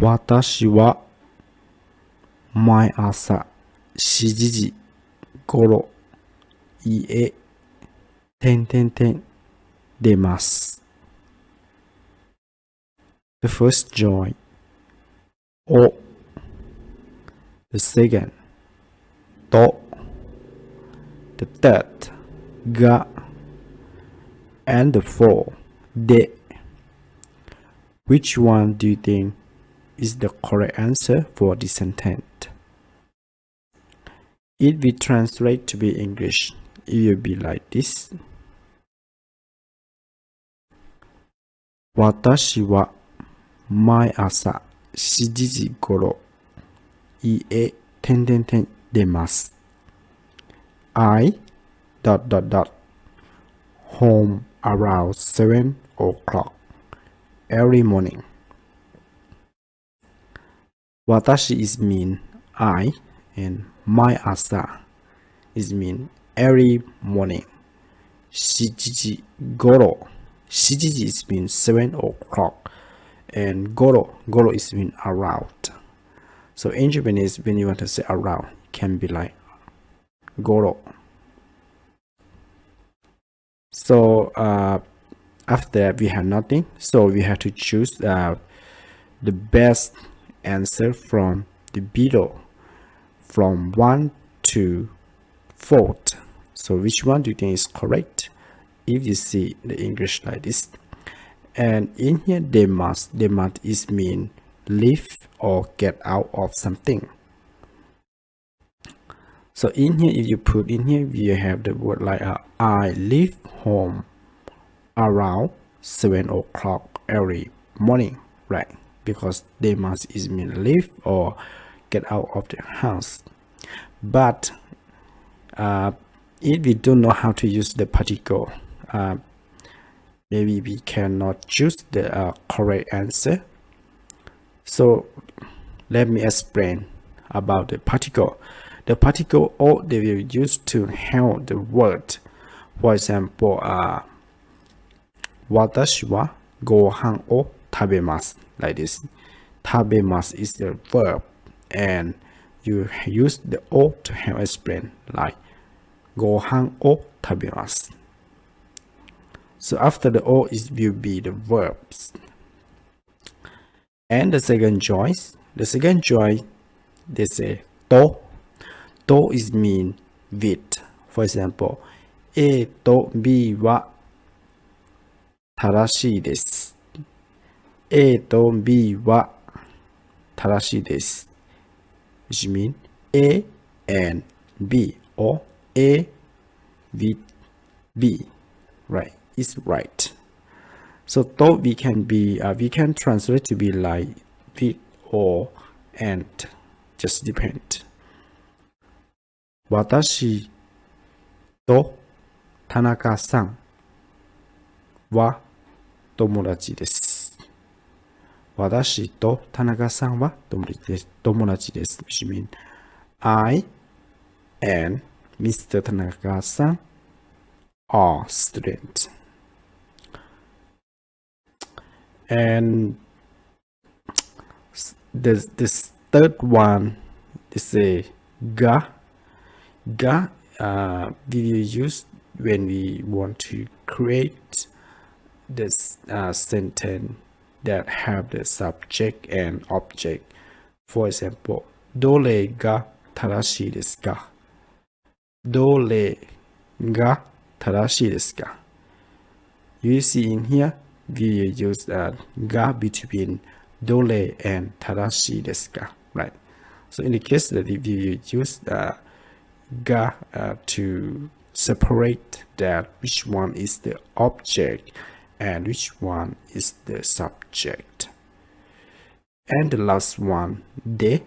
私は毎朝7時頃家出ます。The first joy, o. The second, to. The third, ga. And the fourth, de. Which one do you think is the correct answer for this sentence? It will translate to be English. It will be like this. 私は毎朝7時頃家出ます。I home around 7 o'clock every morning. 私 is mean I and 毎朝 is mean every morning. 7時頃 7時 is mean 7 o'clock and goro is mean around. So in Japanese, when you want to say around, it can be like goro. So after we have nothing, so we have to choose the best answer from the below, from 1 to 4. So which one do you think is correct? If you see the English like this, and in here they must is mean leave or get out of something. So in here, if you put in here, you have the word like I leave home around 7 o'clock every morning, right? Because they must is mean leave or get out of the house. But if we don't know how to use the particle, maybe we cannot choose the correct answer. So let me explain about the particle. The particle o they will use to help the word. For example, 私はご飯を食べます like this. 食べます is the verb, and you use the o to help explain, like ご飯を食べます. So after the o is will be the verbs. And the second choice, they say to. To is mean with. For example, A と B は正しいです。A と B は正しいです。Which mean A and B, or A with B, right? Is right. So to we can translate to be like with or and, just depend. 私と田中さんは友達です。私と田中さんは友達です。Which means I and Mr. Tanaka-san are students. And this third one is a ga. Ga we will use when we want to create this sentence that have the subject and object. For example, どれが正しいですか? どれが正しいですか? You see in here, we will use ga between どれ and 正しいですか, right? So in the case that we will use ga to separate that which one is the object and which one is the subject. And the last one, de.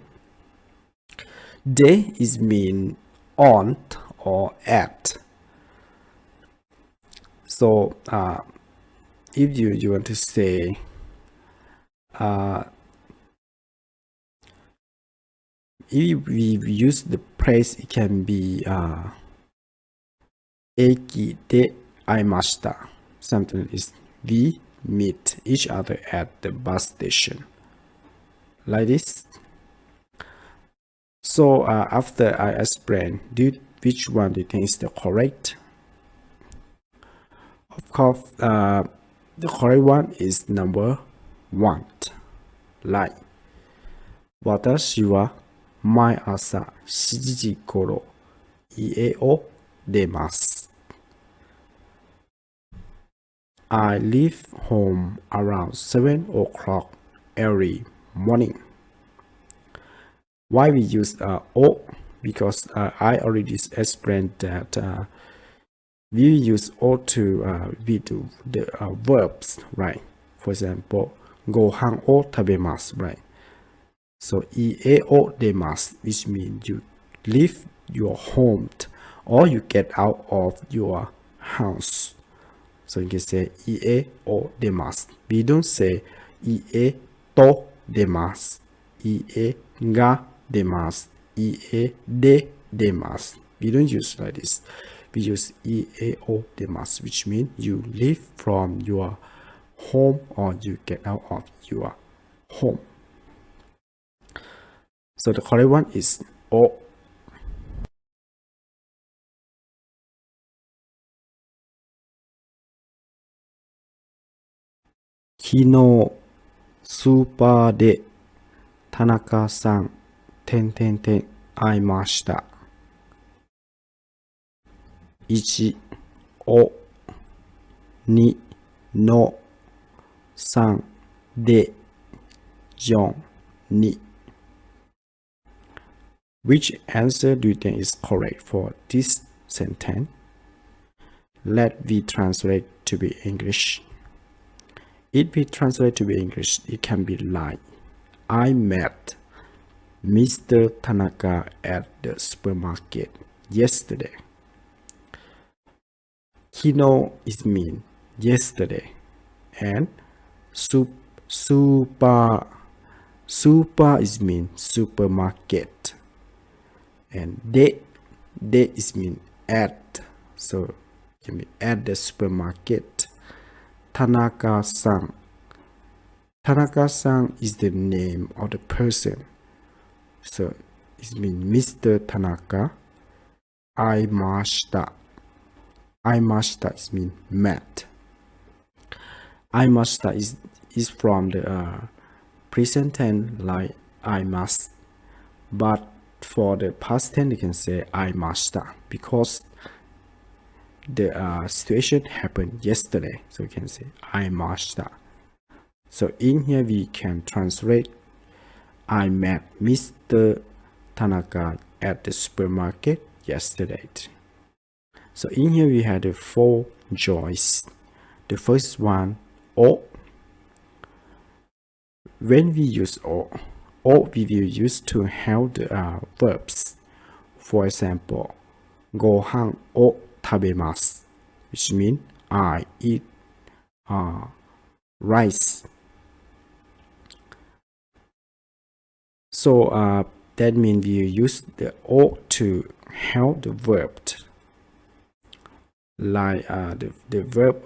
De is mean on or at. So if you want to say if we use the place, it can be 駅で会いました. Something is we meet each other at the bus station, like this. So after I explain, which one do you think is the correct? Of course, the correct one is number 1. Like, 私は毎朝7時頃家を出ます。I leave home around 7 o'clock every morning. Why we use o? Because I already explained that we use o to with the verbs, right? For example, ご飯を食べます, right? So 家を出ます, which means you leave your home or you get out of your house. So you can say 家を出ます. We don't say 家と出ます。家が出ます。家で出ます。We don't use like this. We use 家を出ます, which means you leave from your home or you get out of your home. So the correct one is O. Kino スーパーで田中さん会いました。1お2の3で4に Which answer do you think is correct for this sentence? Let me translate to be English. If we translate to be English, it can be like, I met Mr. Tanaka at the supermarket yesterday. Kino is mean yesterday, and super is mean supermarket, and de is mean at, so it can be at the supermarket. Tanaka-san is the name of the person, so it means Mr. Tanaka. Aimashita is mean met. Aimashita is from the present tense, like I must, but for the past tense you can say aimashita because the situation happened yesterday, so you can say aimashita. So in here we can translate, I met Mr. Tanaka at the supermarket yesterday. So in here we had the 4 choices. The first one, O. When we use O we will use to help the verbs. For example, ご飯を食べます, which means I eat rice. So that means we use the O to help the verb. Like the verb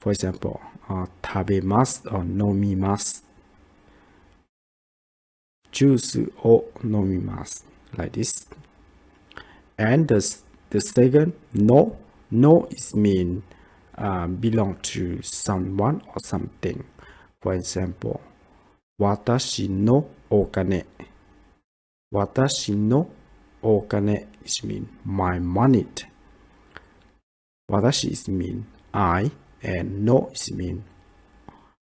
for example, 食べます or 飲みます。ジュースを飲みます。Like this. And the second, no is mean belong to someone or something. For example, 私のお金。私のお金 is mean my money. 私 is mean I, and no is mean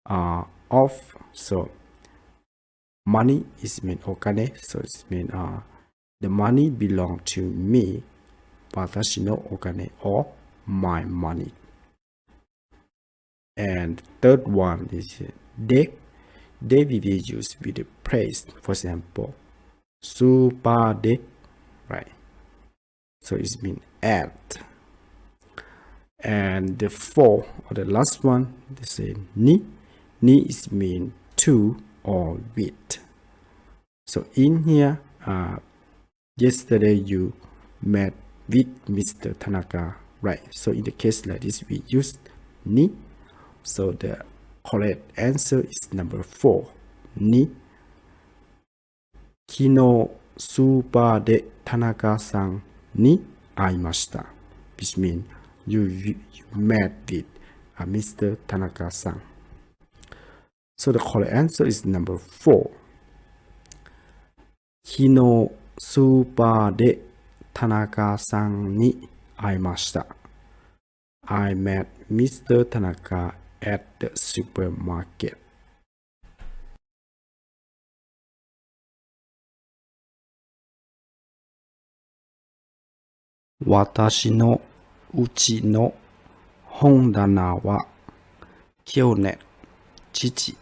of. So money is mean お金, so it's mean the money belong to me. 私のお金 or my money. And third one is they we will use with the place. For example, スーパーで right? So it's mean at. And the 4 or the last one, they say ni is mean to or with. So in here, yesterday you met with Mr. Tanaka, right? So in the case like this, we use ni. So the correct answer is number 4, に昨日スーパーで田中さんに会いました。which means you met with Mr. Tanaka-san. So the correct answer is number 4. 昨日スーパーで田中さんに会いました。I met Mr. Tanaka at the supermarket. 私のうちの本棚は去年父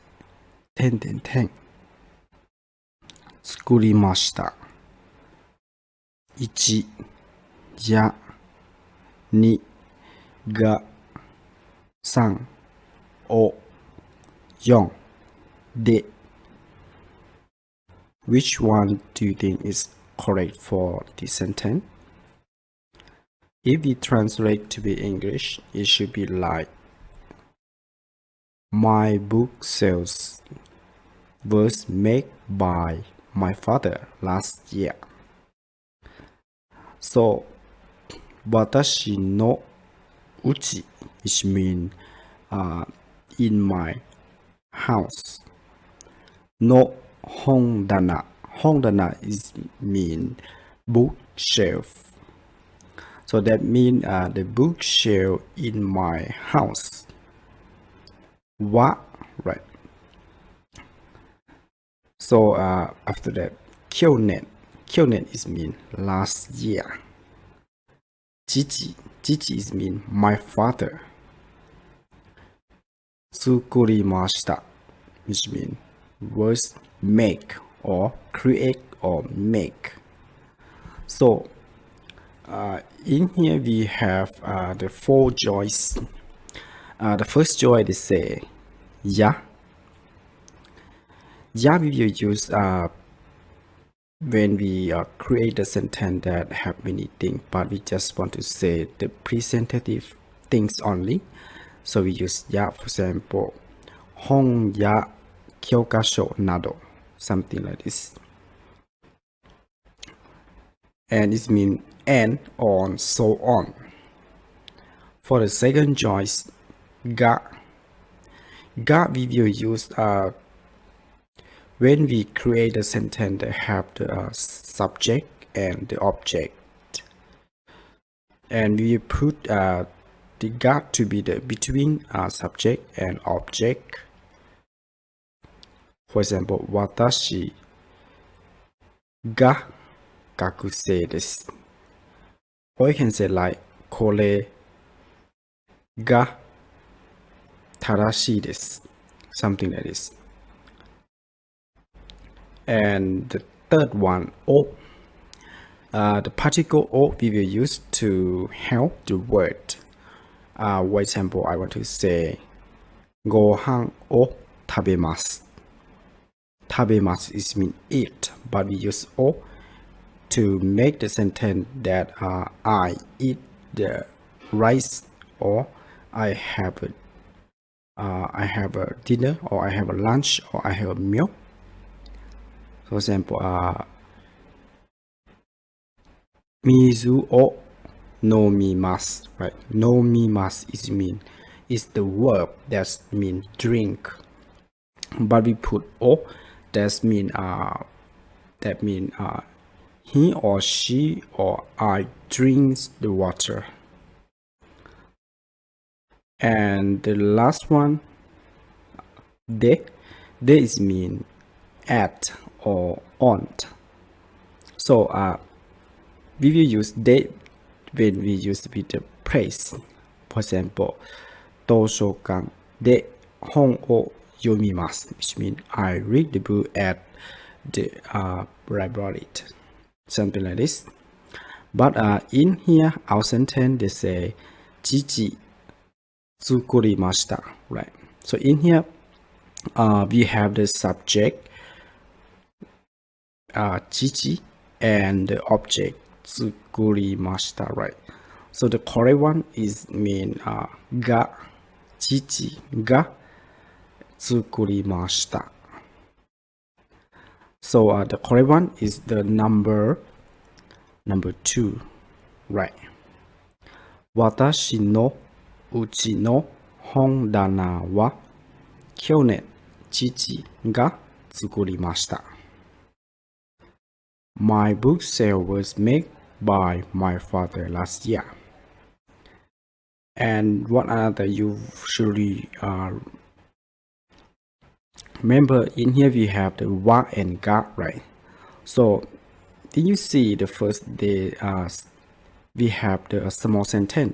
作りました。1や2が3を4で Which one do you think is correct for this sentence? If we translate to be English, it should be like My book sales was made by my father last year. So, 私のうち which means in my house. の本棚 is mean bookshelf. So that means the bookshelf in my house. Wa, right? So after that, 去年is mean last year. 父 is mean my father. 作りました which mean was make or create or make. So in here we have the 4 joys. The first joy they say ya. Ya we will use when we create a sentence that have many things, but we just want to say the presentative things only. So we use ya, for example, 本や教科書など something like this. And it means and on, so on. For the second choice, ga we will use when we create a sentence that have the subject and the object, and we put the ga to be the between subject and object. For example, 私が学生です。Or you can say like これが正しいです。Something like this. And the third one, o. The particle o we will use to help the word. For example, I want to say ご飯を食べます。食べます is mean eat, but we use o to make the sentence that I eat the rice, or I have a dinner, or I have a lunch, or I have a meal. For example, 水を飲みます right? 飲みます is the verb that mean drink, but we put o that mean he or she or I drinks the water. And the last one, de is mean at or on. So we will use de when we use with the praise. For example, 図書館で本を読みます which means I read the book at the library. Something like this. But in here, our sentence they say 父作りました right? So in here, we have the subject 父 and the object 作りました right? So the correct one is mean が父が作りました So the correct one is the number 2, right? Watashi no uchi no hondana wa kyonen chichi ga tsukurimashita. My book sale was made by my father last year. And what another you should remember, in here we have the wa and ga, right? So did you see the first we have the small sentence?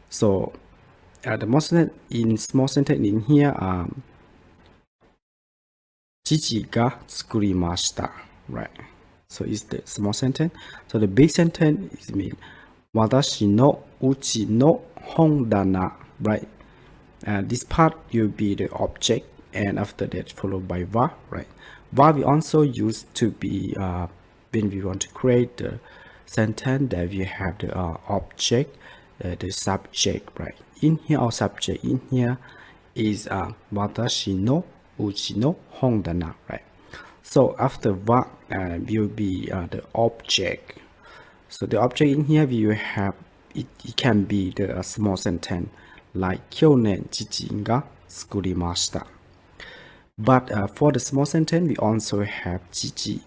So the small sentence in here, chichi ga tsukurimashita, right? So it's the small sentence. So the big sentence is mean watashi no uchi no hondana, right? This part will be the object, and after that followed by wa, right? Wa we also use to be when we want to create the sentence that we have the object, the subject, right? In here, our subject in here is watashi no uchi no hondana, right? So after wa will be the object. So the object in here we will have it can be the small sentence like kyonen chichi ga tsukurimashita. But for the small sentence we also have chichi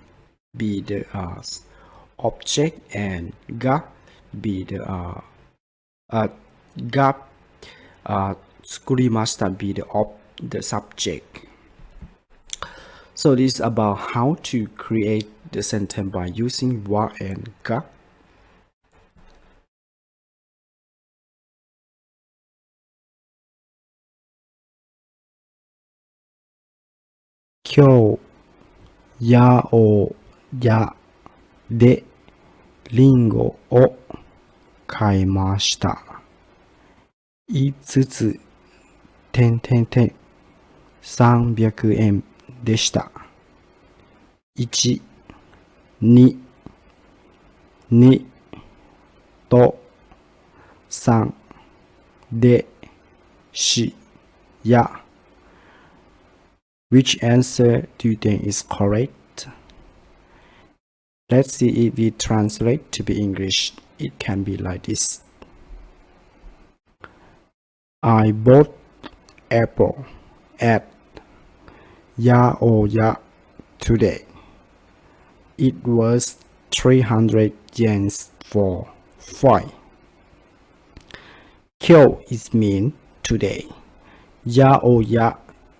be the object and ga be the ga tsukurimashita be the subject. So this is about how to create the sentence by using wa and ga. Kyo ya o ya de ringo o kaimashita. 5つ300円でした。1、2、2と3でしや。Which answer do you think is correct? Let's see if we translate to be English. It can be like this. I bought apple at Yaoya today. It was 300 yen for 5. Kyo is mean today. Yaoya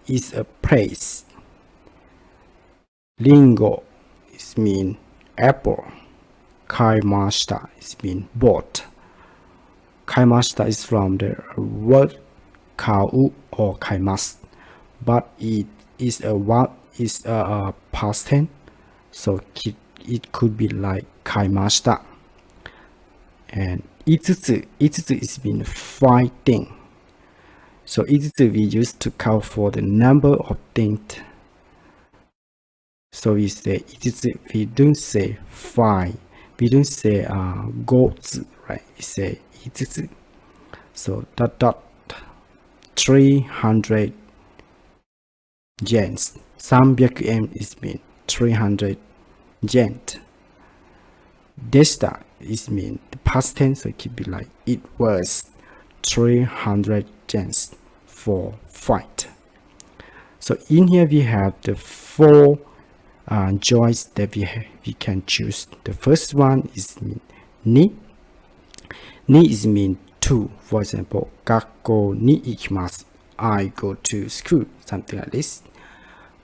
is a place. Ringo is mean apple. Kaimashita is mean bought. Kaimashita is from the word kau or kaimas, but it is a past tense, so it could be like kaimashita. And 5つ is mean 5 things. So 5つ we use to count for the number of things. So we say 5つ, we don't say 5, we don't say 5つ, right? We say 5つ. So dot 300 yen. 300 yen is mean 300 yen. Desta is mean the past tense, so it could be like it was 300 yen for fight. So in here we have the 4 choice that we can choose. The first one is mean ni. Ni is mean to. For example, 学校に行きます. I go to school, something like this.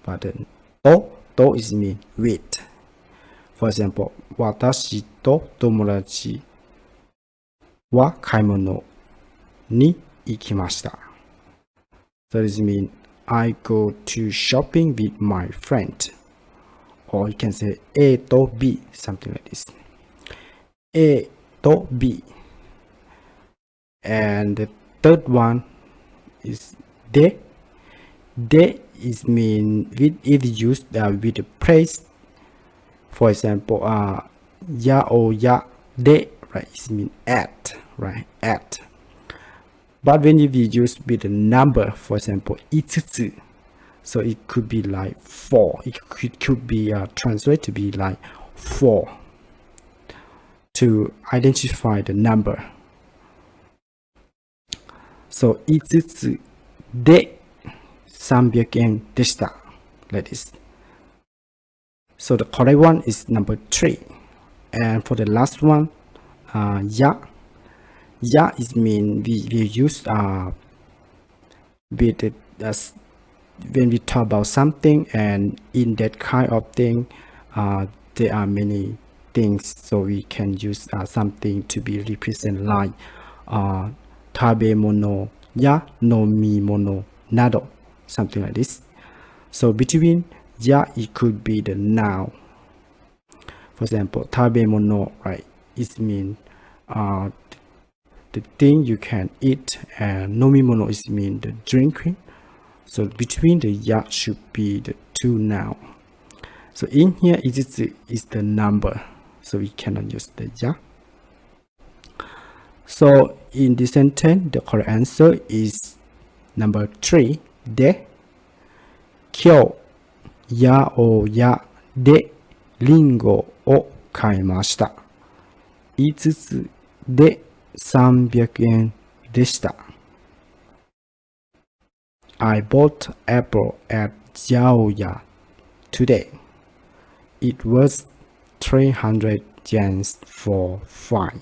But then to is mean with. For example, 私と友達は買い物に行きました. So this means I go to shopping with my friend. Or you can say A to B, something like this. A to B. And the third one is de. De is mean if used with a place. For example, ya or ya de, right? It mean at, right? At. But when you use with a number, for example, 5つ, So it could be like 4. It could be translated to be like 4 to identify the number. So 5つで300円でした like this. So the correct one is number 3. And for the last one, ya is mean we use with the, when we talk about something, and in that kind of thing there are many things, so we can use something to be represented like tabemono ya nomimono nado, something like this. So between ya, it could be the noun. For example, tabemono, right, it means the thing you can eat, and nomimono is mean the drinking. So between the ya should be the two noun. So in here is the number, so we cannot use the ya. So in this sentence, the correct answer is number 3. で、今日、八百屋でリンゴを買いました。5つで300円でした。I bought apple at Jiaoya today. It was 300 yen for 5.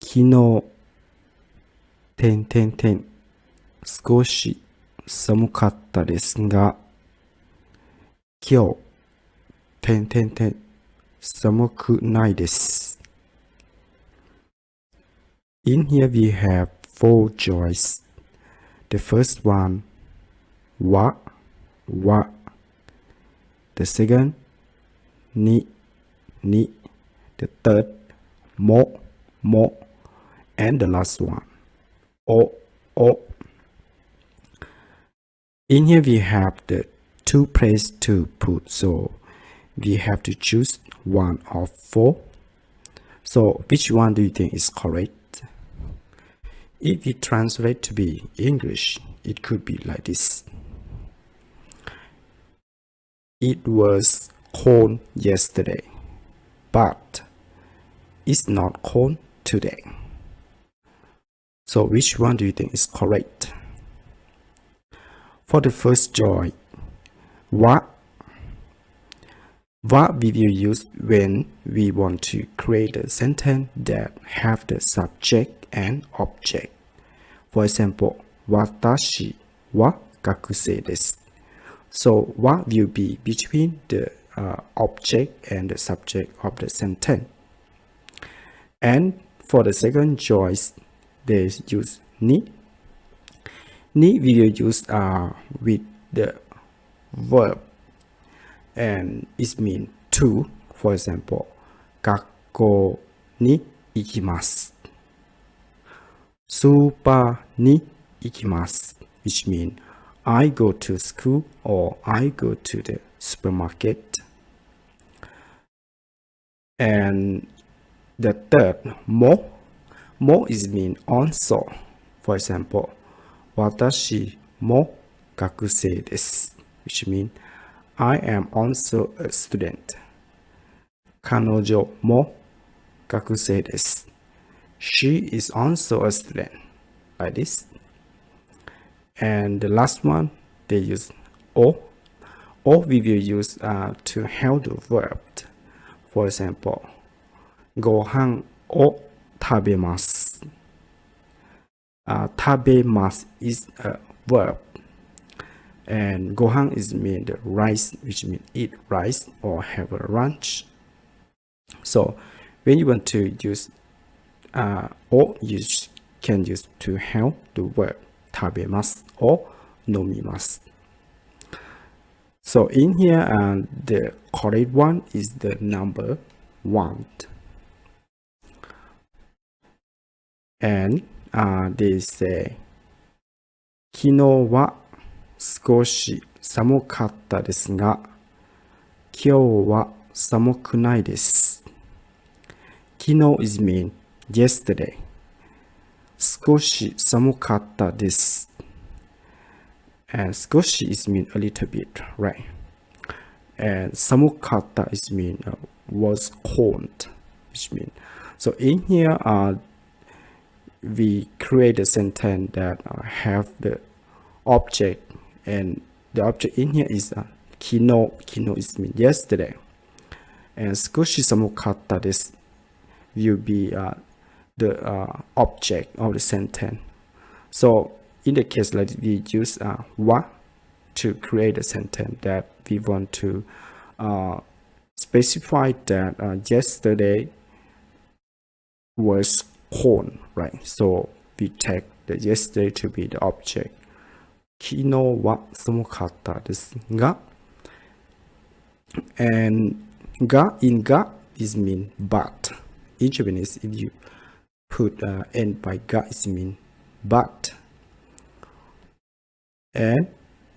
Kino 少し寒かったですが、今日寒くないです。In here we have 4 joys. The first one, wa. The second, ni. The third, mo. And the last one, o. In here we have the 2 places to put, so we have to choose one of 4. So which one do you think is correct? If it translates to be English, it could be like this. It was cold yesterday, but it's not cold today. So which one do you think is correct? For the first joy, what we will use when we want to create a sentence that have the subject and object. For example, watashi wa gakusei desu. So what will be between the object and the subject of the sentence. And for the second choice, they use ni. Ni we will use with the verb, and it means to. For example, 学校に行きます。スーパーに行きます。which means I go to school or I go to the supermarket. And the third, mo is mean also. For example, 私も学生です。which means I am also a student. 彼女も学生です。She is also a student. Like this. And the last one, they use o. O we will use to help the verb. For example, ご飯を食べます。食べます is a verb. And ご飯 is mean the rice, which means eat rice or have a lunch. So when you want to use or you can use to help the verb 食べます or 飲みます. So in here, the correct one is the number 1. And they say 昨日は少し寒かったですが、今日は寒くないです。昨日 is mean yesterday. 少し寒かったです. And 少し is mean a little bit, right? And 寒かった is mean was cold, which mean. So in here, we create a sentence that have the object, and the object in here is kino. Kino is mean yesterday, and 少し寒かったです will be the object of the sentence. So in the case like we use wa to create a sentence that we want to specify that yesterday was cold, right? So we take the yesterday to be the object. 昨日は寒かったですが and ga in ga is mean but. In Japanese, if you put end by ga, it mean but. And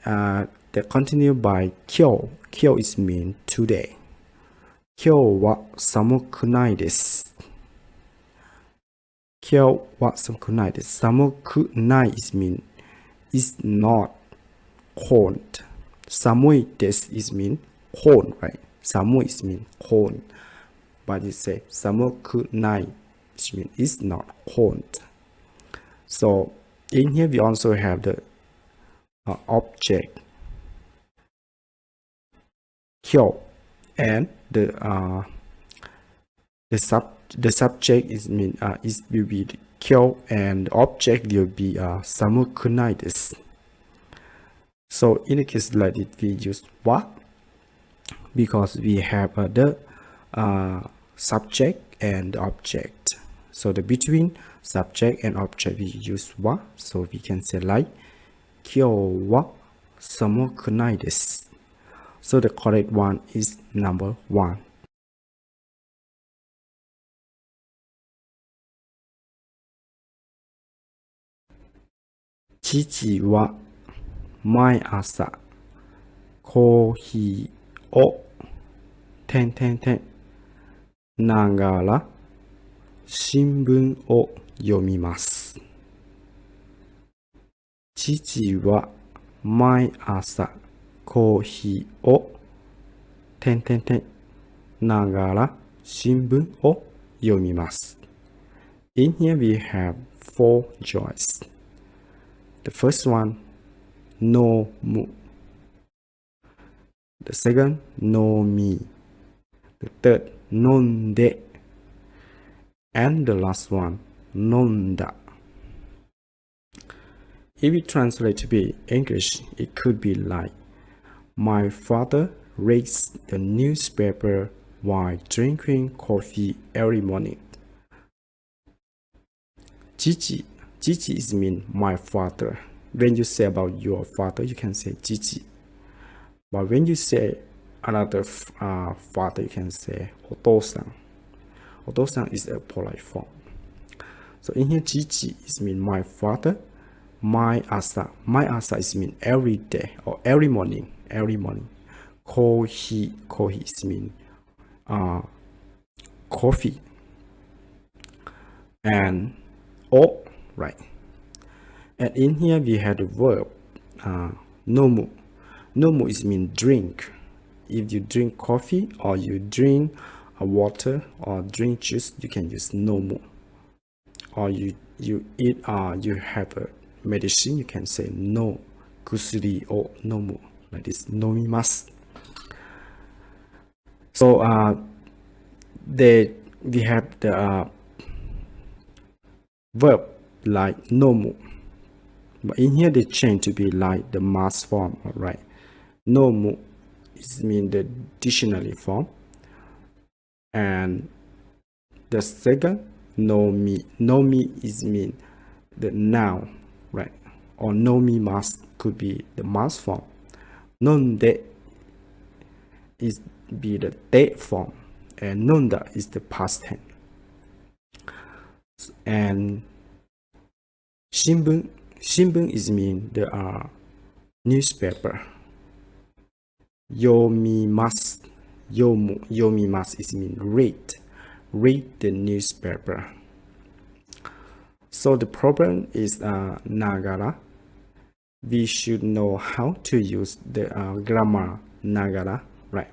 they continue by kyo. Kyo is mean today. 今日は寒くないです. 今日は寒くないです. 寒くない is mean is not cold. 寒いです is mean cold, right? 寒い is mean cold. But you say 寒くない which mean is not cold. So in here we also have the object 今日 and the subject is mean is will be 今日 and the object will be 寒くないです. So in the case like it, we use wa because we have the subject and the object. So the between subject and object we use wa. So we can say like 今日は寒くないです. So the correct one is number 1. 父は毎朝コーヒーをながら新聞を読みます。父は毎朝コーヒーをながら新聞を読みます。In here we have 4 joys. The first one, no mu. The second, no me. The third, nonde. And the last one, nonda. If we translate to be English, it could be like, my father reads the newspaper while drinking coffee every morning. Chichi is mean my father. When you say about your father, you can say chichi. But when you say another father, you can say otosan. Otosan is a polite form. So in here, chichi is mean my father. My asa is mean every day or every morning. Kohi is mean coffee. And o, right? And in here we have the verb nomu. Nomu is mean drink. If you drink coffee or you drink water or drink juice, you can use nomu. Or you eat you have a medicine, you can say no kusuri o nomu, like this, nomimasu. So we have the verb like nomu, but in here they change to be like the mass form. All right, nomu is mean the dictionary form, and the second nomi is mean the noun, right? Or nomimasu could be the mass form. Nonde is be the date form, and nonda is the past tense. And shinbun is mean the newspaper. Yomimasu yomimasu is mean read the newspaper. So the problem is nagara. We should know how to use the grammar nagara, right?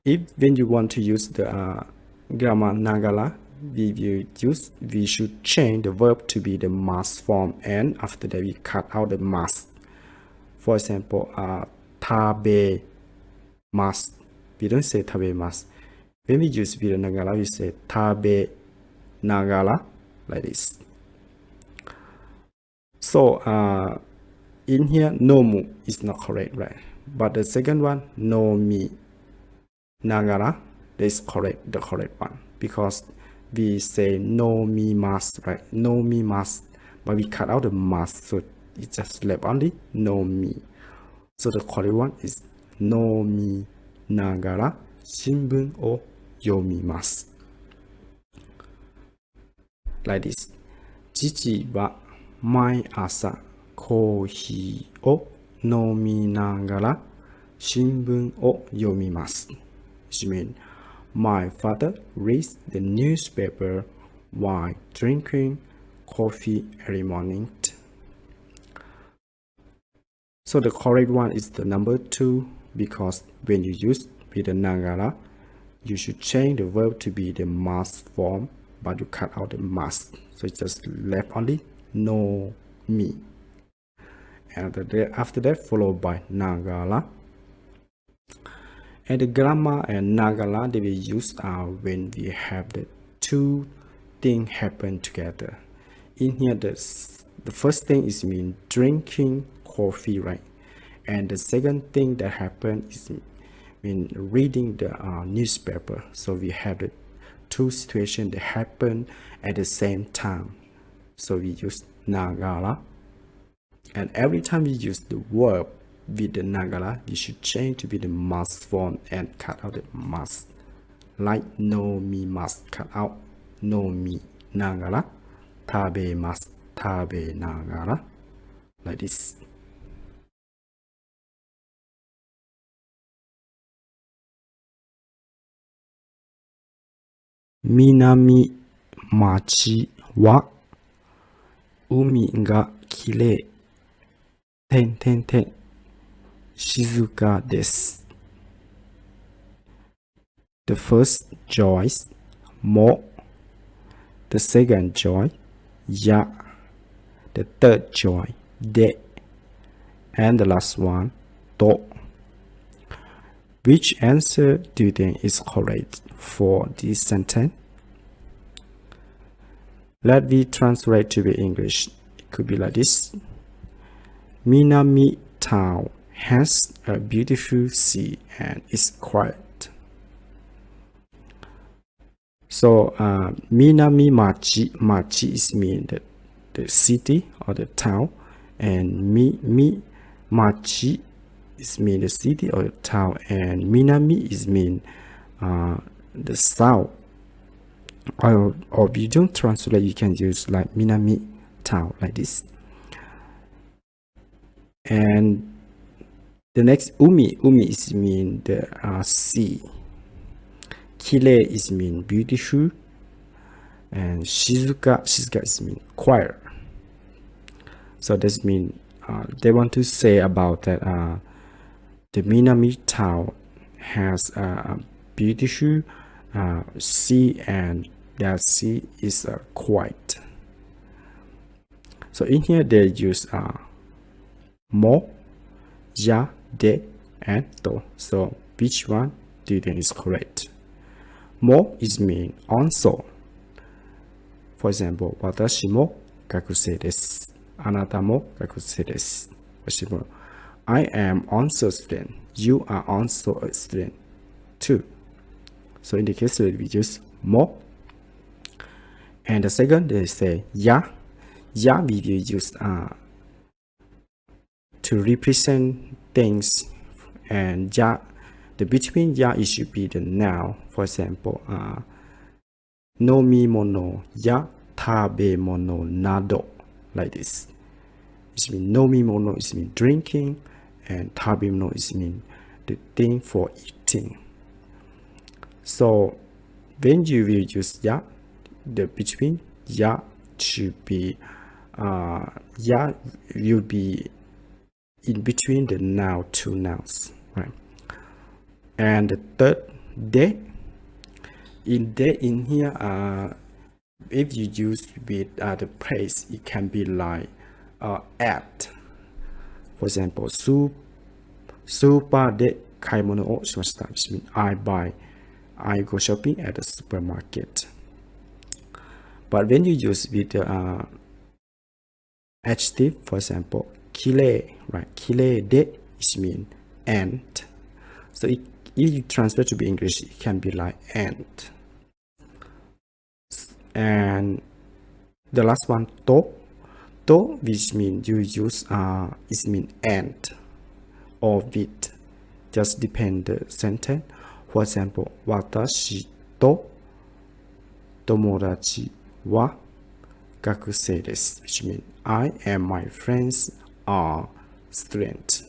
When you want to use the grammar nagara, we should change the verb to be the mas form, and after that we cut out the mas. For example, tabe mas. We don't say tabe mas. When we use with the nagara, we say tabe nagara, like this. So in here, nomu is not correct, right? But the second one, nomi nagara, that is correct, the correct one, because we say nomimasu, right? Nomimasu, but we cut out the mas, so it just left only nomi. So the correct one is nomi nagara shinbun o yomimasu, like this. Chichi wa mai asa kohi o nominagara shinbun o yomimasu, which means my father reads the newspaper while drinking coffee every morning. So the correct one is the number 2, because when you use with the nagara, you should change the verb to be the mas form, but you cut out the mas, so it's just left only no me. And after that followed by nagara. And the grammar and nagara they will use when we have the two things happen together. In here, the first thing is mean drinking coffee, right? And the second thing that happened is mean reading the newspaper. So we have the two situations that happen at the same time. So we use nagara. And every time we use the verb with the nagara, you should change to be the mas form and cut out the mas. Like no mi mas, cut out no mi nagara, tabe mas, tabe nagara, like this. Minami machi wa umi ga kirei, shizuka desu. The first joy, mo. The second joy, ya. The third joy, de. And the last one, to. Which answer do you think is correct for this sentence? Let me translate to the English. It could be like this. Minami town has a beautiful sea and is quiet. So Minami machi is mean the city or the town, and machi is mean the city or the town, and Minami is mean the south. Or if you don't translate, you can use like Minami town, like this. And the next umi is mean the sea. Kirei is mean beautiful, and shizuka is mean quiet. So this mean they want to say about that the Minami town has a beautiful sea, and that sea is quiet. So in here they use mo, ya, de, and to. So which one do you think is correct? Mo is mean also. For example, watashi mo gakusei desu. Anata mo gakusei desu. For example, I am also a student. You are also a student too. So in the case we use mo. And the second they say ya. Ya we will use to represent things, and ya, the between ya it should be the noun. For example, nomimono ya tabemono nado, like this. It means nomimono is mean drinking, and tabemono is mean the thing for eating. So when you will use ya, the between ya should be ya will be in between the noun, two nouns, right? And the third, de, in here, if you use with the praise, it can be like at. For example, super de kaimono o shimashita, which means I go shopping at the supermarket. But when you use with the adjective, for example, kile, right? Kile de, which means and. So if you translate to be English, it can be like and. And the last one, to, which means you use it mean and or with, just depend the sentence. For example, watashi to tomodachi wa gakusei desu, which means I and my friends are students.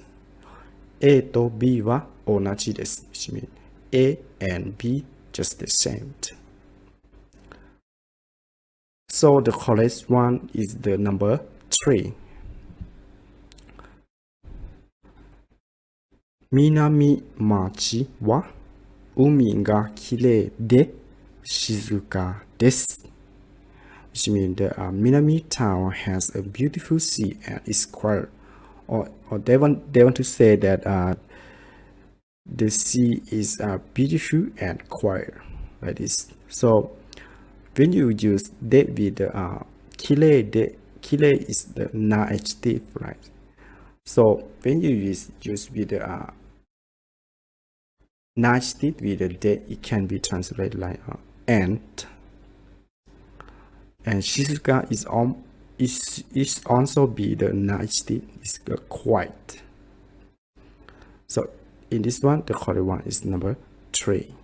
A to B wa onaji desu, which means A and B just the same. So the correct one is the number 3. Minami machi wa umi ga kirei de shizuka desu, which means the Minami town has a beautiful sea and is quiet. Or they want to say that the sea is beautiful and quiet, like this. So when you use de with the kirei is the noun adjective, right? So when you use with the noun adjective with the de, it can be translated like and shizuka is also be the noun adjective, is quiet. So in this one, the correct one is number 3.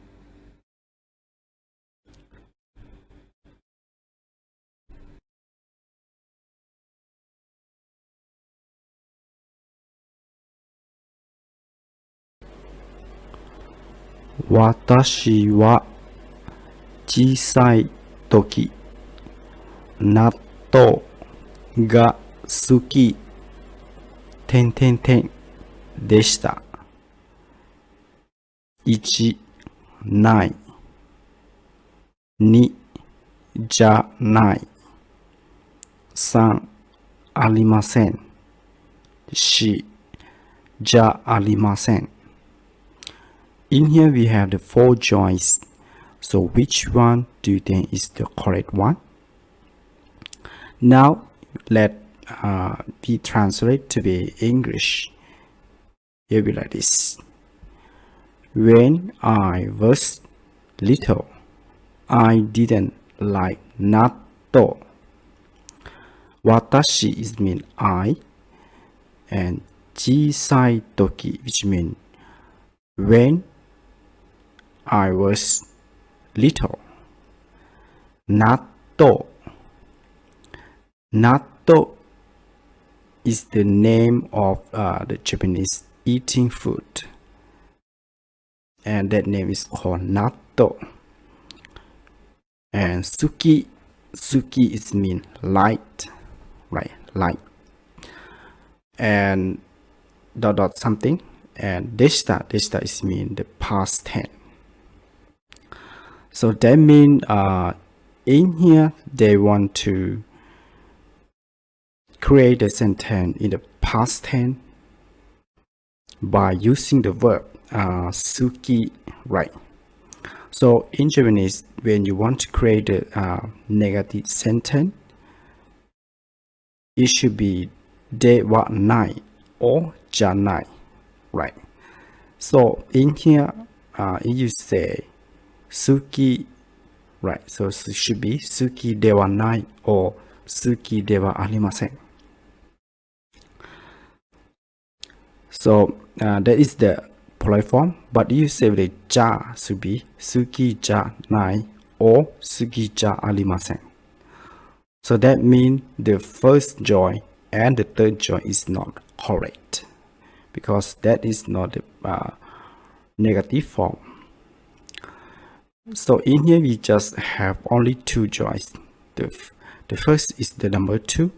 Watashi wa chisai toki natto ga suki deshita. 1. ない 2. じゃない 3. ありません 4. じゃありません In here we have the 4 joints. So which one do you think is the correct one? Now let be translate to be English. It will be like this. When I was little, I didn't like natto. Watashi is mean I, and chisai toki, which mean when I was little. Natto is the name of the Japanese eating food, and that name is called natto. And suki is mean light, right? Light. And dot something, and deshita is mean the past tense. So that means in here they want to create a sentence in the past tense by using the verb suki, right? So in Japanese, when you want to create a negative sentence, it should be de wa nai or janai, right? So in here, you say suki, right? So it should be suki de wa nai or suki de wa arimasen. So that is the polite form, but you say the ja should be suki ja nai or suki ja arimasen. So that means the first joint and the third joint is not correct, because that is not the negative form. So in here we just have only two joys. The first is the number 2,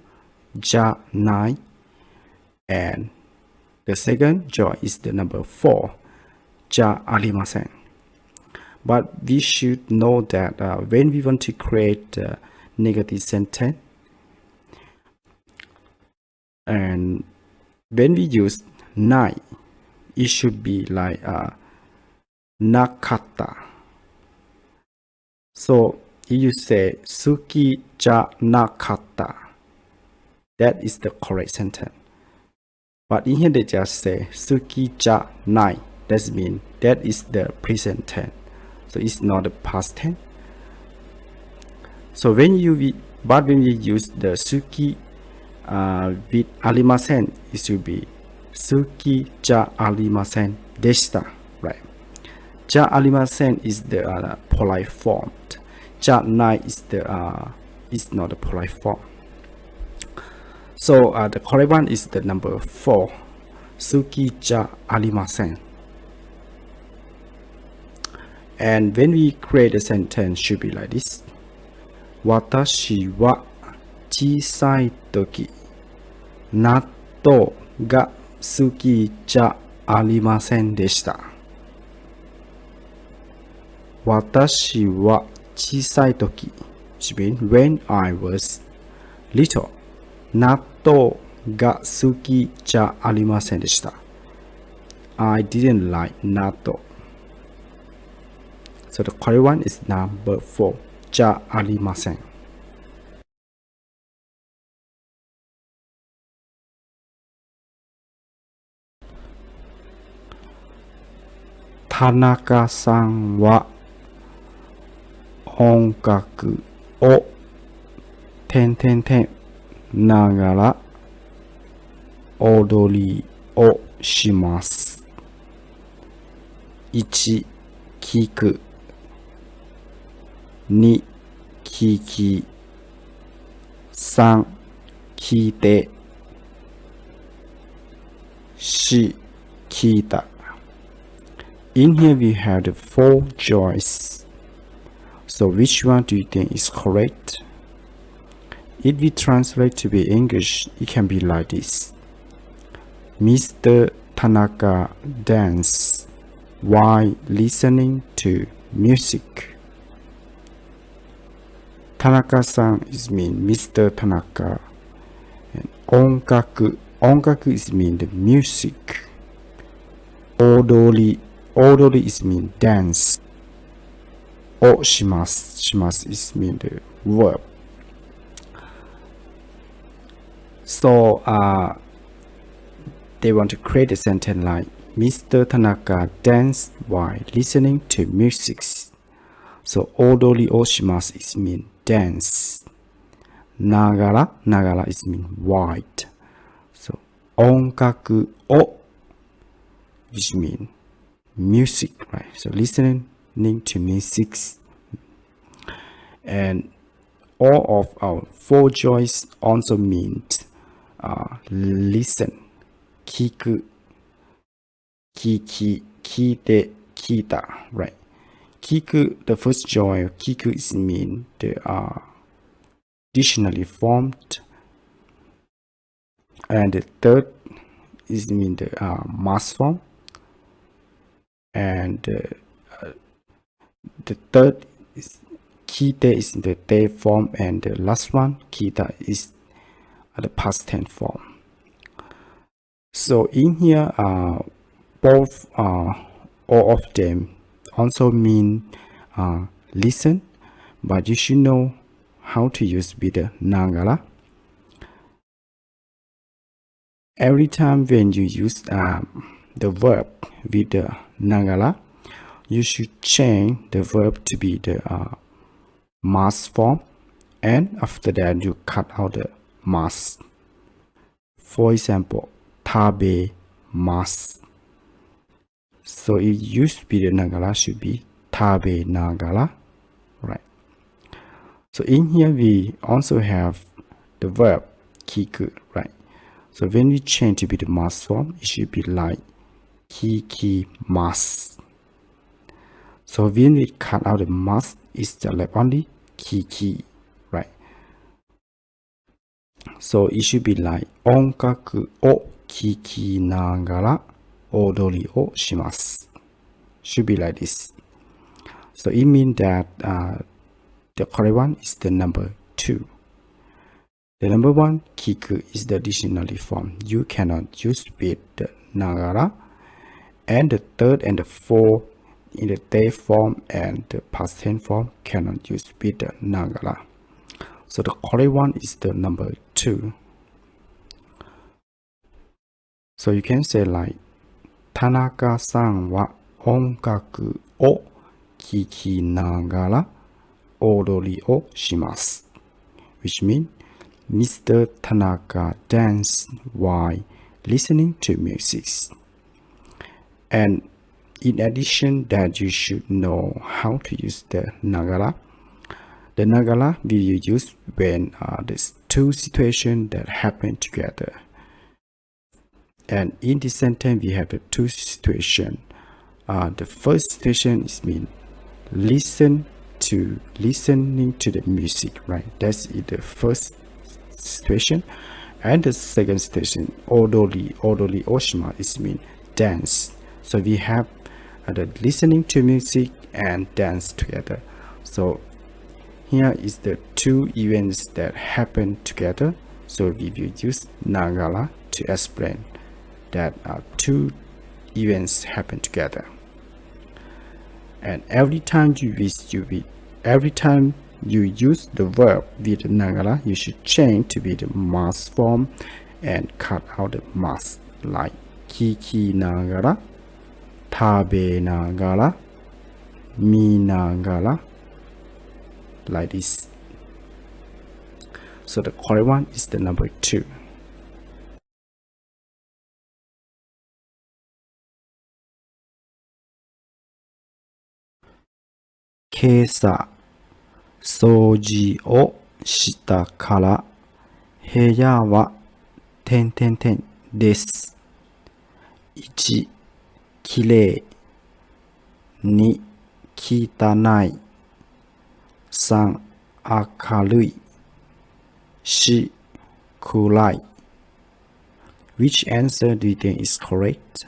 ja 9, and the second joy is the number 4, ja arimasen. But we should know that when we want to create a negative sentence, and when we use 9, it should be like nakata. So if you say suki ja nakata, that is the correct sentence. But in here they just say suki ja nai. That means that is the present tense. So it's not the past tense. So when you use the suki with arimasen, it should be suki ja arimasen deshita, right? Ja arimasen is the polite form. Ja nai is not the polite form. So the correct one is the number 4, suki ja arimasen. And when we create a sentence, should be like this: Watashi wa chisai toki natto ga suki ja arimasen deshita. Watashi wa chisai toki, which means when I was little, natto ga suki ja arimasen deshita. I didn't like natto. So the correct one is number 4, ja arimasen. Tanaka-san wa ongaku o nagara odori o shimasu. 1. 聞く 2. 聞き 3. 聞いて 4. 聞いた In here we have the 4 joys. So which one do you think is correct? If we translate to be English, it can be like this: Mr. Tanaka danced while listening to music. Tanaka-san is mean Mr. Tanaka, and ongaku is mean the music. Odori is mean dance. O shimasu is mean the verb. So they want to create a sentence like Mr. Tanaka danced while listening to music. So odori o shimasu is mean dance. Nagara is mean white. So ongaku o, which mean music, right? So listening to music. And all of our 4 joys also means listen, 聞く 聞いて 聞いた, right? 聞く, the first joy, 聞く is mean the dictionary formed, and the third is mean the mass form, and the third is 聞いて is in the te form, and the last one 聞いた is the past tense form. So in here, both all of them also mean listen, but you should know how to use with the nagara. Every time when you use the verb with the nagara, you should change the verb to be the mass form, and after that you cut out the mass. For example, tabemasu. So it used to be the nagara should be tabe nagara, right? So in here we also have the verb kiku, right? So when we change to be the mass form, it should be like kikimasu. So when we cut out the mask, it's just left only kiki, right? So it should be like 音楽を聴きながら踊りをします。Should be like this. So it means that the correct one is the number 2. The number 1, kiku, is the dictionary form. You cannot use with the nagara. And the third and the fourth in the day form and the past tense form cannot use with the nagara. So the correct one is the number 2. So you can say like 田中さんは音楽を聴きながら踊りをします。Which means Mr. Tanaka danced while listening to music. And in addition that you should know how to use the nagara. The nagara will you use when there's two situations that happen together. And in this sentence we have the two situations. The first situation is mean listening to the music, right? That's the first situation. And the second situation, odori oshima, is mean dance. So we have the listening to music and dance together. So here is the two events that happen together. So we will use nagara to explain that two events happen together. And every time you use the verb with nagara, you should change to be the mask form and cut out the mask, like kiki nagara, tabe nagara, mi nagara, like this. So the correct one is the number 2. Keisa 掃除をしたから部屋は点々点です。1、きれい。2、汚い。3、明るい。4、暗い。Which answer do you think is correct?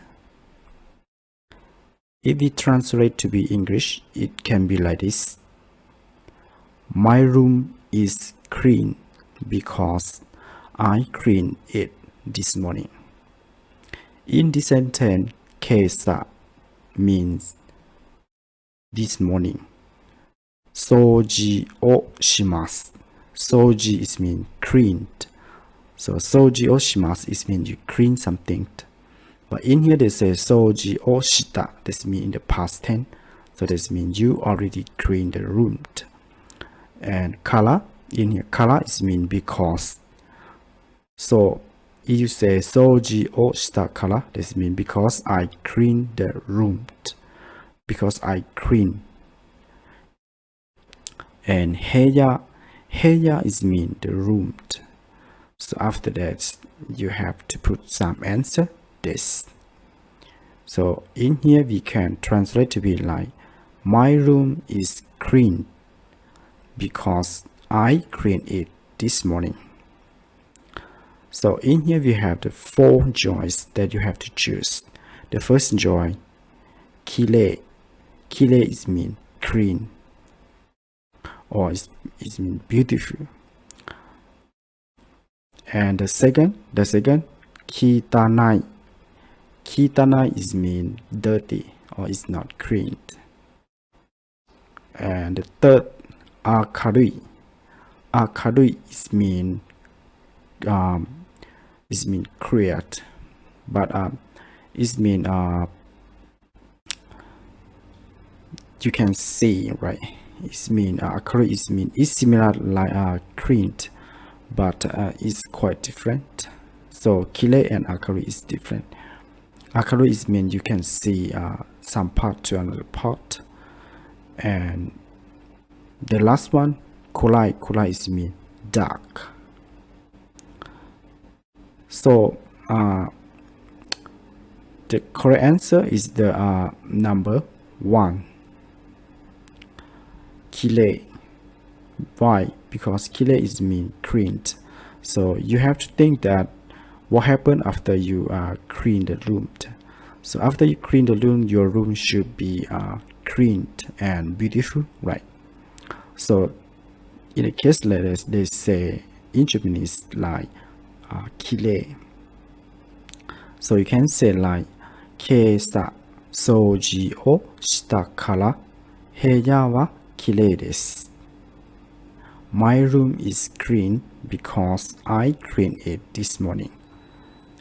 If we translate to be English, it can be like this. My room is clean because I cleaned it this morning. In this sentence, keisa means this morning. Soji o shimasu. Soji is mean cleaned. So soji o shimasu is mean you clean something. But in here they say soji o shita. This means in the past tense. So this means you already cleaned the room. And kara, in here kara is mean because. So if you say soji o shita kara, this means because I cleaned the room. Because I clean. And heya is mean the room. So after that you have to put some answer this. So in here we can translate to be like, my room is clean because I cleaned it this morning. So in here we have the 4 joys that you have to choose. The first joy, kire. Kire is mean clean, or is mean beautiful. And the second, kitanai. Kitanai is mean dirty or is not cleaned. And the third, akarui. Akarui is mean create, but is mean you can see, right? It's mean akarui is mean is similar like cleaned, but it's quite different. So kire and akarui is different. Akaru is mean you can see some part to another part. And the last one, kurai is mean dark. So the correct answer is the number 1. kile. Why? Because kile is mean cleaned. So you have to think that what happened after you clean the room. So after you clean the room, your room should be cleaned and beautiful, right? So in a case like this, they say in Japanese like kile. So you can say like 今朝掃除をしたから部屋はきれいです。My room is clean because I cleaned it this morning.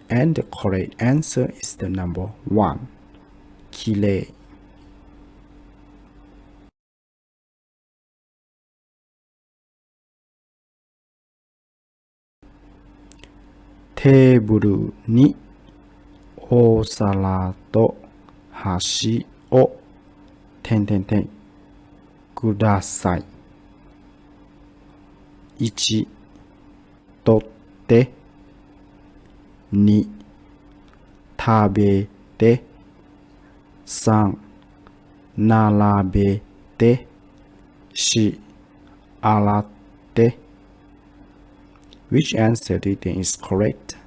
And the correct answer is the number 1. きれい。テーブルにお皿と箸をください。1、取って2、食べて3、並べて4、洗って。Which answer do you think is correct?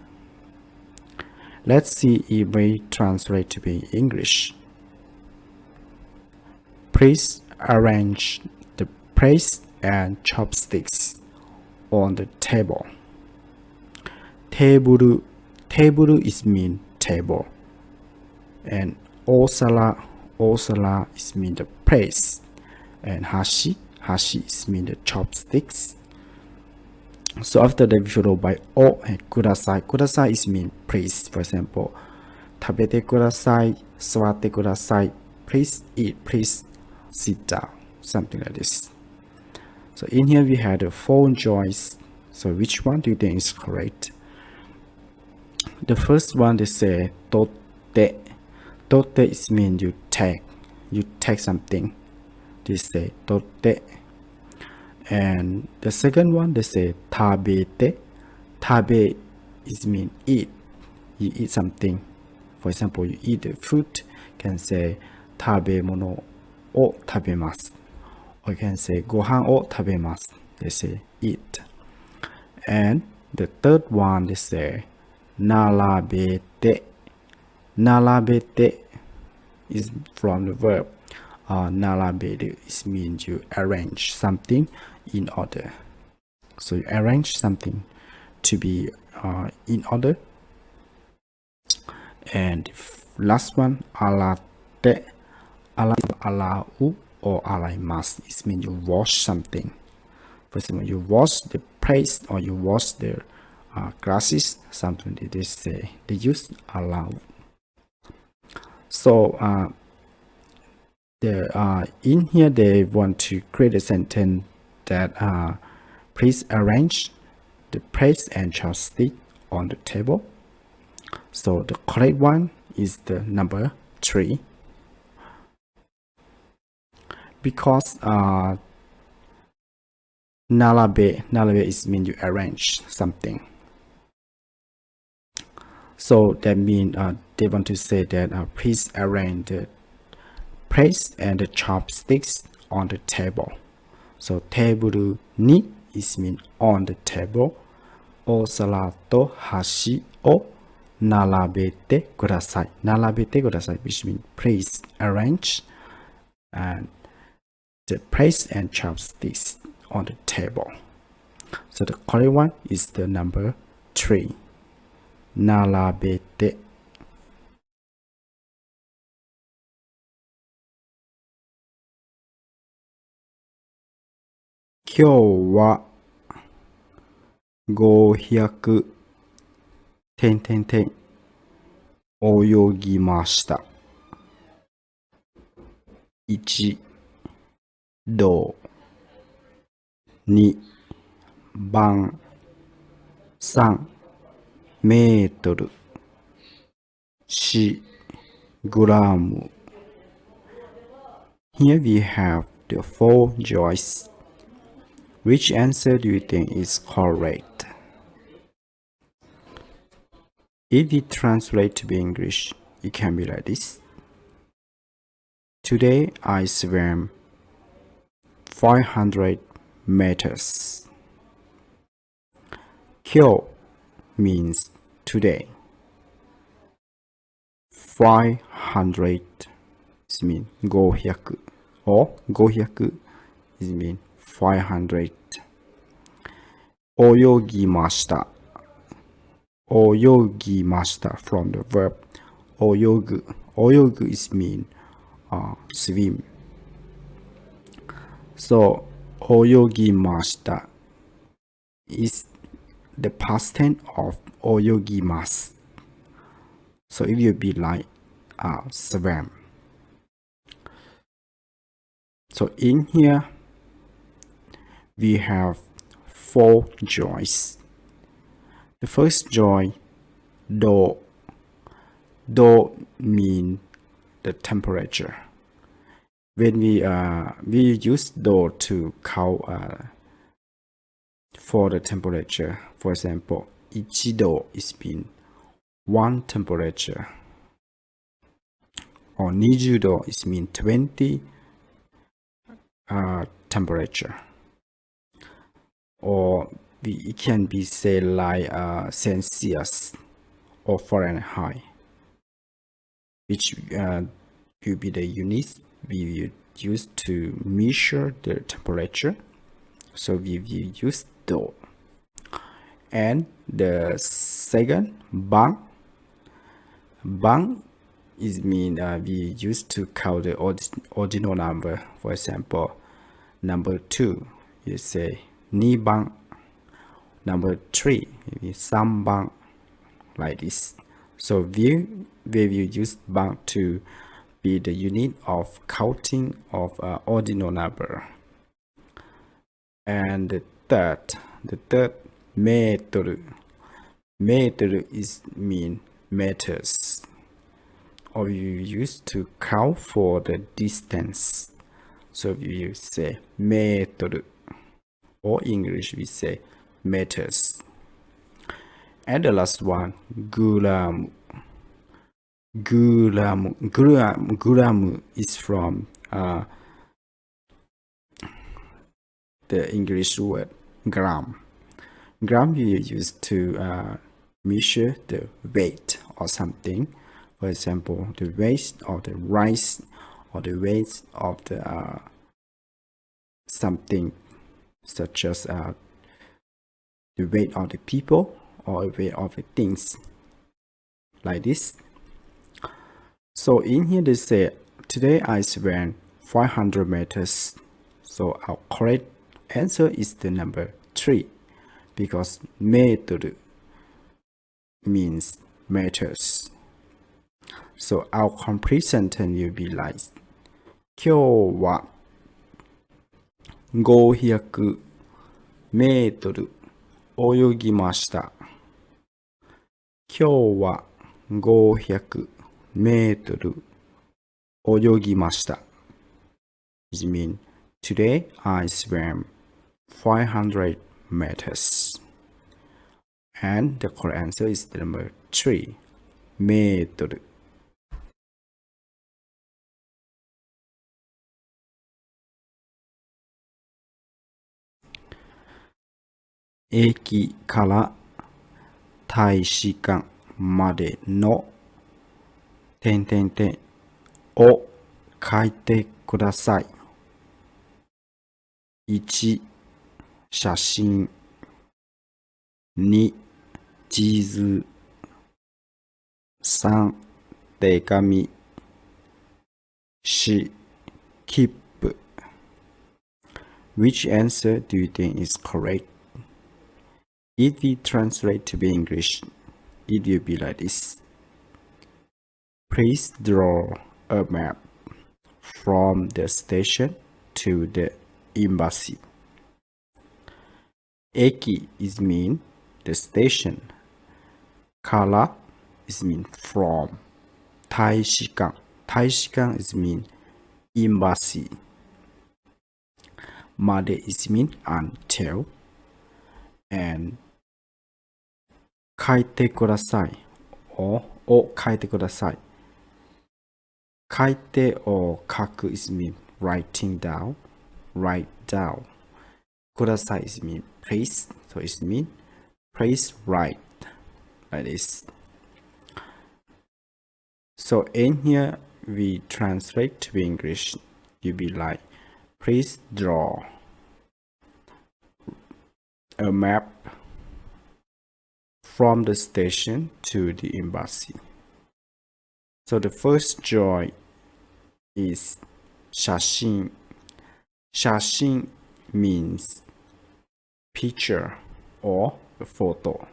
Let's see if we translate to be English. Please arrange the plates and chopsticks on the table. Table is mean table. And osara is mean the plates. And hashi is mean the chopsticks. So after that, we follow by o and kudasai. Kudasai is mean please. For example, tabete kudasai, sawate kudasai. Please eat, please sit down. Something like this. So in here we had the 4 choices. So which one do you think is correct? The first one they say totte. Totte is mean you take. You take something. They say totte. And the second one they say tabete. Tabe is mean eat. You eat something. For example, you eat the food. Can say tabemono o tabemasu. Or you can say gohan o tabemasu. They say eat. And the third one they say narabete. Narabete is from the verb narabete. It means you arrange something in order. So you arrange something to be in order. And last one, alate. Alau or alaimasu. It means you wash something. For example, you wash the plates or you wash the glasses. Something they say. They use allow. So in here they want to create a sentence that please arrange the plates and chopsticks on the table. So the correct one is the number 3. Because narabe is mean you arrange something. So that means they want to say that please arrange the plates and the chopsticks on the table. So table ni is mean on the table. Osara to hashi o narabete kudasai. Narabete kudasai, which means please arrange and the plates and chopsticks on the table. So the correct one is the number 3. Narabete. 今日は500泳ぎました。1度2番3メートル4グラム。Here we have the 4 choices. Which answer do you think is correct? If we translate to be English, it can be like this. Today I swam 500 meters. Kyo means today. 500 is mean 500 or 500 is mean 500. Oyogimashita. Oyogimashita from the verb oyogu. Oyogu is mean swim. So oyogimashita is the past tense of oyogimasu. So it will be like swam. So in here we have 4 joys. The first joy, do. Do mean the temperature. When we use do to count for the temperature. For example, 1 do is mean 1 temperature, or 20 do is mean 20 temperature, or it can be say like Celsius or Fahrenheit, which will be the units we will use to measure the temperature. So we will use do. And the second, bang. Bang is mean we use to count the ordinal number. For example, number 2, you say ni bang. Number 3, maybe sam bang, like this. So we will use bang to be the unit of counting of ordinal number. And the third, meter. Meter is mean meters, or you use to count for the distance. So you say meter, or English we say meters. And the last one, gram. Gram is from the English word gram. Gram we use to measure the weight or something. For example, the weight of the rice, or the weight of the something, such as the weight of the people, or the weight of the things, like this. So in here they say, today I swam 500 meters. So our correct answer is the number 3, because meter means meters. So our complete sentence will be like, 今日は500メートル泳ぎました。今日は500メートル泳ぎました。It means today I swam 500 meters. And the correct answer is the number 3, メートル。駅から大使館までの点々点を書いてください。1、写真。2、地図。3、手紙。4、切符。Which answer do you think is correct? If we translate to be English, it will be like this. Please draw a map from the station to the embassy. Eki is mean the station. Kara is mean from. Taishikan. Taishikan is mean embassy. Made is mean until. And 書いてくださいを書いてください。書いて or 書く is mean writing down. write down. Kudasai is mean please, so it means please write, like this. So in here we translate to English, you be like, please draw a map from the station to the embassy. So the first drawing is 写真. 写真 means picture or a photo.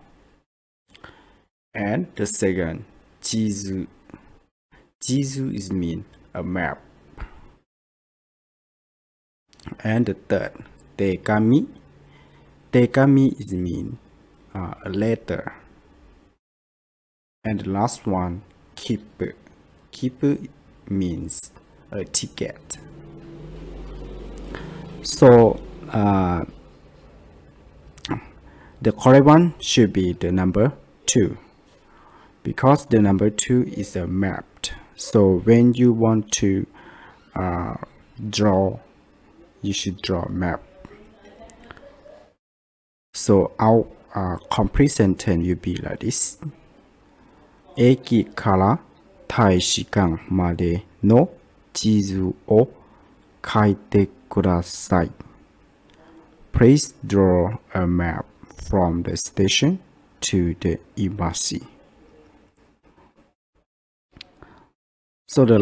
And the second, 地図. 地図 is mean a map. And the third, 手紙. 手紙 is mean a letter. And the last one, 切符. 切符 means a ticket. So the correct one should be the number 2, because the number 2 is a map. So when you want to draw, you should draw a map. So our complete sentence will be like this. 駅から大使館までの地図を書いてください. Please draw a map from the station to the embassy. So the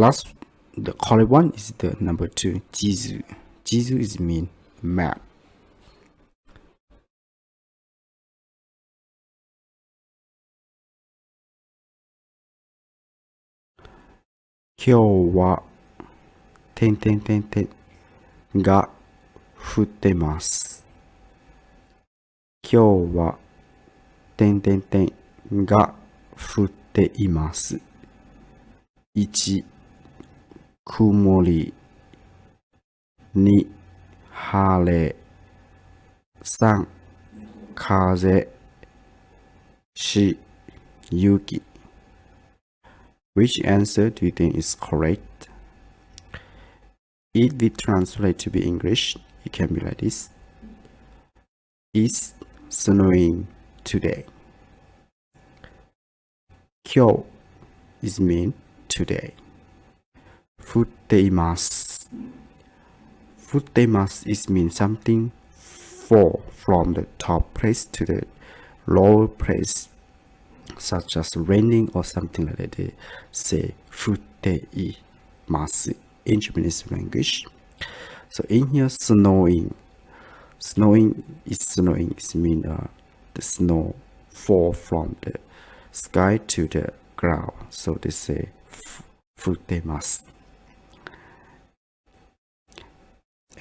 correct one is the number 2, 地図. 地図 is mean map. Kyou wa が降ってます. 今日はが降っています. 1、曇り。2、晴れ。3、風。4、雪. Which answer do you think is correct? If we translate to be English, it can be like this. It's snowing today. 今日 is mean today. 降っています. 降っています is mean something fall from the top place to the lower place, such as raining or something like that. They say 降っています in Japanese language. So in here, snowing is mean the snow fall from the sky to the ground. So they say 降っています.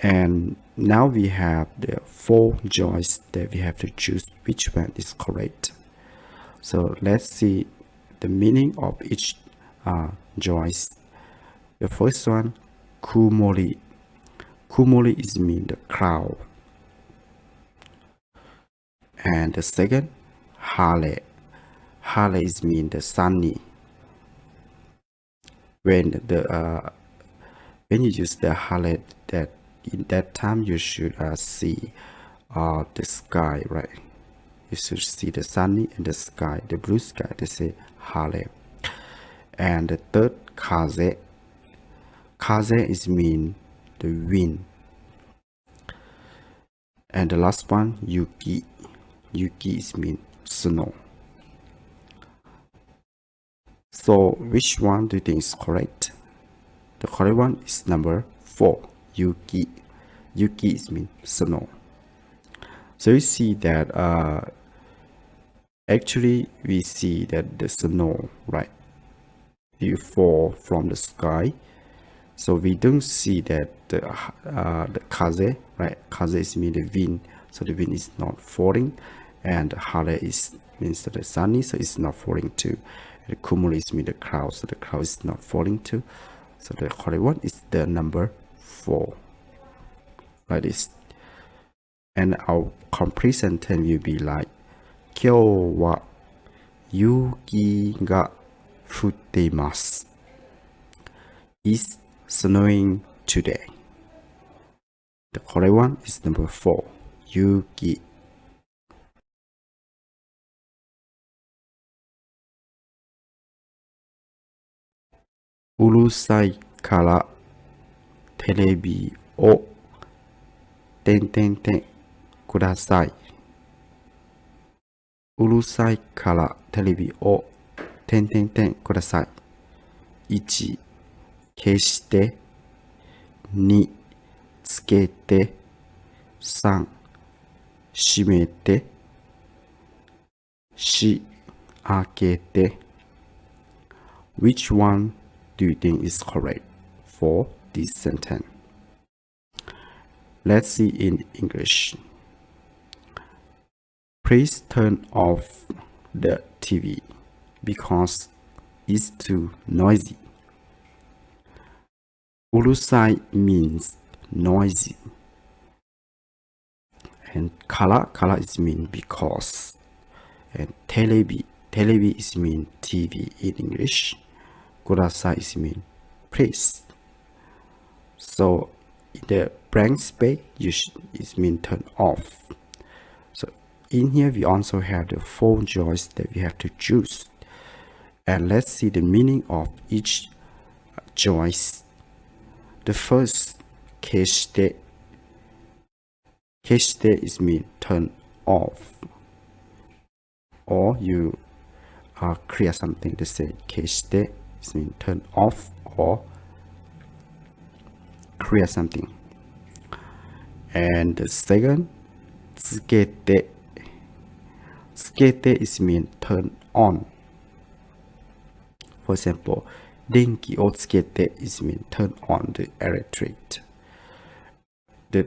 And now we have the 4 joys that we have to choose which one is correct. So let's see the meaning of each joys. The first one, kumori. Kumori is mean the cloud. And the second, hare. Hare is mean the sunny. When you use the hare, that in that time you should see the sky, right? You should see the sunny and the sky, the blue sky. They say hare. And the third, kaze. Kaze is mean the wind. And the last one, yuki. Yuki is mean snow. So which one do you think is correct? The correct one is number 4, yuki. Yuki is mean snow. So you see that actually we see that the snow, right, you fall from the sky. So we don't see that the kaze, right? Kaze is mean the wind. So the wind is not falling, and hare is means the sunny, so it's not falling too. And kumuri is mean the cloud, so the cloud is not falling too. So the correct one is the number 4, like this. And our complete sentence will be like, 今日は雪が降っています. It's snowing today. The correct one is number 4. Yuki. Urusai kara terebi o kudasai. Urusai kara terebi o kudasai. 1. 消して。2. つけて。3. 閉めて。4. 開けて。Which one do you think is correct for this sentence? Let's see in English. Please turn off the TV because it's too noisy. Urusai means noisy. And kara is mean because. And terebi is mean TV in English. Kudasai is mean please. So in the blank space is mean turn off. So in here we also have the 4 choices that we have to choose. And let's see the meaning of each choice. The first, 消して。消して is mean turn off. Or you clear something to say 消して is mean turn off or clear something. And the second, つけて。つけて is mean turn on. For example, 電気をつけて is mean turn on the electric. The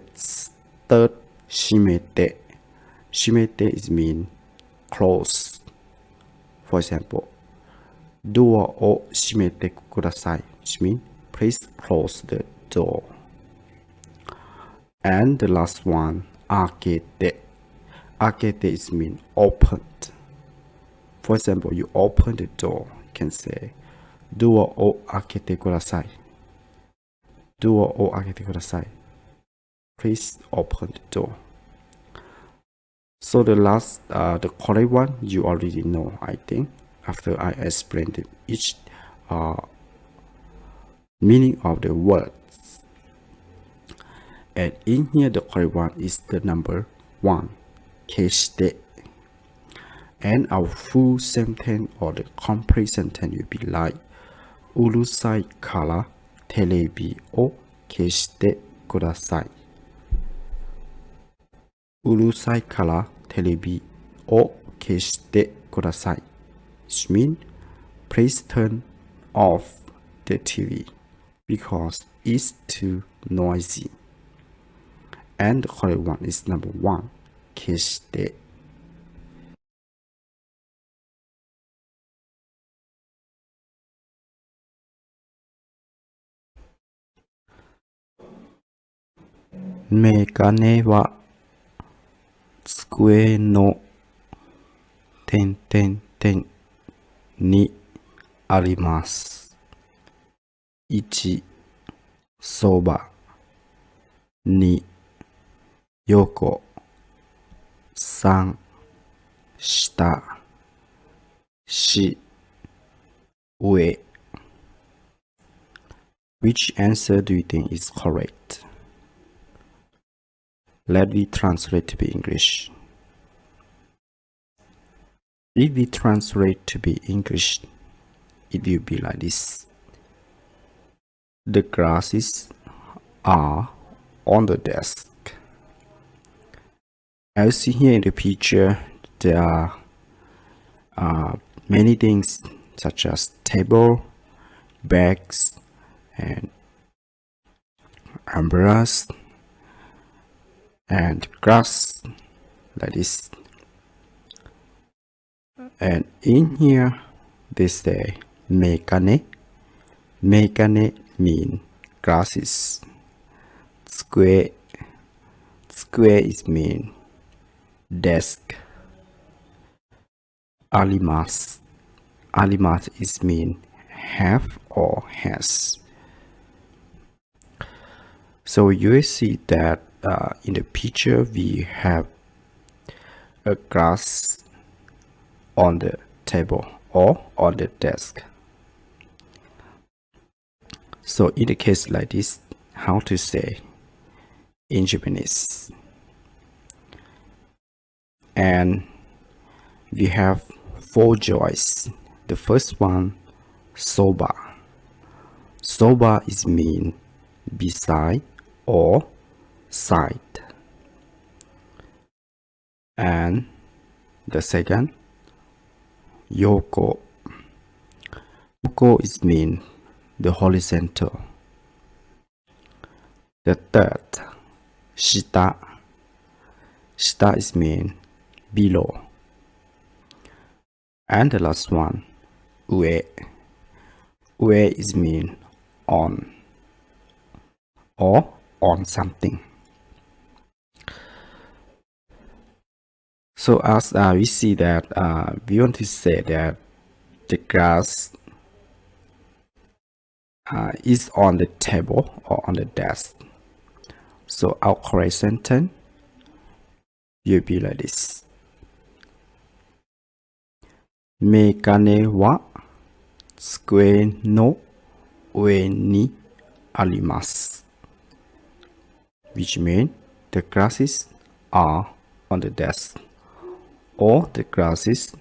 third, 閉めて。閉めて is mean close. For example, ドアを閉めてください which means please close the door. And the last one, 開けて。開けて is mean opened. For example, you open the door, you can say ドアを開けてください。ドアを開けてください。Please open the door. So the last, the correct one, you already know, I think, after I explained each meaning of the words. And in here, the correct one is the number 1, 消して. And our full sentence or the complete sentence will be like うるさいからテレビを消してください。うるさいからテレビを消してください。Which means, please turn off the TV because it's too noisy. And the correct one is number 1, 消して。メガネは机の点々点にあります。1、そば。2、横。3、下。4、上。Which answer do you think is correct? Let me translate to be English. If we translate to be English, it will be like this. The glasses are on the desk. As you see here in the picture, there are many things such as table, bags, and umbrellas, and glass like this. And in here they say メガネ。メガネ mean glasses. 机。机 is mean desk. あります。あります is mean have or has. So you will see that in the picture we have a glass on the table or on the desk. So in the case like this, how to say in Japanese? And we have four joys. The first one, soba. Soba is mean beside or side. And the second, yoko. Yoko is mean the horizontal. The third, shita. Shita is mean below. And the last one, ue. Ue is mean on or on something. So as we see that we want to say that the glass is on the table or on the desk. So our correct sentence will be like this. Mekane wa tsukue no ue ni arimasu. Which means the glasses are on the desk or the glasses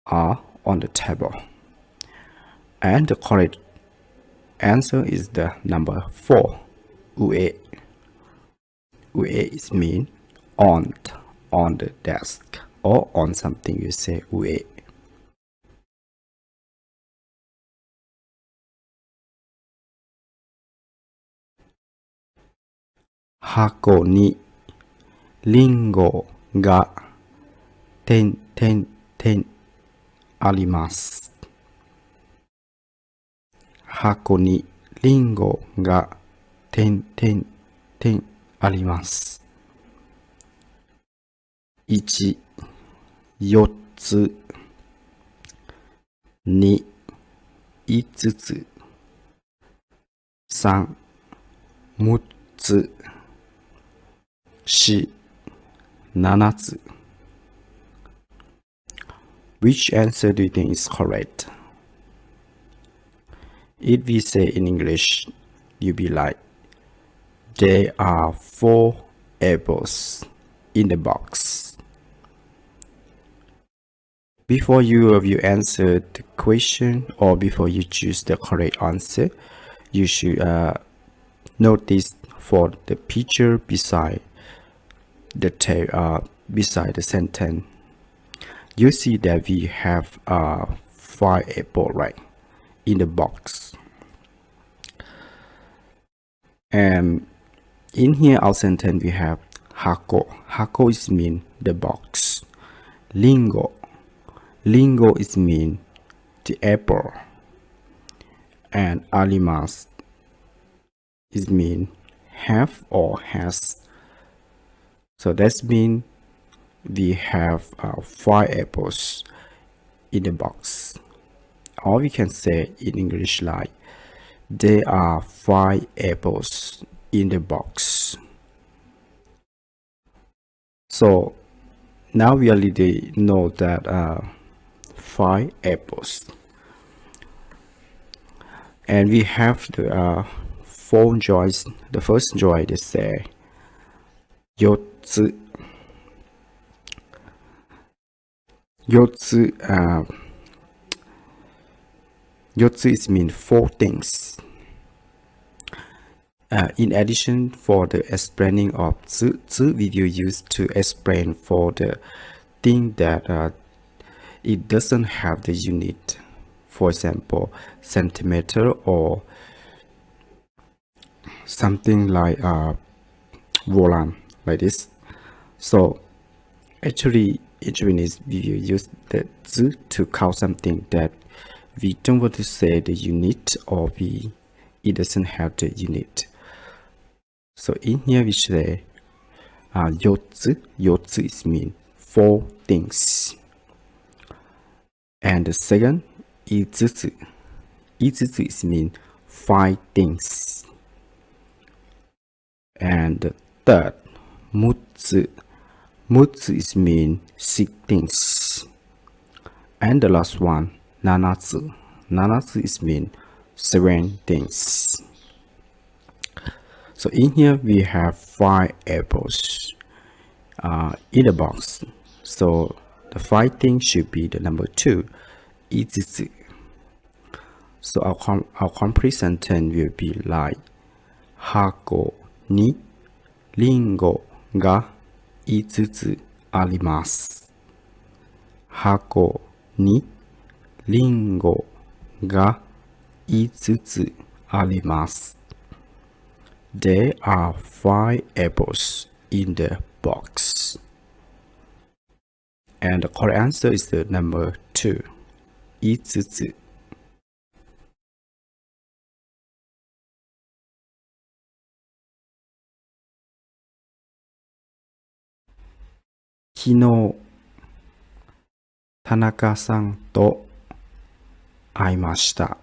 are on the table. And the correct answer is the number 4, ue. Ue is mean on the desk or on something, you say ue. Hako ni ringo ga ten ten ten arimasu. Hako ni ringo ga ten ten ten arimasu. 1、4つ、2、5つ、3、6つ、4、7つ。Which answer do you think is correct? If we say in English, you'll be like, there are 4 apples in the box. Before you answer the question or before you choose the correct answer, you should notice for the picture beside the sentence. You see that we have 5 apples, right, in the box. And in here our sentence we have hako. Hako is mean the box. Ringo. Ringo is mean the apple. And arimasu is mean have or has. So that's mean we have 5 apples in the box. Or we can say in English like, there are 5 apples in the box. So now we already know that 5 apples. And we have the 4 joys. The first joy they say 4つ。4つ、4つ is mean 4 things. In addition, for the explaining of つ we will use to explain for the thing that it doesn't have the unit. For example, centimeter or something like volume, like this. So actually in Japanese we will use the つ to count something that we don't want to say the unit or it doesn't have the unit. So in here we say 4つ 4つ is mean 4 things. And the second 5つ 5つ is mean 5 things. And the third, 6つ。6つ is mean 6 things. And the last one, 7つ。7つ is mean 7 things. So in here we have 5 apples in the box. So the 5 things should be the number 2, 5つ。So our complete sentence will be like 箱にリンゴが5つあります。箱にリンゴが5つあります。There are 5 apples in the box. And the correct answer is the number 2, 5つ。昨日、田中さんと会いました。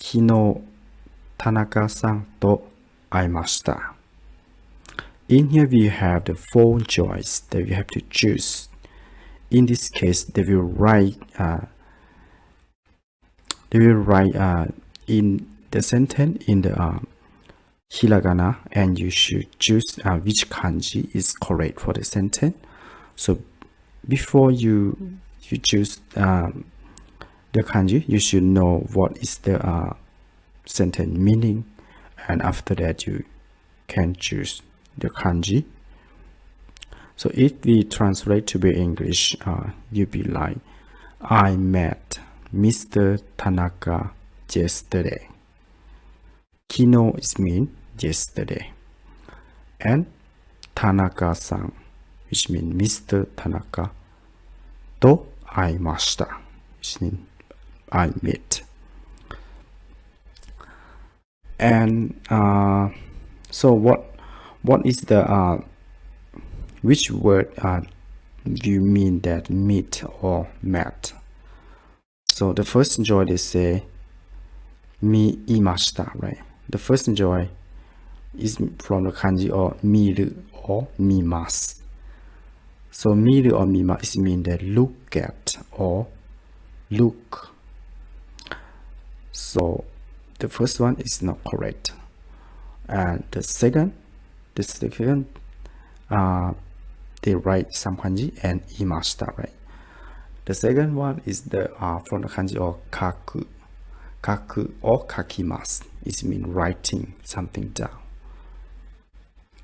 昨日、田中さんと会いました。In here we have the 4 choices that we have to choose. In this case, they will write in the sentence in the hiragana, and you should choose which kanji is correct for the sentence. So before you choose the kanji, you should know what is the sentence meaning, and after that you can choose the kanji. So if we translate to be English, you'll be like, I met Mr. Tanaka yesterday. Kino is mean yesterday. And Tanaka-san, which means Mr. Tanaka, to aimashita, which means I met. And so what is the which word do you mean that meet or met? So the first joy they say miimashita, right? The first joy is from the kanji or miru or mimasu. So miru or mimasu is mean that look at or look. So the first one is not correct. And the second they write some kanji and imashita, right? The second one is the from the kanji or kaku. Kaku or kakimasu is mean writing something down.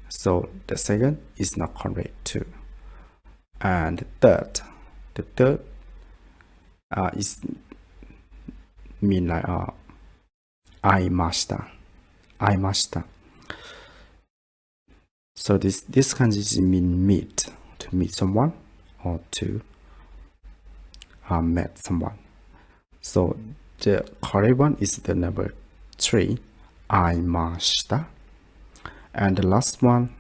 So the second is not correct too. And the third is mean like aimashita. So this kanji mean meet, to meet someone or to met someone. So the correct one is the number 3, aimashita. And the last one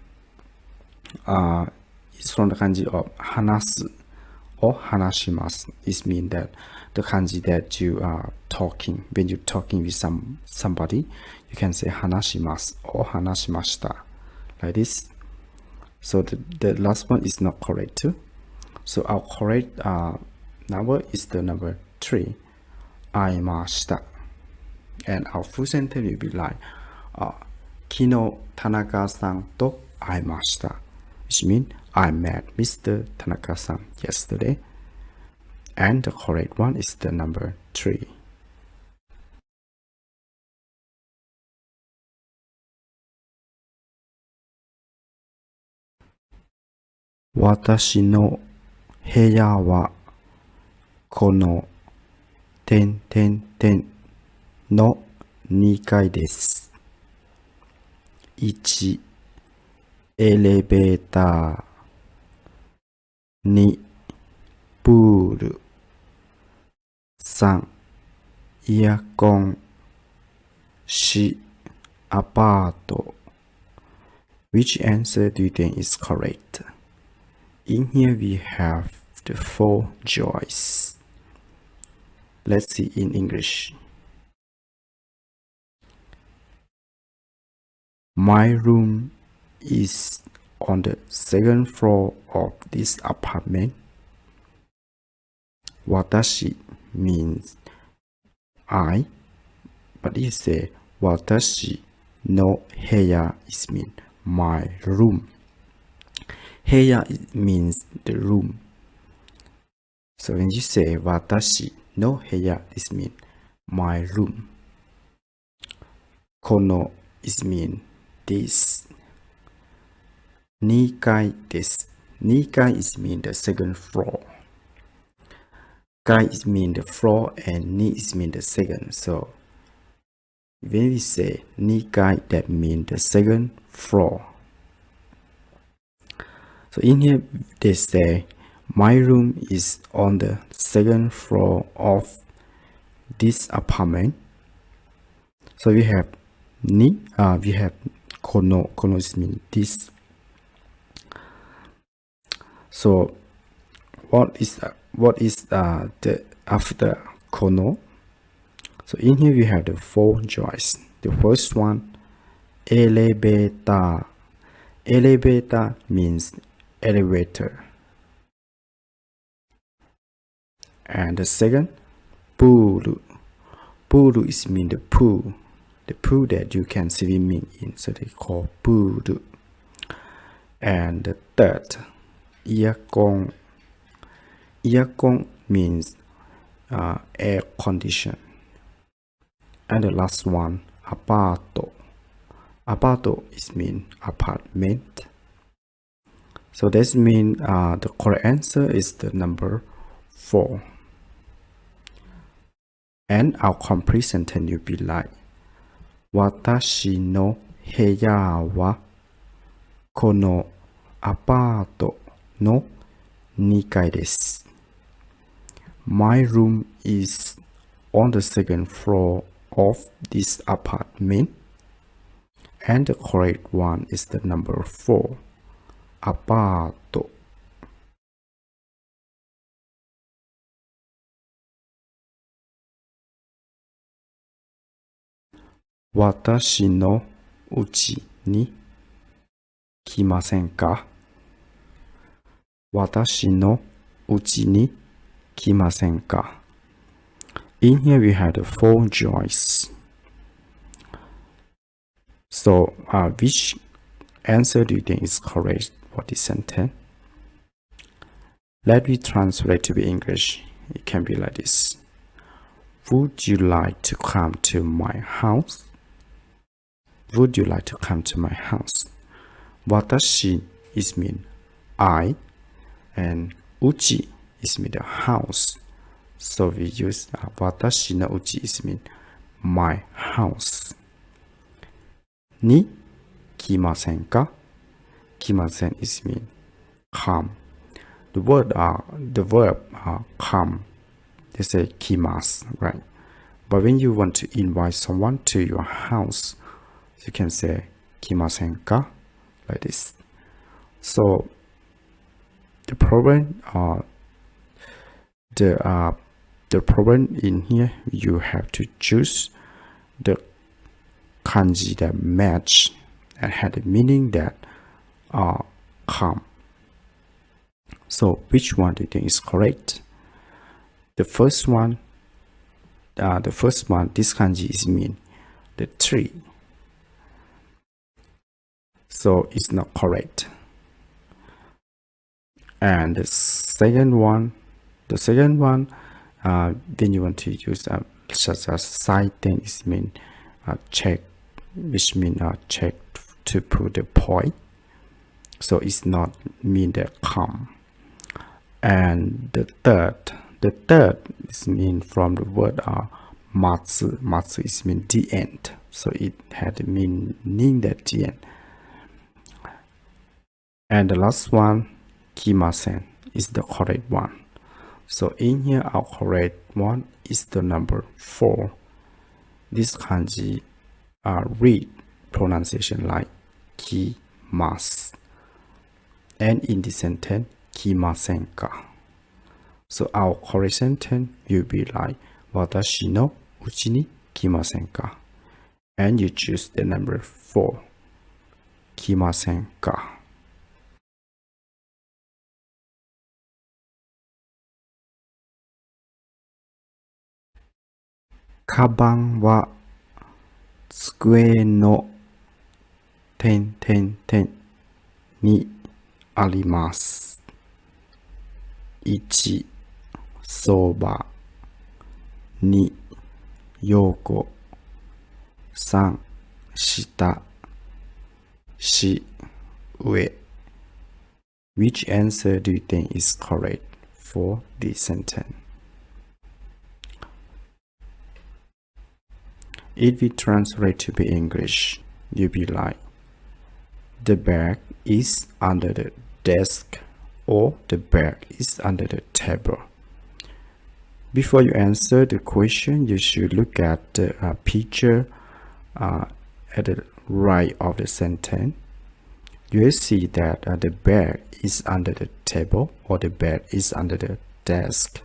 is from the kanji of hanasu or hanashimasu. It means that the kanji that you are talking, when you're talking with somebody, you can say hanashimasu or hanashimashita, like this. So the last one is not correct too. So our correct number is the number 3, aimashita. And our full sentence will be like 昨日田中さんと会いました, which means I met Mr. Tanaka-san yesterday. And the correct one is the number 3. 私の部屋はこの点々点の2階です。1、エレベーター。2、プール。3、イヤコン。4、アパート。Which answer do you think is correct? In here we have the 4 joys. Let's see in English. My room is on the second floor of this apartment. Watashi means I, but if you say watashi no heya is mean my room. Heya means the room. So when you say watashi no heya, this means my room. Kono is mean this. Nikai desu. Nikai is mean the second floor. Kai is mean the floor and ni is mean the second. So when we say nikai, that means the second floor. So in here they say my room is on the second floor of this apartment. So we have ni, we have kono. Kono is mean this. So what is the after kono? So in here we have the four joys. The first one, elevator. Elevator means elevator. And the second, pool. Pool is mean the pool that you can swimming in. So they call pool. And the third, aircon. Aircon means air condition. And the last one, apato. Apato is mean apartment. So this means the correct answer is the number 4. And our complete sentence will be like, Watashi no heya wa kono apato no 2階です. My room is on the second floor of this apartment. And the correct one is the number 4. Apato. Watashi no uchi ni kimasen ka? Watashi no uchi ni kimasen ka? In here we have the 4 joys. So which answer do you think is correct for this sentence? Let me translate to English. It can be like this. Would you like to come to my house? Would you like to come to my house? Watashi is mean I, and uchi is mean the house. So we use watashi no uchi is mean my house. Ni kimasen ka? Kimasen is mean come. The verb come. They say kimas, right? But when you want to invite someone to your house, you can say kimasen ka, like this. So the problem the problem in here, you have to choose the kanji that match and had the meaning that come. So which one do you think is correct? The first one, this kanji is mean the tree. So it's not correct. And the second one, then you want to use such as sighten is mean check, which mean check to put the point. So it's not mean that come. And the third is mean from the word matsu. Matsu is mean the end. So it had the meaning that the end. And the last one, kimasen, is the correct one. So in here, our correct one is the number 4. This kanji read pronunciation like kimasu. And in the sentence, kimasen ka. So our correct sentence will be like, watashi no uchi ni kimasen ka. And you choose the number 4. きませんか？カバンは机の点々点にあります。1、そば。2、横。3、下。4、上。Which answer do you think is correct for this sentence? If we translate to be English, you'll be like, the bag is under the desk or the bag is under the table. Before you answer the question, you should look at the picture at the right of the sentence. You will see that the bag is under the table or the bag is under the desk.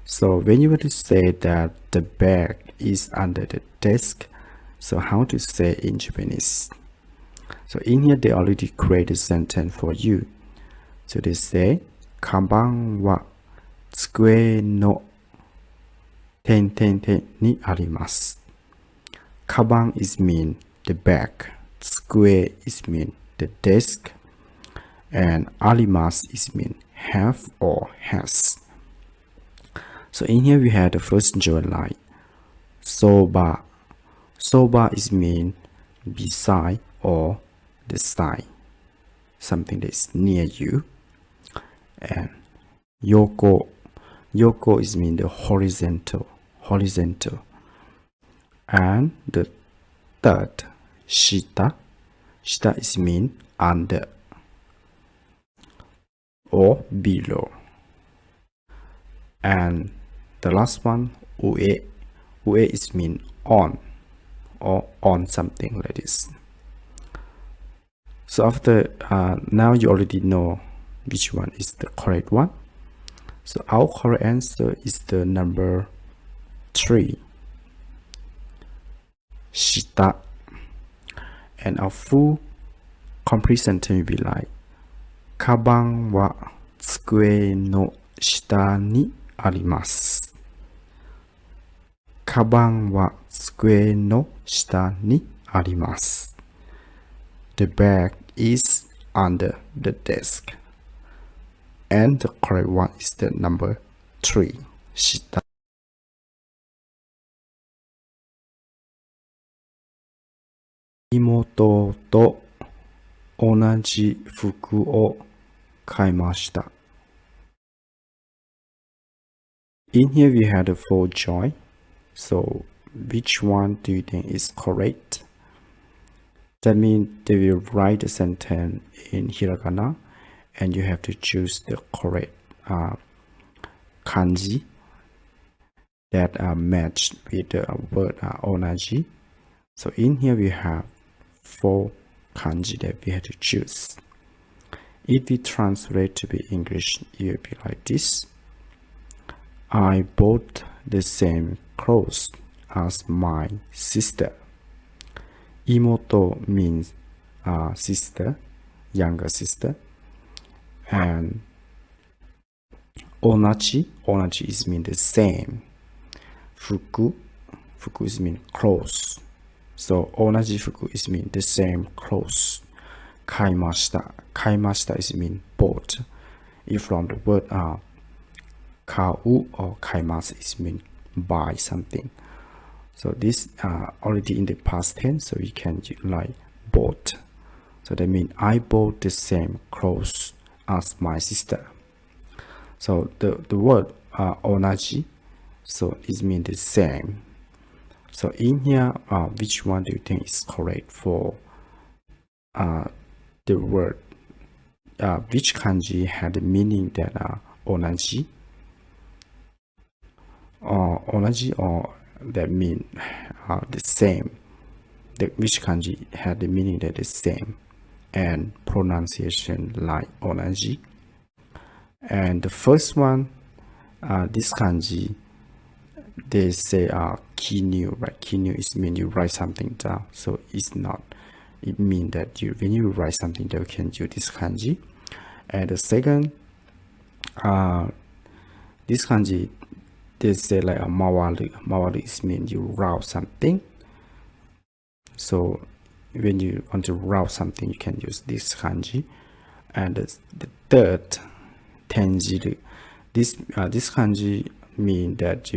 So when you want to say that the bag is under the desk, so how to say in Japanese? So in here they already created a sentence for you. So they say, カバンは机の点々点にあります。カバン is mean the bag. 机 is mean the desk. And あります is mean have or has. So in here we have the first join line. Soba. Soba is mean beside or the side. Something that is near you. And yoko. Yoko is mean the horizontal. Horizontal. And the third, shita. Shita is mean under or below. And the last one, ue. Ue is mean on or on something like this. So after now you already know which one is the correct one. So our correct answer is the number 3, shita. And our full complete sentence will be like, カバンは机の下にあります。カバンは机の下にあります。The bag is under the desk. And the correct one is the number 3, 下。妹と同じ服を買いました。In here we had a full joy. So which one do you think is correct? That means they will write the sentence in hiragana and you have to choose the correct kanji that are matched with the word onaji. So in here we have 4 kanji that we have to choose. If we translate to be English, it will be like this. I bought the same clothes as my sister. Imoto means sister, younger sister. And onachi is mean the same. Fuku is mean clothes. So onaji fuku is mean the same clothes. Kaimashita is mean bought. If from the word kau or kaimasu is mean buy something. So this already in the past tense, so we can like bought. So that means I bought the same clothes as my sister. So the word onaji, so it means the same. So in here, which one do you think is correct for the word? Which kanji had the meaning that onaji? Onaji or that mean the same. Which kanji had the meaning that is same and pronunciation like onaji. And the first one, this kanji, they say kinyu, right? Kinyu is mean you write something down, so it's not it means that when you write something, you can use this kanji. And the second, this kanji, they say like a mawaru. Mawaru is mean you route something. So when you want to route something, you can use this kanji. And the third, tenjiru. This kanji mean that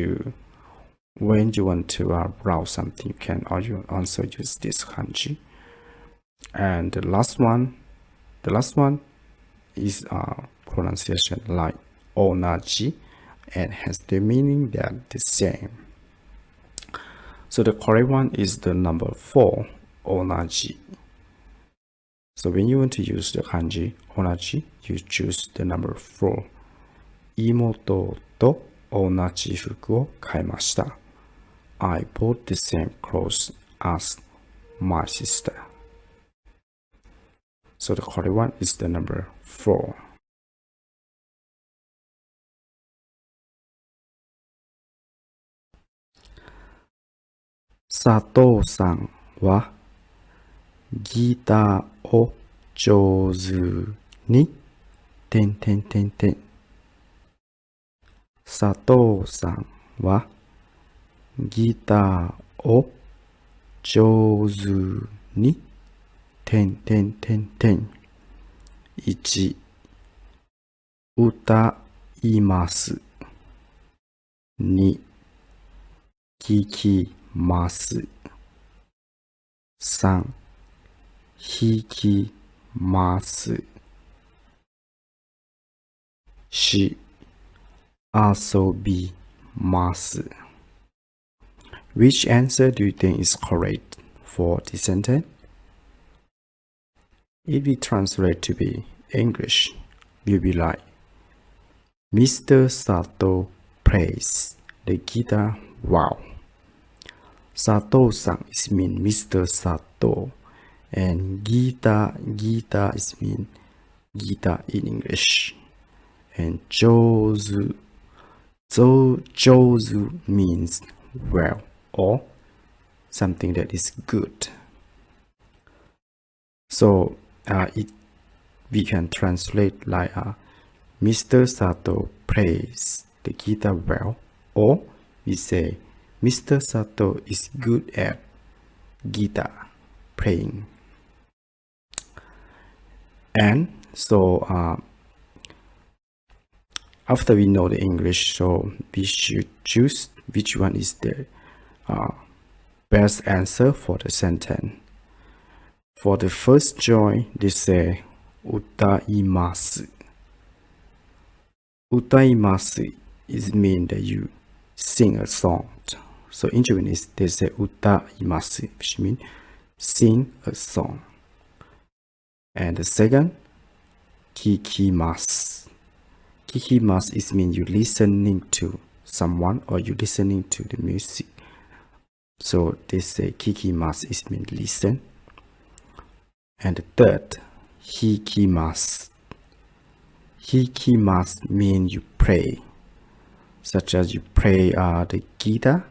when you want to route something, you can also use this kanji. And the last one is pronunciation like onaji, and has the meaning that the same. So the correct one is the number 4, onaji. So when you want to use the kanji onaji, you choose the number 4. Imoto to onaji fuku o kaemashita. I bought the same clothes as my sister. So the correct one is the number 4. Sato さんはギターを上手に佐藤さんはギターを上手に1歌います2聞きます3弾きます4遊びます。Which answer do you think is correct for this sentence? If we translate to be English, we'll be like, Mr. Sato plays the guitar well. Sato-san is mean Mr. Sato, and guitar is mean guitar in English. And jozu means well or something that is good. So we can translate like Mr. Sato plays the guitar well, or we say Mr. Sato is good at guitar playing. And so after we know the English, so we should choose which one is the best answer for the sentence. For the first joy, they say utaimasu. Utaimasu is mean that you sing a song. So in Japanese, they say utaimasu, which means sing a song. And the second, kikimasu. Kikimasu is mean you listening to someone or you listening to the music. So they say kikimasu is mean listen. And the third, hikimasu. Hikimasu mean you play, such as you play the guitar.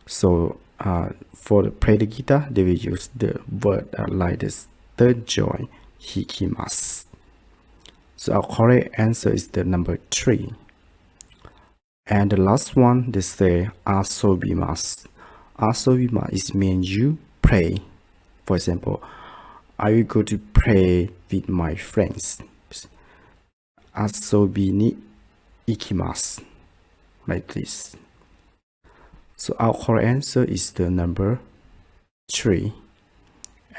So for the play the guitar, they will use the word like this third joy, hikimasu. So our correct answer is the number 3. And the last one, they say asobimasu. Asobimasu is mean you play. For example, I will go to play with my friends. Asobi ni ikimasu. Like this. So our correct answer is the number 3.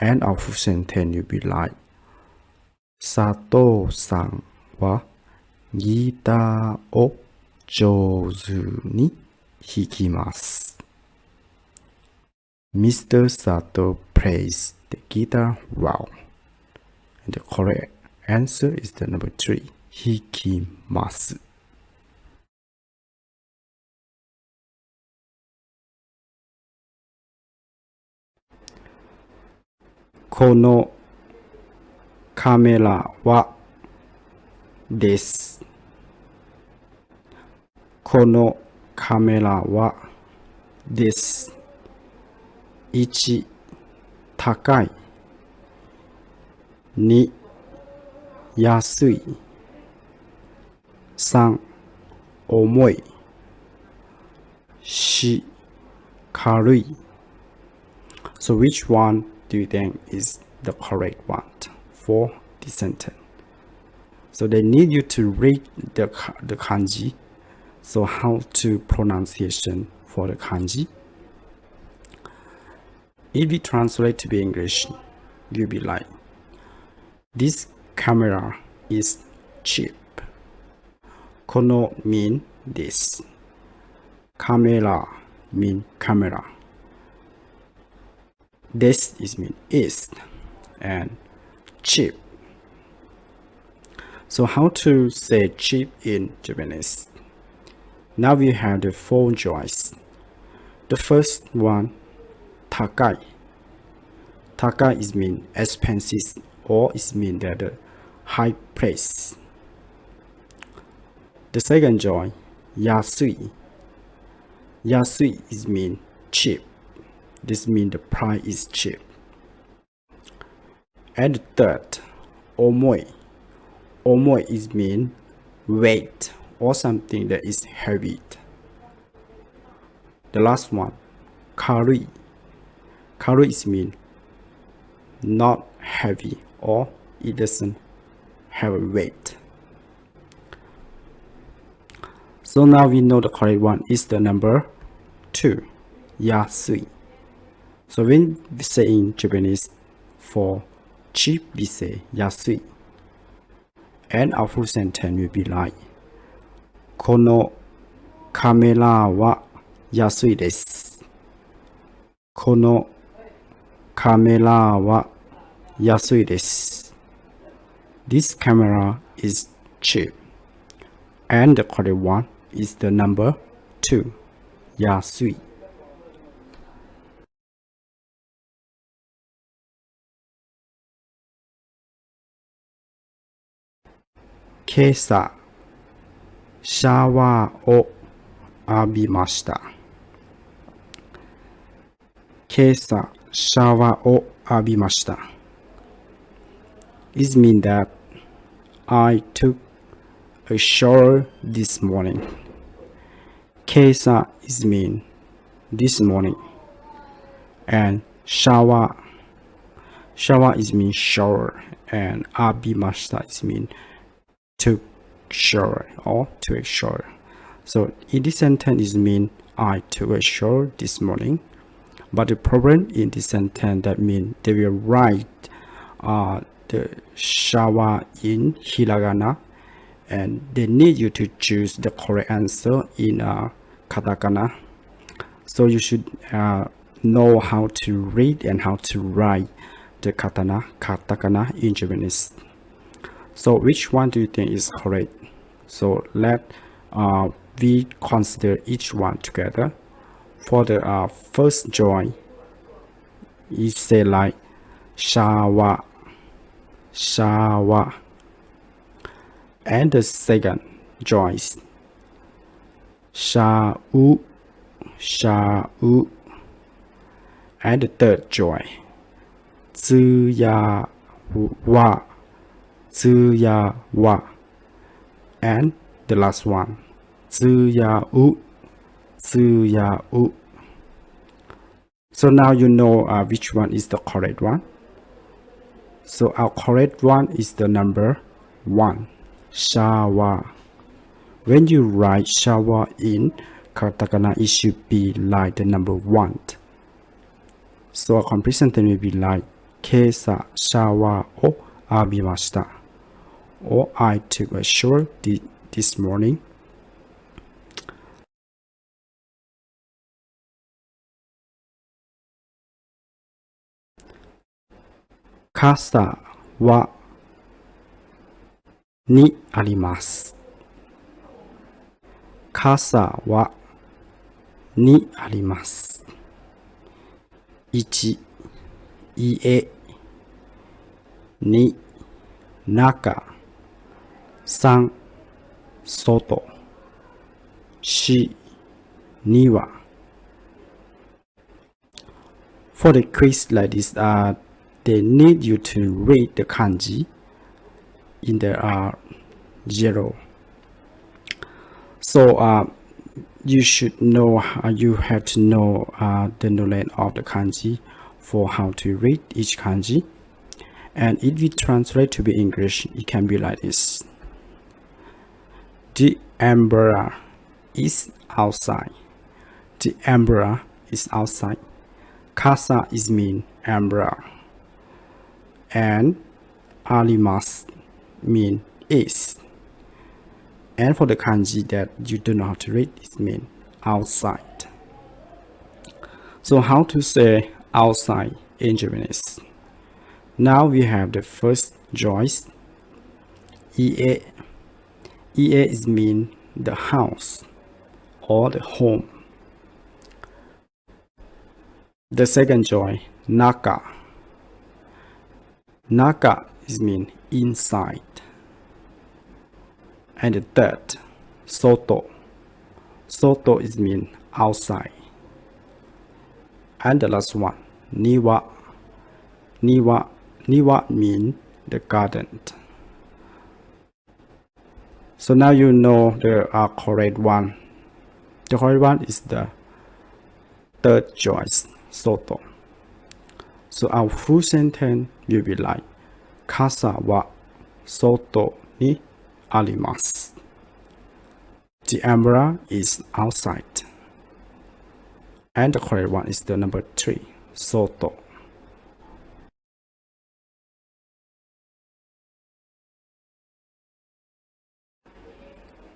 And our full sentence will be like, Sato-san wa gita o jouzu ni hikimasu. Mr. Sato plays the guitar well. And the correct answer is the number 3, hikimasu. Kono kamera wa desu. Kono kamera wa desu. 1、高い。2、安い。3、重い。4、軽い。So which one do you think is the correct one for this sentence? So they need you to read the kanji. So how to pronunciation for the kanji? If we translate to be English, you'll be like, this camera is cheap. Kono mean this. Camera mean camera. This is mean is. And cheap. So how to say cheap in Japanese? Now we have the four choices. The first one, takai. Takai is mean expensive or is mean that the high price. The second choice, yasui. Yasui is mean cheap. This means the price is cheap. And the third, omoi. Omoi is mean weight or something that is heavy. The last one, karui. Karui is mean not heavy or it doesn't have a weight. So now we know the correct one is the number 2, yasui. So when we say in Japanese for cheap, we say yasui. And our full sentence will be like, Kono kamera wa yasui desu. Kono kamera wa yasui desu. This camera is cheap. And the correct one is the number 2, yasui. Kesa, シャワーを浴びました。今朝、シャワーを浴びました。It means that I took a shower this morning. 今朝 is mean this morning. And shower is mean shower. And 浴びました is mean took shower or to a shower. So in this sentence is mean I took a shower this morning. But the problem in this sentence that mean they will write the shower in hiragana and they need you to choose the correct answer in katakana. So you should know how to read and how to write the katakana in Japanese. So which one do you think is correct? So let we consider each one together. For the first joy, you say like shower. And the second joy is shau. And the third joy, tsuyawa. And the last one, tsuyau. So now you know which one is the correct one. So our correct one is the number 1, shower. When you write shower in katakana, it should be like the number 1. So a complete sentence will be like, 今朝シャワーを浴びました。Or I took a shower this morning. Kasa waにあります。傘はにあります。1、家。2、中。3、外。4、庭。For the quiz like this, they need you to read the kanji in the zero. So you should know, you have to know the knowledge of the kanji for how to read each kanji. And if we translate to be English, it can be like this. The umbrella is outside. The umbrella is outside. Casa is mean umbrella. And arimasu mean is. And for the kanji that you don't know how to read, it means outside. So how to say outside in Japanese? Now we have the first choice. Ie. Ie is mean the house or the home. The second choice, naka. Naka is mean inside. And the third, soto. Soto is mean outside. And the last one, niwa. Niwa mean the garden. So now you know the correct one. The correct one is the third choice, soto. So our full sentence will be like, Casa wa soto ni arimasu. The umbrella is outside. And the correct one is the number 3, soto.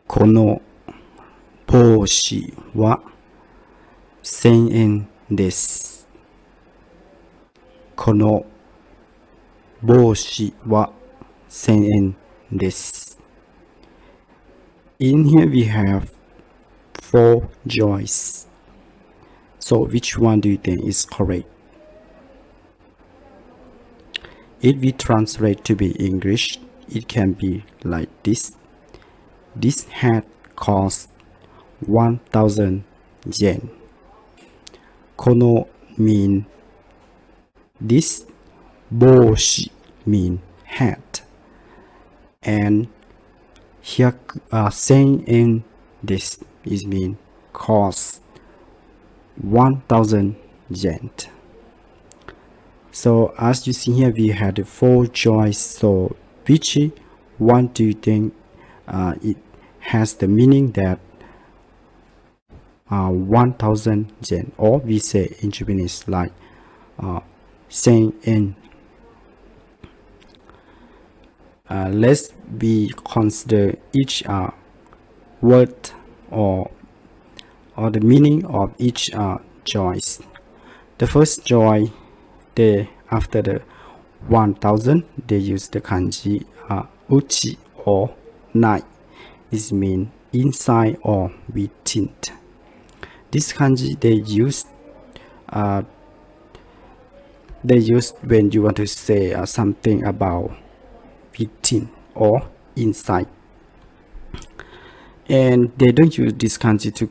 Kono boshi wa 1000円です。この帽子は1000円です。In here we have 4 choices. So which one do you think is correct? If we translate to be English, it can be like this. This hat costs 1000 yen. Kono mean this, boshi mean hat, and 1000 yen this is mean cost 1000 yen. So as you see here, we had the 4 choices. So which one do you think it has the meaning that 1000 yen, or we say in Japanese like 1000 yen. Let's be consider each word or the meaning of each choice. The first choice, they after the 1000 they use the kanji uchi or nai. It means inside or within. This kanji they use when you want to say something about within or inside, and they don't use this kanji to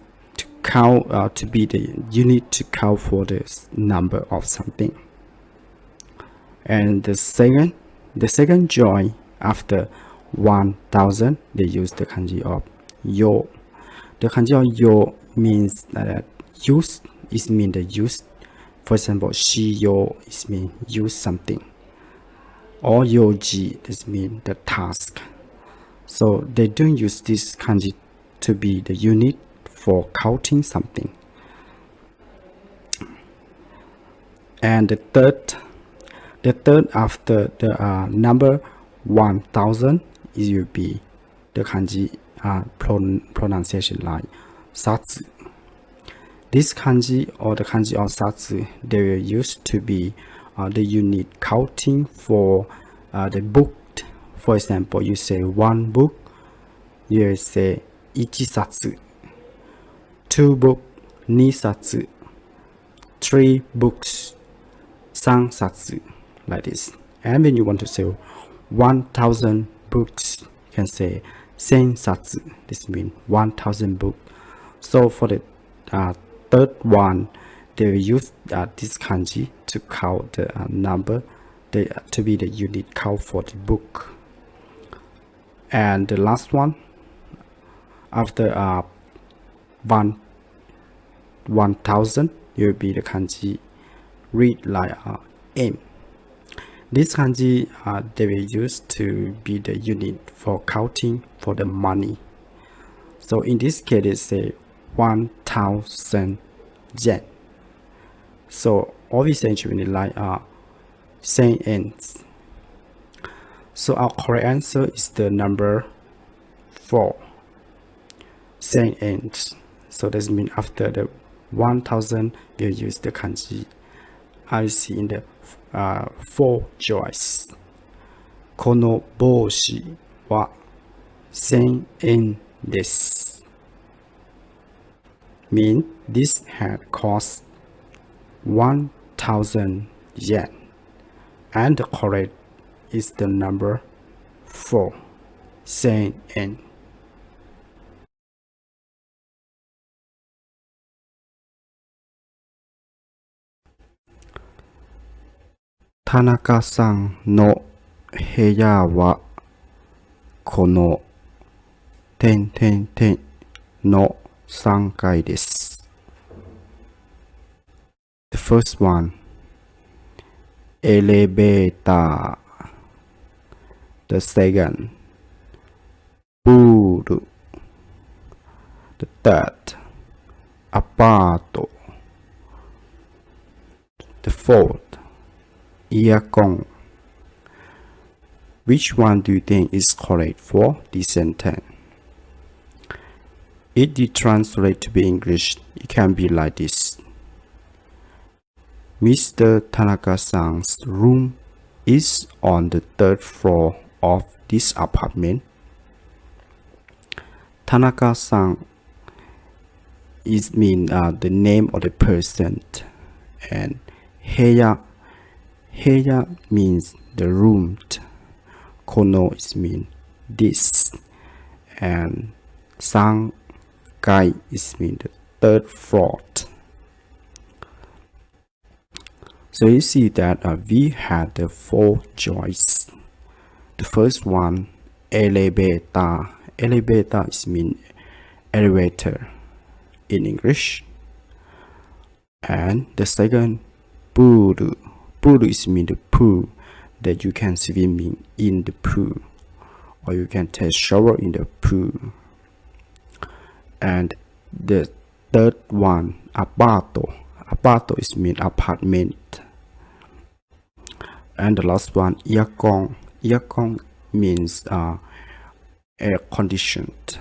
count to be the unit to count for the number of something. And the second joy after 1000 they use the kanji of yo. The kanji of yo means that use is mean the use. For example, shiyo is mean use something, or yoji is mean the task. So they don't use this kanji to be the unit for counting something. And the third after the number 1000 is will be the kanji pronunciation like satsu. This kanji or the kanji of satsu, they were used to be the unit counting for the book. For example, you say 1 book, you say 1冊, 2 book, 2冊, 3 books, 3冊, like this. And when you want to say 1000 books, you can say 1000冊. This means 1000 books. So for the third one, they will use this kanji to count the number, to be the unit count for the book. And the last one, after 1000, it will be the kanji read like M. This kanji they will use to be the unit for counting for the money. So in this case, they say 1000 yen. So always usually like cents. So our correct answer is the number 4, cents. So that means after the 1000, we'll use the kanji I see in the 4 choice. この帽子は1000円です。Mean this hat cost 1000 yen. And the correct is the number 4, 1000円。田中さんの部屋はこのの3階です。The first one, elevator. The second, pool. The third, apart. The fourth, earcon. Which one do you think is correct for this sentence? If you translate to be English, it can be like this. Mr. Tanaka-san's room is on the 3rd floor of this apartment. Tanaka-san is mean the name of the person, and heya means the room. Kono is mean this, and sankai is mean the 3rd floor. So you see that we had the 4 choices. The first one, elevator. Elevator is mean elevator in English. And the second, pool. Pool is mean the pool that you can swim in the pool, or you can take shower in the pool. And the third one, apato. Apato is mean apartment. And the last one, earcon. Earcon means air conditioned.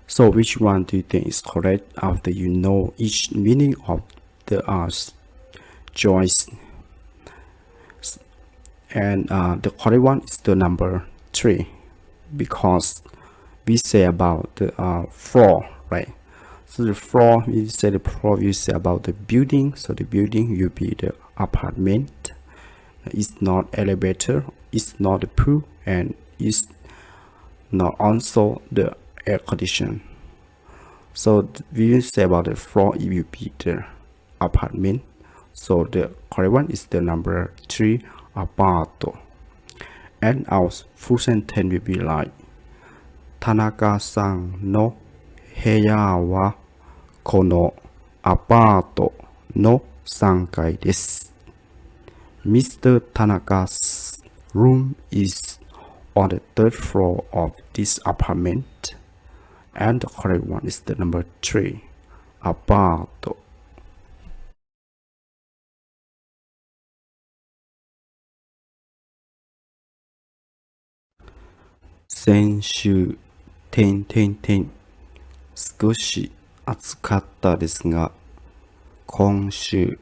So which one do you think is correct after you know each meaning of the choice? And the correct one is the number 3, because we say about the floor, right? So the floor, we say the floor, we say about the building. So the building will be the apartment. It's not elevator, it's not the pool, and it's not also the air condition. So we will say about the floor, it will be the apartment. So the correct one is the number 3, apato. And our full sentence will be like, Tanaka-san no heya wa kono apato no 3階です。Mr. Tanaka's room is on the 3rd floor of this apartment. And the correct one is the number 3, apato.先週、少し暑かったですが、今週、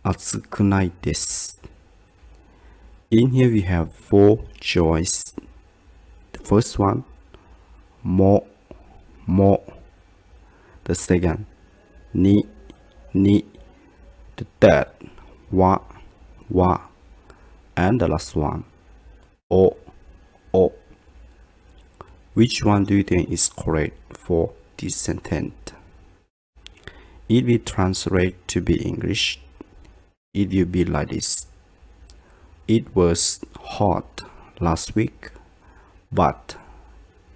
暑くないです。In here we have 4 choices. The first one, more. The second, ni. The third, wa. And the last one, o. Which one do you think is correct for this sentence. It will translate to be English. It will be like this. It was hot last week, but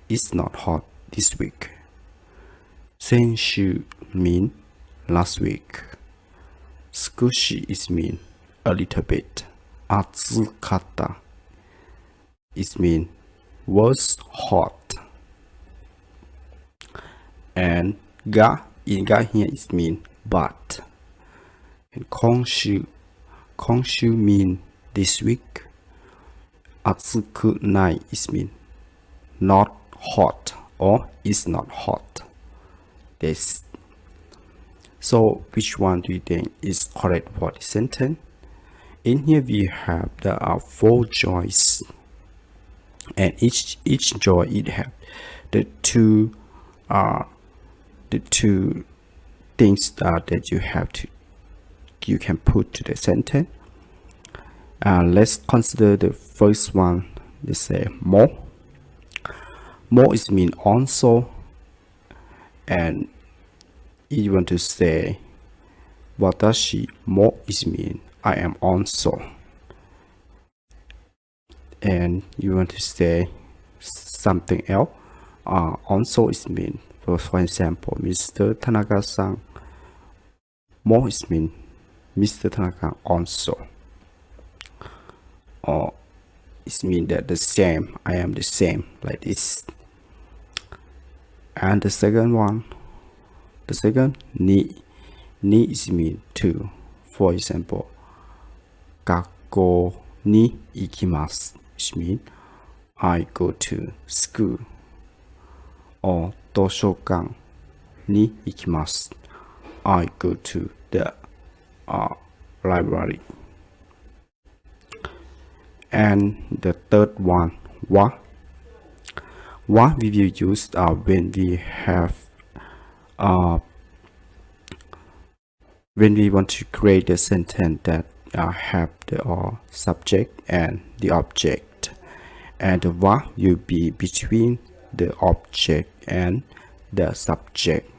it's not hot this week. Senshu mean last week. Skushi is mean a little bit. Atsukata is mean was hot. And ga in ga here is mean but. And konshu mean this week. Atsuku nai is mean not hot or is not hot. This. So which one do you think is correct for the sentence? In here we have the 4 joys, and each joy it have the two things that you can put to the sentence. Let's consider the first one. They say more. More is mean also, and you want to say watashi mo is mean I am also, and you want to say something else. Also is mean, for example, Mr. Tanaka-san. Mo is mean Mr. Tanaka also, or it means that the same, I am the same, like this. And the second ni is mean too. For example, Gakko ni ikimasu, which means I go to school. Or Doshokan ni ikimasu, I go to the library. And the third one, wa we will use when we have when we want to create a sentence that have the subject and the object, and the wa will be between the object and the subject.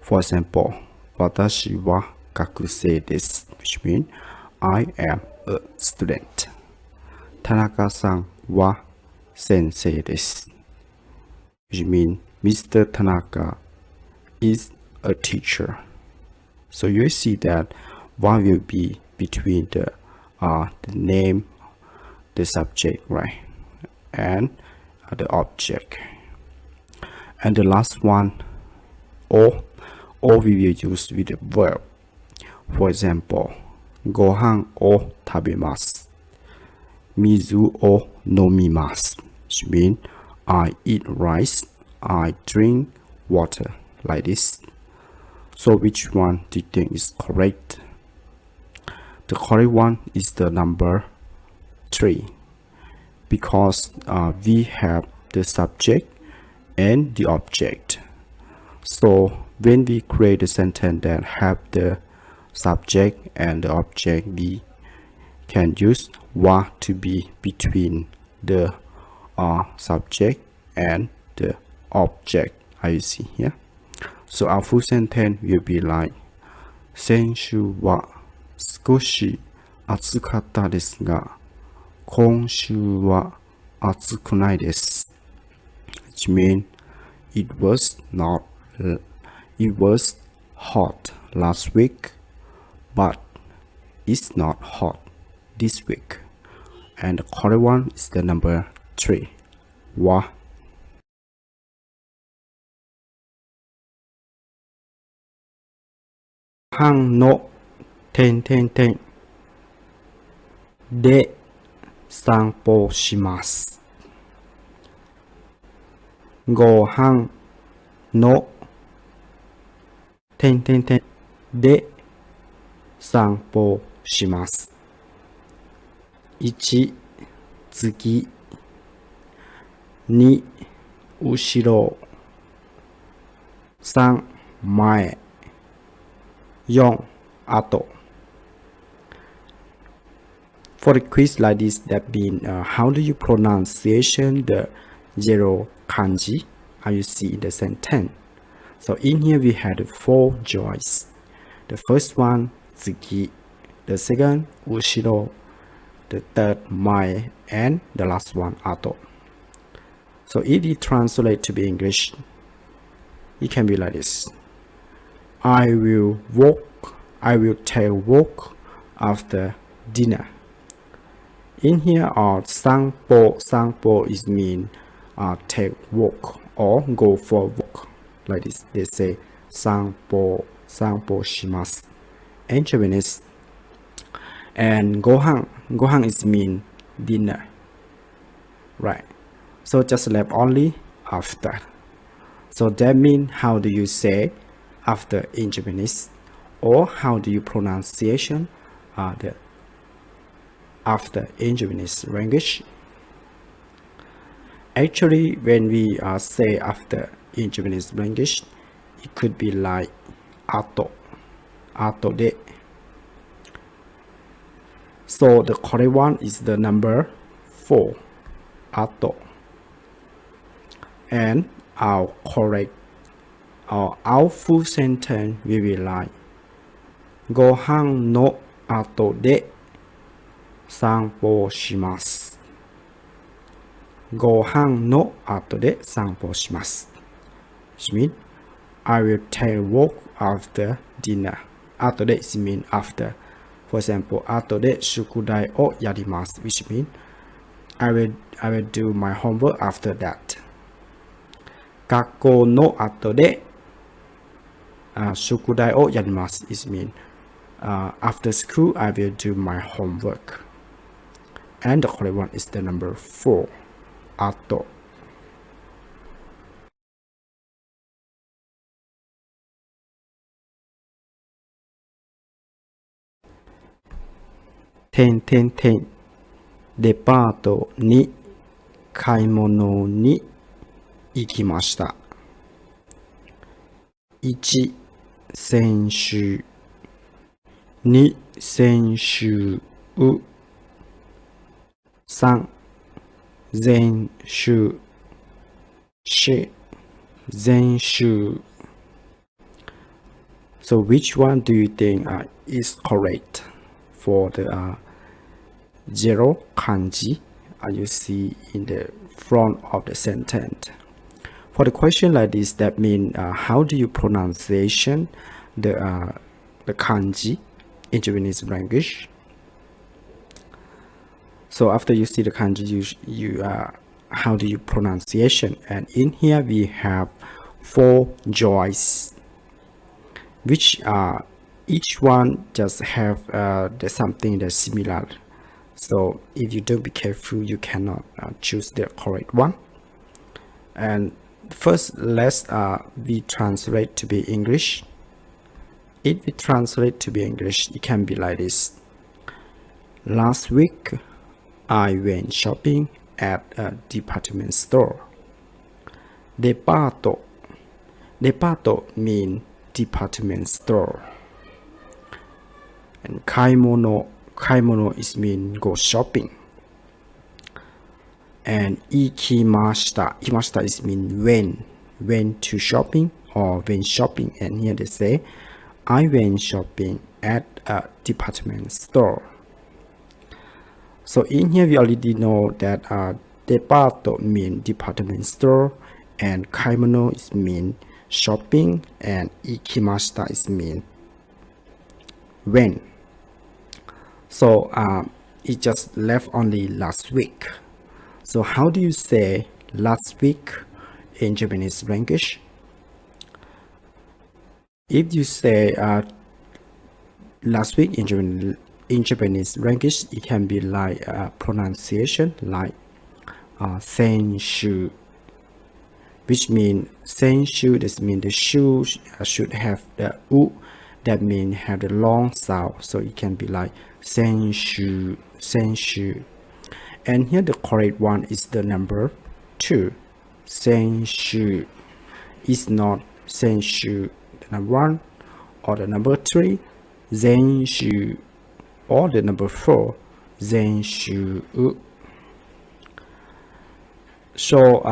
For example, watashi wa gakusei desu, which means I am a student. Tanaka-san wa sensei desu, which means Mr. Tanaka is a teacher. So you see that wa will be between the name, the subject, right, and the object. And the last one, or we will use with the verb. For example, gohan o tabemasu, mizu o nomimasu, which means I eat rice, I drink water, like this. So which one do you think is correct? The correct one is the number 3, because we have the subject and the object. So when we create a sentence that have the subject and the object, we can use wa to be between the subject and the object, as you see here. So our full sentence will be like, 先週は少し暑かったですが、今週は暑くないです。Which means it was hot last week, but it's not hot this week. And the correct one is the number 3, wa. 飯ので散歩します。ご飯ので散歩します。1、次。2、後ろ。3、前。4、後。For the quiz like this, that means how do you pronunciation the 0 kanji as you see in the sentence? So in here we had 4 joys. The first one, Tsuki. The second, Ushiro. The third, Mai. And the last one, Ato. So if you translate to be English, it can be like this. I will take a walk after dinner. In here, sangpo is mean take walk or go for a walk. Like this, they say sangpo shimasu in Japanese. And gohan is mean dinner, right? So just left only after. So that means how do you say after in Japanese, or how do you pronunciation the after in Japanese language? Actually, when we say after in Japanese language, it could be like ato de. So the correct one is the number 4, ato. And our full sentence will be like Gohan no ato de sanpo shimasu. Gohan no ato de sanpo shimasu. Which means I will take a walk after dinner. Ato de means after. For example, ato de shukudai o yarimasu, which means I will do my homework after that. Kakko no ato de shukudai o yarimasu is mean after school I will do my homework. And the correct one is the number 4, ato.デパートに買い物に行きました。1、先週。2、先週。3、前週。4、前週。So which one do you think is correct for the 0 kanji you see in the front of the sentence? For the question like this, that means how do you pronunciation the kanji in Japanese language? So after you see the kanji, you how do you pronunciation? And in here we have 4 joys, which each one just have something that's similar. So if you don't be careful, you cannot choose the correct one. And first, let's we translate to be English. If we translate to be English, it can be like this. Last week, I went shopping at a department store. Departo means department store. And kaimono is mean go shopping. And ikimashita is mean when to shopping or when shopping. And here they say I went shopping at a department store. So in here we already know that departo mean department store, and kaimono is mean shopping, and ikimashita is mean when. So it just left only last week. So how do you say last week in Japanese language? If you say last week in Japanese language, it can be like pronunciation like senshu, which means senshu. This means the shoe should have the u, that means have the long sound. So it can be like senshu. And here the correct one is the number 2. Senshu is not senshu the number 1 or the number 3. Zenshu or the number 4. Zenshu. So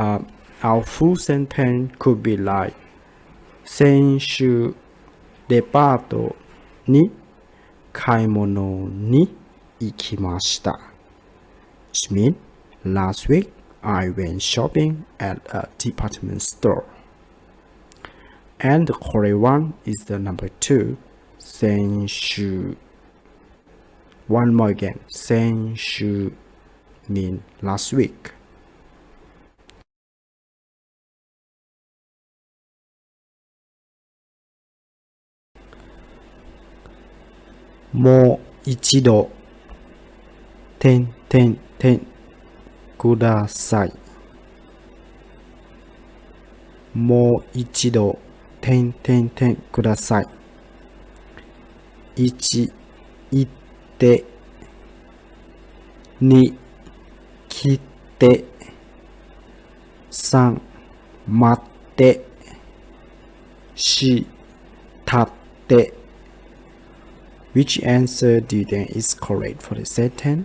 our full sentence could be like 先週デパートに買い物に行きました。Which means last week I went shopping at a department store. And the correct one is the number 2. 先週 One more again. 先週 mean last week. もう一度ください。もう一度ください。1行って2来て3待って4立って。Which answer do you think is correct for the sentence?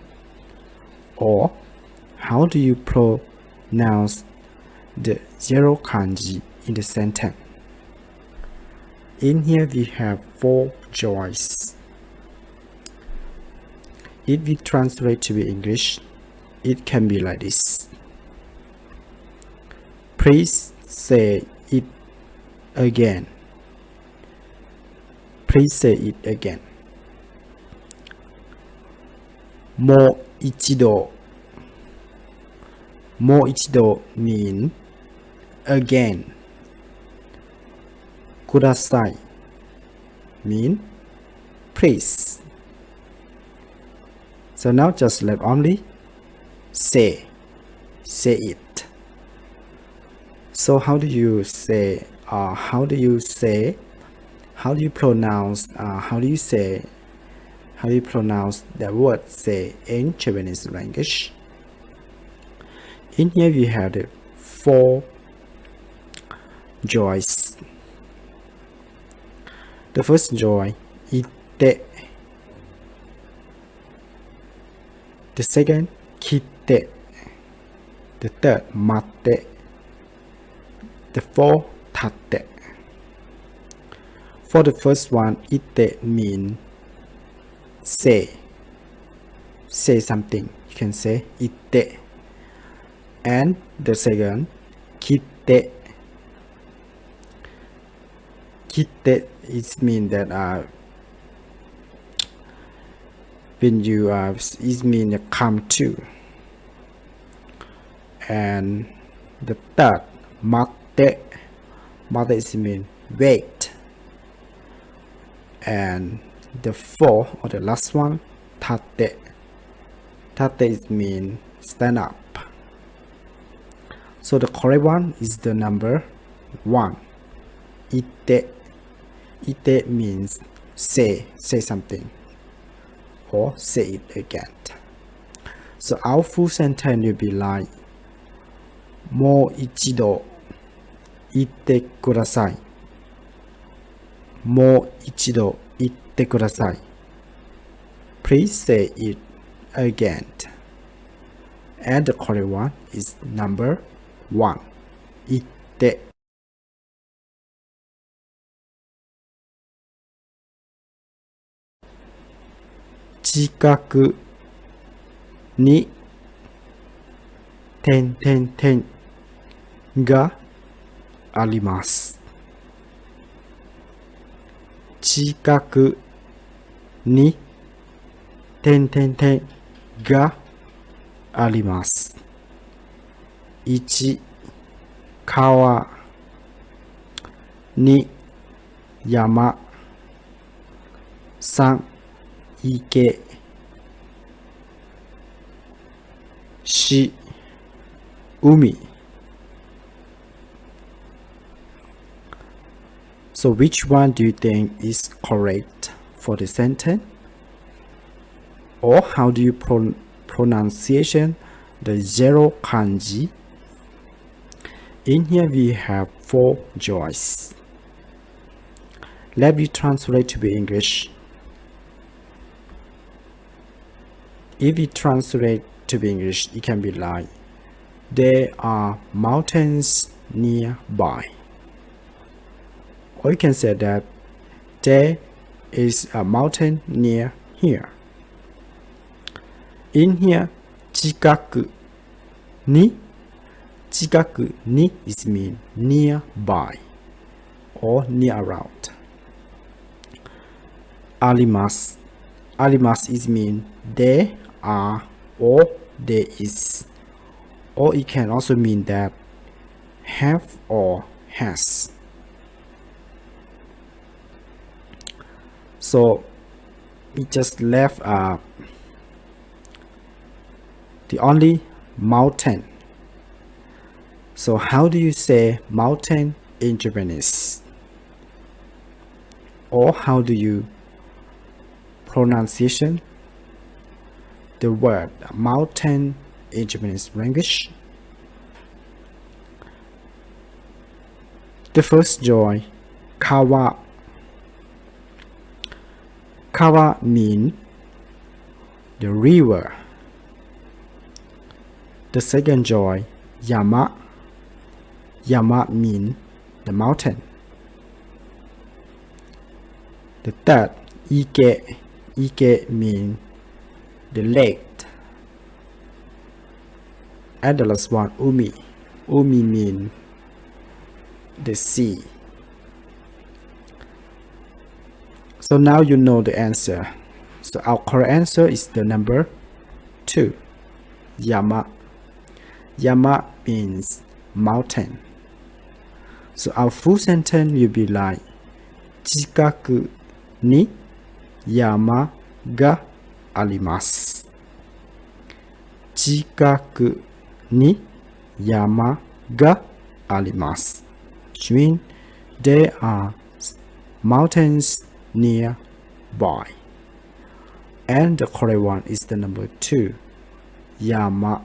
Or how do you pronounce the zero kanji in the sentence? In here we have 4 choices. If we translate to English, it can be like this. Please say it again. Please say it again. もう一度 mean again. ください mean please. So now just left only say it. So how do you pronounce the word say in Japanese language? In here we have the 4 joys. The first joy, itte. The second, kitte. The third, matte. The fourth, tatte. For the first one, itte mean say something. You can say itte. And the second, kitte. Kitte is mean that when you it mean come to. And the third, matte is mean wait. And the fourth or the last one, tate is mean stand up. So the correct one is the number 1, itte means say something or say it again. So our full sentence will be like もう一度言ってください。もう一度言ってください。Please say it again. And the correct one is number 1. 言って。近くにがあります。近くにがあります。1、川2、山3、池4、海。So which one do you think is correct for the sentence? Or how do you pronunciation the zero kanji? In here we have 4 choices. Let me translate to the English. If we translate to the English, it can be like, there are mountains nearby. or you can say that there is a mountain near here. In here, 近くにis mean nearby or near around. Arimasu is mean there are or there is, or it can also mean that have or has. So we just left the only mountain. So how do you say mountain in Japanese? Or how do you pronunciation the word mountain in Japanese language? The first joy, kawa. Kawa mean the river. The second joy, yama. Yama mean the mountain. The third, ike. Ike mean the lake. And the last one, umi. Umi mean the sea. So now you know the answer. So our correct answer is the number 2, yama. Yama means mountain. So our full sentence will be like 近くに山があります。近くに山があります。Which means there are mountains nearby. And the correct one is the number 2, yama.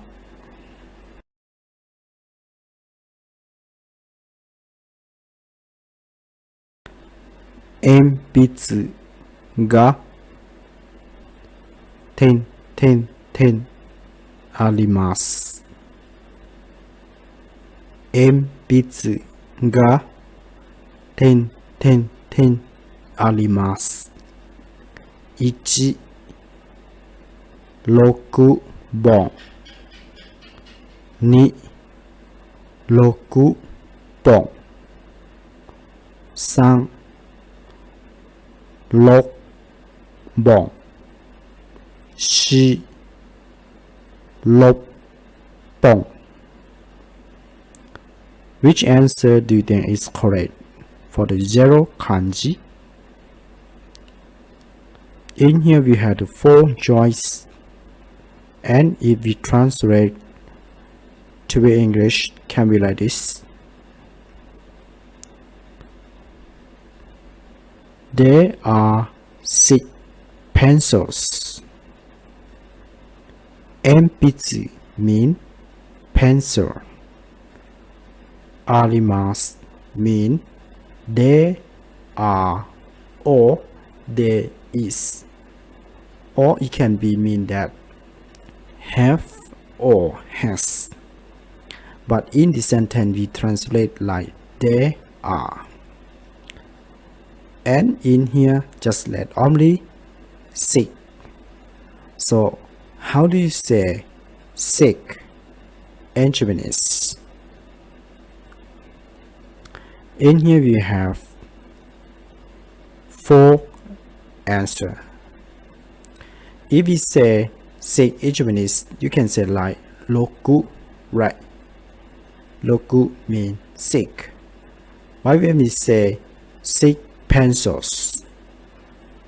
Enbitsu ga ten arimasu. Enbitsu ga ten arimasu. 1、6本。2、6本。3、6本。4、6本。Which answer do you think is correct for the 0 kanji? In here we have the 4 joys, and if we translate to English, can be like this. There are 6 pencils. Enbitsu mean pencil. Arimasu mean there are or there is, or it can be mean that have or has, but in the sentence we translate like there are. And in here just let only 6. So how do you say 6 in Japanese? In here we have 4 answer. If we say 6 in Japanese, you can say like 6, right? 6 means 6. Why when we say 6 pencils,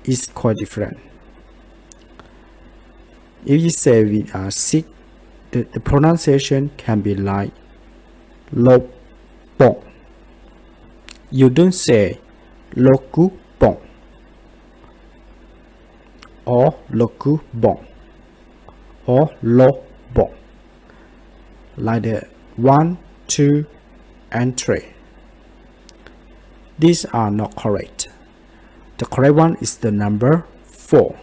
it's quite different. If you say we are 6, the pronunciation can be like 6本. You don't say 6本 or 6本 or 6本 like the 1, 2, and 3. These are not correct. The correct one is the number 4,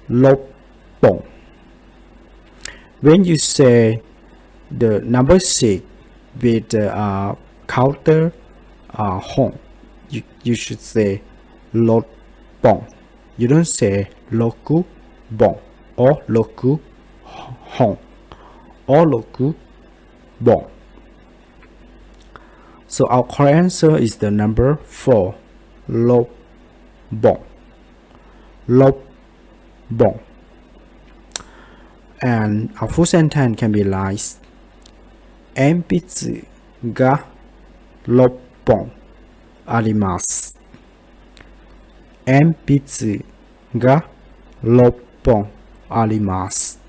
6本. When you say the number 6 with the counter home. You should say lot bong. You don't say loku bong or loku hong or loku bong. So our correct answer is the number 4, lop bong. Lop bong. And our full sentence can be like 鉛筆が6本あります。鉛筆が6本あります。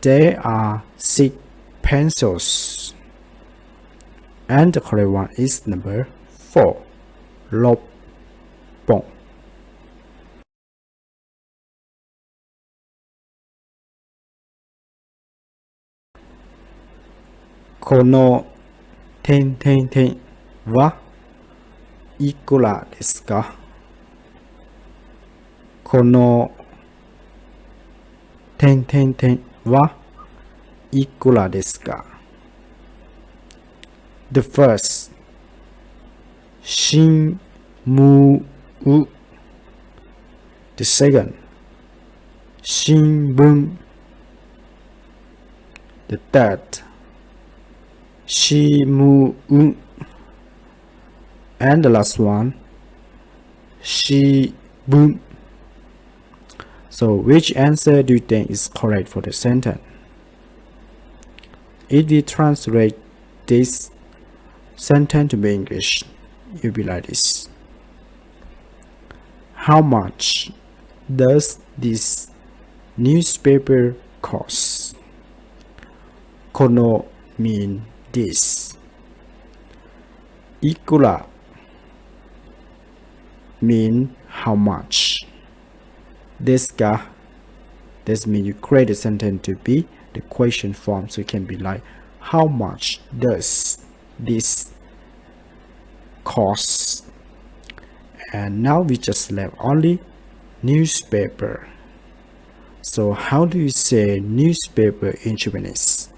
There are 6 pencils. And the correct one is number 4, 6本。この点々点はいくらですか？この点々点はいくらですか？ The first 新聞 The second 新聞 The third 新聞 and the last one 新聞 So which answer do you think is correct for the sentence? If we translate this sentence to English, it will be like this. How much does this newspaper cost? Kono mean this. Ikura mean how much. Desu ka, this means you create a sentence to be the question form, so it can be like, how much does this cost? And now we just left only newspaper. So how do you say newspaper in Japanese?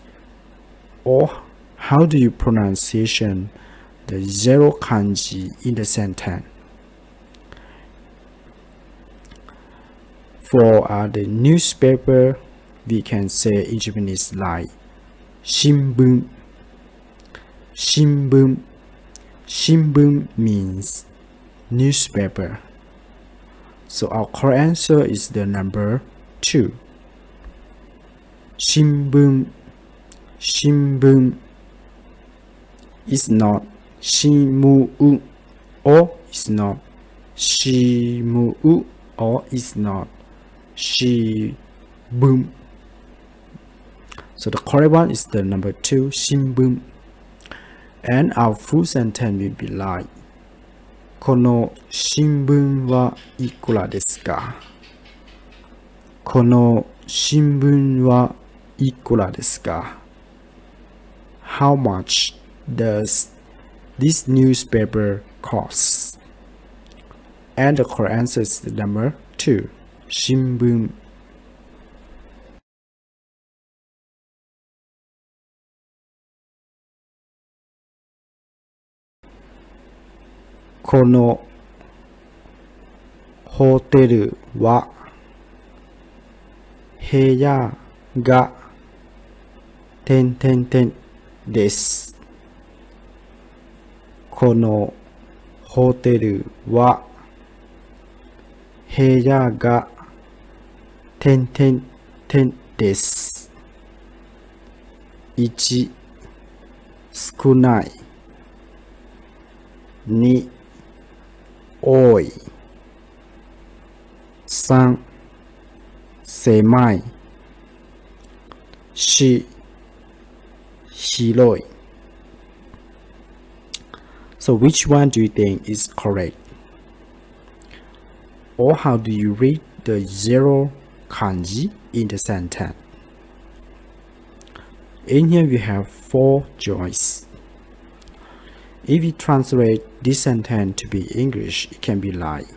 Or how do you pronunciation the 0 kanji in the sentence? For the newspaper, we can say in Japanese like 新聞 新聞 新聞 means newspaper. So our correct answer is the number 2. 新聞 新聞 is not 新聞 or is not 新聞 or is not 新聞. So the correct one is the number 2, 新聞. And our full sentence will be like, この新聞はいくらですか？この新聞はいくらですか？ How much does this newspaper cost? And the correct answer is the number 2, 新聞. このホテルは部屋が点々点です。このホテルは部屋が点々点です。1、少ない。2、多い。3、狭い。4、広い。So which one do you think is correct? Or how do you read the 0 kanji in the sentence? In here we have 4 choices. If we translate this sentence to be English, it can be like,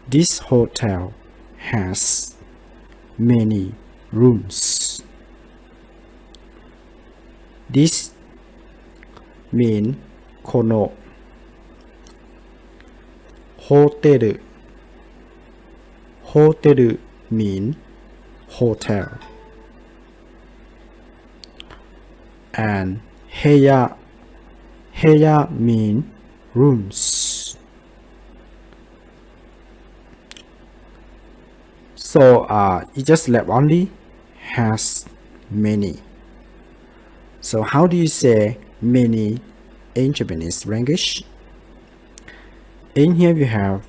this hotel has many rooms. This mean kono. Hoteru. Hoteru mean hotel. And heya. Heya mean rooms. So it just left only has many. So how do you say many in Japanese language? In here we have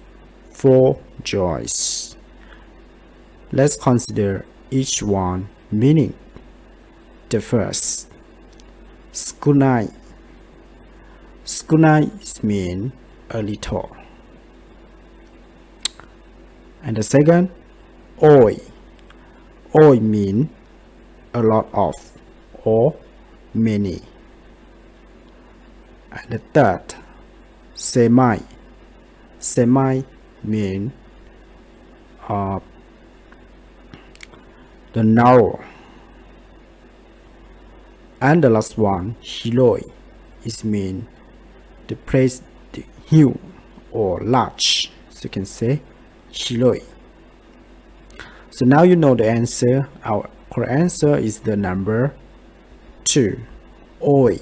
4 joys. Let's consider each one meaning. The first, sukunai. Sukunai means a little. And the second, oi. Oi means a lot of or many. And the third, semai. Semai means the narrow. And the last one, hiroi, is mean the place, the huge or large. So you can say hiroi. So now you know the answer. Our correct answer is the number 2. Oi.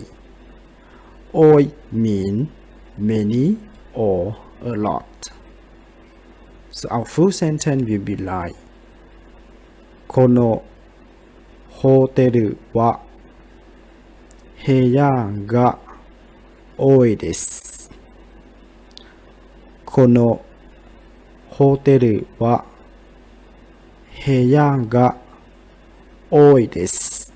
Oi mean many or a lot. So our full sentence will be like このホテルは部屋が多いです。このホテルは部屋が多いです。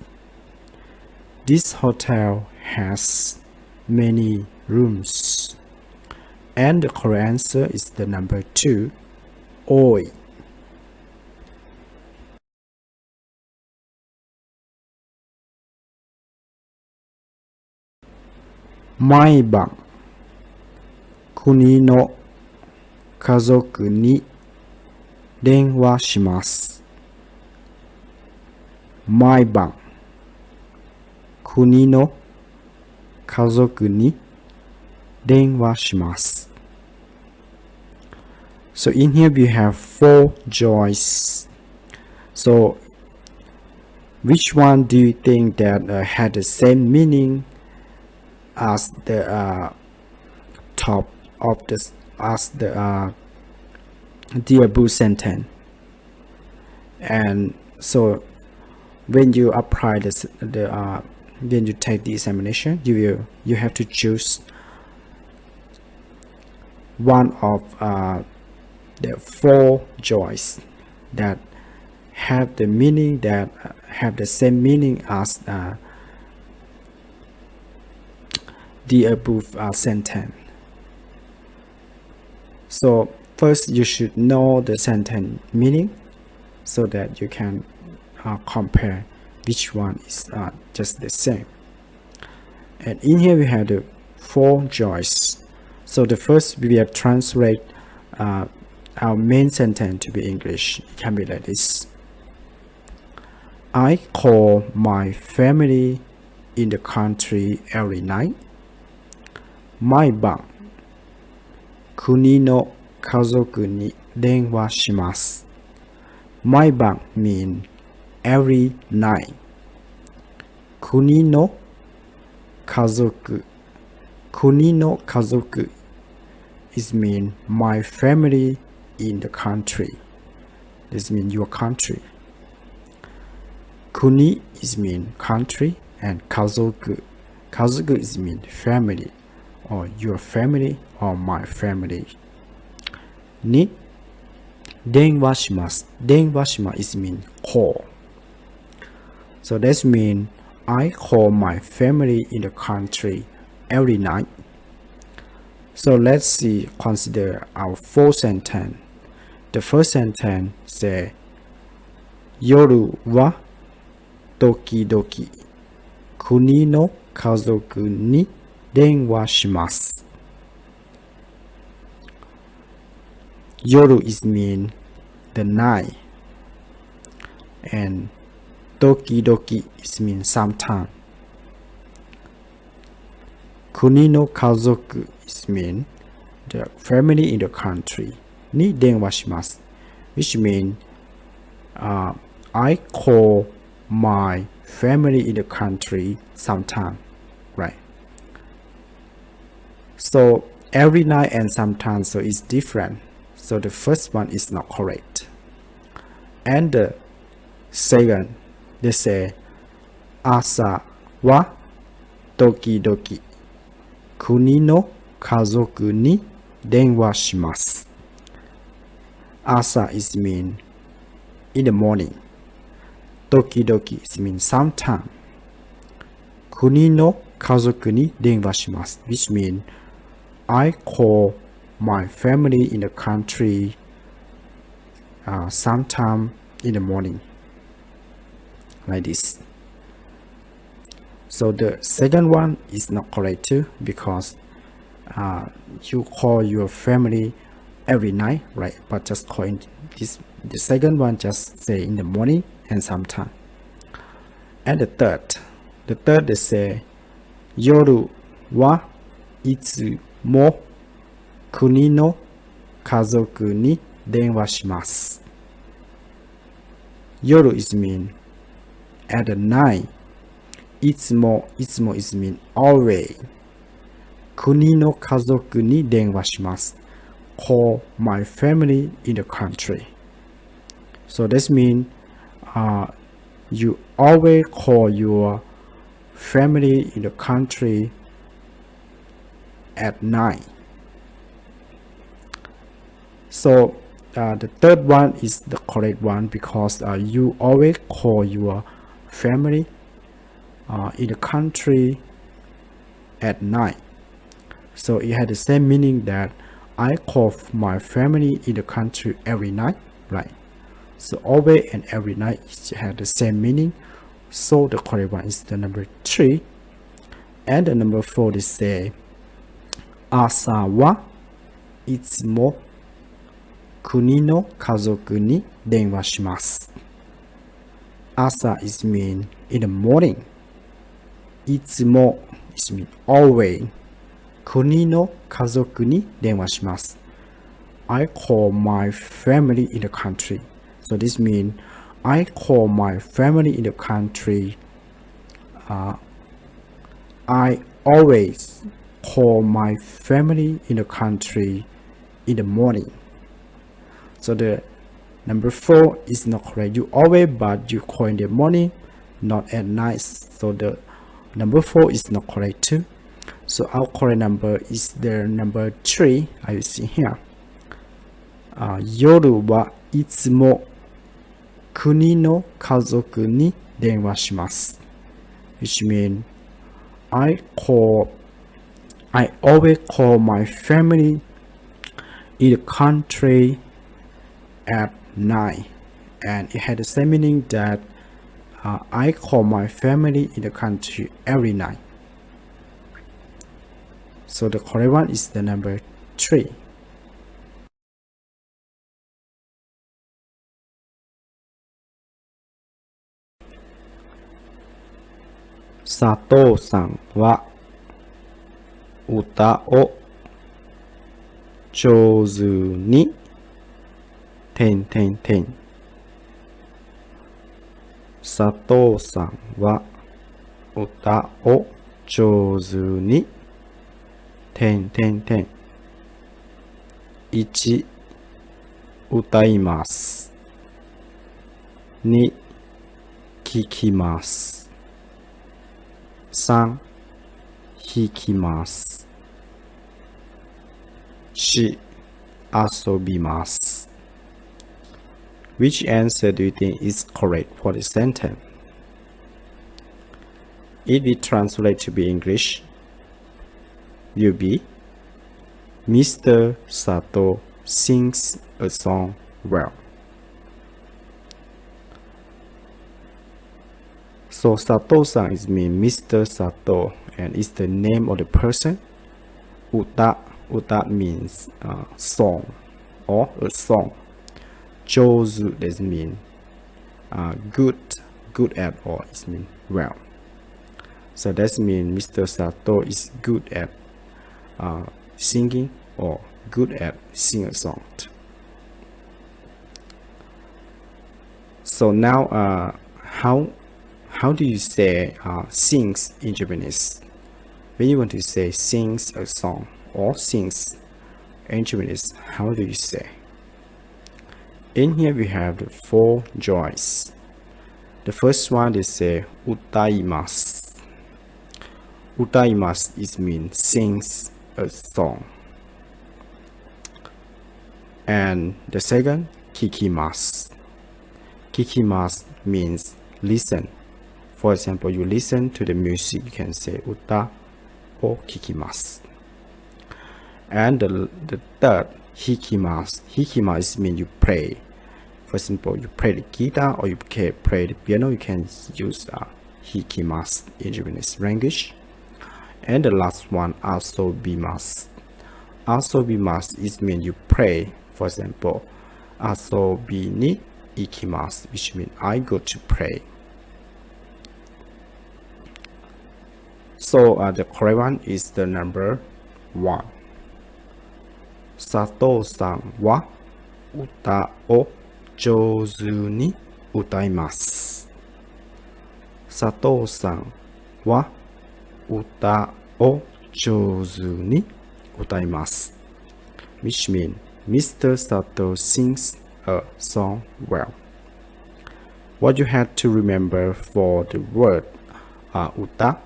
This hotel has many rooms. And the correct answer is the number 2, 多い。毎晩国の家族に電話します。毎晩国の家族に電話します。So in here we have 4 joys. So which one do you think that had the same meaning as the top of this as the above sentence? And so when you apply this when you take the examination, you have to choose one of the 4 joys that have the meaning that have the same meaning as the above sentence. So first you should know the sentence meaning so that you can compare which one is just the same. And in here we have the 4 joys. So the first we have translate our main sentence to be English. It can be like this. I call my family in the country every night. 毎晩国の家族に電話します。毎晩 mean every night. 国の家族is mean my family in the country. This means your country. 国 is mean country and 家族 is mean family or your family or my family. に電話します。電話します is mean call. So that means I call my family in the country every night. So let's consider our 4 sentence. The first sentence say 夜は時々国の家族に電話します。夜 is mean the night and 時々 is mean sometime. Kuni no kazoku is mean the family in the country. Ni denwa shimasu, which mean I call my family in the country sometime, right? So every night and sometimes, so it's different. So the first one is not correct. And the second, they say asa wa doki doki kuni no kazoku ni denwa shimasu. Asa is mean in the morning. Doki doki is mean sometime. Kuni no kazoku ni denwa shimasu, which mean I call my family in the country sometime in the morning, like this. So the second one is not correct too, because you call your family every night, right? But just calling this, the second one just say in the morning and sometime. And the third they say yoru wa itsu mo kuni no kazoku ni denwa shimasu. Yoru is mean at the night. Itsumo is mean always. Kuni no kazoku ni denwa shimasu. Call my family in the country. So this means you always call your family in the country at night. So the third one is the correct one, because you always call your family in the country at night. So it had the same meaning that I call my family in the country every night, right? So always and every night it had the same meaning. So the correct one is the number 3. And the number 4 is say asa wa itsumo kuni no kazoku ni denwa shimasu. Asa is mean in the morning. Itsumo is mean always. Kuni no kazoku ni denwa shimasu. I call my family in the country. So this means I call my family in the country. I always call my family in the country in the morning. So the number 4 is not correct. You always, but you call in the morning, not at night. So the number 4 is not correct too. So our correct number is the number 3. I will see here. Yoru wa itsumo kuni no kazoku ni denwa shimasu, which means I always call my family in the country at night. And it had the same meaning that I call my family in the country every night. So the correct one is the number 3. Sato-san wa uta o jouzu ni Sato-san wa uta o jouzu ni 1歌います2聞きます3弾きます4遊びます。 Which answer do you think is correct for the sentence? If we translate to be English, will be Mr. Sato sings a song well. So Sato-san is mean Mr. Sato and is the name of the person. Uta means song or a song. Jouzu does mean good at, or it means well. So that means Mr. Sato is good at singing or good at sing a song. So now how do you say sings in Japanese? When you want to say sings a song or sings in Japanese, how do you say? In here we have the 4 joys. The first one is say utaimasu. Utaimasu is mean sings a song. And the second, kikimasu. Kikimasu means listen. For example, you listen to the music, you can say uta or kikimasu. And the third, hikimasu. Hikimasu means you play. For example, you play the guitar or you play the piano, you can use hikimasu in Japanese language. And the last one, asobimasu. Asobimasu is mean you play. For example, asobi ni ikimasu, which means I go to play. So the correct one is the number 1. Sato-san wa uta o jouzu ni utaimasu. Sato-san wa uta o jouzu ni utaimasu, which means Mr. Sato sings a song well. What you have to remember for the word uta,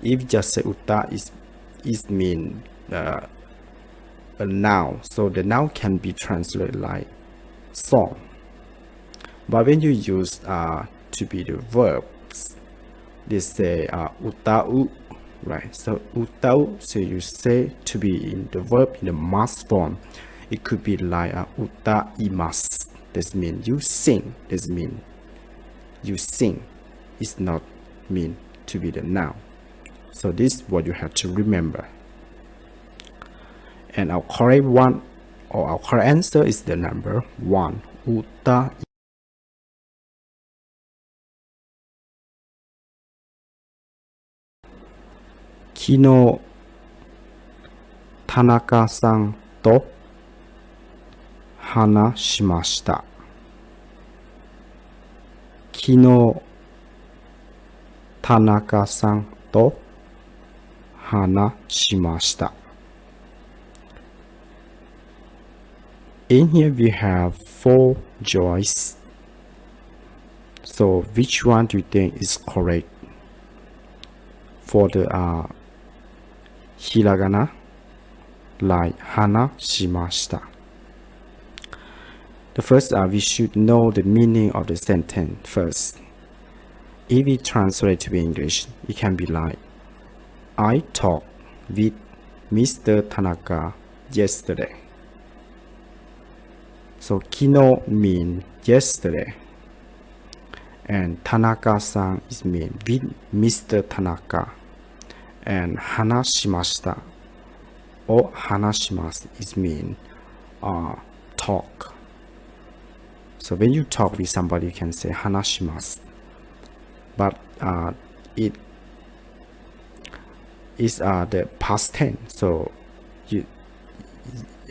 if you just say uta is mean a noun, so the noun can be translated like song. But when you use to be the verbs, they say utau, right? So utau, so you say to be in the verb in the mass form. It could be like utaimasu. This means you sing. This means you sing. It's not mean to be the noun. So this is what you have to remember. And our correct one, or our correct answer is the number 1. Uta. Kino Tanaka-san to 話しました。昨日、田中さんと話しました。In here we have 4 joys. So which one do you think is correct? For the hiragana, like 話しました。The first, we should know the meaning of the sentence first. If we translate to English, it can be like, I talked with Mr. Tanaka yesterday. So, 昨日 means yesterday. And Tanaka-san is mean with Mr. Tanaka. And 話しました or 話します is mean talk. So when you talk with somebody, you can say 話します. But it is the past tense. So you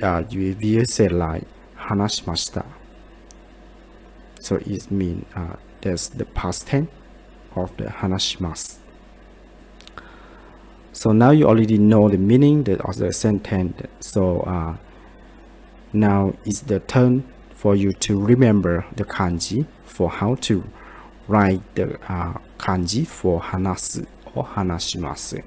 will say like 話しました. So it means there's the past tense of the 話します. So now you already know the meaning of the sentence. So now it's the turn for you to remember the kanji for how to write the kanji for hanasu or hanashimasu.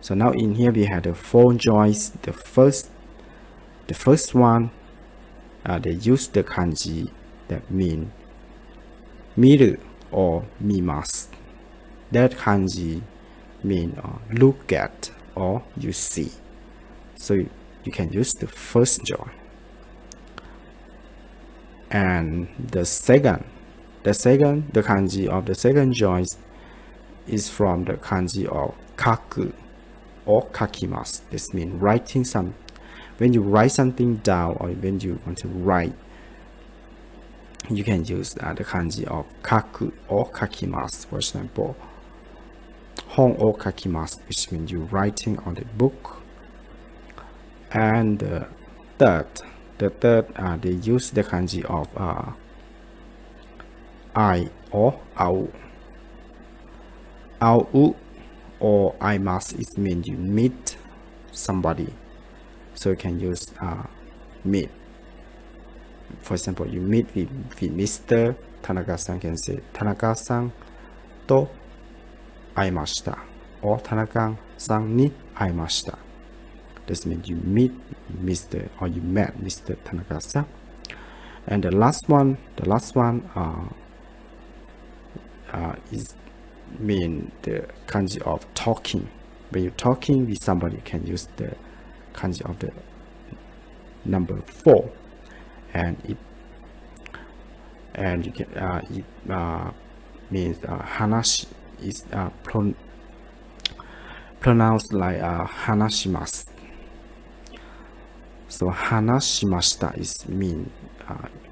So now in here we have the 4 joys. The first one, they use the kanji that mean miru or mimasu. That kanji mean look at or you see. So you can use the first joy. And the kanji of the second joy is from the kanji of kaku or kakimasu. This means writing some. When you write something down or when you want to write, you can use the kanji of kaku or kakimasu. For example, hon o kakimasu, which means you writing on the book. And the third, they use the kanji of I or au. Au or I must, it means you meet somebody. So you can use meet. For example, you meet with Mr. Tanaka-san, can say Tanaka-san to aimashita, or Tanaka-san ni aimashita. This means you meet Mr. or you met Mr. Tanaka-san. And the last one is mean the kanji of talking. When you're talking with somebody, you can use the kanji of the number 4, and you can it means hanashi is pronounced like hanashimasu. So hanashimashita is mean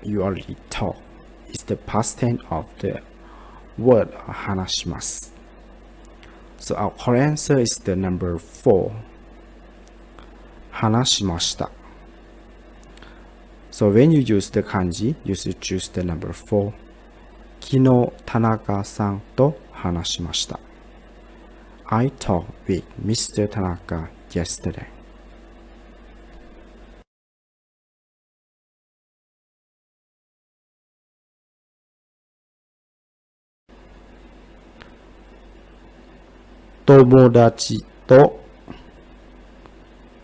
you already talk. It's the past tense of the word hanashimasu. So our correct answer is the number 4, hanashimashita. So when you use the kanji, you should choose the number 4. Kino Tanaka-san to hanashimashita. I talked with Mr. Tanaka yesterday. Tomodachi to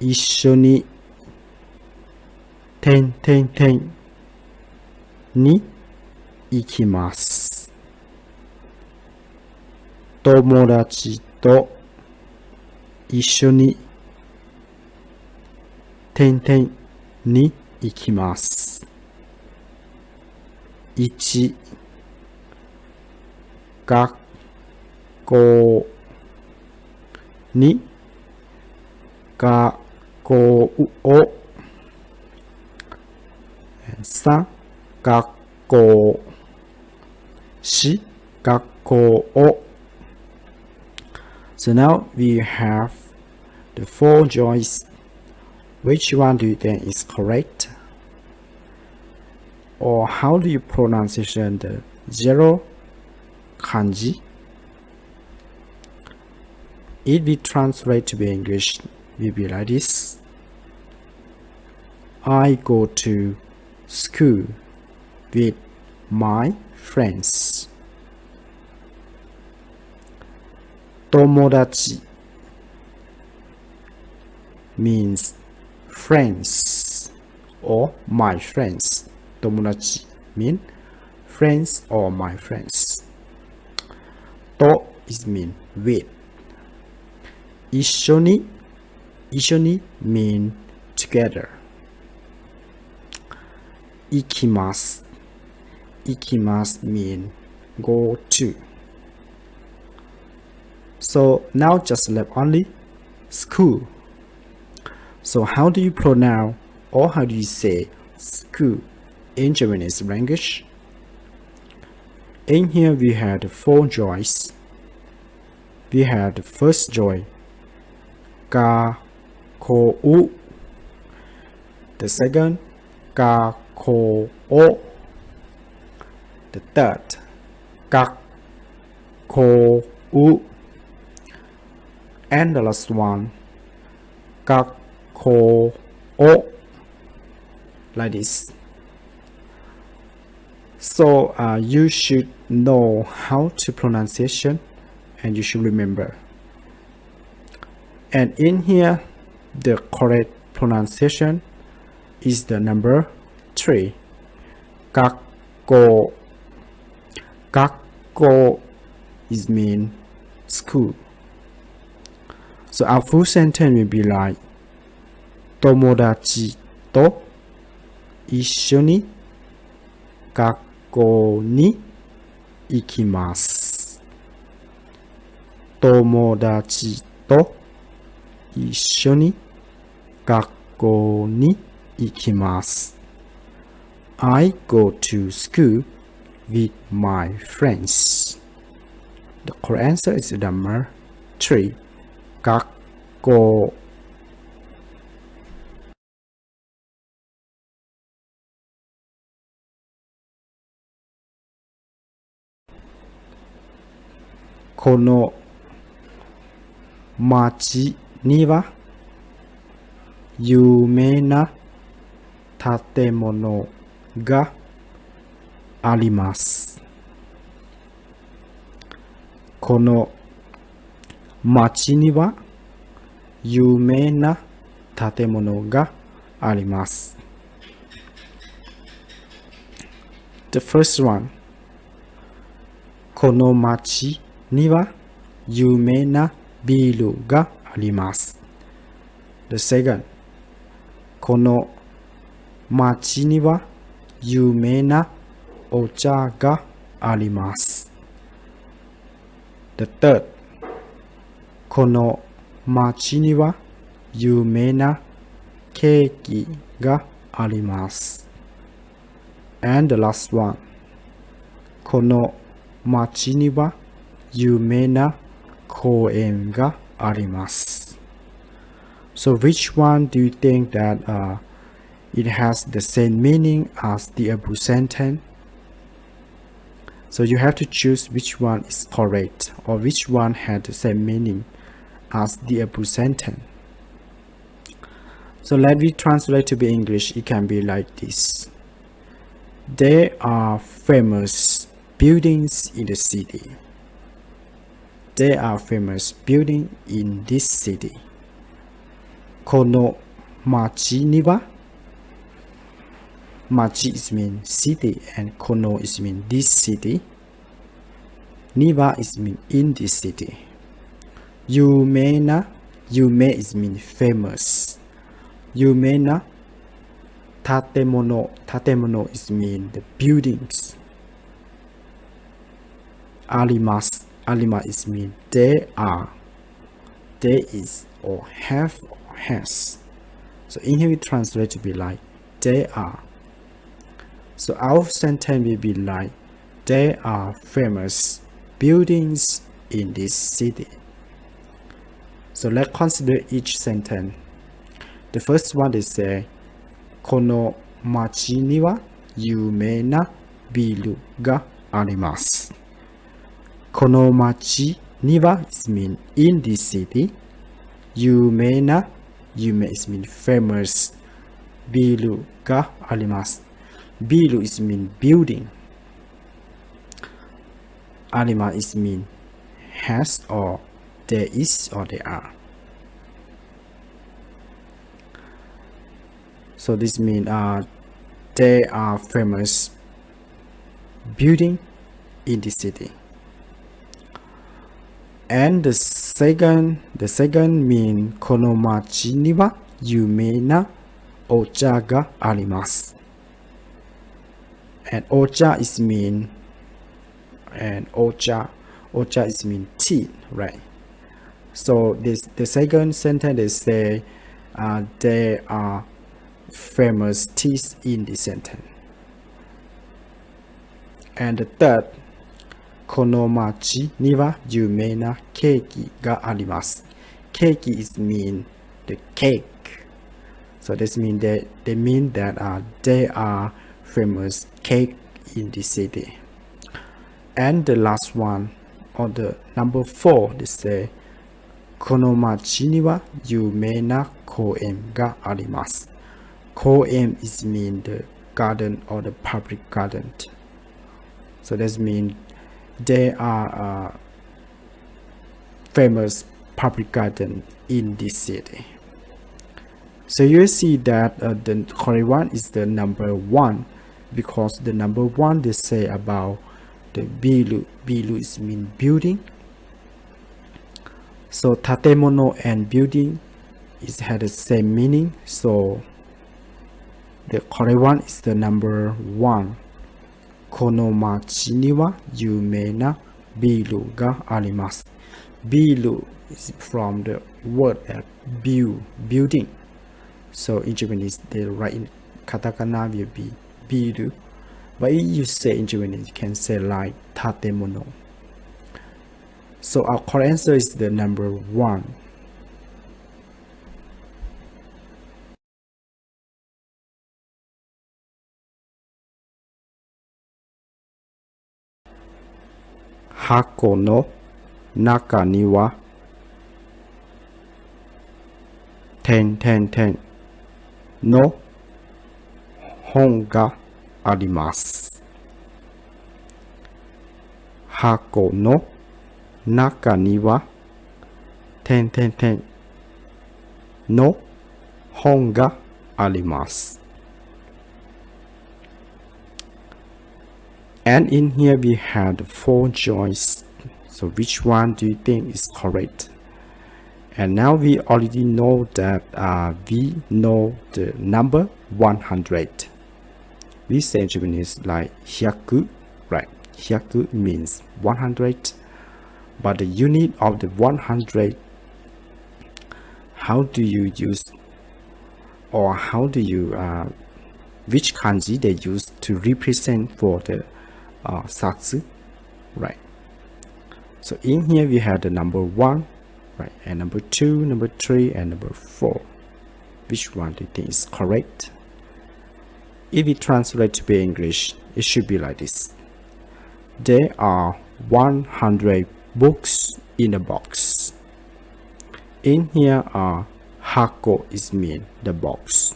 一緒にに行きます。友達と一緒にに行きます。1、学校に学校を3、学校4、学校を So now we have the 4 choices. Which one do you think is correct? Or how do you pronunciation the 0 kanji? If we translate to English, will be like this. I go to school with my friends. Tomodachi means friends or my friends. Tomodachi means friends or my friends. To is mean with. 一緒にmean together. 行きます mean go to. So now just left only school. So how do you pronounce or how do you say school in Japanese language? In here we have the 4 joys. We have the first joy, 学校. The second, 学校を. The third, 学校. And the last one, 学校を. Like this. So you should know how to pronunciation and you should remember. And in here, the correct pronunciation is the number 3. 学校. 学校 is mean school. So our full sentence will be like 友達と一緒に学校に行きます。友達と一緒に学校に行きます。I go to school with my friends. The correct answer is number 3. 学校この町には有名な建物があります。この町には有名な建物があります。The first one. この町には有名なビールがあります。The second. この町には有名なお茶があります。The third. この町には有名なケーキがあります。And the last one. この町には有名な公園があります。So which one do you think that it has the same meaning as the above sentence? So you have to choose which one is correct or which one had the same meaning as the above sentence. So let me translate to be English. It can be like this. There are famous buildings in the city. There are famous buildings in this city. この町には町 is mean city and この is mean this city. には is mean in this city. 有名な有名 is mean famous. 有名な建物 is mean the buildings. あります is mean there are. There is or have or has. So in here we translate to be like there are. So our sentence will be like there are famous buildings in this city. So let's consider each sentence. The first one is say この町には有名なビルがあります。この町には is mean in this city. 有名な有名 is mean famous. ビルがあります。ビル is mean building. あります is mean has or there is or there are. So this means there are famous building in the city. And the second mean この町には有名なお茶があります。And ocha is mean is mean tea, right? So the second sentence is say there are famous teas in the sentence. And the third, この町には有名なケーキがあります。ケーキ is mean the cake. So this mean that they mean that there are famous cake in the city. And the last one, or the number 4, they say この町には有名な公園があります。公園 is mean the garden or the public garden. So that means there are famous public garden in this city. So you see that the correct one is the number 1 because the number 1 they say about the bilu. Bilu is mean building. So tatemono and building is had the same meaning. So the correct one is the number 1. この町には有名なビルがあります。ビル is from the word building. So in Japanese, they write in katakana will be biru. But if you say in Japanese, you can say like tatemono. So our correct answer is the number 1. Hako no naka ni wa 10の本があります。箱の中にはの本があります。And in here we had 4 choices. So which one do you think is correct? And now we already know that we know the number 100. We say in Japanese like 100, right? 100 means 100. But the unit of the 100, how do you use, or how do you, which kanji they use to represent for the satsu, right? So in here we have the number 1, right, and number 2, number 3, and number 4. Which one do you think is correct? If we translate to be English, it should be like this. There are 100 books in a box. In here are hako is mean the box,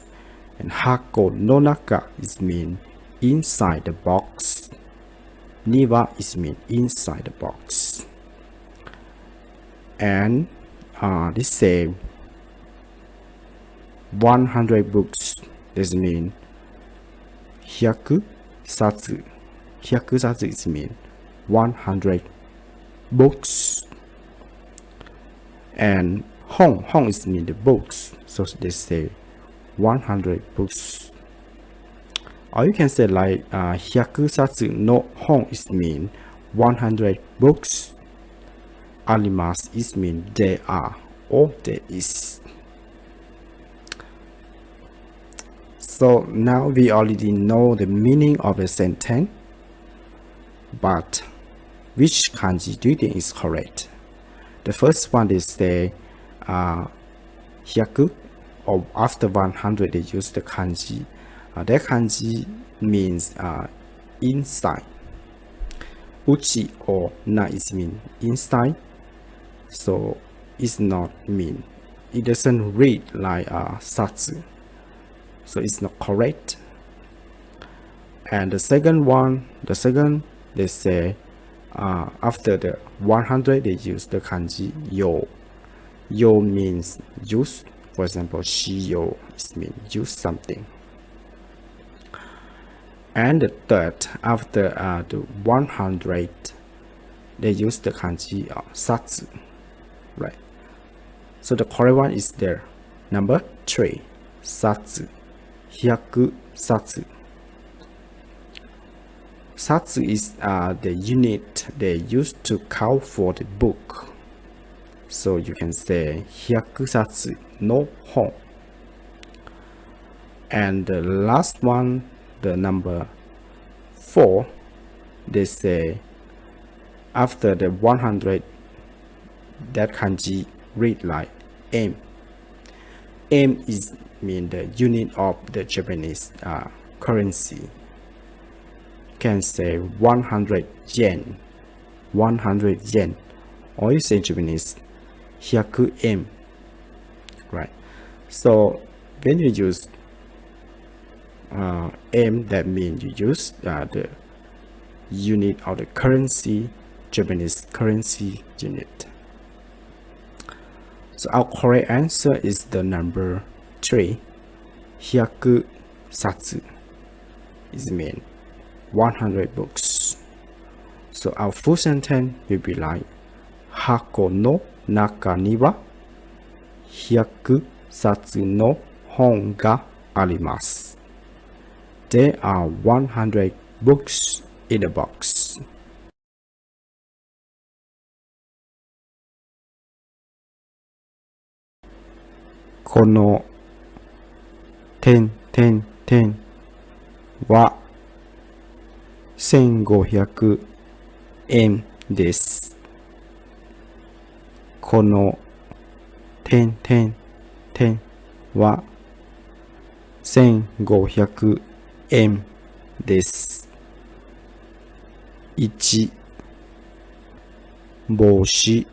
and hako no naka is mean inside the box. Niwa is mean inside the box. And this say 100 books. This mean 100冊. 100冊 is mean 100 books. And hong is mean the books. So they say 100 books. Or you can say like 100冊の本 is mean 100 books. Arimasu is mean there are or there is. So now we already know the meaning of a sentence, but which kanji do you think is correct? The first one is the 100, or after 100 they use the kanji. That kanji means inside. Uchi or na is mean inside. So it's not mean, it doesn't read like satsu, so it's not correct. And the second one, they say after the 100 they use the kanji yo. Yo means use. For example, shiyo is mean use something. And the third, after the 100 they use the kanji satsu, right? So the correct one is there. Number 3, satsu. 100 satsu. Satsu is the unit they use to count for the book. So you can say 100冊の本. And the last one, the number 4, they say after the 100, that kanji read like M. M is mean the unit of the Japanese currency. You can say 100 yen, 100 yen, or you say in Japanese 100 yen, right? So when you use M, that means you use the unit of the currency, Japanese currency unit. So our correct answer is the number 3. 100冊 is mean 100 books. So our full sentence will be like 箱の中には100冊の本があります。There are 100 books in a box. このは1500円です。この点点点は1500円です。1帽子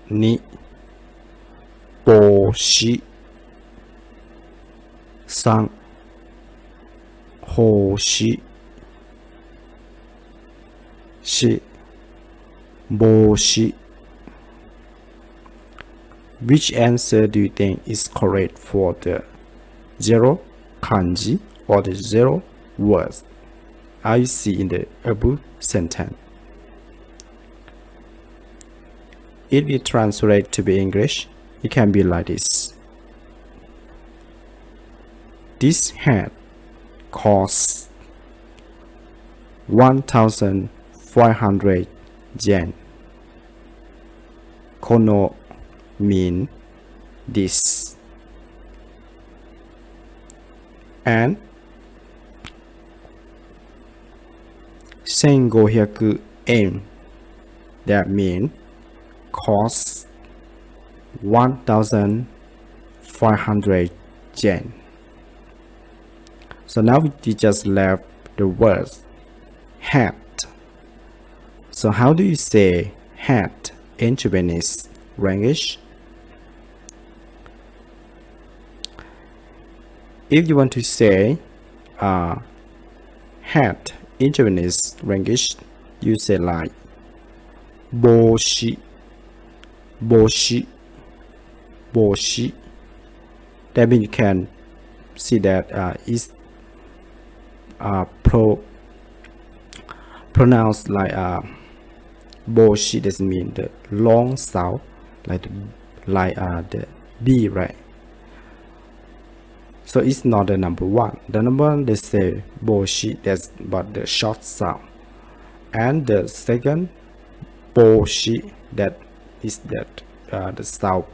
2帽子3帽子4帽子 Which answer do you think is correct for the zero kanji or the zero words I see in the above sentence? If we translate to be English, it can be like this. This hat costs 1,500 yen. Kono mean this. And 1,500 yen, that means cost 1,500 yen. So now we just left the words hat. So how do you say hat in Japanese language? If you want to say hat in Japanese language, you say like 帽子帽子帽子 That means you can see that it's pronounced like boshi. Doesn't mean the long sound like the B, right? So it's not the number one. The number one, they say boshi, that's but the short sound. And the second boshi, that is that the sound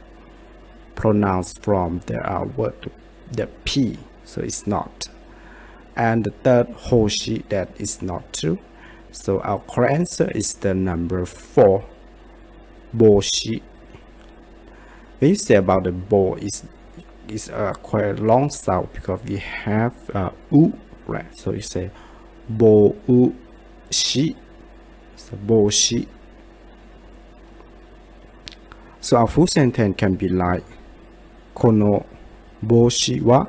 pronounced from the word the P, so it's not. And the third hoshi, that is not true. So our correct answer is the number 4, boshi. When you say about the bo, is quite a long sound because we have u, right? So you say bo u shi, so boshi. So our full sentence can be like この帽子は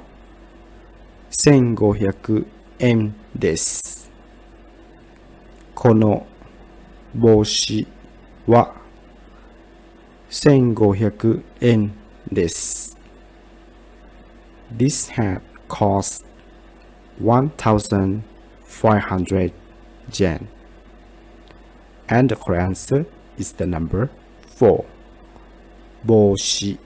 1500円です。この帽子は1500円です。This hat costs 1,500 yen. And the correct answer is the number 4. 帽子。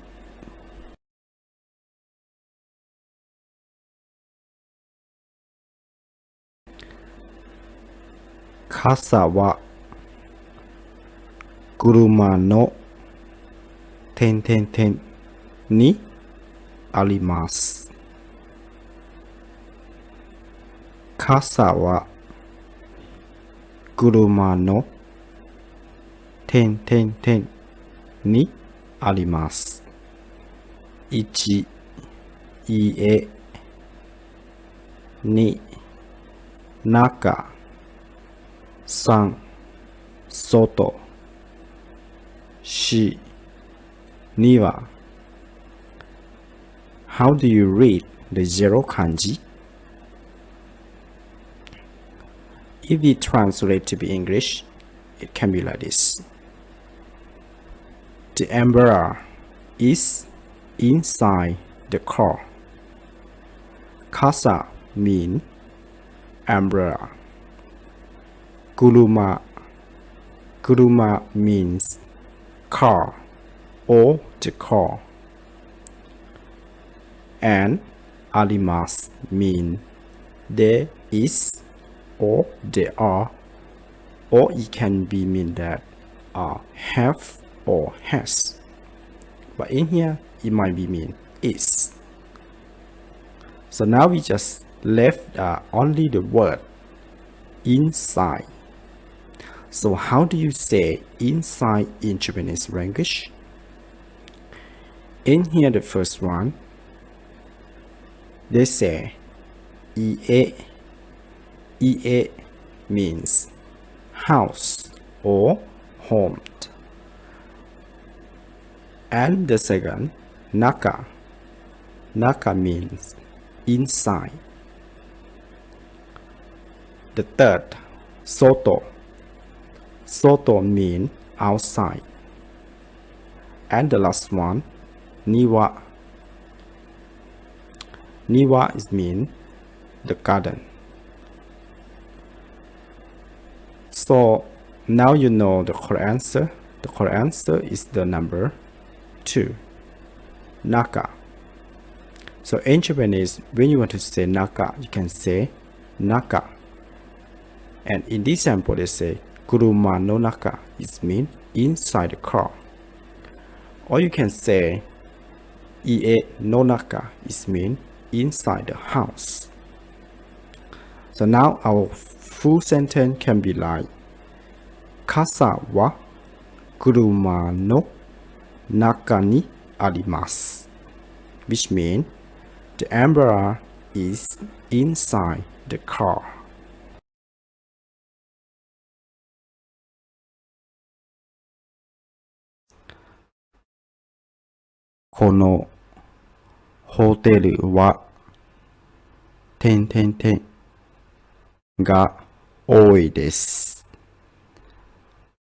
傘は車の点々点にあります。傘は車の点々点にあります。1、家。2、中。3、外。4、庭。How do you read the zero kanji? If we translate to be English, it can be like this. The umbrella is inside the car. Kasa mean umbrella. Kuruma means car or the car. And arimasu mean there is or there are, or it can be mean that have or has, but in here it might be mean is. So now we just left only the word inside. So how do you say inside in Japanese language? In here, the first one, they say ie. Ie means house or home. And the second, naka. Naka means inside. The third, soto. Soto means outside. And the last one, niwa. Niwa is mean the garden. So now you know the correct answer. The correct answer is the number 2, naka. So in Japanese, when you want to say naka, you can say naka. And in this example, they say kuruma no naka. It means inside the car. Or you can say ie no naka. It means inside the house. So now our full sentence can be like Kasa wa kuruma no naka ni arimasu, which means the umbrella is inside the car. Kono hoteru wa ga多いです。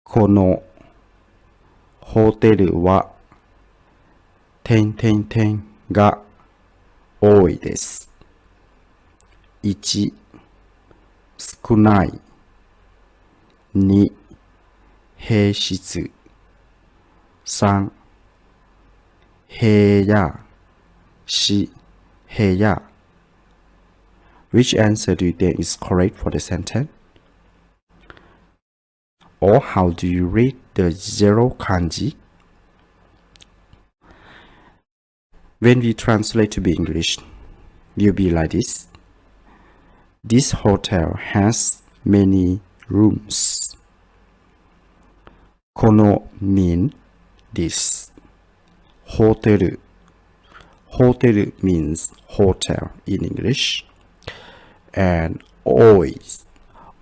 このホテルはが多いです。1、少ない。2、平室。3、部屋。4、部屋。Which answer do you think is correct for the sentence? Or how do you read the 0 kanji? When we translate to be English, you'll be like this. This hotel has many rooms. Kono mean this. Hotel. Hotel means hotel in English. And always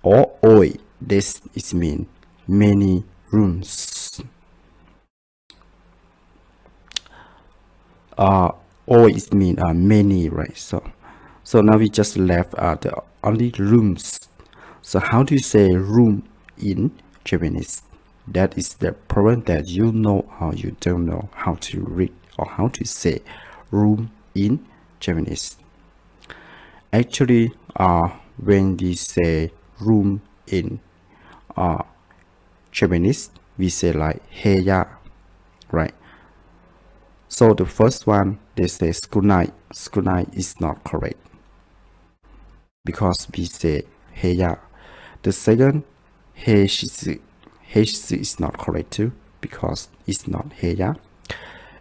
or oi, this is mean many rooms. Always mean many, right? So now we just left the only rooms. So how do you say room in Japanese? That is the problem that you know or you don't know how to read or how to say room in Japanese. Actually, when we say room in Japanese, we say like heya, right? So the first one, they say sukunai. Sukunai is not correct because we say heya. The second, heishitsu. Heishitsu is not correct too because it's not heya.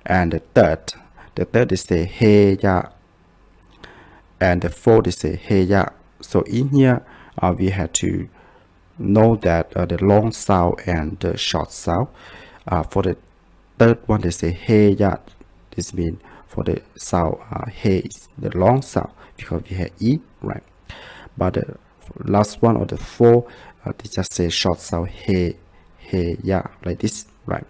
And the third they say heya. And the fourth is a heya. So in here, we have to know that the long sound and the short sound. For the third one, they say heya. This means for the sound he is the long sound because we have e, right? But the last one or the four, they just say short sound heya, like this, right?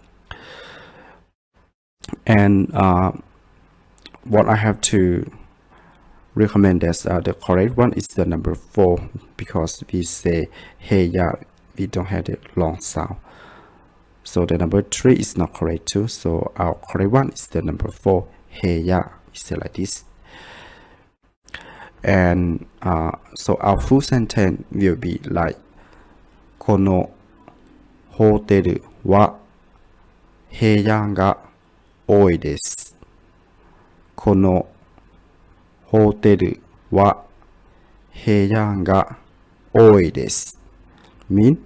And what I have to recommend as the correct one is the number 4 because we say heya, we don't have the long sound. So the number 3 is not correct too. So our correct one is the number 4, heya. We say like this. And so our full sentence will be like このホテルは部屋が多いです。このホテルは部屋が多いです。Mean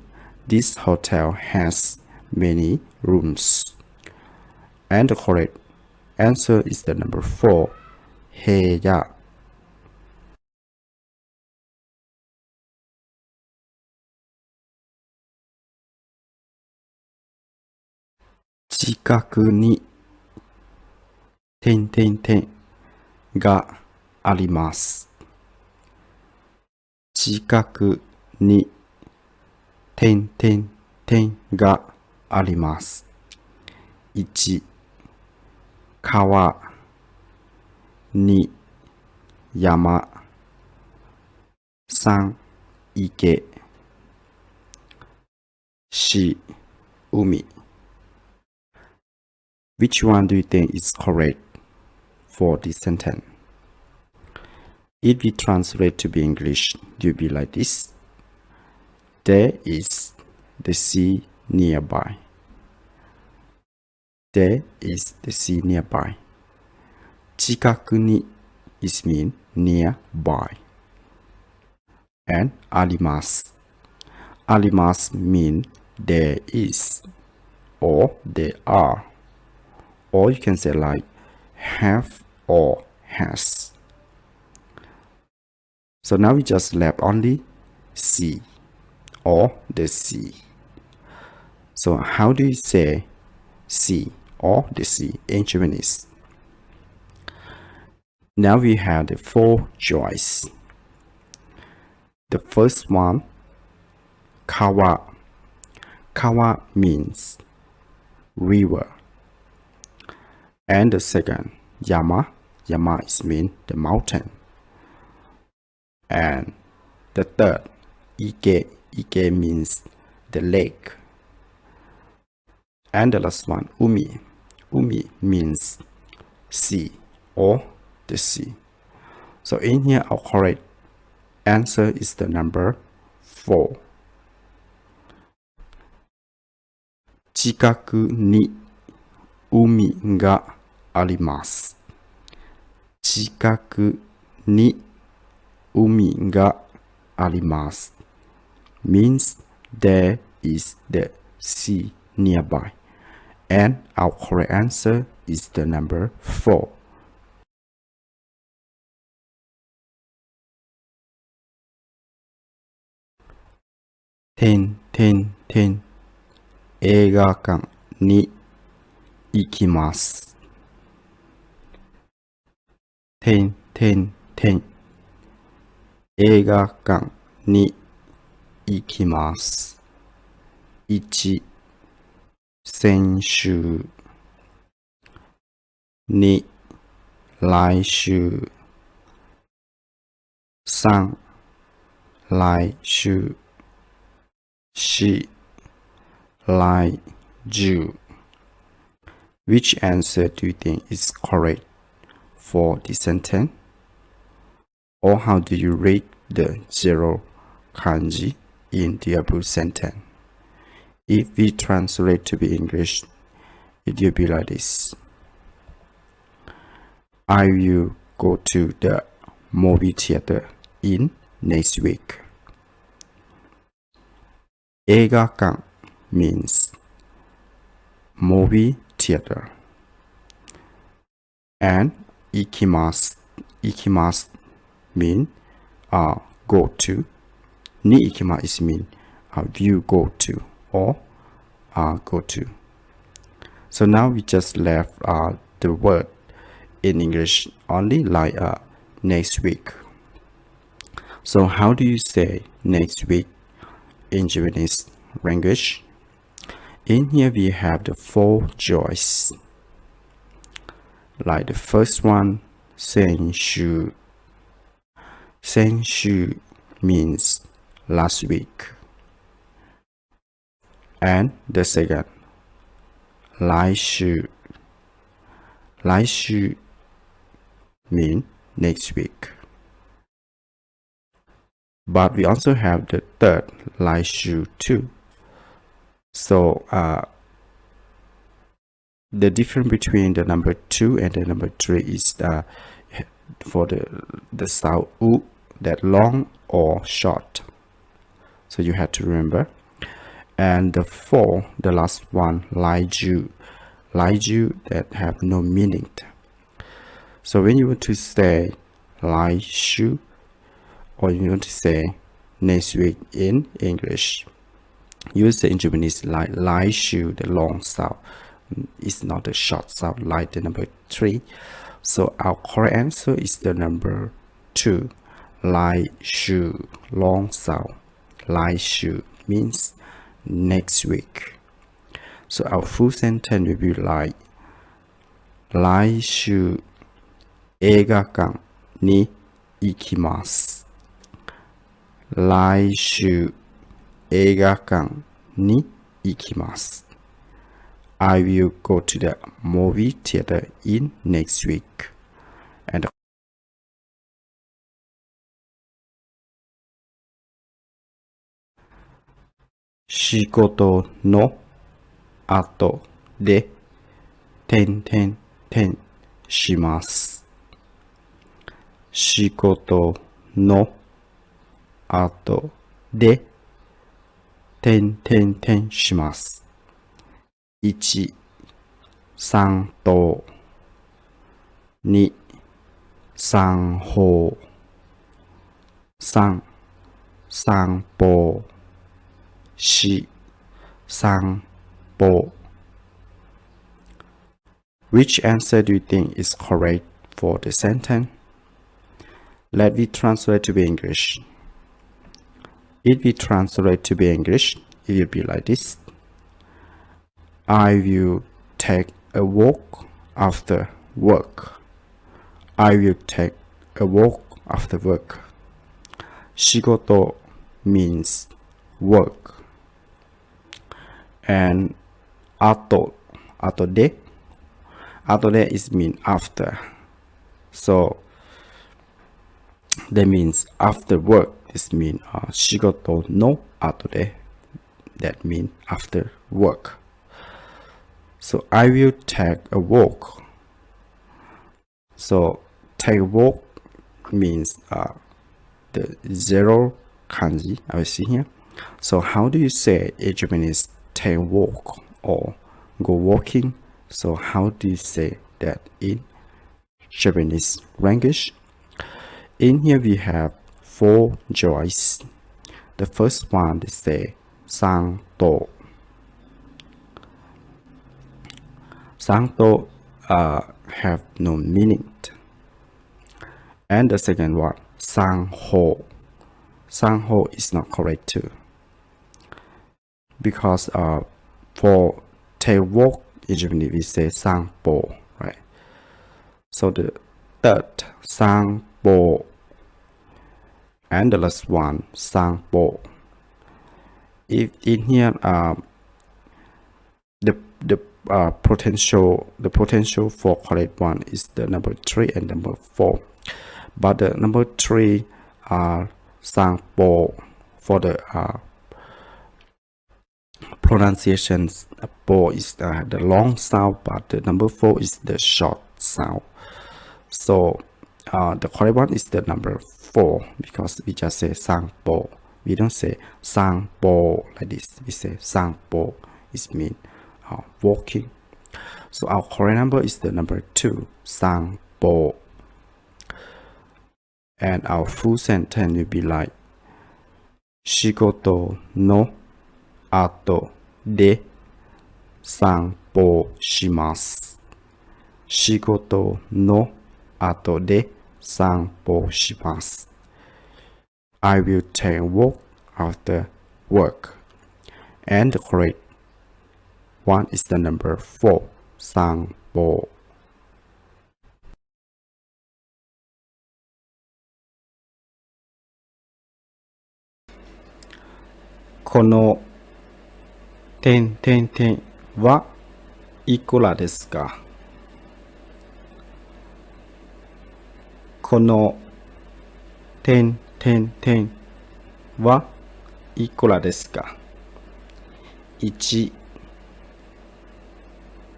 this hotel has many rooms. And the correct answer is the number 4, 部屋.近くに点々点があります。近くに点々点があります。1、川、2、山、3、池、4、海。Which one do you think is correct for this sentence? If we translate to be English, it will be like this. There is the sea nearby. There is the sea nearby. 近くに is mean nearby. And あります。あります mean there is or there are. Or you can say like have or has. So now we just left only sea or the sea. So how do you say sea or the sea in Japanese? Now we have the 4 choices. The first one, kawa. Kawa means river. And the second, yama. Yama is mean the mountain. And the third, ike. Ike means the lake. And the last one, umi. Umi means sea or the sea. So in here, our correct answer is the number 4. 近くに海があります。近くに海があります。means there is the sea nearby. And our correct answer is the number 4. 点点点映画館に行きます。点点点映画館に行きます。1、先週。2、来週。3、来週。4、来週。Which answer do you think is correct for this sentence? Or how do you rate the 0 kanji in the above sentence? If we translate to be English, it will be like this. I will go to the movie theater in next week. 映画館 means movie theater. And 行きます mean go to. に行きます mean you go to or go to. So now we just left the word in English only like next week. So how do you say next week in Japanese language? In here we have the 4 choices. Like the first one, 先週. 先週 means last week. And the second, 来週. 来週 mean next week. But we also have the third, 来週 too. So the difference between the number 2 and the number 3 is for the sound u, that long or short. So you have to remember. And the 4, the last one, 来週 that have no meaning. So when you want to say 来週 or you want to say next week in English, you say in Japanese like 来週 the long sound, is not a short sound like the number 3. So our correct answer is the number 2. Lai shu, long sound. Lai shu means next week. So our full sentence will be like 来週映画館に行きます。来週映画館に行きます。I will go to the movie theater in next week. And仕事の後でします。仕事の後でします。1、散歩。2、散歩。3、散歩。4、散歩。Which answer do you think is correct for the sentence? Let me translate to be English. If we translate to be English, it will be like this. I will take a walk after work. I will take a walk after work. 仕事 means work. And 後で is mean after. So that means after work is mean 仕事の後で that mean after work. So I will take a walk. So take a walk means the zero kanji I will see here. So how do you say in Japanese take a walk or go walking? So how do you say that in Japanese language? In here we have 4 choices. The first one is say 散歩. 散歩 have no meaning. And the second one 散歩. 散歩 is not correct too. Because for take walk in Japanese we say 散歩, right? So the third 散歩 and the last one 散歩. If in here the potential for correct one is the number 3 and number 4, but the number 3 散歩 for the pronunciations. Po is the long sound, but the number 4 is the short sound. So the correct one is the number 4 because we just say 散歩. We don't say 散歩 like this. We say 散歩 is mean walking. So our correct number is the number 2, 散歩. And our full sentence will be like 仕事の後で散歩します。仕事の後で散歩します。I will take a walk after work. And the correct one is the number 4, 散歩. Kono はいくらですか？このはいくらですか？ 1.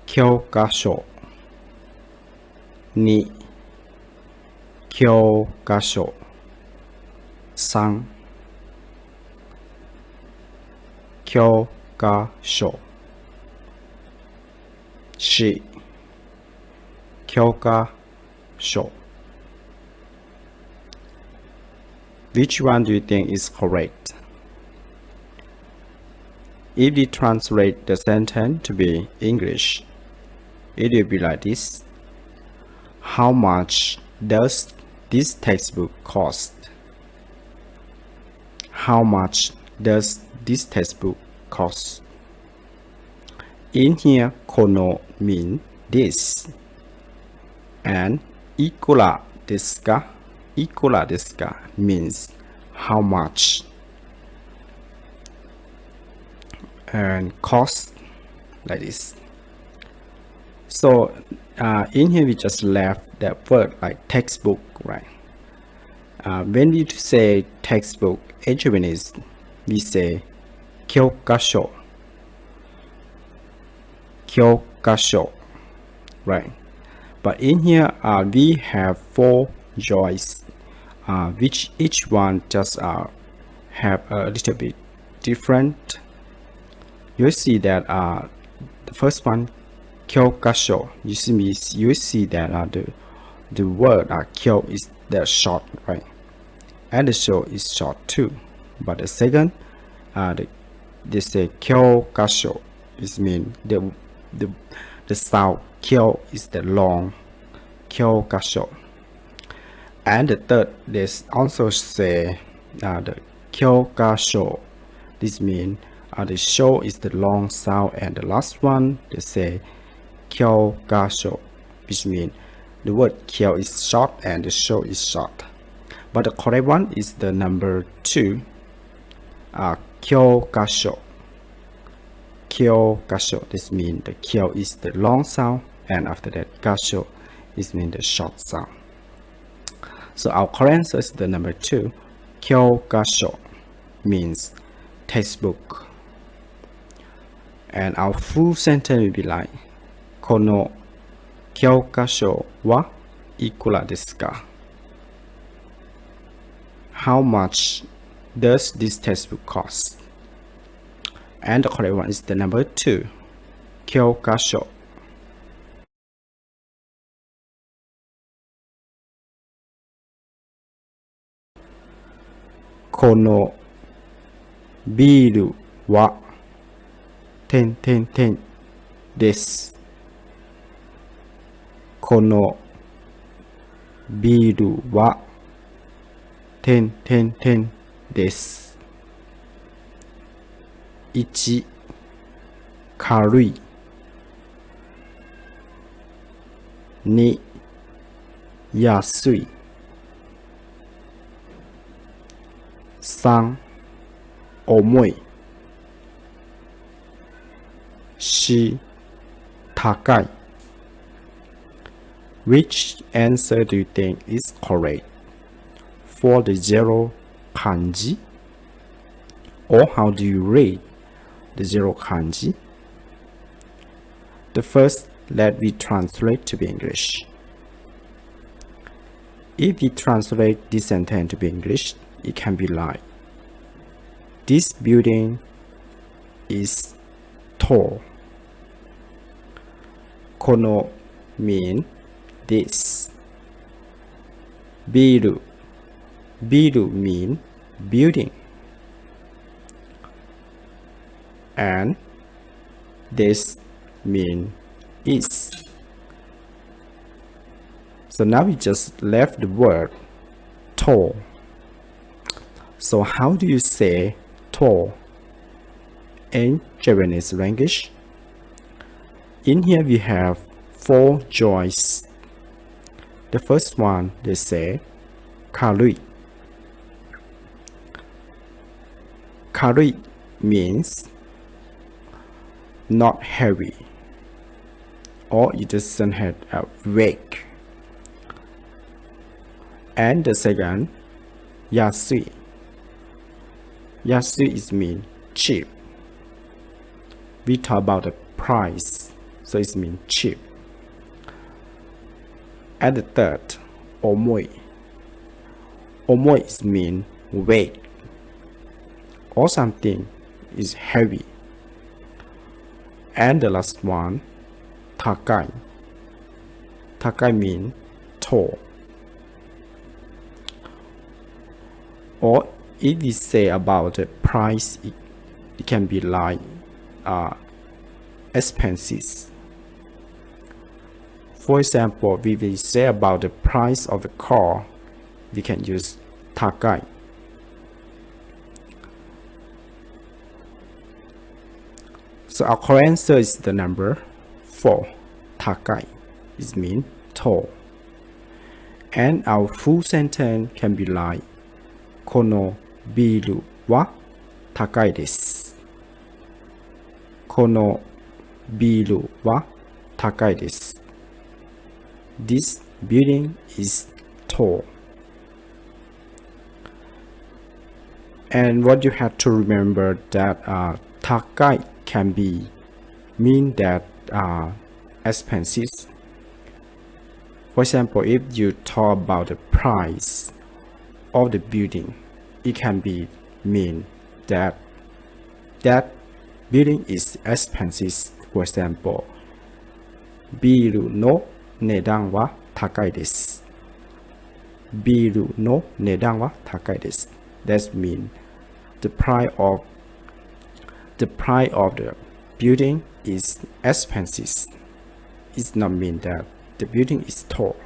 教科書 2. 教科書 3. 教科書 4. 教科書 Which one do you think is correct? If we translate the sentence to be English, it will be like this. How much does this textbook cost? How much does this textbook cost? In here, kono means this, and ikura desu ka? Ikura desu ka means how much, and cost like this. So in here we just left that word like textbook, right? When we say textbook in Japanese, we say kyokasho, kyokasho, right? But in here we have 4 choices, which each one just have a little bit different. You see that the first one, kyokasho, you see that the word kyo is the short, right? And the show is short too. But the second, they say kyokasho, is mean the sound kyo is the long, kyokasho. And the third, they also say the kyokasho. This means the show is the long sound, and the last one they say kyokasho, which means the word kyo is short and the show is short. But the correct one is the number 2, kyokasho. Kyokasho. This means the kyo is the long sound, and after that kasho is mean the short sound. So our correct answer is the number 2, kyokasho, means textbook. And our full sentence will be like, kono kyokasho wa ikura desu ka? How much does this textbook cost? And the correct one is the number 2, kyokasho. Kono biru wa desu. Kono biru wa desu. 1. 軽い。2. 安い。3. 重い。4. 高い。Which answer do you think is correct? For the 0 kanji? Or how do you read the 0 kanji? The first, let me translate to be English. If we translate this sentence to be English, it can be like, this building is tall. Kono mean this. Biru mean building. And this mean is. So now we just left the word tall. So how do you say tall in Japanese language? In here we have 4 choices. The first one, they say karui. Karui means not heavy, or it doesn't have a weight. And the second, yasui. Yasui is mean cheap. We talk about the price, so it means cheap. And the third, omoi. Omoi is mean weight, or something is heavy. And the last one, takai. Takai mean tall. Or if we say about the price, it can be like expenses. For example, we will say about the price of the car, we can use takai. So our correct answer is the number 4. Takai is mean tall. And our full sentence can be like このビルは高いです。このビルは高いです。This building is tall. And what you have to remember that takai can be mean that expensive. For example, if you talk about the price of the building, it can be mean that that building is expensive. For example, ビルの値段は高いです。ビルの値段は高いです。That means the price of the building is expensive. It not mean that the building is tall.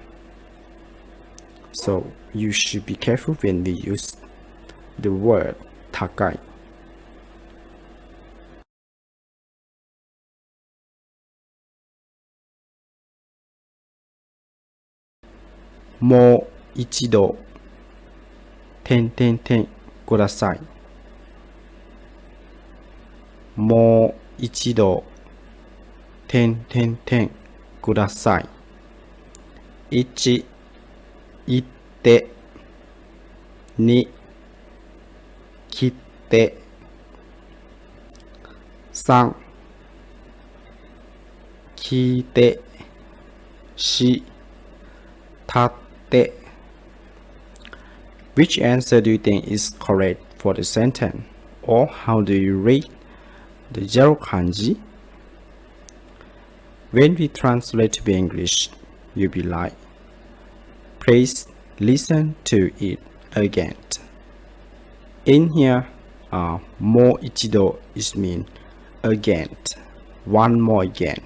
So you should be careful when we use the word 高い。もう一度ください。もう一度ください。1行って2切って3聞いて4立って。Which answer do you think is correct for the sentence? Or how do you read the zero kanji? When we translate to English, you'll be like, please listen to it again. In here, もう一度 is mean again, one more again.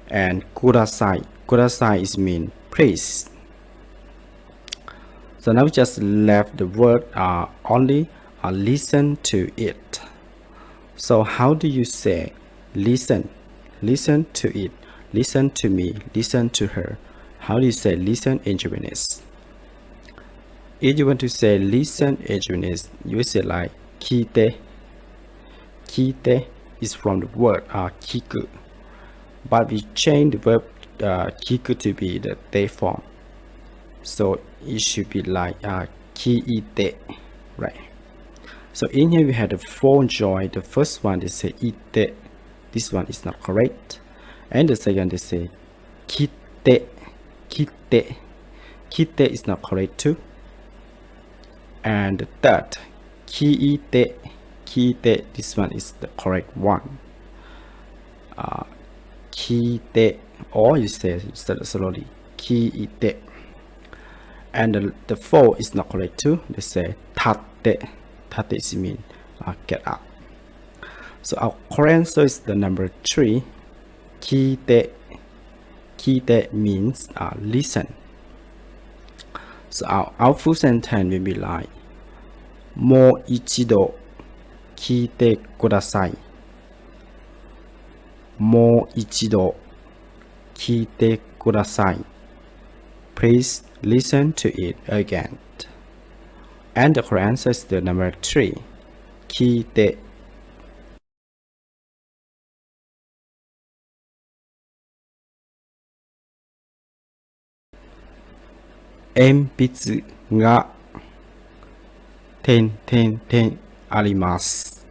And ください is mean please. So now we just left the word only listen to it. So how do you say listen? Listen to it. Listen to me. Listen to her. How do you say listen in Japanese? If you want to say listen in Japanese, you will say like 聞いて. 聞いて is from the word 聞く. But we change the verb 聞く to be the they form. So it should be like 聞いて, right? So in here we had the four joy. The first one they say いて. This one is not correct. And the second they say 切って. 切って is not correct too. And the third 聞いて. This one is the correct one. 聞いて or you say slowly 聞いて. And the four is not correct too. They say 立って. 立って is mean get up. So our correct answer is the number 3. 聞いてmeans listen. So our full sentence will be like もう一度聞いてください。もう一度聞いてください。Please listen to it again. And the correct answer is the number 3. 聞いて。鉛筆があります。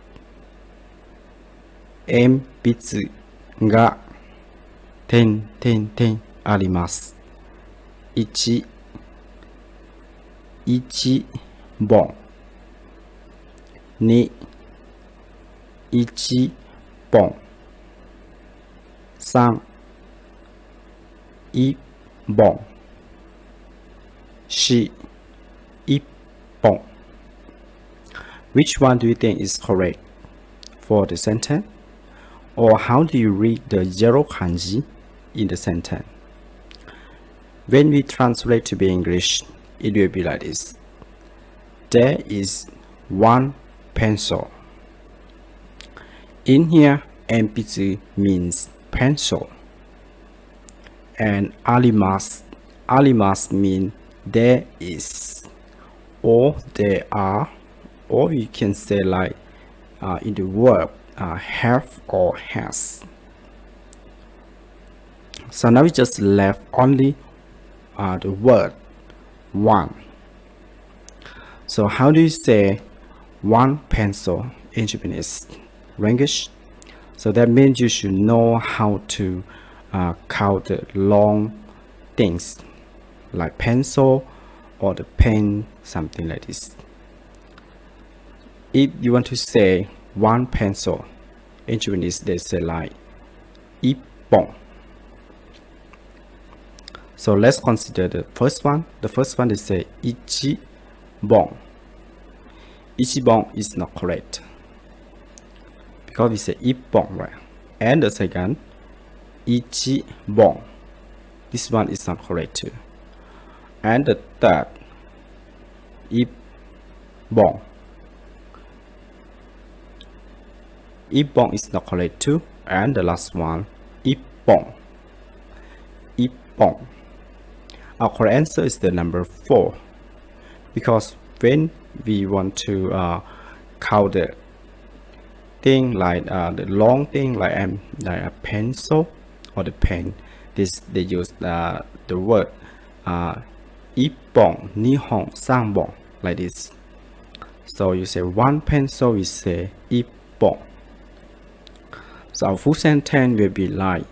鉛筆があります。1本2本3本4本. Which one do you think is correct for the sentence? Or how do you read the zero kanji in the sentence. When we translate to be English, it will be like this. There is one pencil. In here, JLPT means pencil. And alimas means there is, or there are, or you can say like in the verb have or has. So now we just left only the word one. So how do you say one pencil in Japanese language? So that means you should know how to count the long things like pencil or the pen, something like this. If you want to say one pencil in Japanese, they say like ippon. So let's consider the first one. The first one is say ichibon. Ichibon is not correct because we say ippon, right? And the second, ichibon. This one is not correct too. And the third, ippon. Ippon is not correct too. And the last one, ippon. Ippon. Our correct answer is the number 4, because when we want to count the thing like the long thing like a pencil or the pen, they use the word ippon, nihon, sanbon, like this. So you say one pencil, we say ippon. So our full sentence will be like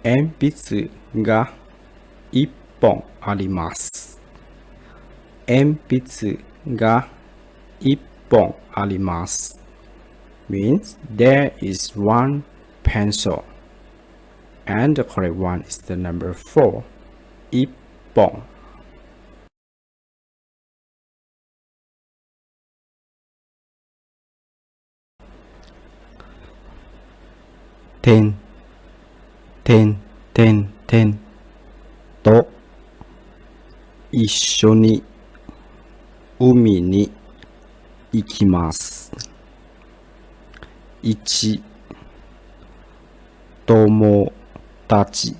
鉛筆が1本あります。鉛筆が1本あります means there is one pencil, and the correct one is the number 4, 1本。点と一緒に海に行きます。1、友達。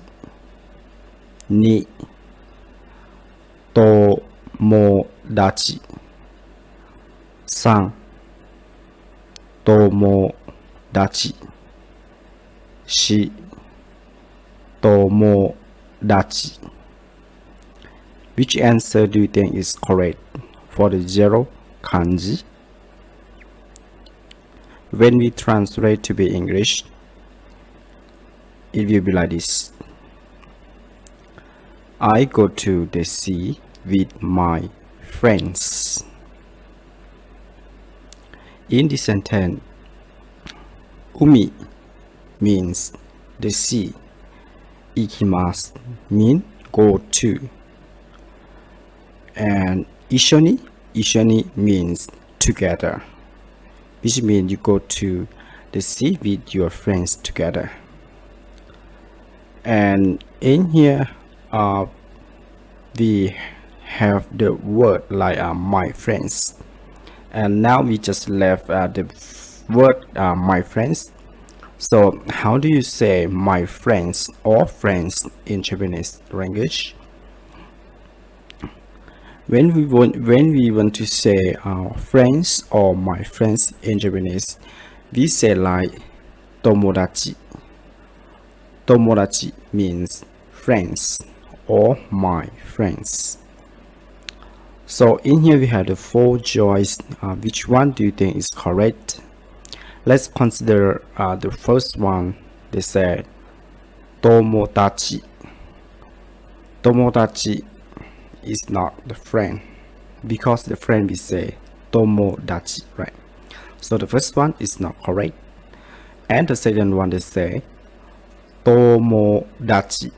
2、友達。3、友達。4、友達。Which answer do you think is correct for the 0 kanji? When we translate to be English, it will be like this. I go to the sea with my friends. In this sentence, umi means the sea. Ikimasu means go to. And ishoni means together, which means you go to the sea with your friends together. And in here we have the word like my friends, and now we just left the word my friends. So how do you say my friends or friends in Japanese language? When we want to say friends or my friends in Japanese, we say like tomodachi. Tomodachi means friends or my friends. So in here we have the 4 choices. Which one do you think is correct? Let's consider the first one. They say tomodachi. Tomodachi is not the friend, because the friend we say tomodachi, right? So the first one is not correct. And the second one they say tomodachi.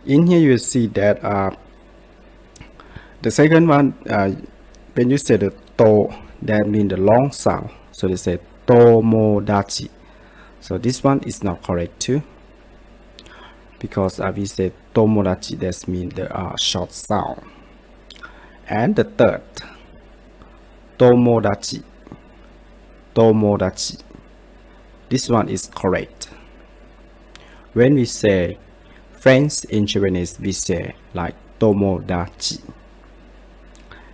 In here you see that the second one, when you say the to, that means the long sound, so they say tomodachi. So this one is not correct too. because we say tomodachi, that means the short sound. And the third, tomodachi, tomodachi. This one is correct. When we say friends in Japanese, we say like tomodachi.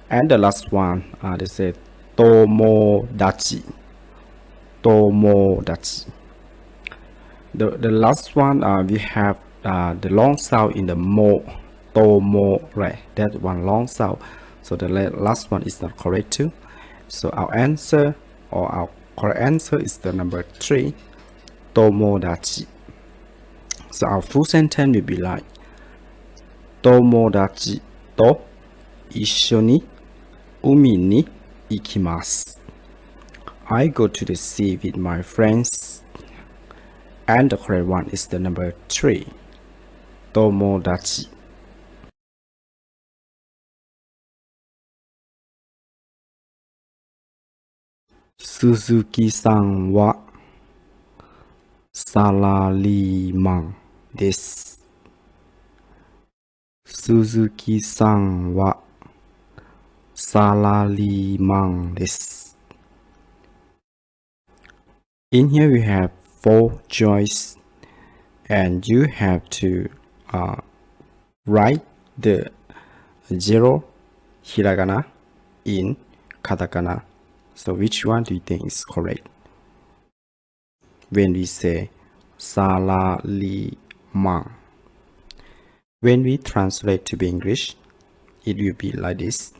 And the last one, they say tomodachi, tomodachi. The last one, we have the long sound in the mo, tomo, right? That one long sound. So the last one is not correct too. So our answer, or our correct answer, is the number 3, tomodachi. So our full sentence will be like tomodachi to issho ni umi ni ikimasu. I go to the sea with my friends. And the correct one is the number 3, tomodachi. Suzuki-san wa salaryman desu. Suzuki-san wa salaryman desu. In here we have 4 choices, and you have to write the 0 hiragana in katakana. So which one do you think is correct? When we say salaryman, when we translate to English, it will be like this.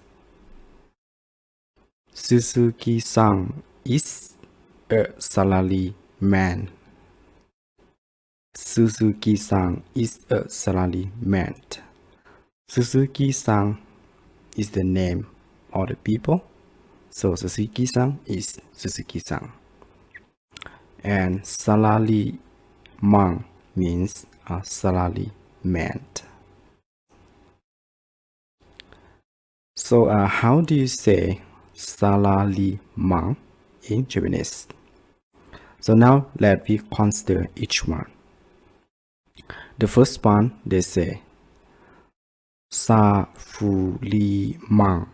Suzuki-san is a salaryman. Suzuki-san is a salaryman. Suzuki-san is the name of the people. So Suzuki-san is Suzuki-san. And salaryman means a salaryman. So how do you say salaryman in Japanese? So now let me consider each one. The first one, they say safuliman,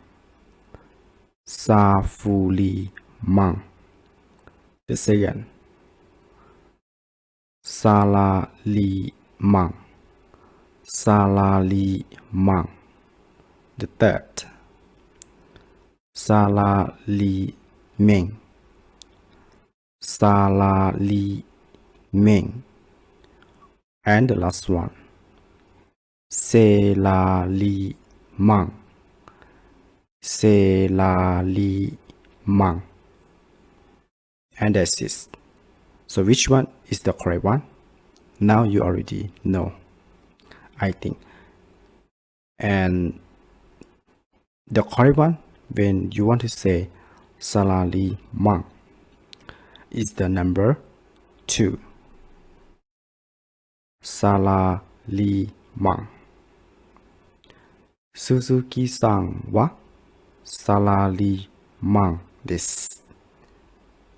safuliman. The second, salaryman, salaryman. The third, salaryman, salaryman. And the last one, salaryman, salaryman. And that's it. So which one is the correct one? Now you already know, I think. And the correct one, when you want to say salaryman, is the number 2, salaryman. Suzuki-san wa salaryman desu.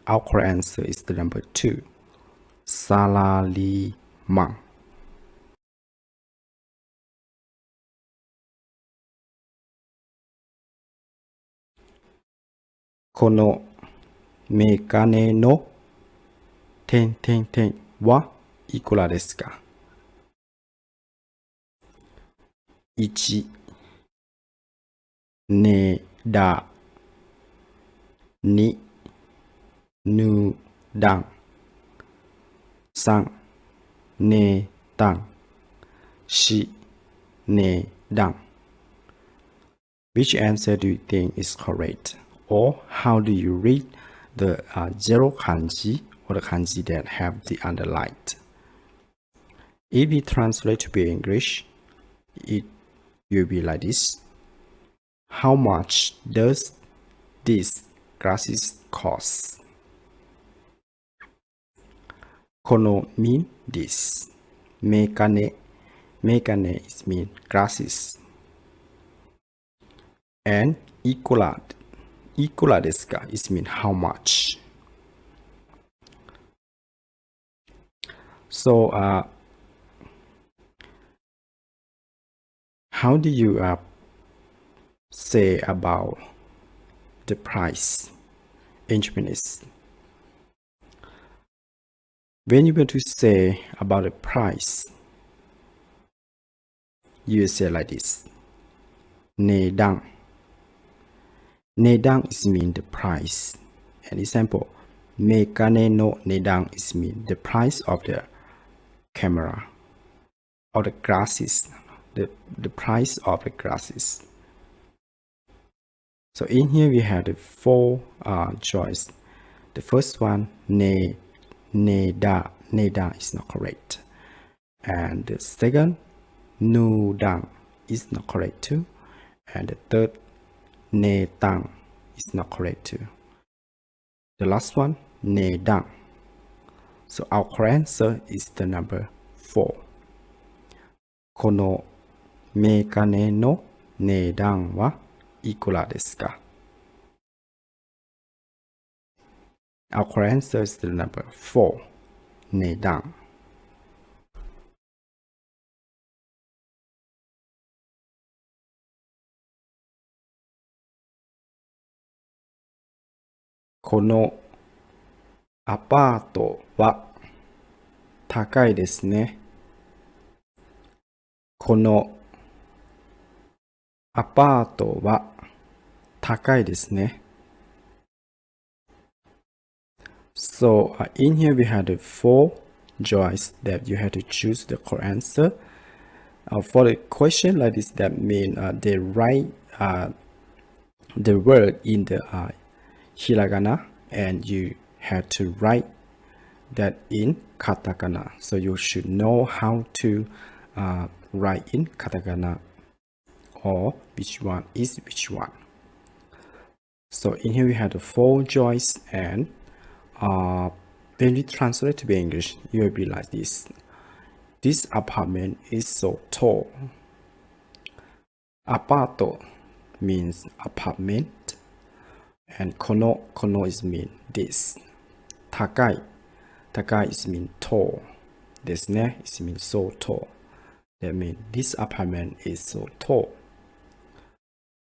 Our correct answer is the number 2, salaryman. Kono megane no wa ikura desu ka? 1、値段、2、値段、3、値段、4、値段。Which answer do you think is correct? Or how do you read the 0 kanji or the kanji that have the underlined? If we translate to be English, it will be like this. How much does this glasses cost? Kono mean this. Megane is mean glasses. And ikura desu ka is mean how much. So How do you say about the price in Japanese? When you want to say about the price, you say like this. Nedan. Nedan is mean the price. An example, Mekane no nedan is mean the price of the camera or the glasses. The price of the glasses. So in here we have the four choice. The first one, neda is not correct. And the second, nudan is not correct too. And the third, netang is not correct too. The last one, nedang. So our correct answer is the number 4. このメガネの値段はいくらですか? Our correct answer is the number 4. 値段. Kono apato wa takai desu ne. Kono apato wa takai desu ne. So in here we have the 4 choices that you have to choose the correct answer. For the question like this, that means they write the word in the hiragana and you have to write that in katakana. So you should know how to write in katakana or which one is which one. So in here we have the 4 choices, and when we translate to English, it will be like this. This apartment is so tall. Apato means apartment, and kono is mean this. Takai is mean tall. Desu ne is mean so tall. That means this apartment is so tall.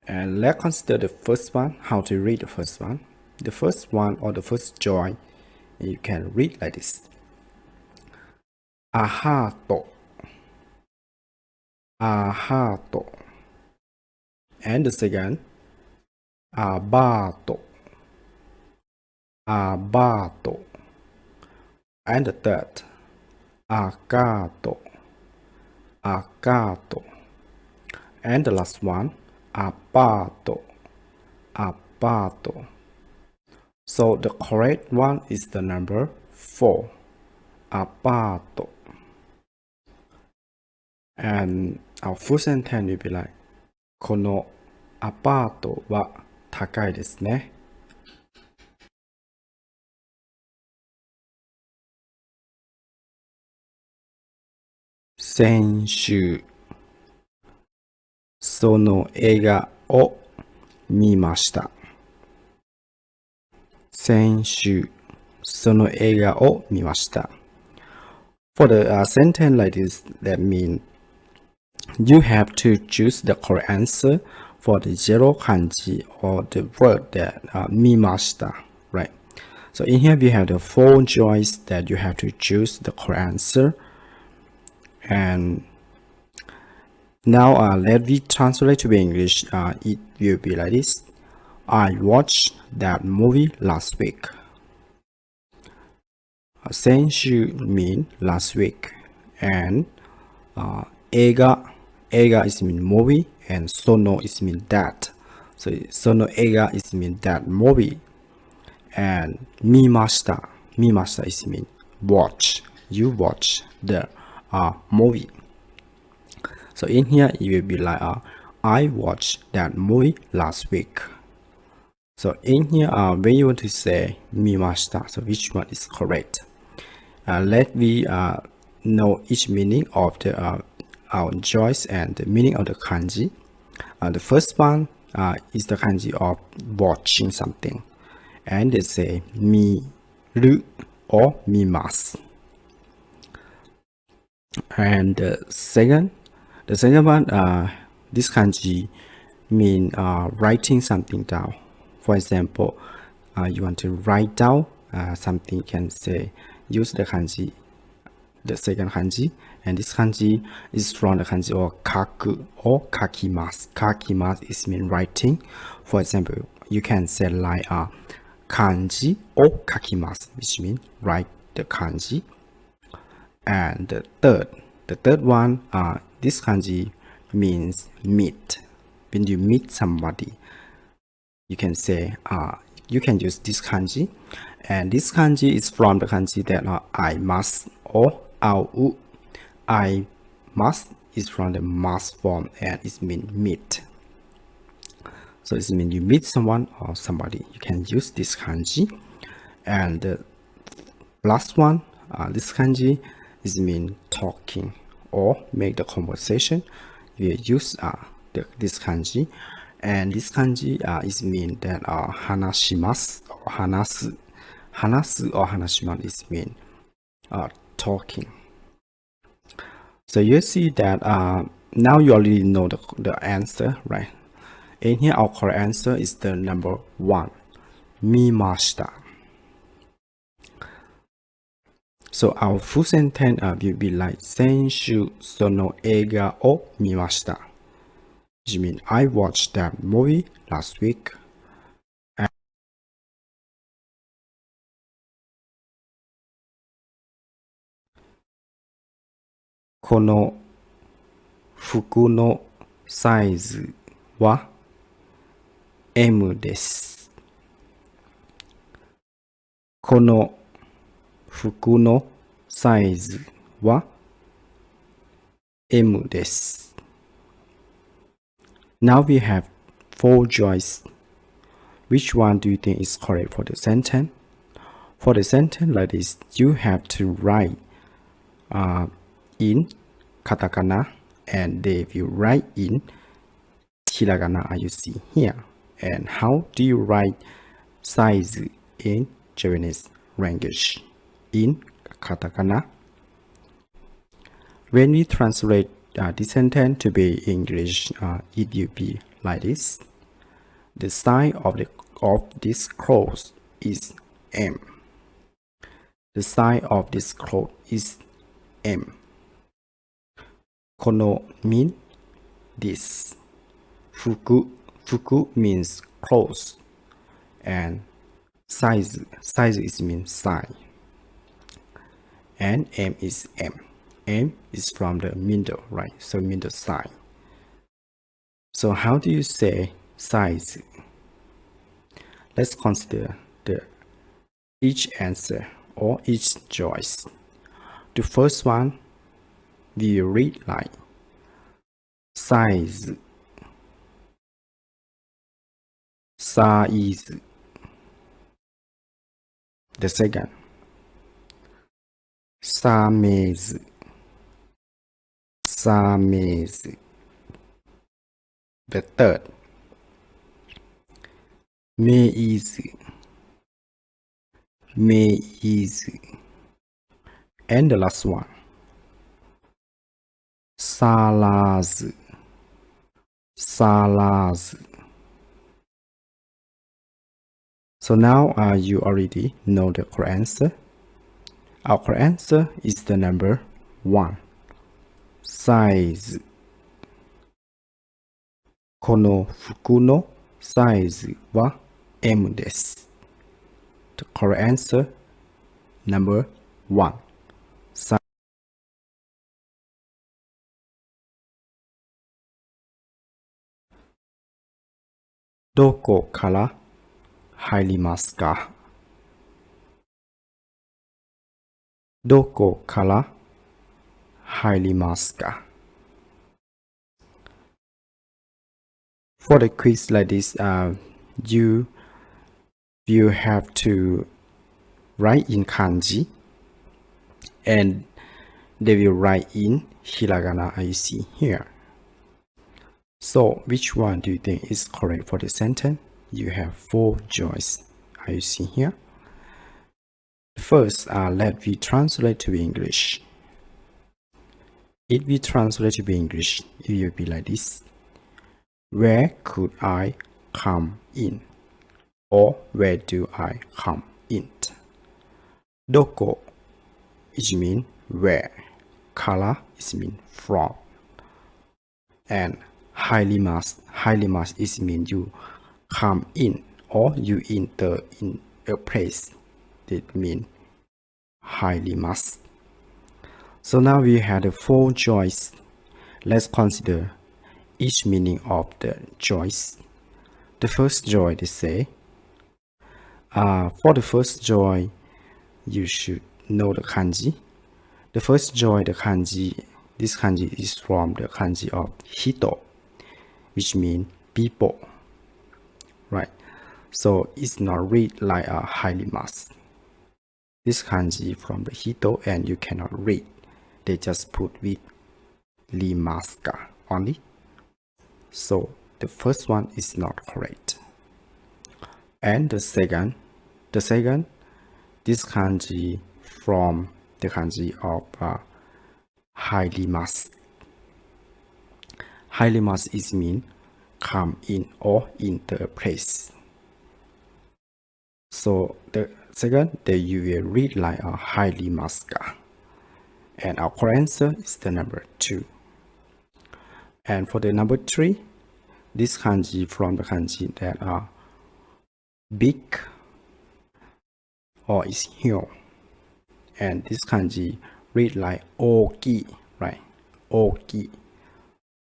And let's consider the first one, how to read the first one. The first one, or the first joy, you can read like this. Ahato. Ahato. And the second, abato. Abato. And the third, akato. Akato. And the last one, apato. Apato. So the correct one is the number 4, apato. And our full sentence will be like, このアパートは高いですね。先週その映画を見ました。先週その映画を見ました。For the sentence like this, that means you have to choose the correct answer for the zero kanji or the word that mimashita, right? So in here we have the 4 choices that you have to choose the correct answer. And now let me translate to English. It will be like this. I watched that movie last week. 先週 mean last week, and 映画 is mean movie, and sono is mean that. So sono eiga is mean that movie, and mimashita is mean watch. You watch the movie. So in here it will be like I watched that movie last week. So in here when you want to say mimashita, so which one is correct? Let me know each meaning of the our choice and the meaning of the kanji. The first one is the kanji of watching something, and they say miru or mimasu. And the second one This kanji mean writing something down. For example, you want to write down something, you can say use the kanji, the second kanji, and this kanji is from the kanji or kaku or kakimasu. Kakimasu is mean writing. For example, you can say like kanji or kakimasu, which means write the kanji. And the third one, this kanji means meet. When you meet somebody, you can say you can use this kanji, and this kanji is from the kanji that I must or au. I must is from the must form and it means meet. So it means you meet someone or somebody, you can use this kanji. And the last one, this kanji is mean talking or make the conversation. You use this kanji, and this kanji is mean that hanashimasu or hanasu. Hanasu or hanashimasu is mean talking. So you see that now you already know the answer, right? And here our correct answer is the number 1, mimashita. So our full sentence will be like Senshu sono eiga o mimashita, which means I watched that movie last week. And kono fuku no size wa M です。この服のサイズは M です。Now we have 4 choices. Which one do you think is correct for the sentence? For the sentence like this, you have to write in katakana and they will write in hiragana as you see here. And how do you write size in Japanese language? In katakana. When we translate this sentence to be English, it will be like this. The size of this cloth is M. The size of this cloth is M. Kono means this. Fuku means clothes. And size is means size. And M is M. M is from the middle, right? So middle size. So how do you say size? Let's consider each answer or each choice. The first one, we read like size. Size. The second, size. Size. The third, meize. Meize. And the last one, salaz. Salaz. So now you already know the correct answer. Our correct answer is the number 1, size. この服のサイズは M です。The correct answer, number 1, size. どこから入りますか？どこから入りますか？ For the quiz like this, you have to write in kanji and they will write in hiragana as you see here. So which one do you think is correct for the sentence? You have 4 choices as you see here. First, let me translate to English. If we translate to English, it will be like this. Where could I come in? Or where do I come in? Doko is mean where. Kara is mean from. And halimas is mean you come in or you enter in a place. That mean halimas. So now we had the 4 joys. Let's consider each meaning of the joys. The first joy, they say, for the first joy, you should know the kanji. The first joy, the kanji, this kanji is from the kanji of hito, which means people, right? So it's not read like a halimas. This kanji from the hito and you cannot read. They just put with limaska only. So the first one is not correct. And the second, this kanji from the kanji of halimas. Halimas is mean come in or enter a place. So the second, that you will read like a halimaska. And our correct answer is the number 2. And for the number 3, this kanji from the kanji that are big or is huge. And this kanji read like oki, right? Oki.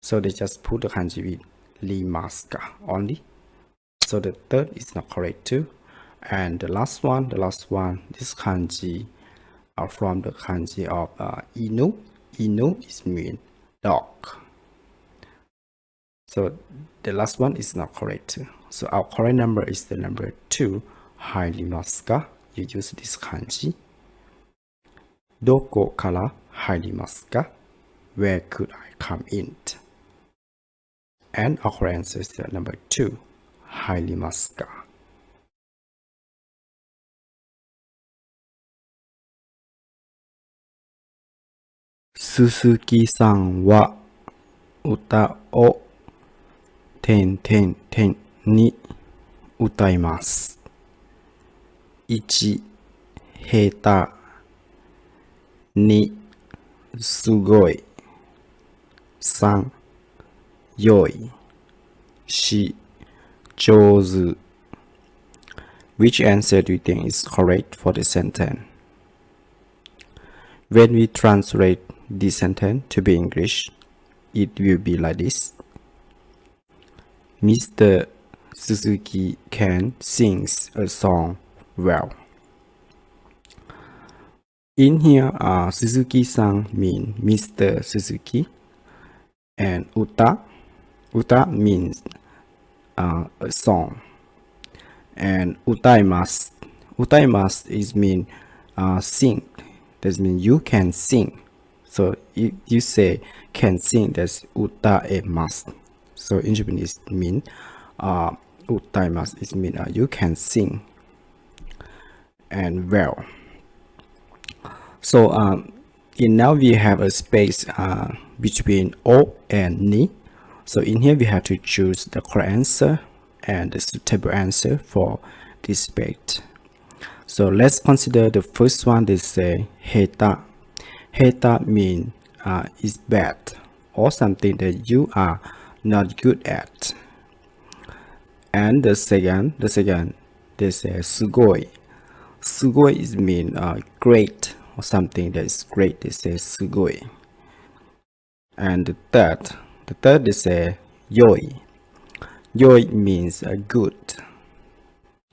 So they just put the kanji with limaska only. So the third is not correct too. And the last one, this kanji are from the kanji of inu. Inu is mean dog. So the last one is not correct. So our correct number is the number 2, halimaska. You use this kanji. Doko kara halimaska? Where could I come in? And our correct answer is the number 2, halimaska. Suzuki-san wa uta o ni utaimasu. 1. 下手 2. すごい 3. 良い 4. 上手 Which answer do you think is correct for the sentence? When we translate this sentence to be English, it will be like this. Mr. Suzuki can sing a song well. In here, Suzuki-san means Mr. Suzuki, and uta means a song, and utaimasu is mean sing. That means you can sing. So if you say can sing, that's utaimasu. So in Japanese mean utaimasu is mean you can sing and well. So now we have a space between o and ni. So in here we have to choose the correct answer and the suitable answer for this space. So let's consider the first one. They say heta. Heta means is bad or something that you are not good at. And the second they say sugoi. Sugoi is mean great or something that is great. They say sugoi. And the third they say yoi. Yoi means good,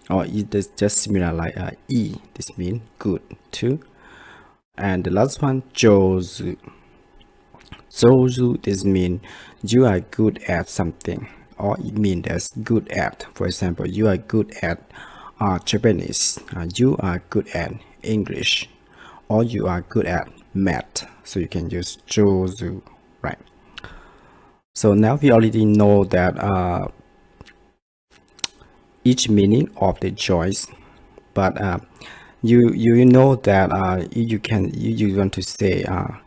or it is just similar like e. This means good too. And the last one, jozu. Jozu, this means you are good at something, or it means that's good at. For example, you are good at Japanese, you are good at English, or you are good at math. So you can use jozu, right? So now we already know that each meaning of the choice, but you know that you want to say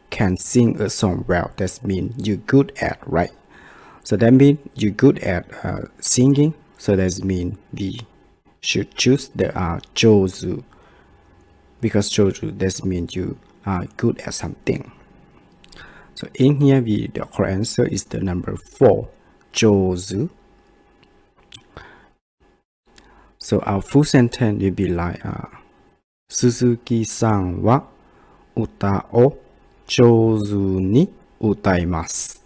can sing a song well. That means you're good at, right? So that means you're good at singing. So that means we should choose the jozu, because jozu that means you are good at something. So in here, the correct answer is the number 4, jozu. So our full sentence will be like Suzuki-san wa uta o jouzu ni utaimasu.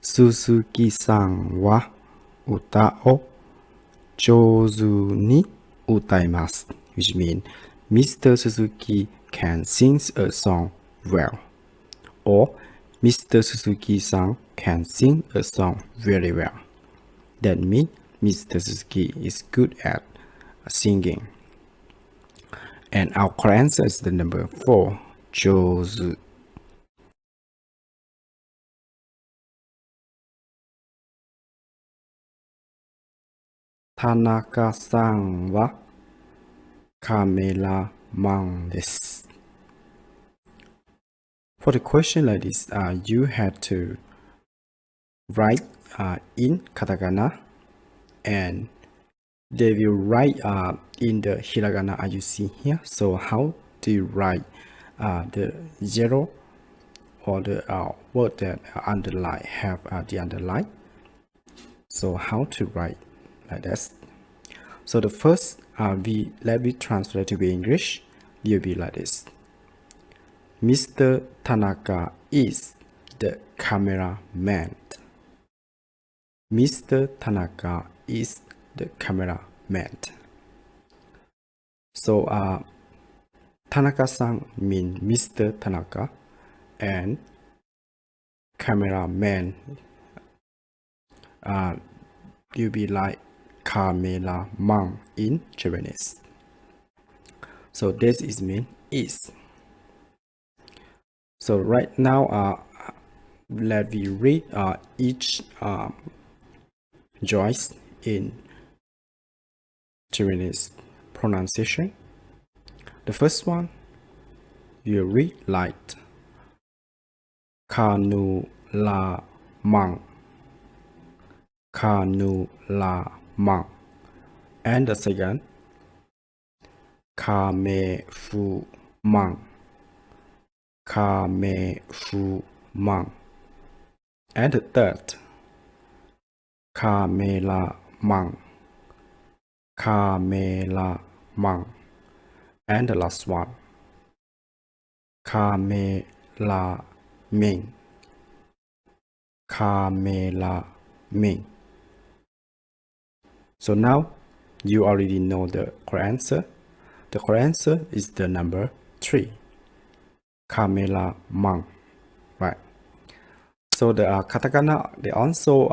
Suzuki-san wa uta o jouzu ni utaimasu, which means Mr. Suzuki can sing a song well, or Mr. Suzuki-san can sing a song very well. That means Mr. Suzuki is good at singing. And our correct answer is the number 4, jozu. Tanaka-san wa kameraman desu. For the question like this, you have to write in katakana, and they will write in the hiragana as you see here. So how do you write the zero or the word that underline have the underline? So how to write like this? So the first let me translate to be English. It will be like this: Mr. Tanaka is the cameraman. Mr. Tanaka is the cameraman. So Tanaka-san means Mr. Tanaka, and cameraman will be like cameraman in Japanese. So this is mean is. So right now let me read each choice in Japanese pronunciation. The first one you read like kanu la mang, kanu la mang, and the second kame fu mang, kame fu mang, and the third kamela mang, kamela mang, and the last one kamela ming, kamela ming. So now you already know the correct answer. The correct answer is the number 3, kamela mang, right? So the katakana, they also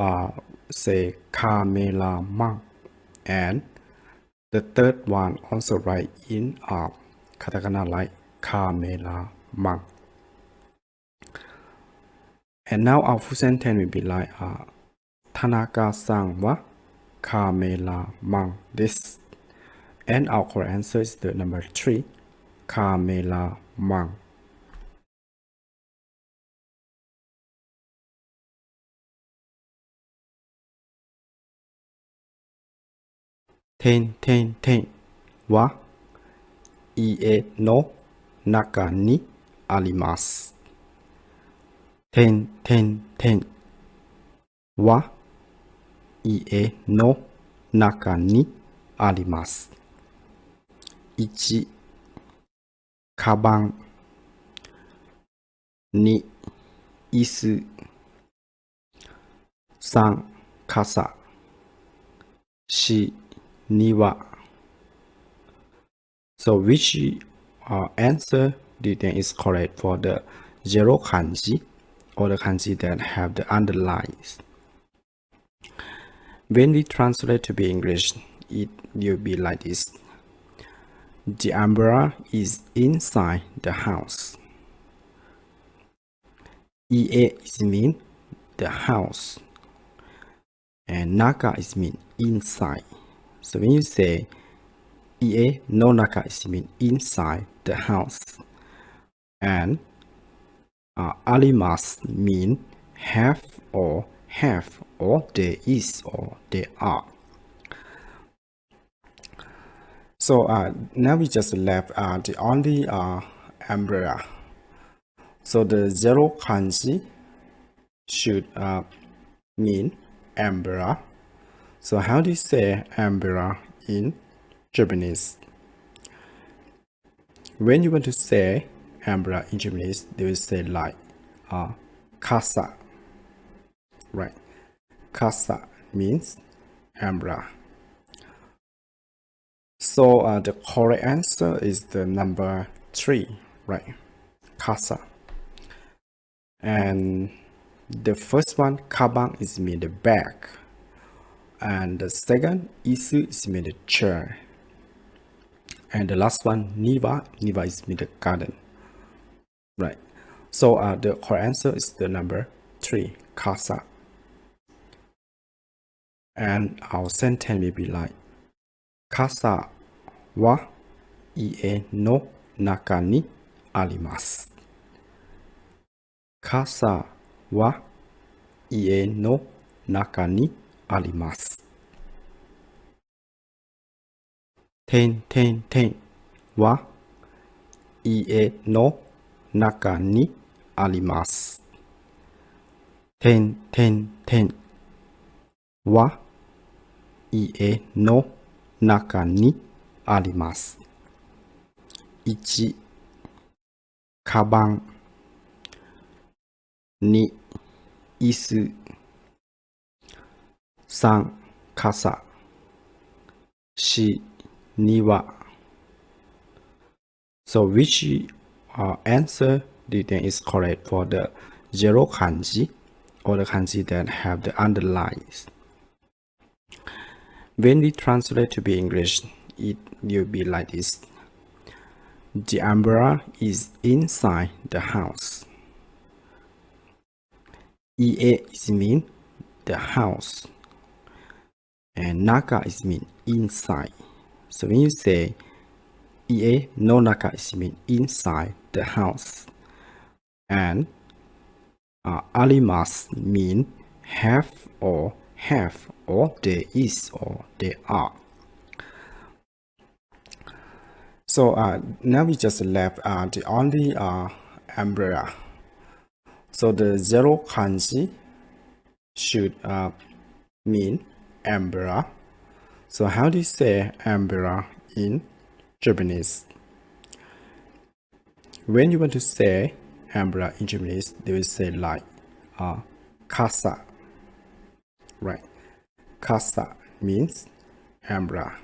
say kamela mang, and the third one also write in katakana like kamela mang. And now our full sentence will be like Tanaka-san wa kameraman desu. And our correct answer is the number 3, kameraman. Ten wa ie no naka ni arimasu. Ten wa ie no naka ni arimasu. 1、カバン。2、椅子。3、傘。4、庭。So which answer do you think is correct for the zero kanji or the kanji that have the underlines? When we translate to be English, it will be like this. The umbrella is inside the house. Ie is mean the house, and naka is mean inside. So when you say ie no naka is mean inside the house, and arimasu mean have or have, or there is, or there are. So now we just left the only umbrella. So the zero kanji should mean umbrella. So how do you say umbrella in Japanese? When you want to say umbrella in Japanese, they will say like kasa. Right? Kasa means umbrella. So the correct answer is the number 3, right? Kasa. And the first one, kabang, is mean the bag. And the second, isu, is mean the chair. And the last one, niwa is mean the garden. Right. So the correct answer is the number 3, kasa. And our sentence will be like, kasa wa ie no naka ni arimasu. Kasa wa ie no naka ni arimasu. Wa ie no naka ni arimasu. Wa ie no naka ni arimasu. 1. カバン 2. 椅子 3. 傘 4. 庭 So which answer do you think is correct for the zero kanji or the kanji that have the underlines? When we translate to be English, it will be like this. The umbrella is inside the house. Ie is mean the house. And naka is mean inside. So when you say ie no naka is mean inside the house. And arimasu mean have or there is or there are. So now we just left the only umbrella. So the zero kanji should mean umbrella. So how do you say umbrella in Japanese? When you want to say umbrella in Japanese, they will say like kasa. Right? Kasa means umbrella.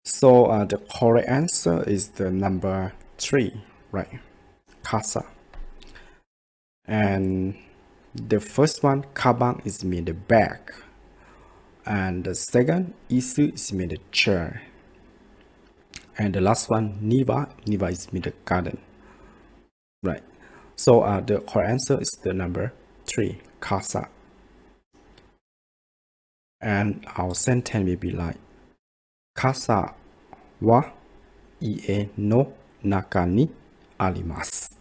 So the correct answer is the number 3, right? Kasa. And the first one, kabang, is mean the bag. And the second, isu, is mean the chair. And the last one, niwa is mean the garden. Right. So the correct answer is the number 3, kasa. And our sentence will be like, kasa wa ie no naka ni arimasu.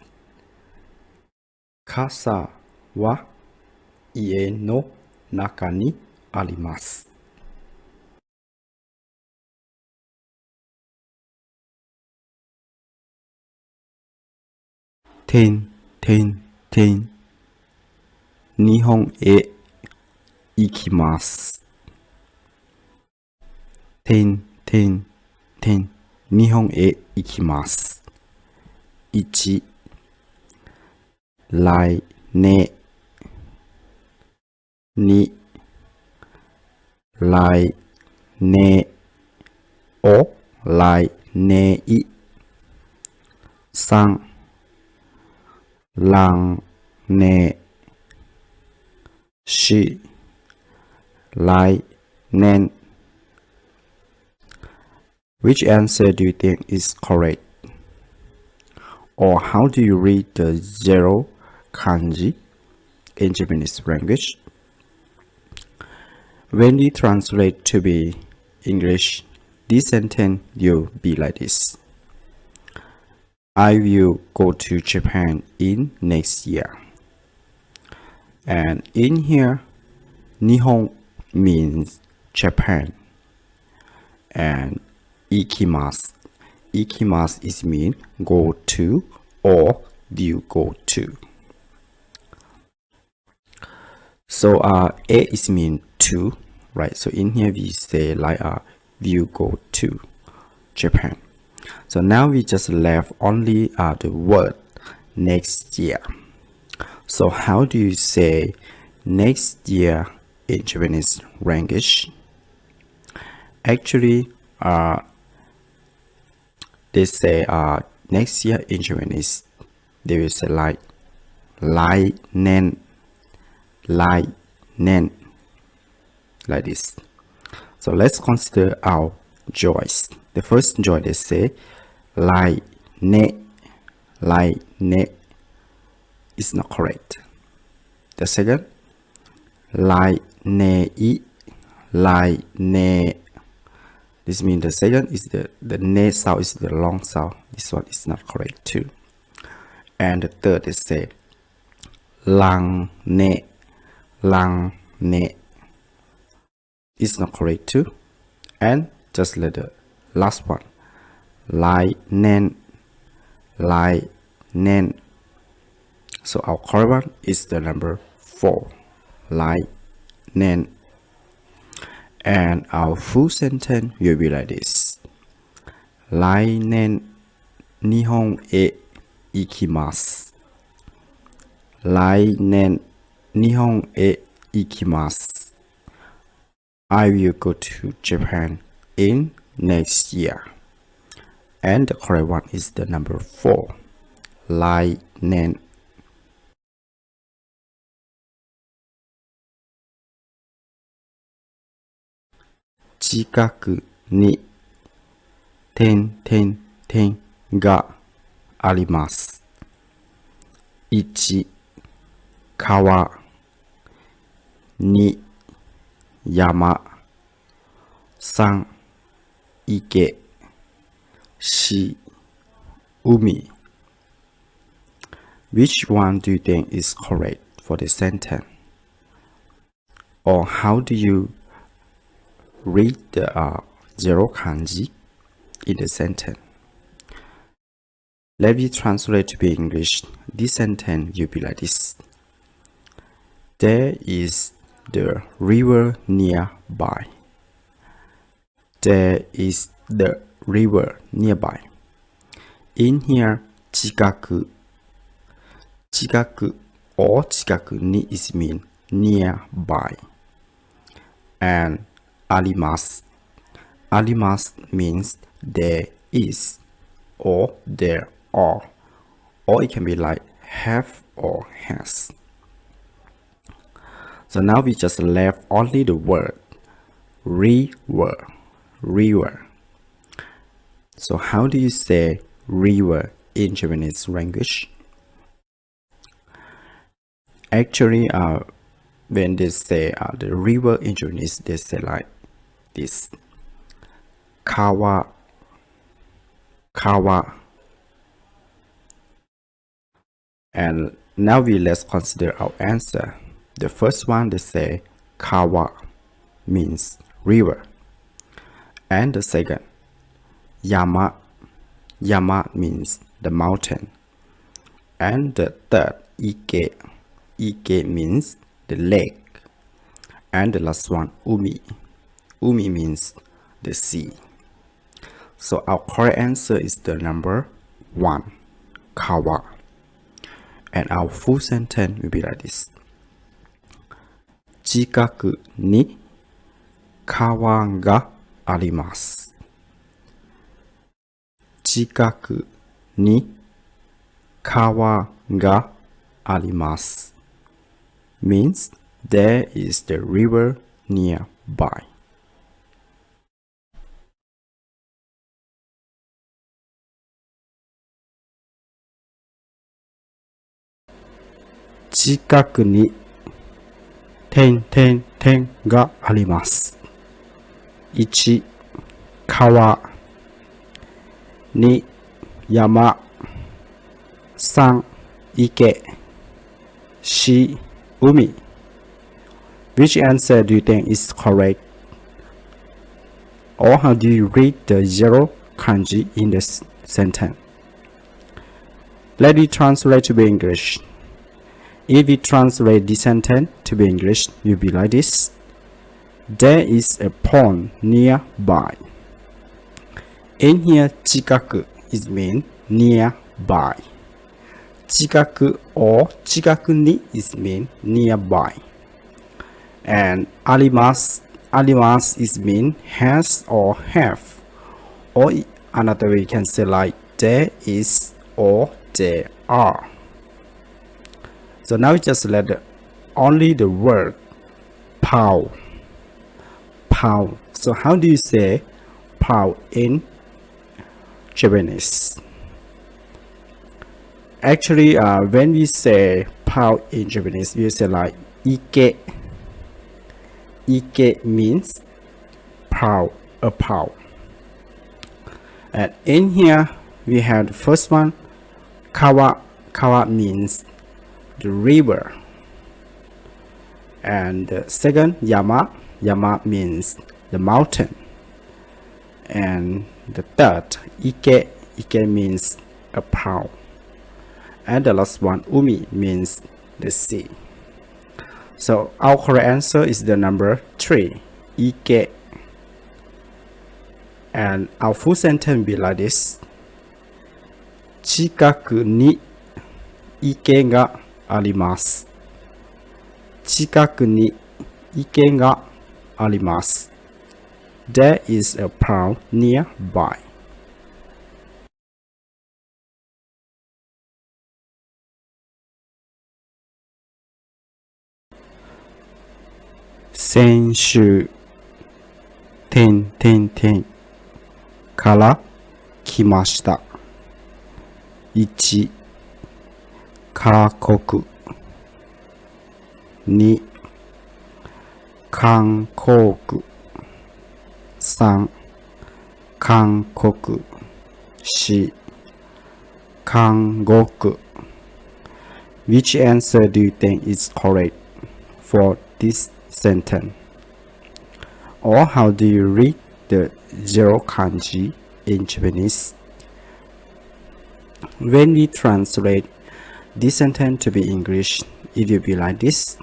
Kasa wa ie no naka ni arimasu. Nihon e ikimasu. Nihon e ikimasu. 1. 来年 2. 来年を来年 3. 来年 4. 来年 Which answer do you think is correct? Or how do you read the zero kanji in Japanese language? When we translate to be English, this sentence will be like this. I will go to Japan in next year. And in here, Nihon means Japan. And ikimasu. Ikimasu is mean go to or you go to. So A is mean to, right? So in here we say like you go to Japan. So now we just left only the word next year. So how do you say next year in Japanese language? Actually, they say next year in Japanese, they will say like 来年, 来年, like this. So let's consider our joys. The first joy they say 来年, 来年 is not correct. The second 来年, 来年. This means the second is the ne sound is the long sound. This one is not correct too. And the third they say lang ne, lang ne. It's not correct too. And just let the last one lai nen, lai nen. So our correct one is the number 4, lai nen. And our full sentence will be like this. 来年日本へ行きます。来年日本へ行きます。I will go to Japan in next year. And the correct one is the number 4. 来年。近くに点々点があります。1、川。2、山。3、池。4、海。Which one do you think is correct for the sentence? Or how do you read the 0 kanji in the sentence? Let me translate to be English. This sentence will be like this. There is the river nearby. There is the river nearby. In here, 近く. 近く or 近くに is mean nearby. And あります. あります means there is or there are. Or it can be like have or has. So now we just left only the word river. River. So how do you say river in Japanese language? Actually, when they say the river in Japanese, they say like this. Kawa, kawa. And now let's consider our answer. The first one they say kawa means river. And the second, yama. Yama means the mountain. And the third, ike. Ike means the lake. And the last one, umi. Umi means the sea. So our correct answer is the number 1, kawa. And our full sentence will be like this. 近くに川があります。近くに川があります。Means there is the river nearby. 近くに点々点があります。1、川。2、山。3、池。4、Umi. Which answer do you think is correct? Or how do you read the zero kanji in this sentence? Let me translate to be English. If we translate this sentence to be English, it will be like this. There is a pond nearby. In here, 近く is mean nearby. 近く or 近くに is mean nearby. And arimasu is mean has or have. Or another way you can say like there is or there are. So now we just let only the word pow. Pow. So how do you say pow in Japanese? Actually, when we say pow in Japanese, we say like ike. Ike means pow, a pow. And in here, we have the first one, kawa. Kawa means the river. And the second, yama. Yama means the mountain. And the third, ike. Ike means a pow. And the last one, umi, means the sea. So our correct answer is the number 3, ike. And our full sentence will be like this. 近くに池があります。近くに池があります。There is a pond nearby. Senshu から来ました。1、韓国。2、韓国。3、韓国。4、韓国。Which answer do you think is correct for this sentence? Or how do you read the zero kanji in Japanese? When we translate this sentence to be English, it will be like this.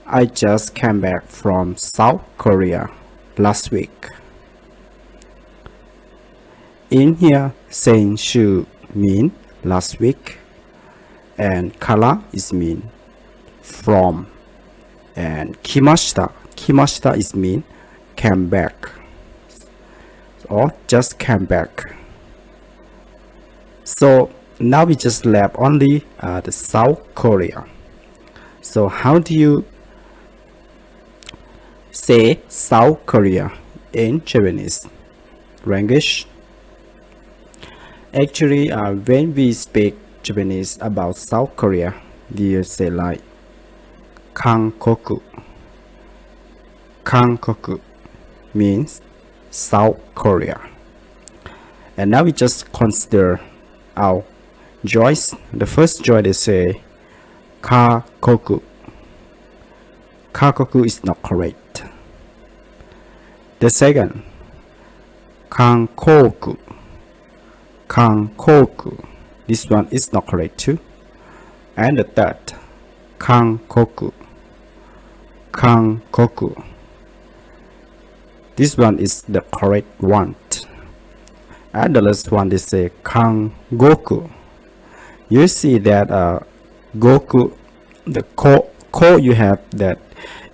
I just came back from South Korea last week. In here, senshu mean last week, and kara is mean from, and kimashita is mean came back, or just came back. So now we just left only the South Korea. So how do you say South Korea in Japanese language? Actually, when we speak Japanese about South Korea, we say like Kankoku. Kankoku means South Korea. And now we just consider our choice. The first choice they say Kakoku. Kakoku is not correct. The second, Kankoku. Kankoku. This one is not correct too. And the third, Kankoku. Kankoku. This one is the correct one. And the last one they say Kangoku. You see that Goku, the ko you have that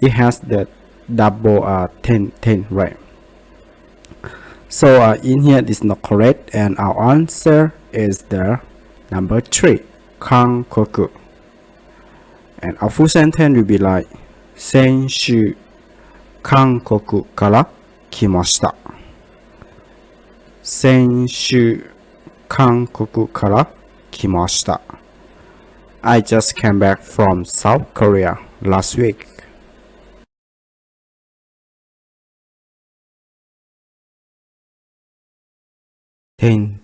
it has the double 10, right? So in here this is not correct, and our answer is the number 3, Kankoku. And our full sentence will be like 先週韓国から来ました。先週韓国から来ました。I just came back from South Korea last week. Ten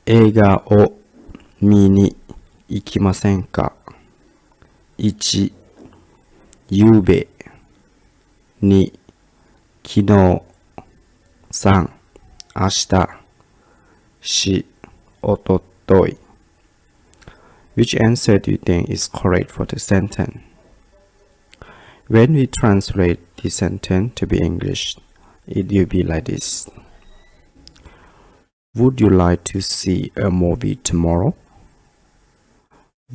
映画を見に行きませんか ?1、ゆうべ。2、昨日。3、明日。4、おととい。Which answer do you think is correct for the sentence? When we translate this sentence to be English, it will be like this. Would you like to see a movie tomorrow?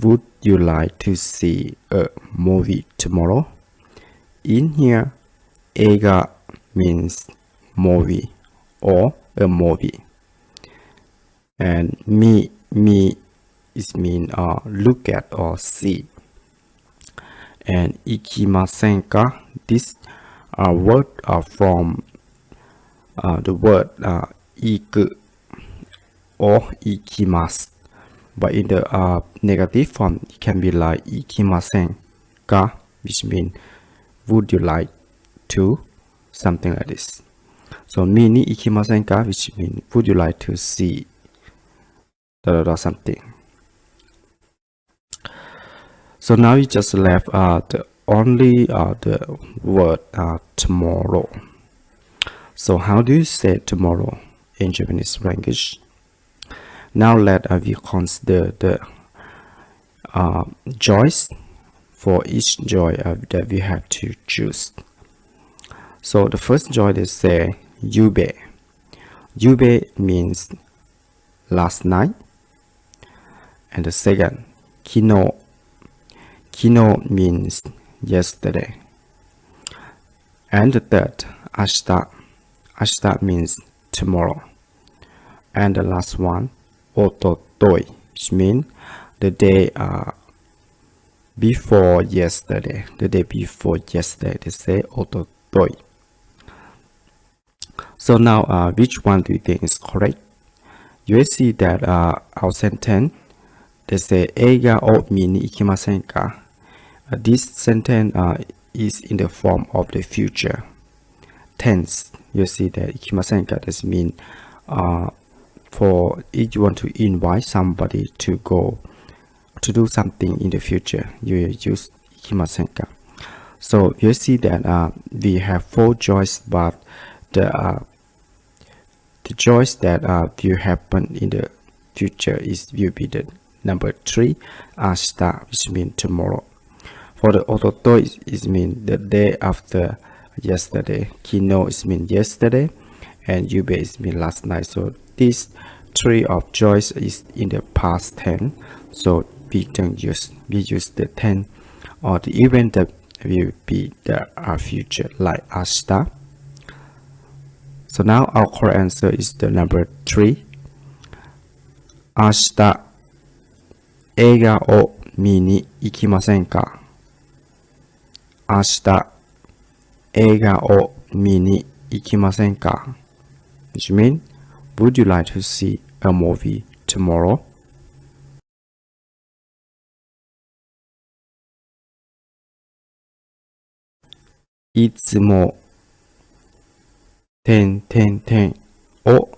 Would you like to see a movie tomorrow? In here, 映画 means movie or a movie. And me is mean look at or see. And 行きませんか this word from the word 行く or 行きます but in the negative form it can be like 行きませんか which means would you like to something like this. So 見に行きませんか which means would you like to see something. So now we just left the only the word tomorrow. So how do you say tomorrow in Japanese language? Now let we consider the choice for each joy that we have to choose. So the first joy they say yube. Yube means last night. And the second kino. Kino means yesterday. And the third, ashita. Ashita means tomorrow. And the last one, ototoi, which means the day before yesterday. The day before yesterday, they say ototoi. So now, which one do you think is correct? You will see that our sentence, they say, 映画を見に行きませんか? This sentence is in the form of the future tense. You see that 行きませんか does mean for if you want to invite somebody to go to do something in the future, you use 行きませんか. So you see that we have 4 joys, but the joys that will happen in the future will be the number 3, ashita, which means tomorrow. For the ototoi, it means the day after yesterday. Kino is mean yesterday, and yube is mean last night. So these 3 of joys is in the past tense. So we use the tense or the event that will be the future, like ashita. So now our correct answer is the number 3. 明日映画を見に行きませんか? 明日映画を見に行きませんか? Which means, would you like to see a movie tomorrow? いつもを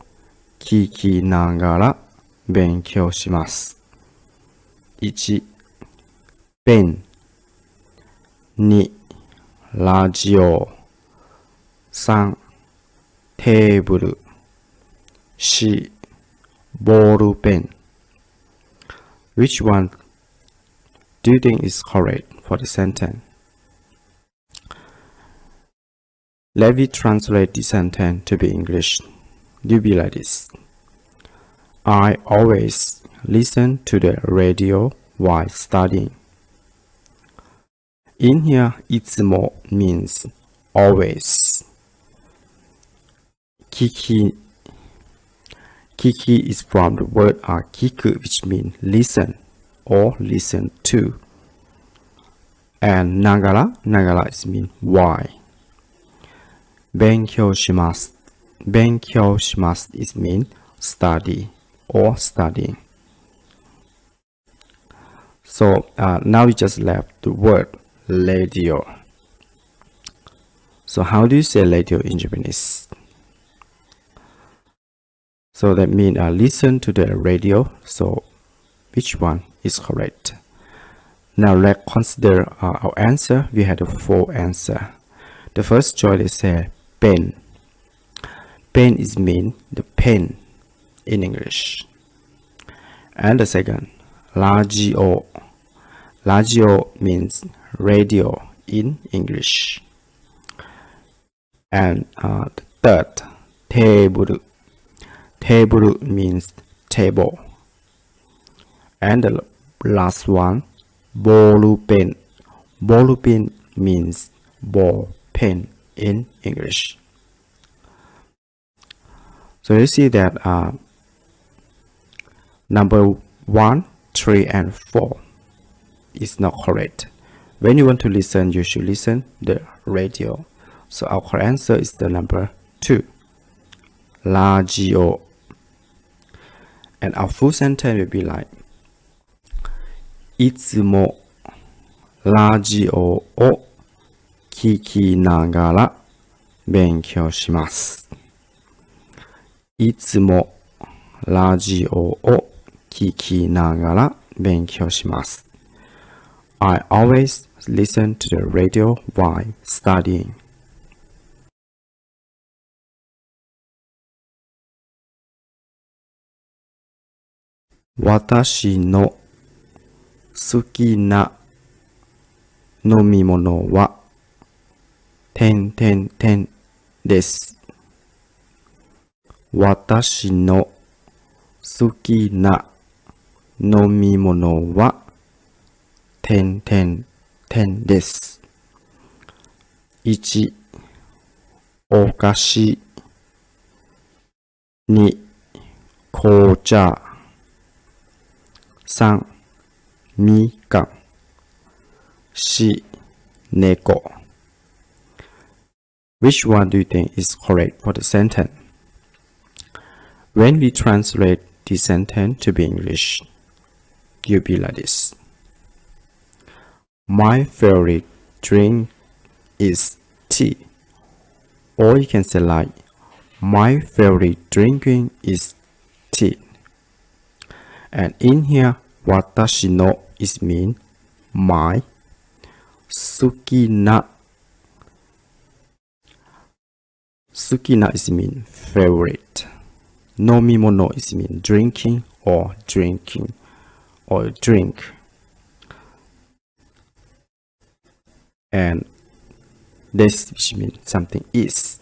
聞きながら勉強します。1、ペン。2、ラジオ。3、テーブル。4、ボールペン。Which one do you think is correct for the sentence? Let me translate the sentence to be English. Do be like this. I always listen to the radio while studying. In here, いつも means always. 聞き is from the word 聞く which means listen or listen to. And ながら is mean why. 勉強します is mean study or studying. So now we just left the word radio. So how do you say radio in Japanese? So that means listen to the radio. So which one is correct. Now let's consider our answer. We had 4 answers. The first choice is pen. Pen is mean the pen in English. And the second, radio. Radio means radio in English. And the third, table. Table means table. And the last one, ball pen. Ball pen means ball pen in English. So you see that number 1, 3, and 4 is not correct. When you want to listen, you should listen the radio. So our correct answer is the number 2, radio. And our full sentence will be like, いつもラジオを聞きながら勉強します。いつもラジオを聞きながら勉強します。I always listen to the radio while studying. 私の好きな飲み物はです。私の好きな飲み物はです。1、お菓子。2、紅茶。3、みかん。4、猫。Which one do you think is correct for the sentence? When we translate the sentence to be English, you'll be like this. My favorite drink is tea. Or you can say like, my favorite drinking is tea. And in here, watashi no is mean my. Suki na is mean favorite. Nomimono is mean drinking or drink. And this which means something is.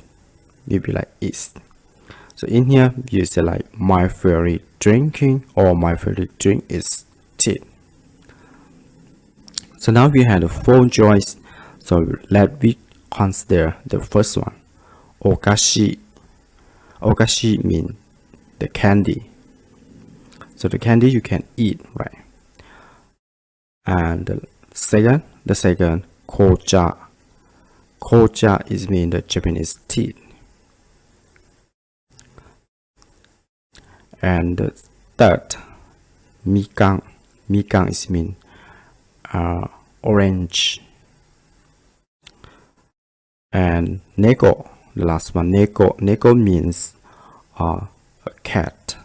Maybe like is. So in here you say like my favorite drinking or my favorite drink is tea. So now we have 4 choices. So let me consider the first one. Okashi. Okashi means the candy. So the candy you can eat, right? And the second, kocha. Kocha is mean the Japanese tea. And the third, mikan. Mikan is mean orange. And neko, the last one, neko means a cat.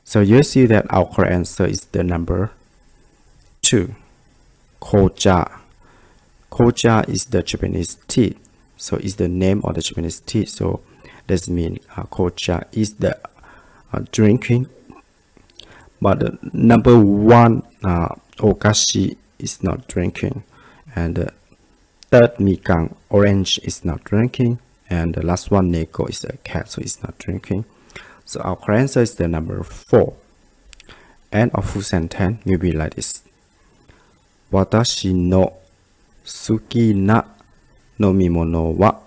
So you see that our correct answer is the number 2, kocha. Kocha is the Japanese tea. So it's the name of the Japanese tea. So that means kocha is the drinking. But the number 1, okashi, is not drinking. And the third, mikan, orange, is not drinking. And the last one, neko, is a cat, so it's not drinking. So our correct answer is the number 4. And our full sentence will be like this. Watashi no suki na nomimono wa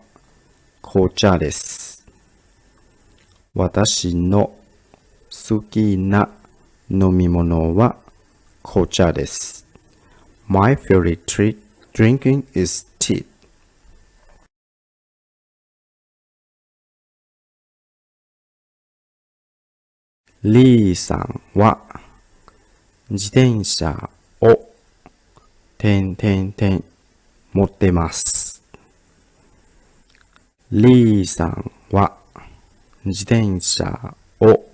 kocha desu. Watashi no suki na nomimono wa kocha desu. My favorite drinking is tea. Lee さんは自転車を持ってます。リーさんは自転車を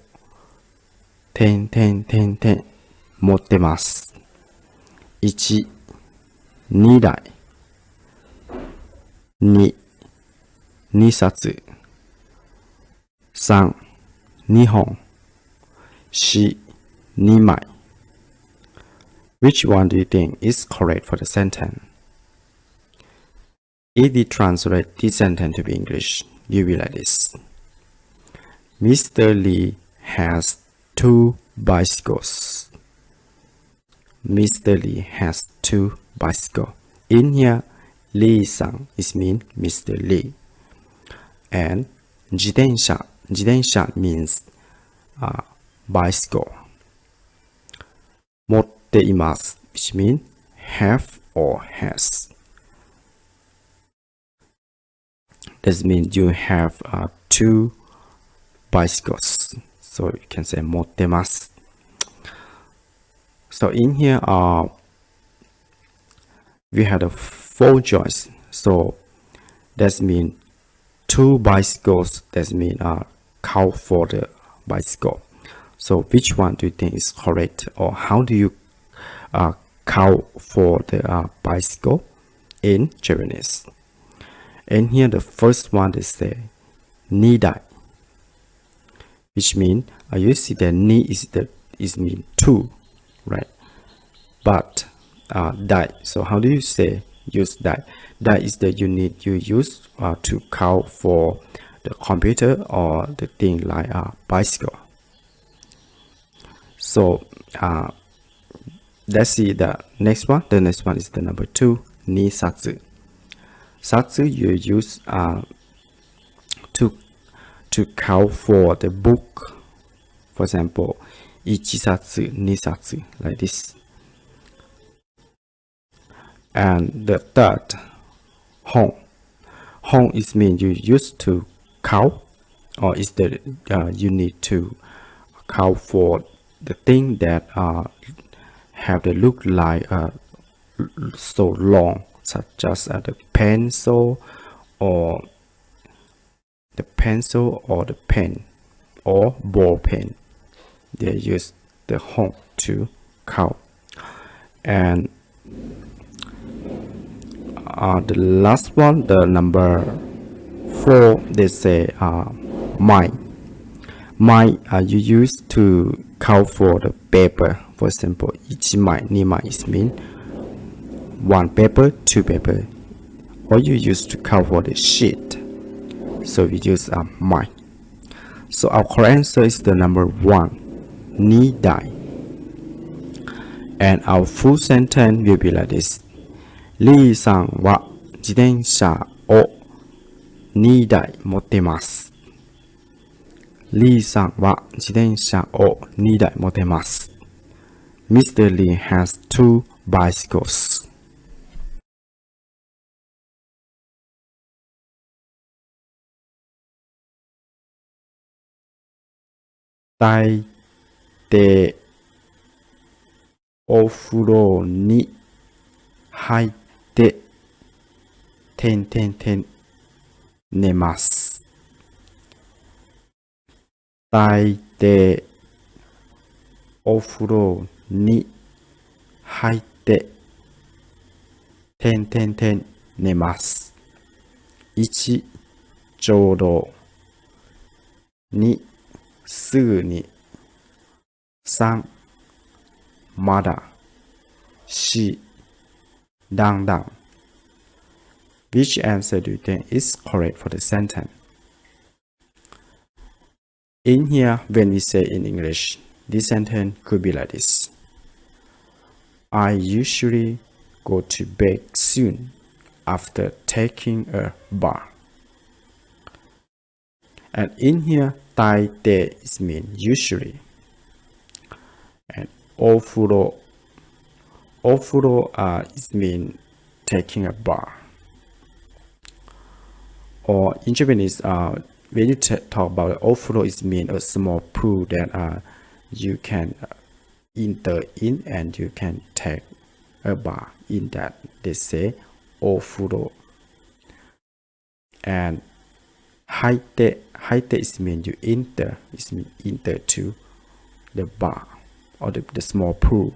持ってます。1、2台。2、2冊。3、2本。4、2枚。Which one do you think is correct for the sentence? If we translate this sentence to be English, you will like this. Mr. Lee has 2 bicycles. Mr. Lee has 2 bicycles. In here, Lee-san is mean Mr. Lee. And 自転車 means bicycle. 持っています which means have or has. That means you have 2 bicycles. So you can say 持ってます. So in here we had a 4 choice. So that means 2 bicycles. That means count for the bicycle. So which one do you think is correct, or how do you count for the bicycle in Japanese? And here the first one is the 2台, which means you see that ni is mean 2, right? But 台, so how do you say use 台? 台 is the unit you use to count for the computer or the thing like a bicycle. So let's see the next one. The next one is the number 2, 2冊. Satsu you use to count for the book. For example, 1冊, 2冊, like this. And the third, 本. 本 is mean you use to count, or is the you need to count for the thing that have the look like so long, such as the pencil or the pen or ball pen. They use the hon to count. And the last one, the number 4, they say my you use to count for the paper. For example, 1枚, 2枚 is mean 1 paper, 2 paper, or you use to count for the sheet. So we use my. So our correct answer is the number 1, 2台. And our full sentence will be like this. リーさんは自転車を2台持ってます。リーさんは自転車を2台持ってます。Mr. Lee has 2 bicycles. 炊いてお風呂に入って寝ます。炊いてお風呂に入って寝ます。1、ちょうど。2、すぐに。3、まだ。4、だんだん。Which answer do you think is correct for the sentence? In here, when we say in English, this sentence could be like this. I usually go to bed soon after taking a bath. And in here, 大抵 is mean usually. And お風呂 is mean taking a bath. Or in Japanese, when you talk about ofuro, it means a small pool that you can enter in and you can take a bath in that. They say ofuro. And haite is mean you enter. It means enter to the bath. or the small pool.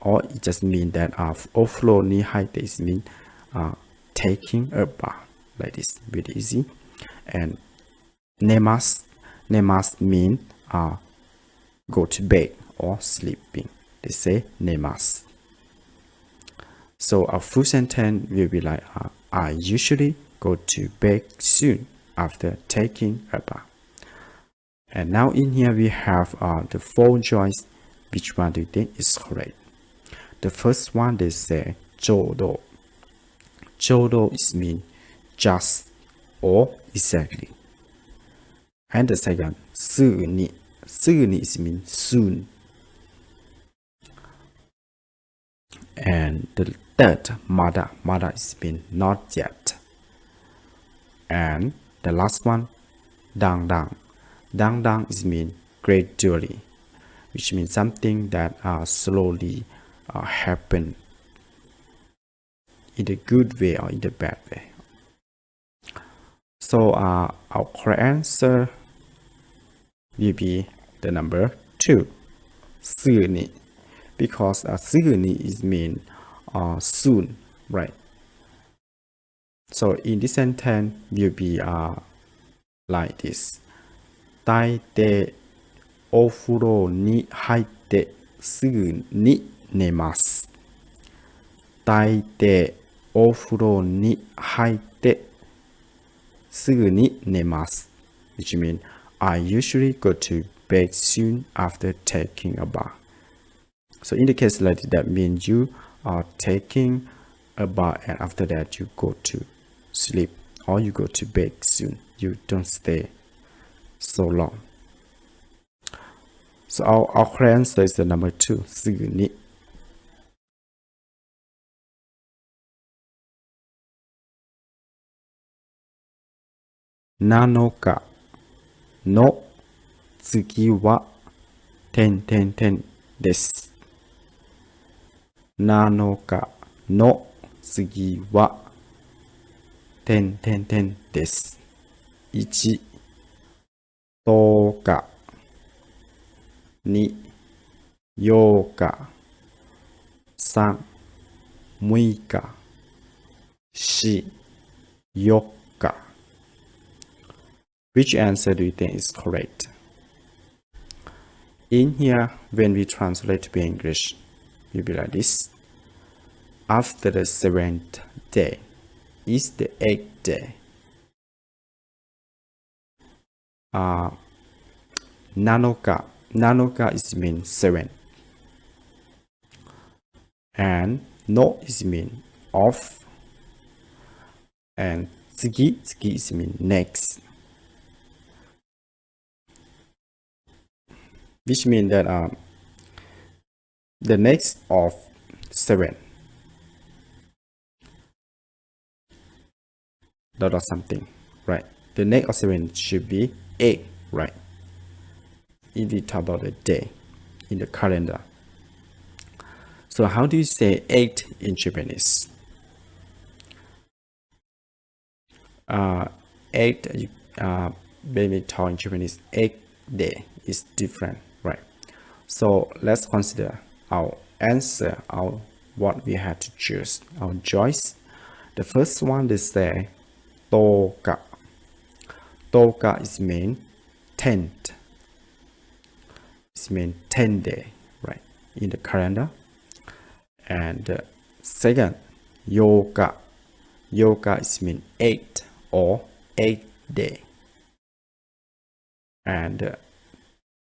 Or it just means that ofuro ni haite is mean taking a bath, like this, very easy. And nemasu mean go to bed or sleeping. They say nemasu. So our full sentence will be like, I usually go to bed soon after taking a bath. And now in here we have the 4 choice. Which one do you think is correct? The first one, they say ちょうど. ちょうど is mean just or exactly. And the second, すぐに. すぐに is mean soon. And the third, まだ. まだ is mean not yet. And the last one, だんだん. だんだん is mean gradually, which means something that slowly happen in the good way or in the bad way. So our correct answer will be the number 2, すぐに, because すぐに is mean soon, right? So in this sentence will be like this. 大抵お風呂に入ってすぐに寝ます。大抵お風呂に入ってすぐに寝ます。Which means I usually go to bed soon after taking a bath. So in the case like that means you are taking a bath and after that you go to sleep or you go to bed soon. You don't stay so long. So our correct answer is the number 2, すぐに. Nano ka no tsugi wa desu. Nano ka no tsugi wa desu. 1、10日。2、8日。3、6日。4、4日。Which answer do you think is correct? In here, when we translate to English, it will be like this. After the 7th day is the 8th day. Nanoka. Nanoka is mean 7. And no is mean off. And tsugi is mean next. Which means that the next of 7. That or something, right? The next of 7 should be 8, right? If we talk about the day in the calendar. So how do you say 8 in Japanese? 8, when we talk in Japanese, 8 day is different, right? So let's consider our answer, what we had to choose, our choice. The first one they say 10日. 10日 is mean 10th. It means 10 day, right, in the calendar. And second, 8日. 8日 is mean 8 or 8 day. And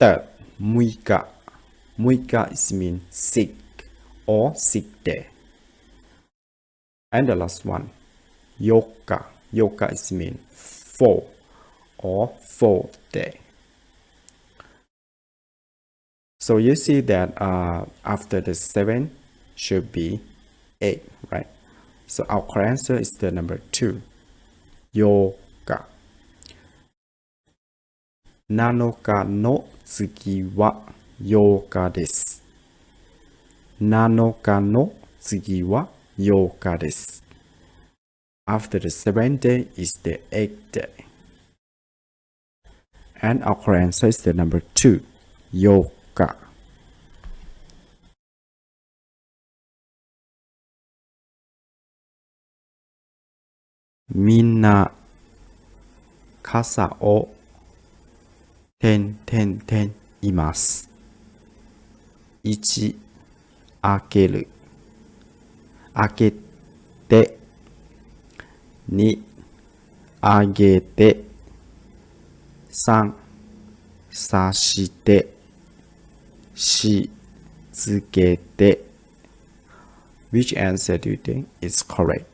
third, 6日. 6日 is mean 6 or 6 day. And the last one, 4日. 4日 is mean 4 or 4th day. So you see that after the 7 should be 8, right? So our correct answer is the number 2, 8日. 7日の次は8日です。7日の次は8日です。After the 7th day is the 8th day. And our correct answer is the number 2, 8日. ga. Minna casa o imasu. 1. 開ける。開けて。2. あげて。3. 刺して。4. つけて。Which answer do you think is correct?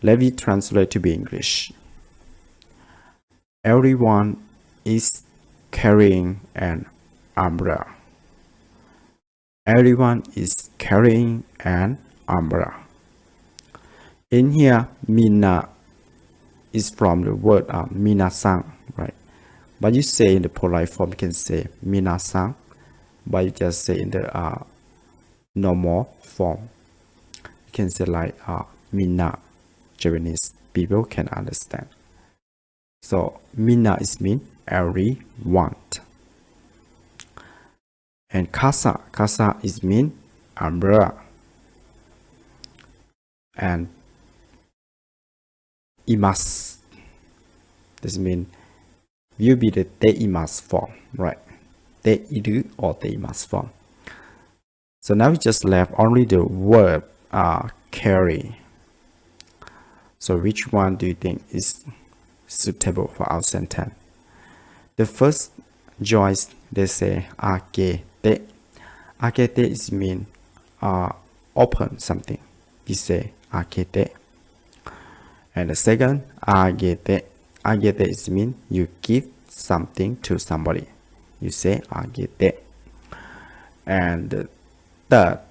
Let me translate to be English. Everyone is carrying an umbrella. Everyone is carrying an umbrella. In here, mina is from the word minasan, right? But you say in the polite form, you can say minasan, but you just say in the normal form, you can say like mina. Japanese people can understand. So mina is mean everyone. And casa is mean umbrella. And imasu, this means will be the te imasu form, right? Te iru or te imasu form. So now we just left only the verb carry. So which one do you think is suitable for our sentence? The first choice, they say akete. Akete is mean open something. We say akete. And the second, agete. Agete is mean you give something to somebody. You say agete. And the third,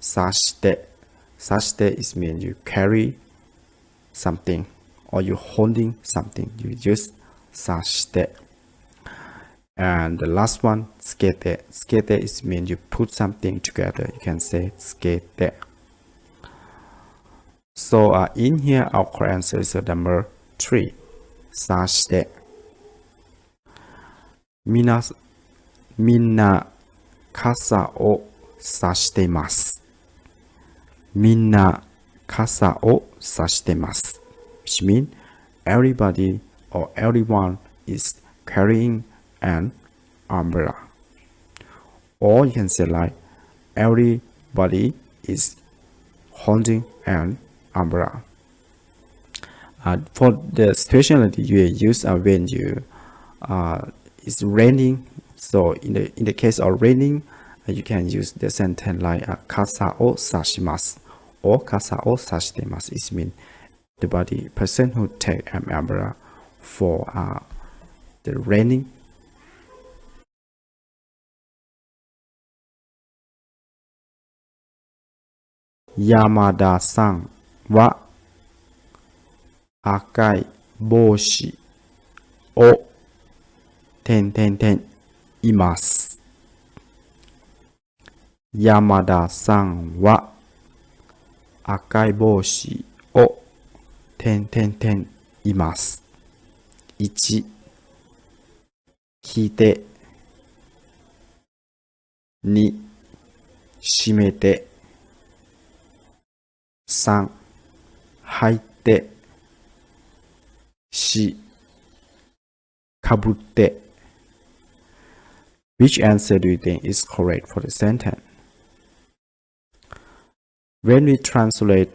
sashite. Sashite is mean you carry something or you holding something. You use sashite. And the last one, skete. Skete is mean you put something together. You can say skete. So in here, our correct answer is number 3. Sashite. Minna kasa o sashite masu. Minna kasa o sashite masu. Which means everybody or everyone is carrying an umbrella. Or you can say like everybody is holding an umbrella. For the situation that you use when you it's raining. So in the case of raining, you can use the sentence like kasa o sashimasu or kasa o sashitemasu. It means the person who take an umbrella for the raining. Yamada-san wa akai boshi o imasu. Yamada-san wa akai boshi o imasu. 1. 引いて。2. 閉めて。3. 履いて。4. かぶって。Which answer do you think is correct for the sentence? When we translate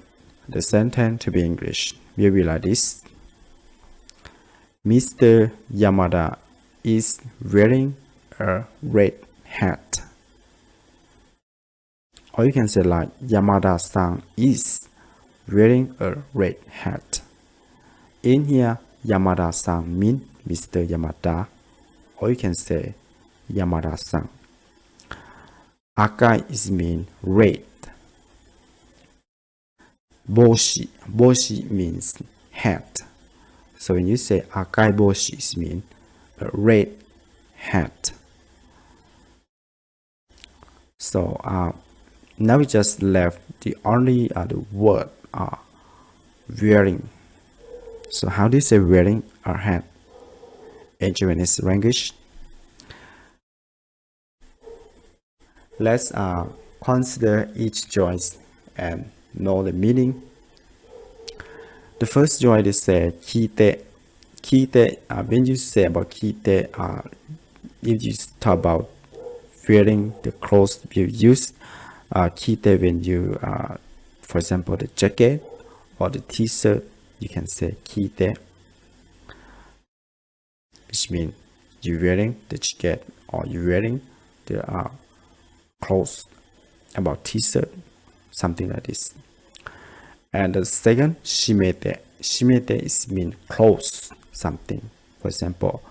the sentence to be English, we will be like this. Mr. Yamada is wearing a red hat. Or you can say like Yamada-san is wearing a red hat. In here, Yamada-san means Mr. Yamada. Or you can say Yamada-san. Akai is mean red. Boshi means hat. So when you say akai boshi, it means a red hat. So now we just left the only the word wearing. So how do you say wearing a hat in Japanese language? Let's consider each choice and know the meaning. The first choice is kite. Kite, when you say about kite, if you talk about wearing the clothes you use, kite when you, for example, the jacket or the t-shirt, you can say kite, which means you're wearing the jacket or you're wearing the clothes about t-shirt, something like this. And the second, shimete. Shimete is mean close something. For example,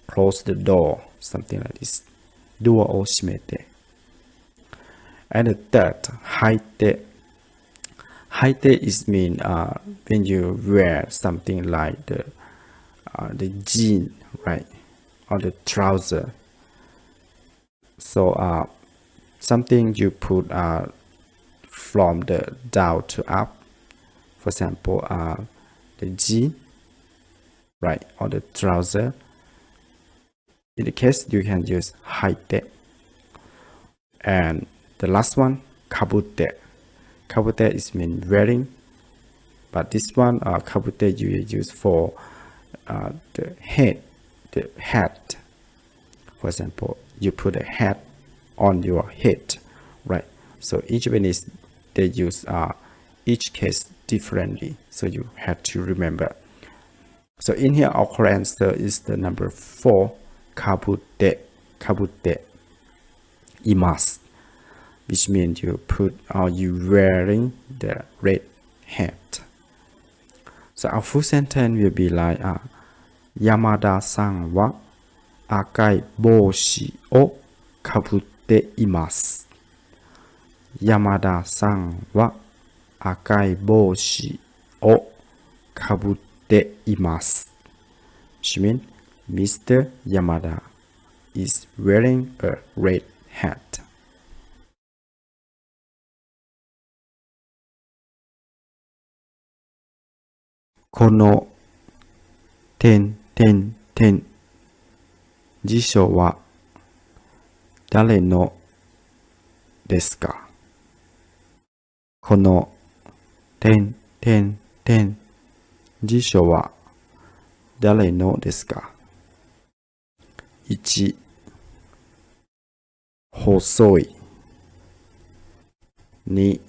close the door, something like this. Door or shimete. And the third, haite. Haite is mean when you wear something like the jean, right, or the trouser. So something you put from the down to up. For example, the jean, right, or the trouser. In the case, you can use haite. And the last one, kabute. Kabute is mean wearing, but this one, kabute, you use for the head, the hat. For example, you put a hat on your head, right? So each one is, they use each case differently, so you have to remember. So in here, our correct answer is the number 4, kabute. Kabute imasu, which means you put or you wearing the red hat. So our full sentence will be like Yamada-san wa akai boshi o kabute imasu. Yamada-san wa akai boshi o kabute imasu. Which means Mr. Yamada is wearing a red hat. Kono ten ten ten 辞書は誰のですか？この点点点辞書は誰のですか？ 1. 細い 2.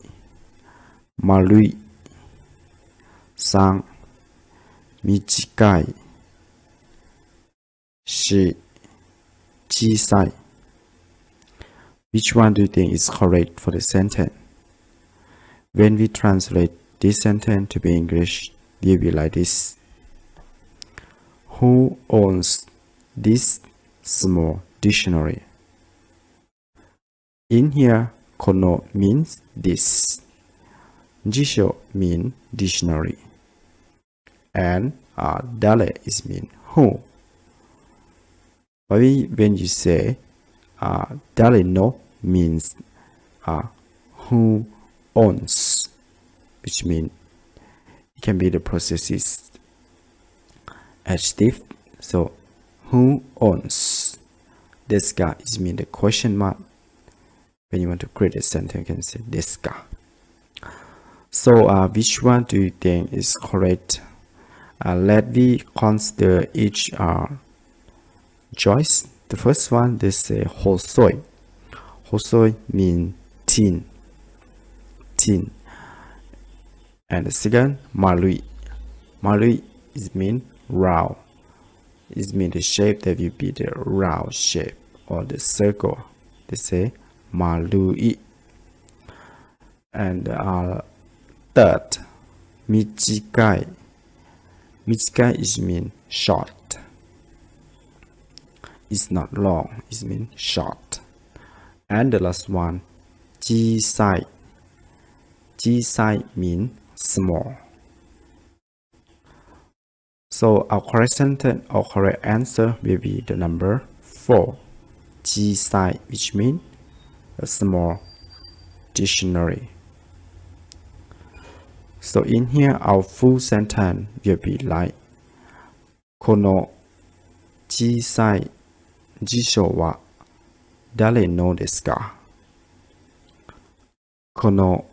丸い 3. 短い 4. 小さい Which one do you think is correct for the sentence? When we translate this sentence to be English, it will be like this. Who owns this small dictionary? In here, kono means this. Jisho means dictionary. And dare is mean who. But when you say dare no means who owns, which means it can be the processes adjective. So who owns? Desu ka is mean the question mark. When you want to create a sentence, you can say desu ka. So which one do you think is correct? Let me consider each choice. The first one, they say hosoi. Hosoi means thin. Thin. And the second, marui. Marui is mean round. It means the shape that will be the round shape or the circle. They say marui. And third, michikai. Michikai is mean short. It's not long, it means short. And the last one, jisai. Jisai means small. So our correct sentence or correct answer will be the number 4, jisai, which means a small dictionary. So in here, our full sentence will be like, kono jisai 辞書は誰のですか?この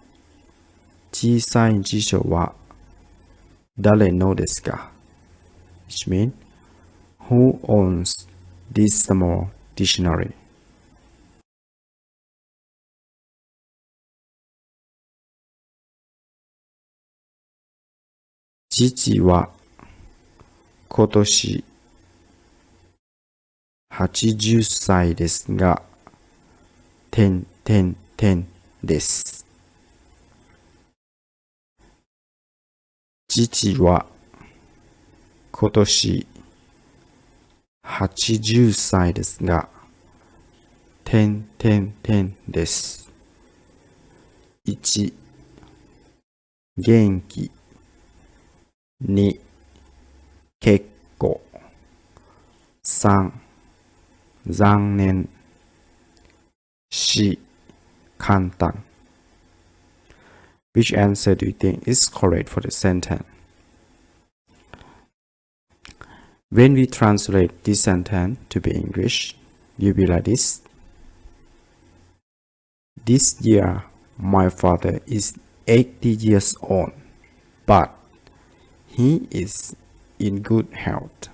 小さい辞書は誰のですか which means who owns this small dictionary? 父は今年80歳ですが、点点点です。父は今年80歳ですが、点点点です。1、元気。2、結構。3、残念。4、簡単。Which answer do you think is correct for the sentence? When we translate this sentence to be English, you'll be like this. This year, my father is 80 years old, but he is in good health.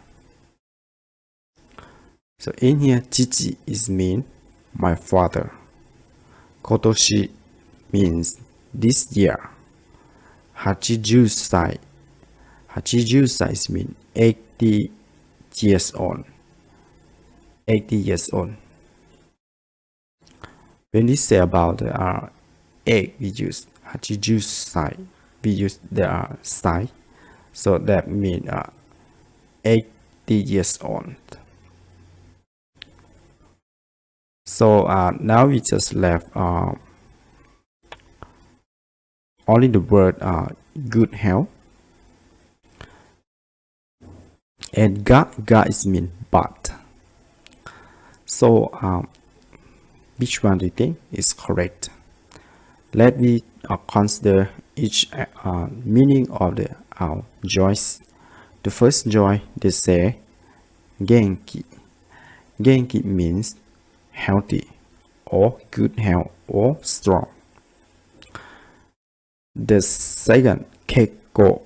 So in here, chichi is mean my father. Kotoshi means this year. Hachijusai. Hachijusai means 80 years old. 80 years old. When we say about egg, we use hachijusai. We use the sai. So that means 80 years old. So now we just left only the word good health. And ga is mean but. So which one do you think is correct? Let me consider each meaning of the joys. The first joy, they say genki. Genki means healthy or good health or strong. The second, keiko.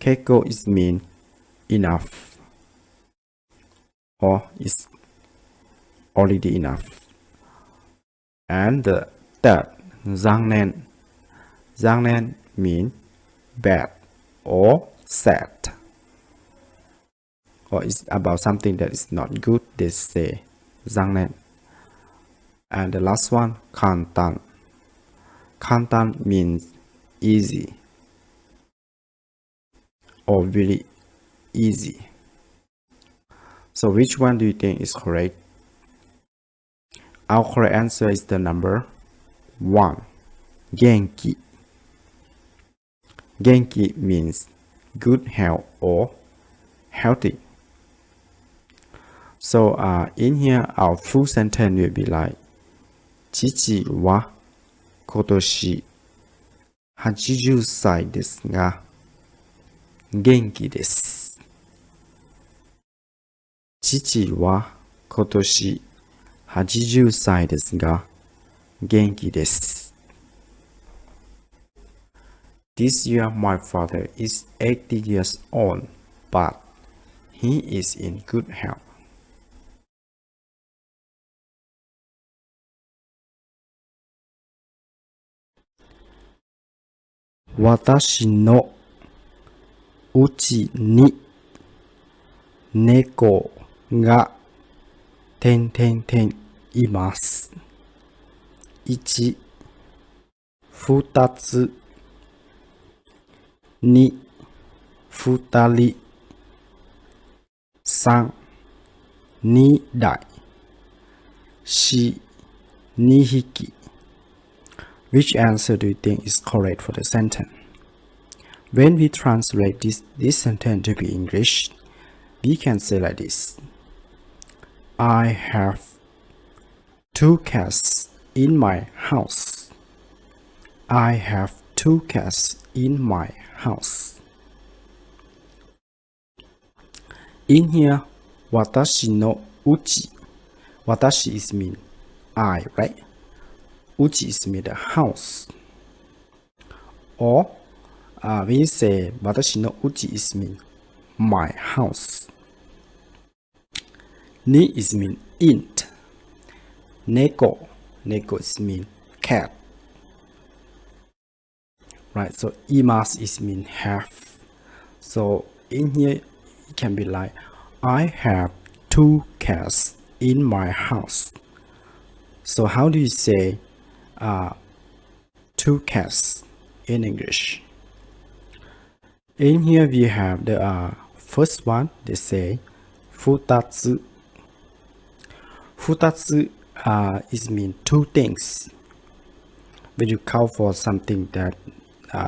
Keiko is mean enough or is already enough. And the third, zangnen. Zangnen mean bad or sad, or it's about something that is not good. They say zangnen. And the last one, kantan. Kantan means easy or really easy. So which one do you think is correct? Our correct answer is the number 1. Genki. Genki means good health or healthy. So in here, our full sentence will be like, Chichi wa kotoshi 80歳ですが、元気です。父は今年80歳ですが、元気です。This year my father is 80 years old, but he is in good health. 私のうちに猫がいます。1、2つ、2、2人、3、2台、4、2匹。Which answer do you think is correct for the sentence? When we translate this sentence to be English, we can say like this. I have 2 cats in my house. I have 2 cats in my house. In here, watashi no uchi. Watashi is mean I, right? uchi is mean the house. Or when you say watashi no uchi is mean my house. Ni is mean int. Neko is mean cat. Right, so imasu is mean have. So in here it can be like, I have 2 cats in my house. So how do you say 2 cats in English? In here we have the first one. They say futatsu. Futatsu is mean 2 things. When you count for something that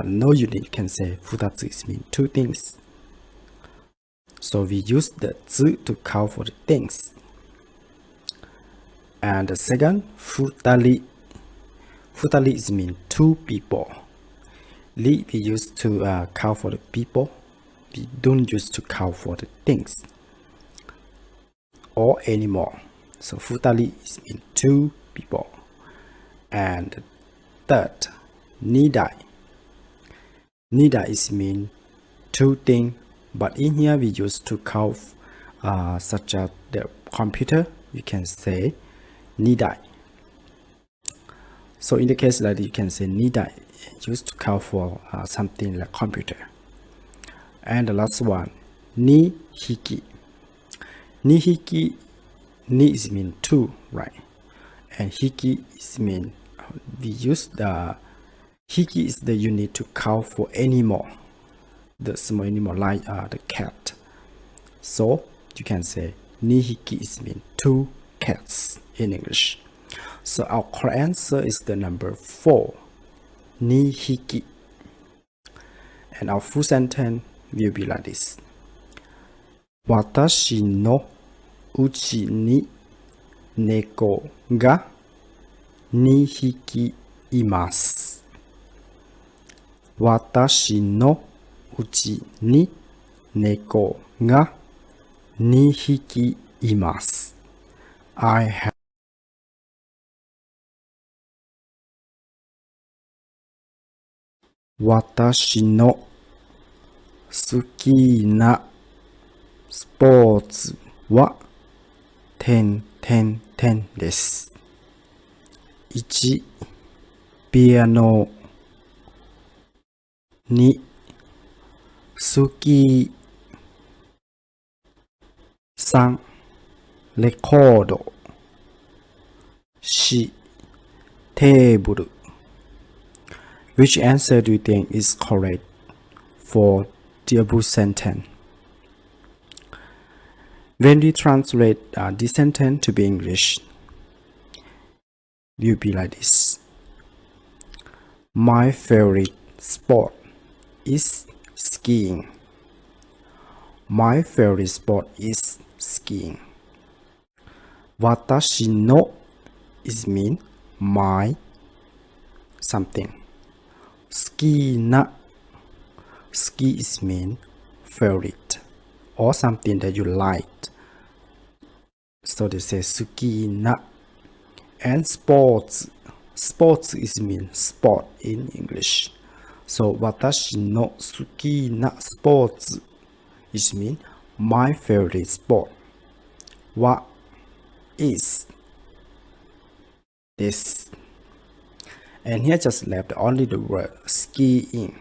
no unit can say futatsu is mean 2 things. So we use the tsu to count for the things. And the second, futari. Futari is mean 2 people. Li we use to count for the people. We don't use to count for the things or anymore. So futari is mean 2 people. And third, nidai. Nidai is mean 2 things, but in here we use to count such as the computer. You can say nidai. So in the case like you can say nidai used to count for something like computer. And the last one, ni hiki. Ni hiki, ni is mean 2, right? And hiki is mean we use the hiki is the unit to count for animal, the small animal like the cat. So you can say ni hiki is mean 2 cats in English. So our correct answer is the number 4, ni hiki. And our full sentence will be like this. Watashi no uchi ni neko ga 2匹います。私のうちに猫が2匹います。I have 私の好きなスポーツはです。1、ピアノ。2、スキー。3、レコード。4、テーブル。Which answer do you think is correct for the above sentence? When we translate this sentence to be English, it will be like this. My favorite sport is skiing. My favorite sport is skiing. Watashi no is mean my something. Ski na. Ski is mean favorite or something that you like. So they say suki na. And sports. Sports is mean sport in English. So watashi no suki na sports is mean my favorite sport. Wa is this. And here just left only the word skiing.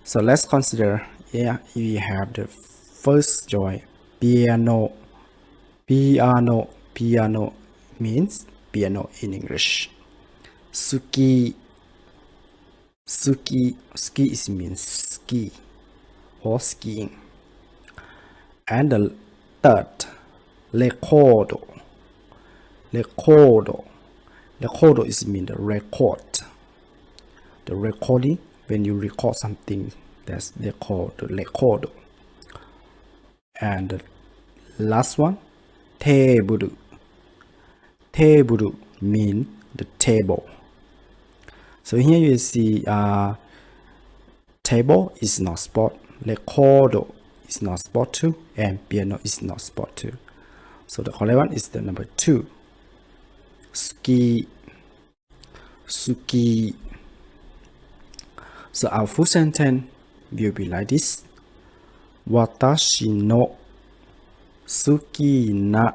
So let's consider here we have the first joy, piano. Piano means piano in English. Ski is means ski or skiing. And the third, recordo is mean the record. The recording, when you record something, that's they call the recordo. And the last one, teburu mean the table. So here you see table is not sport, recordo is not sport too, and piano is not sport too. So the correct one is the number 2. ski, ski. So our full sentence will be like this. Watashi no suki na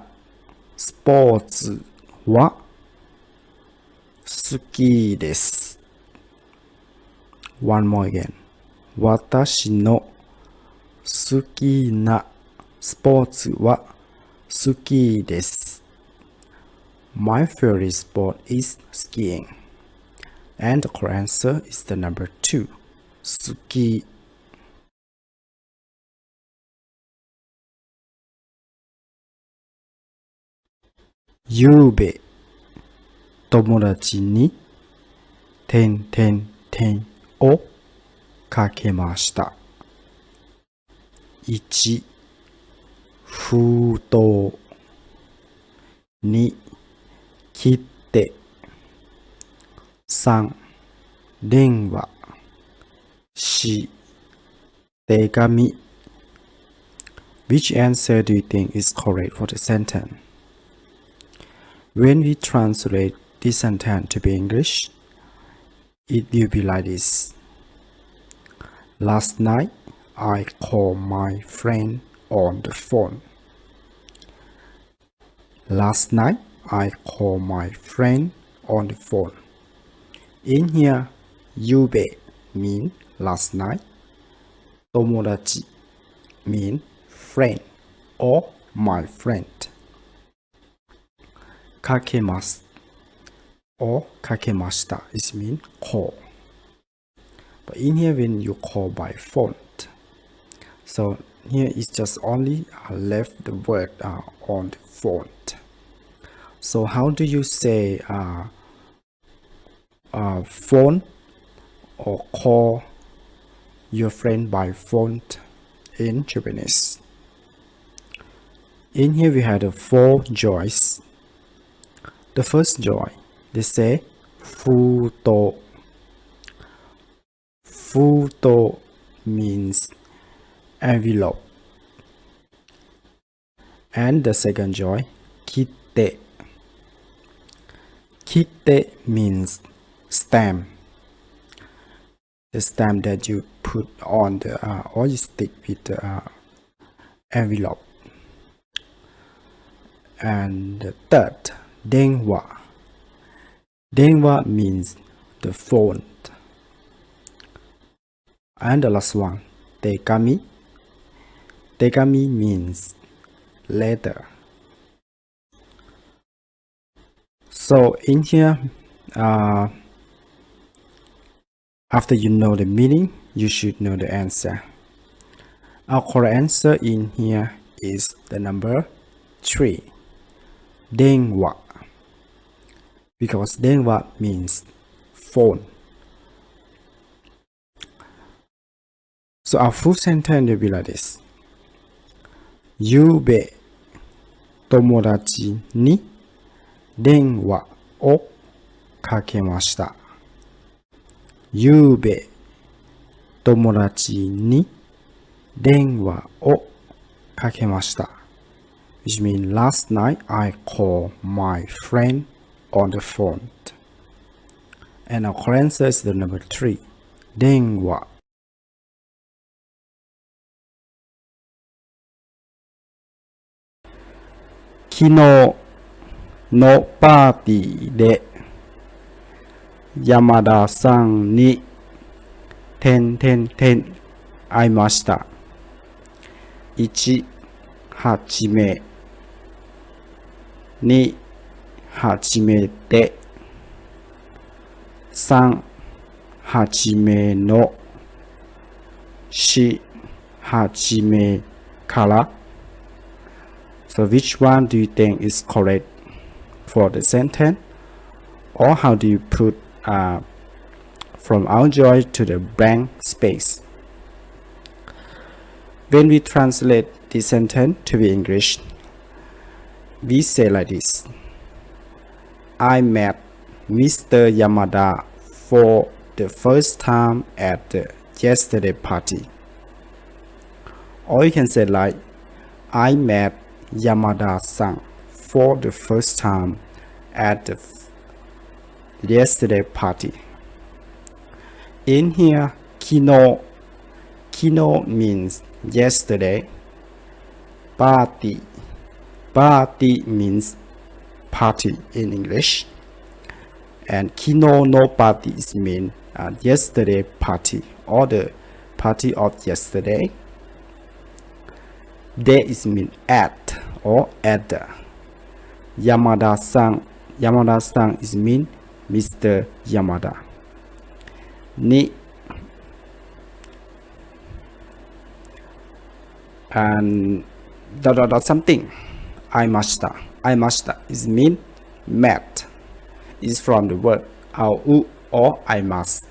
sports wa suki desu. One more again. Watashi no suki na sports wa suki desu. My favorite sport is skiing. And the correct answer is the number 2. Suki. Yube. Tomodachi ni ten ten ten o kakemashita. 1. 封筒 2. 切手 3. 電話 4. 手紙 Which answer do you think is correct for the sentence? When we translate this sentence to be English, it will be like this. Last night, I called my friend on the phone. Last night, I called my friend on the phone. In here, yube mean last night. Tomodachi mean friend or my friend. Kakemasu or kakemashita is mean call. But in here, when you call by phone, so here is just only left the word on the phone. So how do you say phone or call your friend by phone in Japanese? In here we had 4 joys. The first joy, they say futo. Futo means envelope. And the second joy, kitte. Kitte means stamp. The stamp that you put on the or you stick with the envelope. And the third, denwa. Denwa means the phone. And the last one, tekami. Tekami means letter. So in here, after you know the meaning, you should know the answer. Our correct answer in here is the number 3. Denwa. Because denwa means phone. So our full sentence will be like this. Yube tomodachi ni denwa o kakemashita. Yube tomodachi ni denwa o kakemashita. Which means last night I called my friend on the phone. And our correct answer is the number 3. Denwa. 昨日のパーティーで山田さんに会いました。1、はじめ。2、はじめて。3、はじめの。4、はじめから。So which one do you think is correct for the sentence? Or how do you put from our joy to the blank space? When we translate this sentence to be English, we say like this. I met Mr. Yamada for the first time at the yesterday party. Or you can say like, I met Yamada-san for the first time at the yesterday party. In here, kino means yesterday. Party means party in English. And kino no party is mean yesterday party or the party of yesterday. De is mean at or at the. Yamada-san is mean Mr. Yamada. Ni and something. Aimashita is mean met. Is from the word au or I must.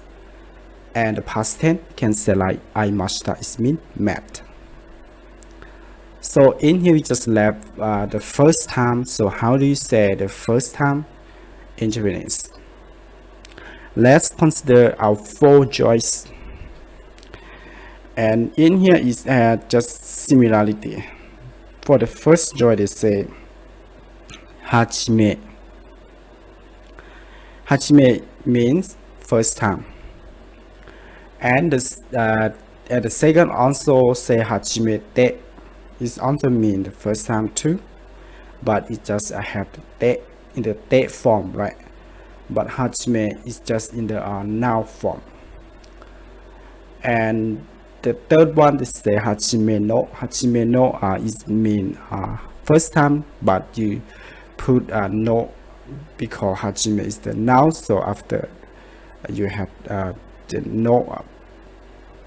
And the past tense can say like aimashita is mean met. So in here we just left the first time. So how do you say the first time in Japanese? Let's consider our 4 joys. And in here is just similarity. For the first joy, they say hachime. Hachime means first time. And the second also say hachimete. It also mean the first time too, but it just have the te in the te form, right? But hachime is just in the noun form. And the third one is the hachime no. Hachime no is mean first time, but you put no because hachime is the noun. So after you have the no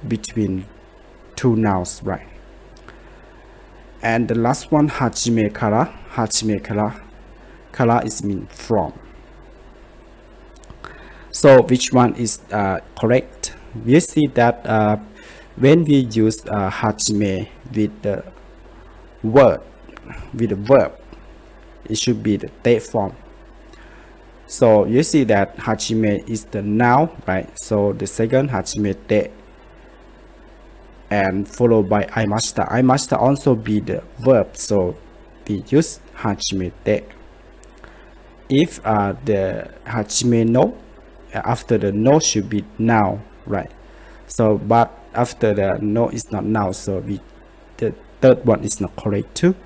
between 2 nouns, right? And the last one, hachime kara. Hachime kara is mean from. So which one is correct? We see that when we use hachime with the word, with the verb, it should be the te form. So you see that hachime is the noun, right? So the second hachime te, and followed by aimashita. Aimashita also be the verb, so we use hachime te. If the hachime no, after the no should be noun, right? So but after the no is not noun, so the third one is not correct too,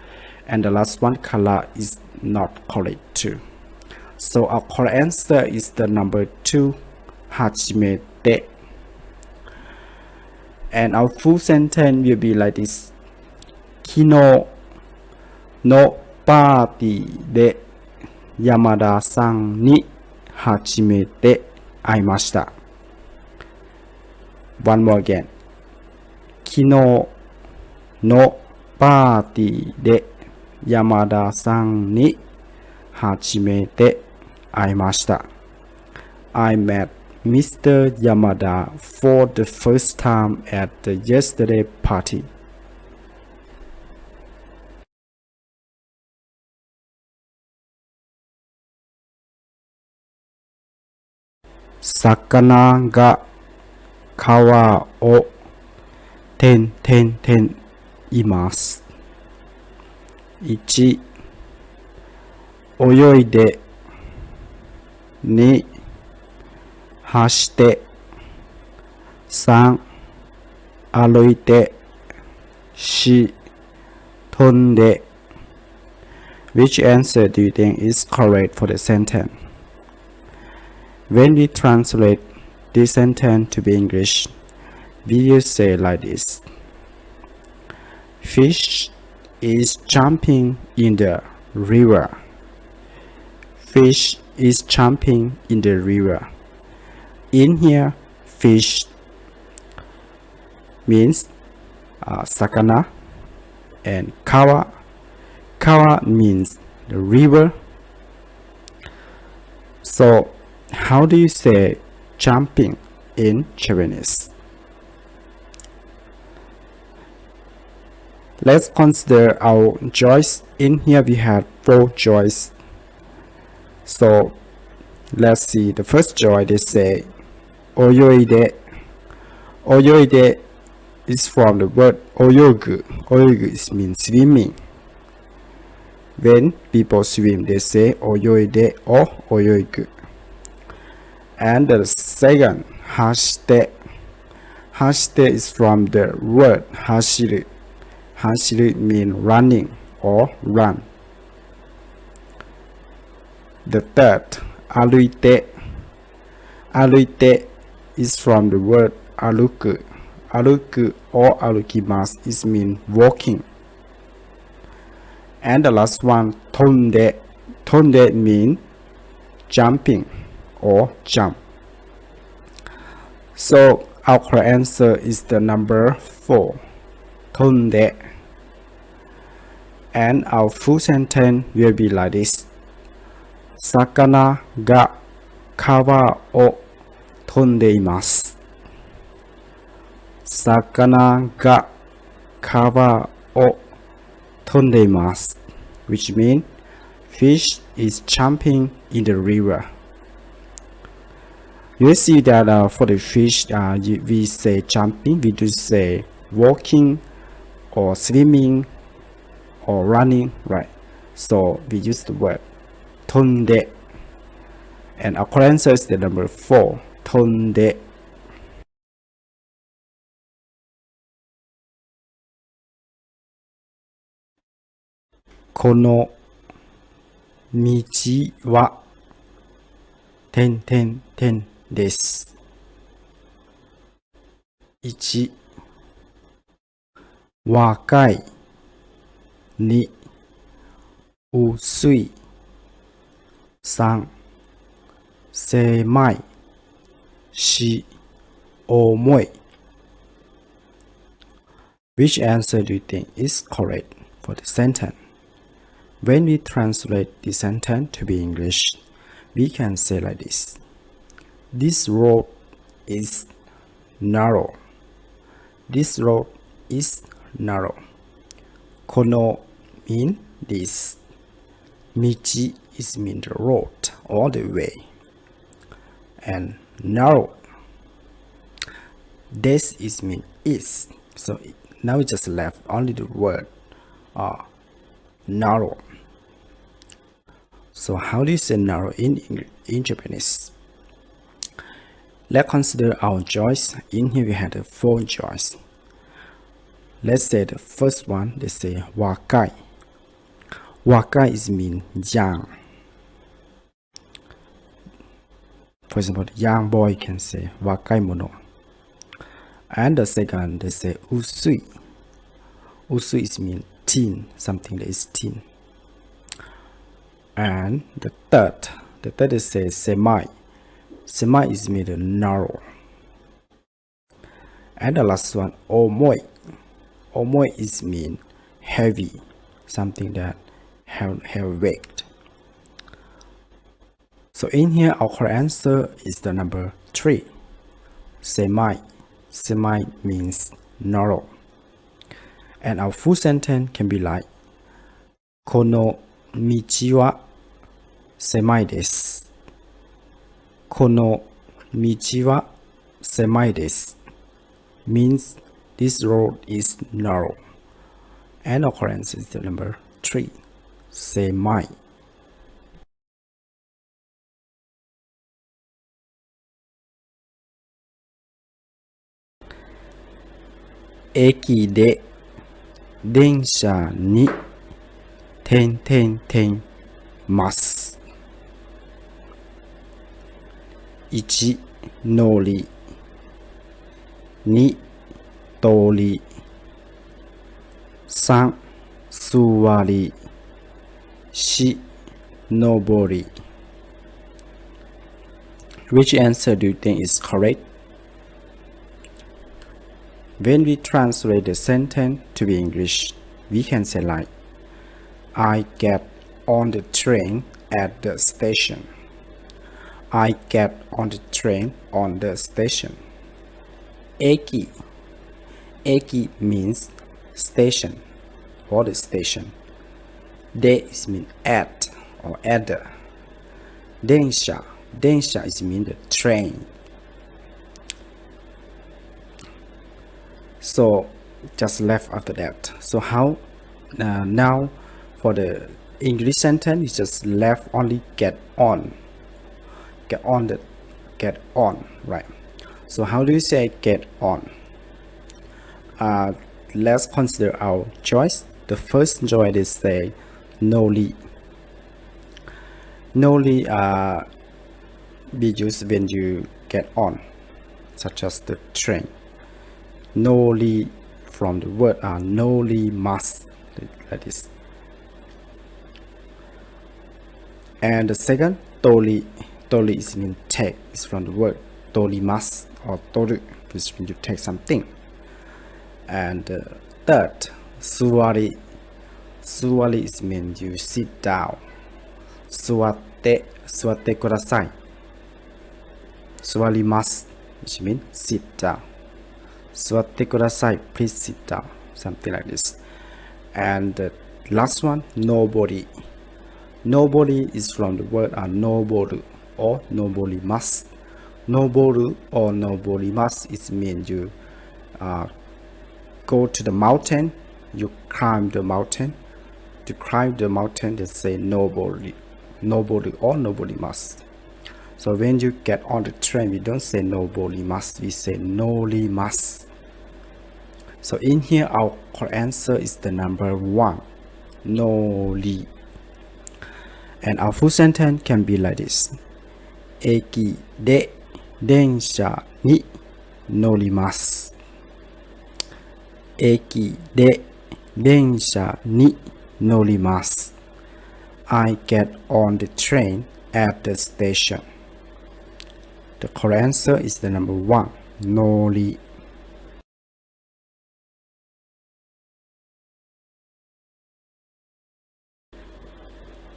and the last one kara is not correct too. So our correct answer is the number 2, hachime te. And our full sentence will be like this: Kino no party de Yamada-san ni hachimete aimashita. One more again. Kino no party de Yamada-san ni hachimete aimashita. I met Mr. Yamada for the first time at the yesterday party. Sakana ga kawa o imasu. 1. 泳いで 2. 走って 3. 歩いて 4. 飛んで Which answer do you think is correct for the sentence? When we translate this sentence to be English, we will say like this: Fish is jumping in the river. Fish is jumping in the river. In here, fish means sakana, and kawa means the river. So how do you say jumping in Japanese? Let's consider our joys. In here we have 4 joys. So let's see. The first joy, they say oyoide. Oyoide is from the word oyogu. Oyogu is means swimming. When people swim, they say oyoide or oyoigu. And the second, hashite. Hashite is from the word hashiru. Hashiru means running or run. The third, aruite. Aruite is from the word aruku. Aruku or arukimasu is mean walking. And the last one, tonde. Tonde mean jumping or jump. So our correct answer is the number 4, tonde. And our full sentence will be like this. Sakana ga kawa o tonde imasu. Sakana ga kawa o tonde imasu, which means fish is jumping in the river. You see that for the fish, we say jumping, we do say walking or swimming or running, right? So we use the word tonde. And our correct answer is the number 4, tonde. Kono michi wa ten ten ten desu. 1. 若い 2. 薄い 3. 狭い 4. 重い Which answer do you think is correct for the sentence? When we translate the sentence to be English, we can say like this. This road is narrow. This road is narrow. Kono mean this. Michi is mean the road or the way. And narrow. This is mean is. So now we just left only the word narrow. So how do you say narrow in Japanese? Let's consider our choice. In here we had 4 choices. Let's say the first one, they say wakai. Wakai is mean young. For example, young boy can say wakai mono. And the second, they say usui. Usui is mean thin, something that is thin. And the third is say semai. Semai is mean narrow. And the last one, omoi. Omoi is mean heavy, something that have weight. So in here, our correct answer is the number 3, semai. Semai means narrow. And our full sentence can be like, kono michi wa semai desu. Kono michi wa semai desu means this road is narrow. And our correct answer is the number 3, semai. Eki de densha ni ten ten ten masu. 1. 乗り 2. 通り 3. 座り 4. 上り Which answer do you think is correct? When we translate the sentence to be English, we can say like, I get on the train at the station. I get on the train on the station. Eki. Eki means station or the station. De is mean at or at the. Densha. Densha is mean the train. So just left after that. So how now for the English sentence is just left only get on. Get on, right? So how do you say get on? Let's consider our choice. The first choice is say noli. Noli be used when you get on, such as the train. Noli from the word noli must, like this. And the second, toli. Toli is mean take. It's from the word tolimas or toru, which means you take something. And third, suwari. Suwari is mean you sit down. Suwatte kudasai. Suwarimasu, which means sit down. Suwatte kudasai, please sit down. Something like this. And the last one, nobody. Nobody is from the word noboru or noborimasu. Noboru or noborimasu is mean you go to the mountain, you climb the mountain. To climb the mountain, they say nobody or noborimasu. So when you get on the train, we don't say noborimasu, we say norimasu. So in here, our correct answer is the number 1, nori. And our full sentence can be like this. Eki de densha ni norimasu. Eki de densha ni norimasu. I get on the train at the station. The correct answer is the number 1, nori.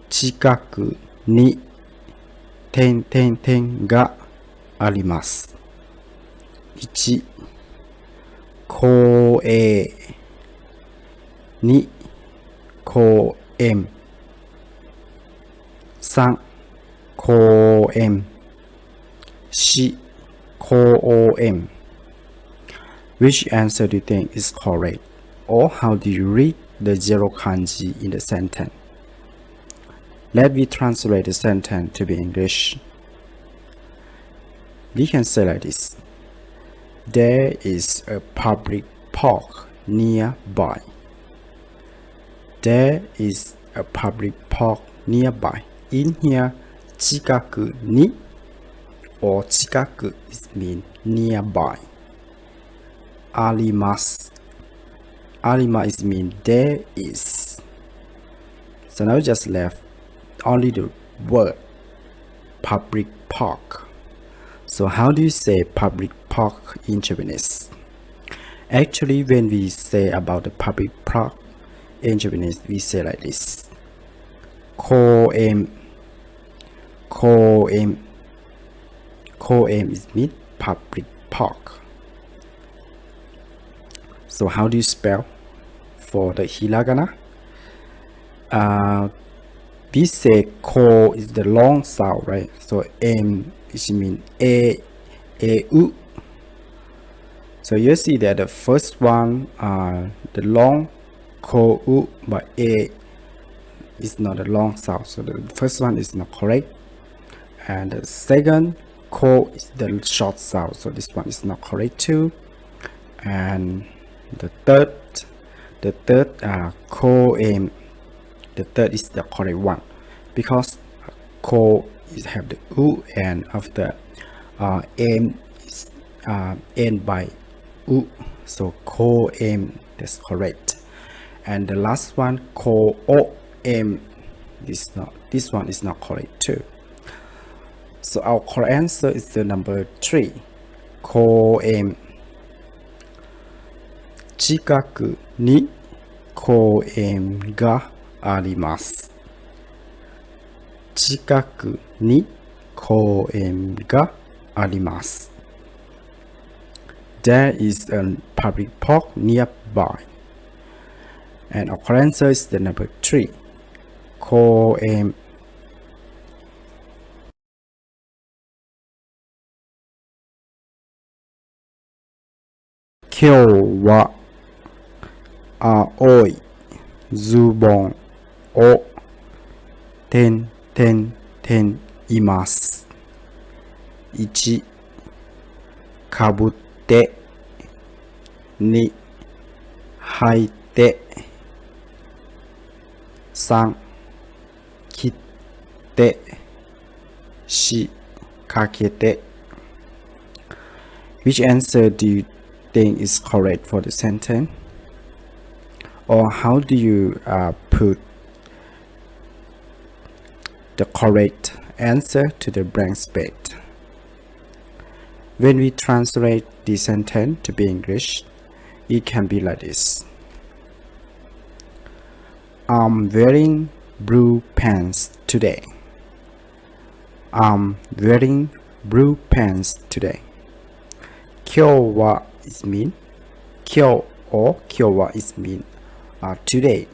Chikaku ni ten ga arimasu. 1. 公園 2. 公園 3. 公園 4. 公園 Which answer do you think is correct? Or how do you read the 0 kanji in the sentence? Let me translate the sentence to be English. We can say like this. There is a public park nearby. There is a public park nearby. In here, 近くに or 近く is mean nearby. Arimasu. Arima is mean there is. So now we just left only the word public park. So how do you say public park in Japanese? Actually, when we say about the public park in Japanese, we say like this. 公園 公園 公園 is mean public park. So how do you spell for the hiragana? We say ko is the long sound, right? So m is mean a u. So you see that the first one the long ko u, but a is not a long sound. So the first one is not correct. And the second ko is the short sound. So this one is not correct too. And the third ko m. The third is the correct one because ko is have the u, and after m is end by u, so ko m, that's correct. And the last one ko o m, this one is not correct too. So our correct answer is the number 3, ko m. 近くに公園があります。近くに公園があります。There is a public park nearby. And our answer is the number 3, 公園。今日は青いズボンを ten ten ten imasu. 1かぶって2履いて3切って4かけて Which answer do you think is correct for the sentence? Or how do you put the correct answer to the blank space? When we translate the sentence to be English, it can be like this. I'm wearing blue pants today. I'm wearing blue pants today. 今日は is mean 今日 or 今日は is mean today.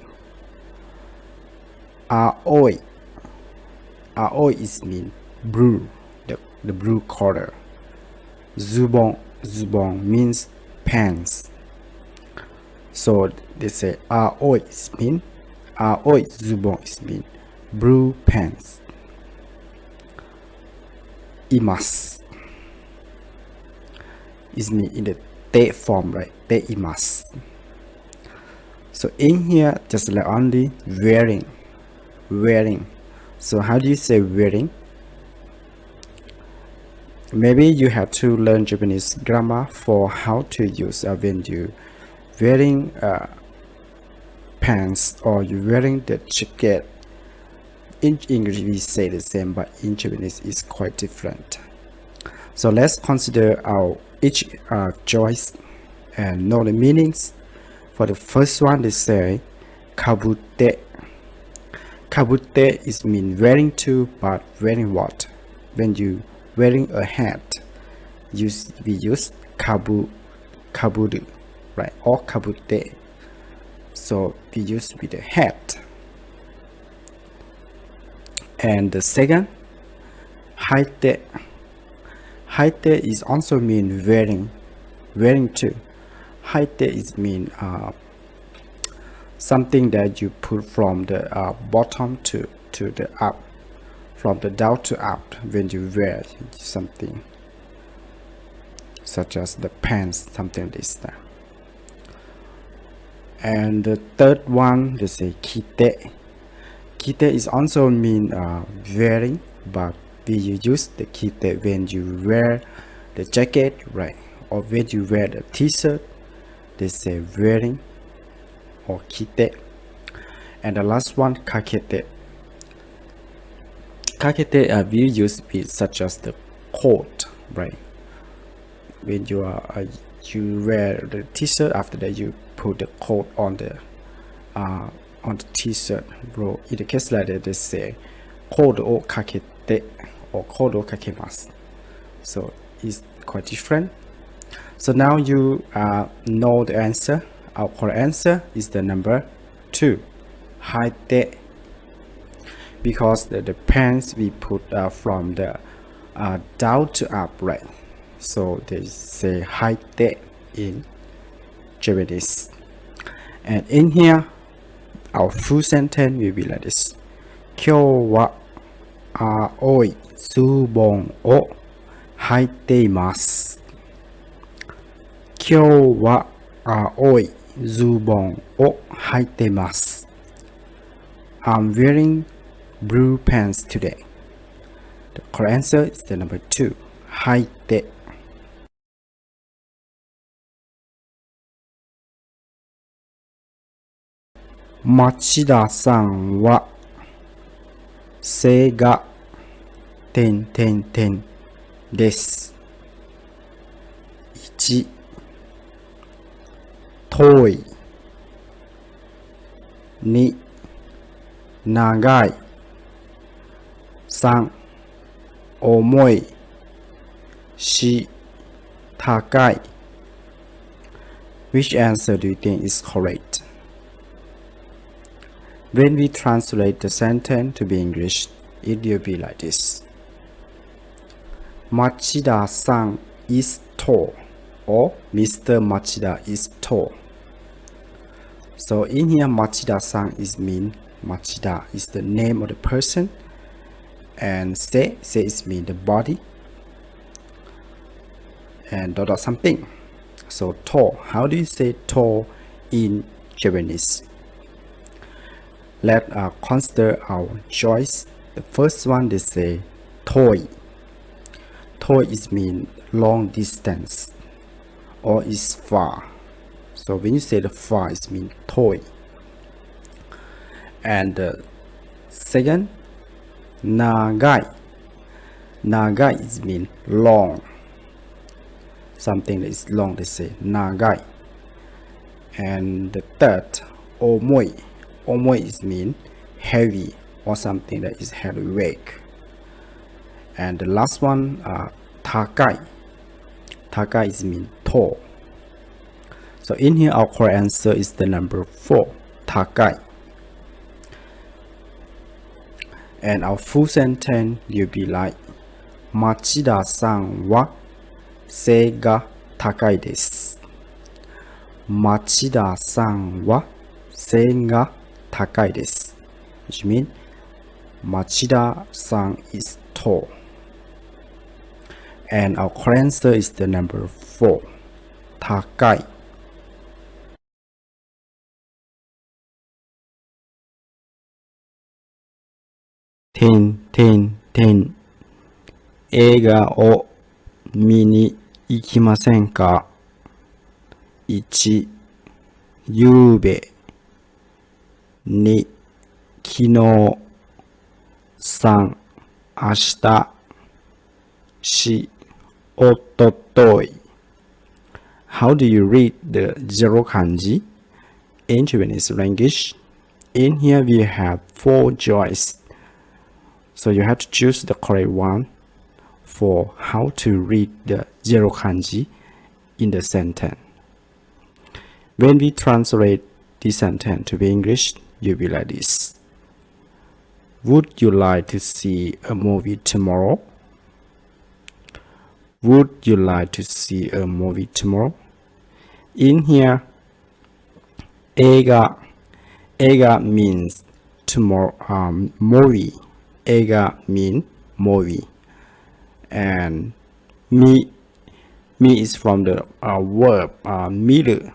青い is mean blue, the blue color. ズボン means pants. So they say 青い is mean 青いズボン is mean blue pants. います is mean in the て form, right? ています So in here, just like only wearing. So how do you say wearing? Maybe you have to learn Japanese grammar for how to use when you wearing pants or you wearing the jacket. In English we say the same, but in Japanese it's quite different. So let's consider our each choice and know the meanings. For the first one, they say kabute. Kabute is mean wearing too, but wearing what? When you wearing a hat, we use kaburu, right? Or kabute. So we use with a hat. And the second, haite. Haite is also mean wearing too. Haite is mean something that you put from the bottom to the up, from the down to up when you wear something, such as the pants, something like this. And the third one, they say kite. Kite is also mean wearing, but we use the kite when you wear the jacket, right? Or when you wear the t-shirt, they say wearing or kite. And the last one, kakete. Kakete we use it such as the coat, right? When you are you wear the t-shirt, after that you put the coat on the t-shirt, bro. In the case like that, they say coat o kakete or coat o kakemasu. So it's quite different. So now you know the answer. Our correct answer is the number 2, haite. Because the pants we put from the down to up, right? So they say haite in Japanese. And in here, our full sentence will be like this. 今日は青いズボンを履いています。今日は青いズボンを履いています。I'm wearing blue pants today. The correct answer is the number 2, 履いて。町田さんは背が点々点です。1遠い2長い3重い4高い Which answer do you think is correct? When we translate the sentence to be English, it will be like this. Machida-san is tall, or Mr. Machida is tall. So in here, Machida-san is mean Machida is the name of the person. And se is mean the body. And dot something. So to, how do you say to in Japanese? Let's consider our choice. The first one they say toi. Toi is mean long distance or is far. So when you say the far, it means toi. And the second, nagai. Nagai is mean long. Something that is long, they say nagai. And the third, omoi. Omoi is mean heavy or something that is heavy weight. And the last one, takai. Takai is mean tall. So in here, our correct answer is the number 4, takai. And our full sentence will be like, Machida-san wa sei ga takai desu. Machida-san wa sei ga takai desu. Which means Machida-san is tall. And our correct answer is the number 4, takai. Ten. 映画を見に行きませんか ?1、ゆうべ。2、昨日。3、明日。4、おととい。How do you read the zero kanji in Japanese language? In here we have 4 choices. So you have to choose the correct one for how to read the zero kanji in the sentence. When we translate this sentence to English, you'll be like this. Would you like to see a movie tomorrow? Would you like to see a movie tomorrow? In here, eiga means tomorrow, movie. Eiga mean movie. And mi is from the verb miru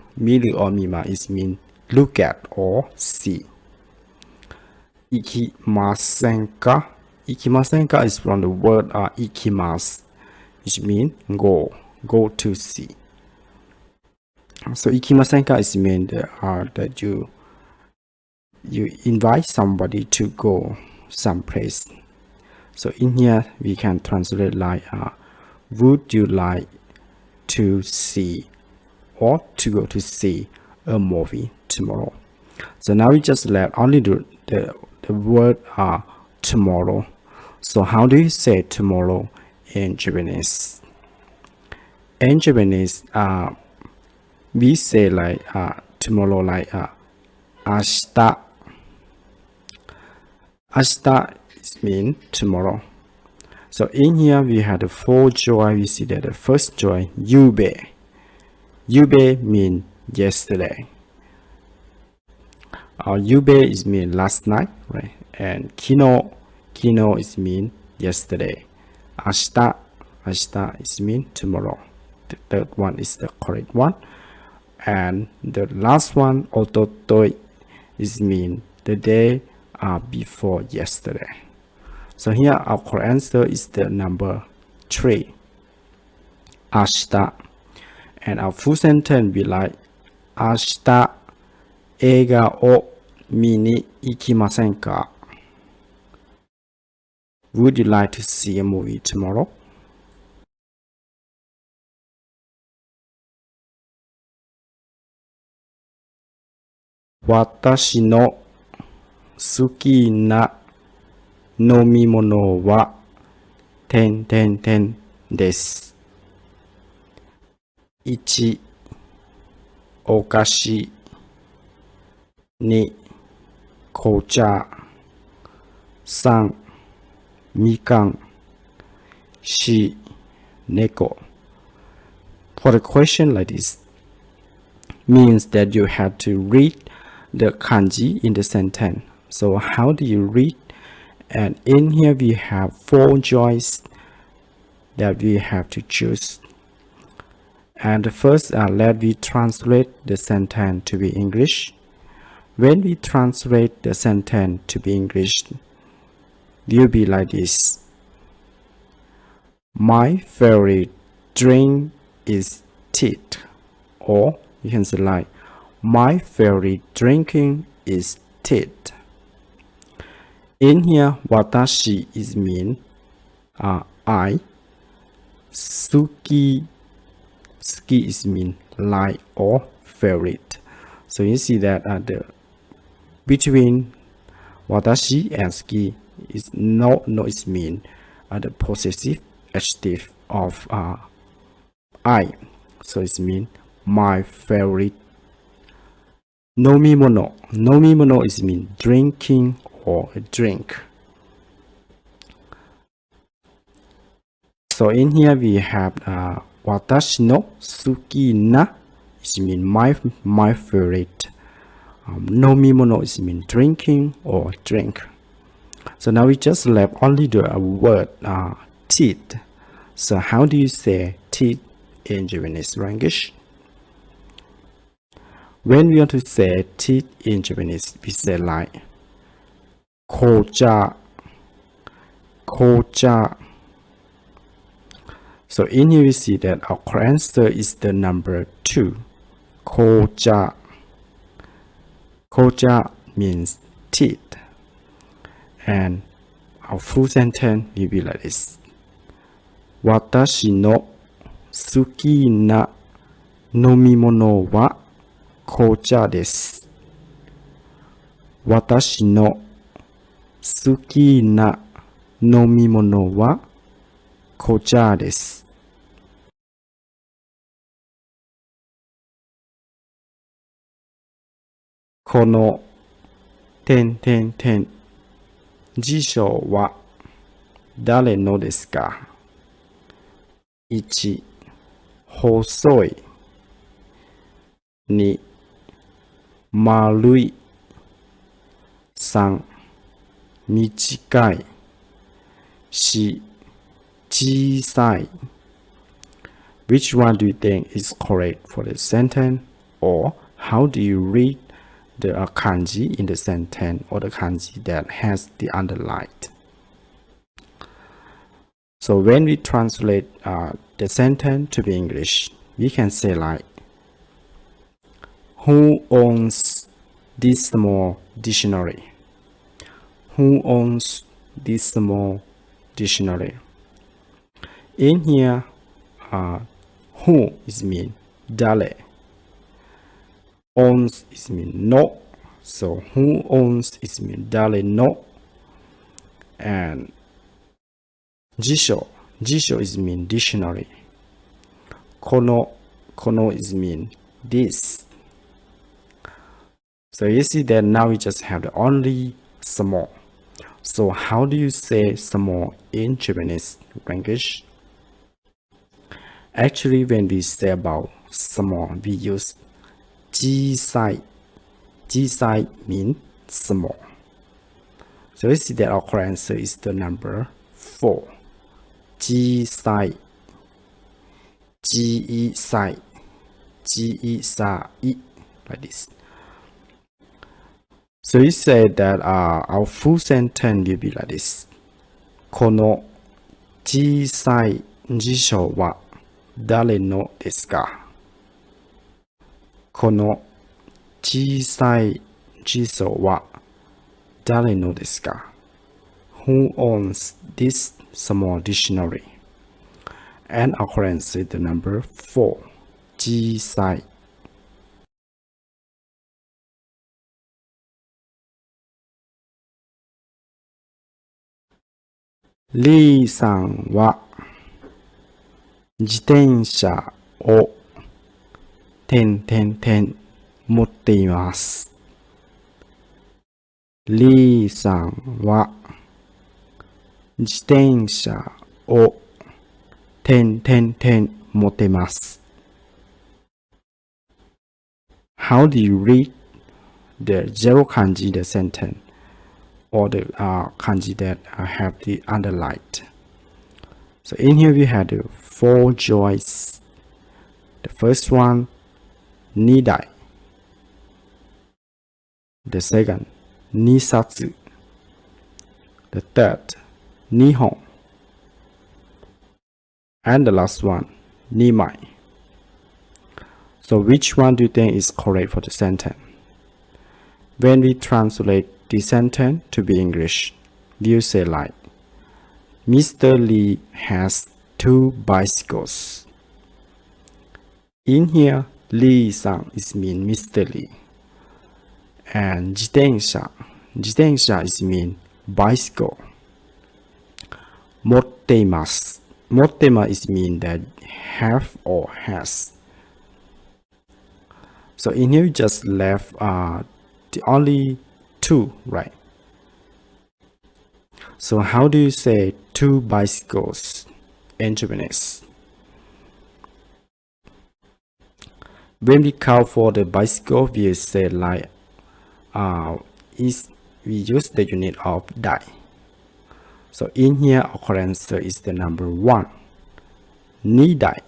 or mima is mean look at or see. Ikimasenka is from the word ikimasu, which means go to see. So ikimasenka is mean that you invite somebody to go someplace. So in here we can translate like would you like to see or to go to see a movie tomorrow? So now we just let only do the word tomorrow. So how do you say tomorrow in Japanese? In Japanese, we say like tomorrow like ashita. Ashita mean tomorrow. So in here we had the 4 joy. We see that the first joy, yube. Yube mean yesterday. Yube is mean last night, right? And kino is mean yesterday. Ashita is mean tomorrow. The third one is the correct one. And the last one, ototoi, is mean the day before yesterday. So here our correct answer is the number 3, ashita. And our full sentence be like, ashita eiga o mini ikimasen ka? Would you like to see a movie tomorrow? Watashi no suki na nomimono wa desu. 1、お菓子。2、紅茶。3、みかん。4、猫。For a question like this means that you have to read the kanji in the sentence So how do you read? And in here we have 4 choices that we have to choose. And first, let me translate the sentence to be English. When we translate the sentence to be English, it will be like this. My favorite drink is tea. Or you can say like, my favorite drinking is tea. In here, watashi is mean I. Suki is mean like or favorite. So you see that the between watashi and suki is no is mean the possessive adjective of I. So it's mean my favorite. Nomimono is mean drinking or a drink. So in here we have watashi no suki na is mean my favorite. Nomimono is mean drinking or drink. So now we just left only the word teeth. So how do you say teeth in Japanese language? When we want to say teeth in Japanese, we say like kocha. So in here we see that our correct answer is the number 2. Kocha. Kocha means teeth. And our full sentence will be like this. Watashi no suki na nomimono wa kocha desu. Watashi no suki na nomimono wa kocha desu. Kono 辞書は誰のですか ?1、細い。2、丸い。3、短い。4、小さい。Which one do you think is correct for the sentence? Or how do you read the kanji in the sentence or the kanji that has the underlined? So when we translate the sentence to be English, we can say like, who owns this small dictionary? Who owns this small dictionary? In here, who is mean dare. Owns is mean no. So who owns is mean dare no. And jisho is mean dictionary. Kono is mean this. So you see that now we just have the only small. So how do you say small in Japanese language? Actually, when we say about small, we use jisai. Jisai means small. So you see that our correct answer is the number 4. Jisai. Jisai. Jisai. Like this. So we say that our full sentence will be like this. この小さい辞書は誰のですか? この小さい辞書は誰のですか? Who owns this small dictionary? And our correct answer is the number 4. 小さい。リーさんは自転車を持っています。リーさんは自転車を持っています。How do you read the zero kanji the sentence? or the kanji that have the underlined. So in here we have the 4 joys. The first one, nidai. The second, nisatsu. The third, nihon. And the last one, nimai. So which one do you think is correct for the sentence? When we translate the sentence to be English, we say like, Mr. Lee has 2 bicycles. In here, Lee-san is mean Mr. Lee. And jitensha is mean bicycle. Motteimasu. Mottema is mean that have or has. So in here, we just left the only 2, right? So how do you say 2 bicycles in Japanese? When we count for the bicycle, we say like we use the unit of dai. So in here, our answer is the number 1. Nidai.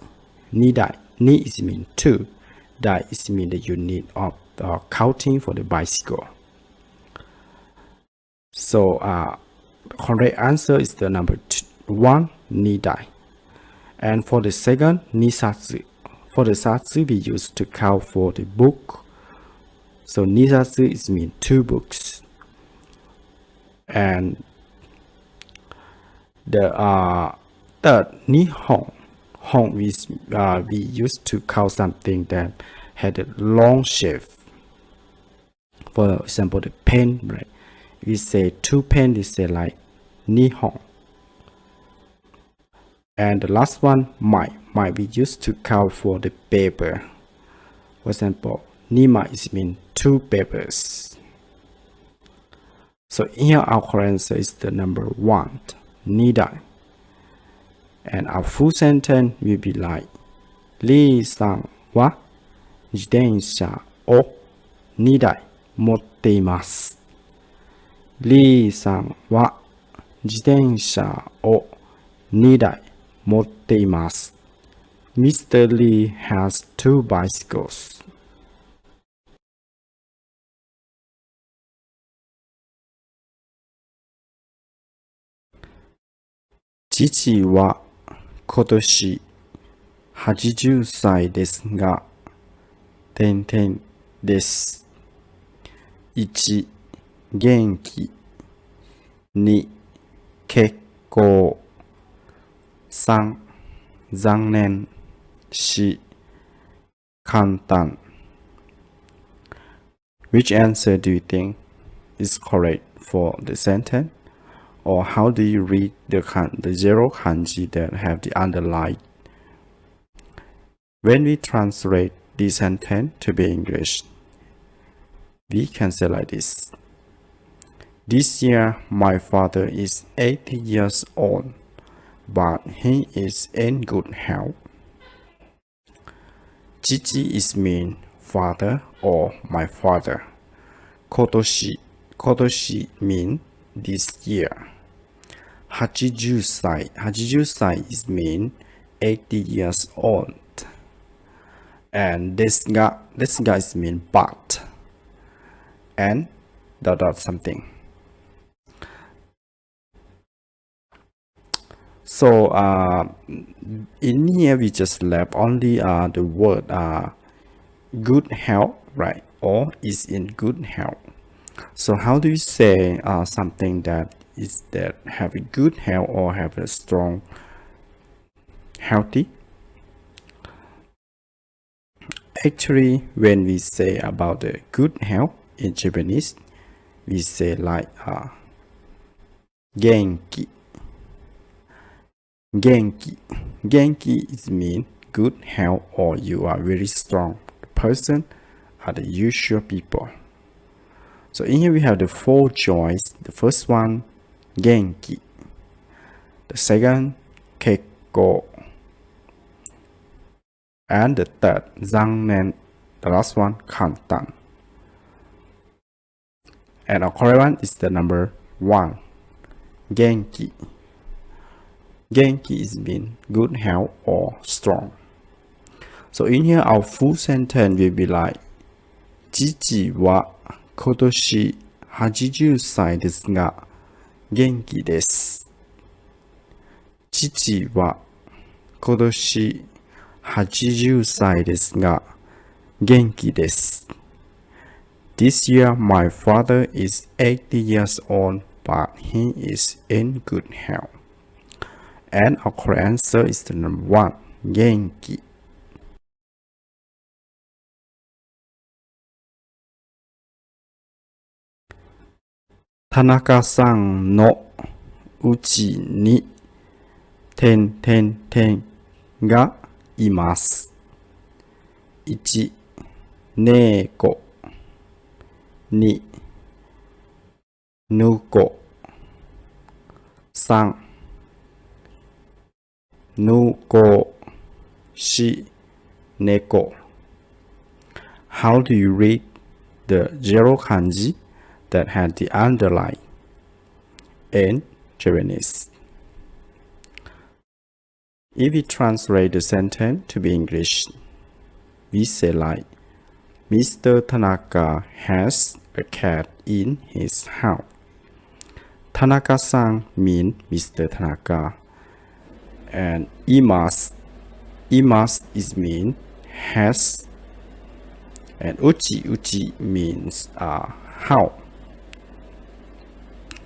Nidai. Ni is mean 2. Dai is mean the unit of counting for the bicycle. So the correct answer is the number 1, nidai. And for the second, nisatsu. For the satsu, we use to count for the book. So nisatsu is mean 2 books. And the third, nihon. Hon is we used to count something that had a long shape. For example, the pen, right? We say 2 pen, we say like nihon. And the last one, mai. Mai we used to count for the paper. For example, nima is mean 2 papers. So here our answer is the number 1, nidai. And our full sentence will be like, Lee-san wa jitensha o 2台持っています。Lee-sanは自転車を2台持っています。Mr. Lee has 2 bicycles. 父は今年80歳ですが、点々です。1、元気。2、結構。3、残念。4、簡単。Which answer do you think is correct for the sentence? Or how do you read the 0 kanji that have the underline? When we translate this sentence to be English, we can say like this. This year, my father is 80 years old, but he is in good health. Chichi is mean father or my father. Kotoshi mean this year. 80歳 is mean 80 years old. And this guy is mean but. And dot something. So in here we just left only the word good health, right? Or is in good health. So how do you say something that have a good health or have a strong healthy? Actually, when we say about the good health in Japanese, we say like genki. Genki is mean good health or you are very strong person are the usual people. So in here we have the 4 joys. The first one, genki. The second, kekko. And the third, zannen. The last one, kantan. And our correct one is the number 1. Genki. Genki is mean good health or strong. So in here our full sentence will be like 父は今年80歳ですが元気です。父は今年80歳ですが元気です。This year my father is 80 years old, but he is in good health. And our correct answer is the number 1, 元気。田中さんのうちにがいます。1、猫。2、猫。3、猫。4、猫。How do you read the zero kanji that had the underline in Japanese? If we translate the sentence to be English, we say like, Mr. Tanaka has a cat in his house. Tanaka-san means Mr. Tanaka. And imasu is mean has. And uchi means house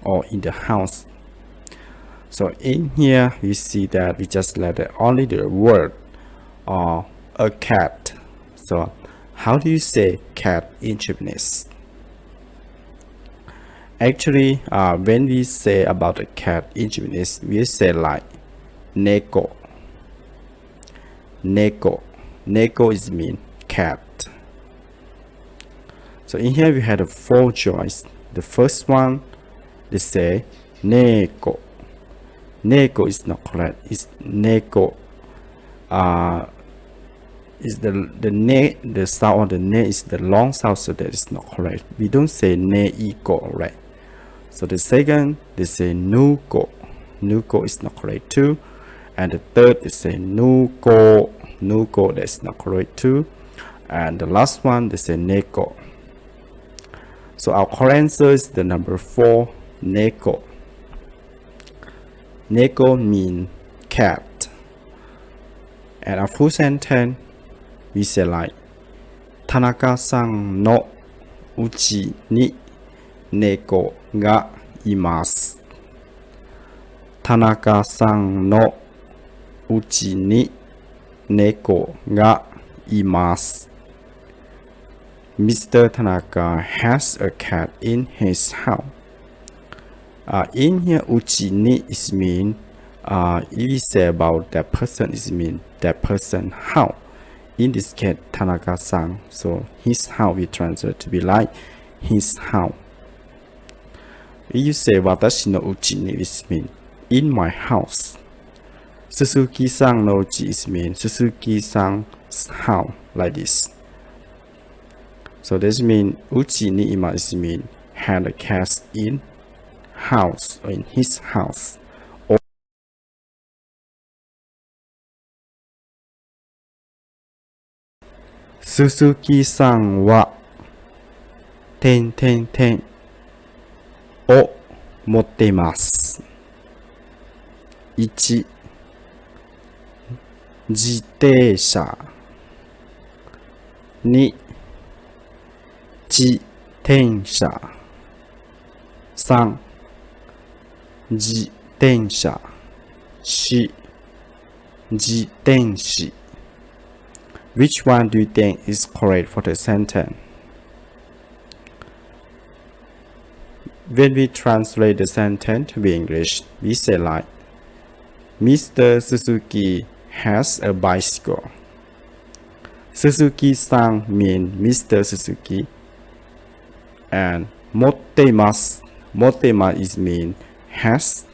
or in the house. So in here we see that we just let only the word or a cat. So how do you say cat in Japanese? Actually, when we say about a cat in Japanese, we say like neko. Neko is mean cat. So in here we had 4 choices. The first one, they say neko. Neko is not correct. It's neko. Is the sound of the ne is the long sound, so that is not correct. We don't say neiko, right? So the second, they say nuko. Nuko is not correct too. And the third, they say nuko. Nuko, that's not correct too. And the last one, they say neko. So our correct answer is the number 4, neko. Neko means cat. And our full sentence, we say like, Tanaka-san no uchi ni neko ga imasu. Tanaka-san no uchi ni neko ga imasu. Mr. Tanaka has a cat in his house. In here, uchi ni is mean, if we say about that person, is mean that person house. In this case, Tanaka-san, so his house we translate to be like his house. If you say watashi no uchi ni, is mean in my house. Suzuki-san no uchi is mean Suzuki-san's house, like this. So this means uchi ni ima is mean had a cat in house or in his house. Suzuki-san waを持っています。1、自転車。2、自転車。3、自転車。4、自転車。Which one do you think is correct for the sentence? When we translate the sentence to be English, we say like, Mr. Suzuki has a bicycle. Suzuki-san means Mr. Suzuki. And motteimasu. Motteimasu is mean has.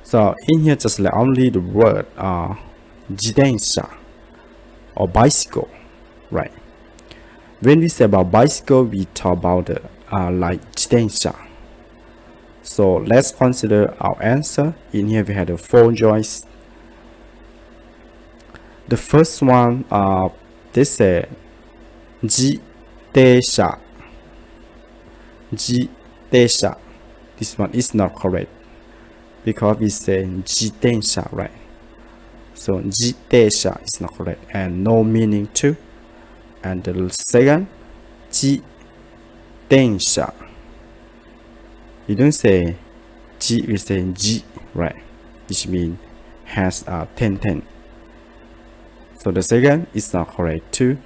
So in here just like only the word 自転車 or bicycle, right? When we say about bicycle, we talk about like 自転車. So let's consider our answer. In here we had 4 choices. The first one, this is 自転車. 自転車. This one is not correct because we say 自転車, right? So 自転車 is not correct and no meaning to. And the second, 自転車. You don't say 自, you say 自, right? Which means has 10. So the second is not correct too.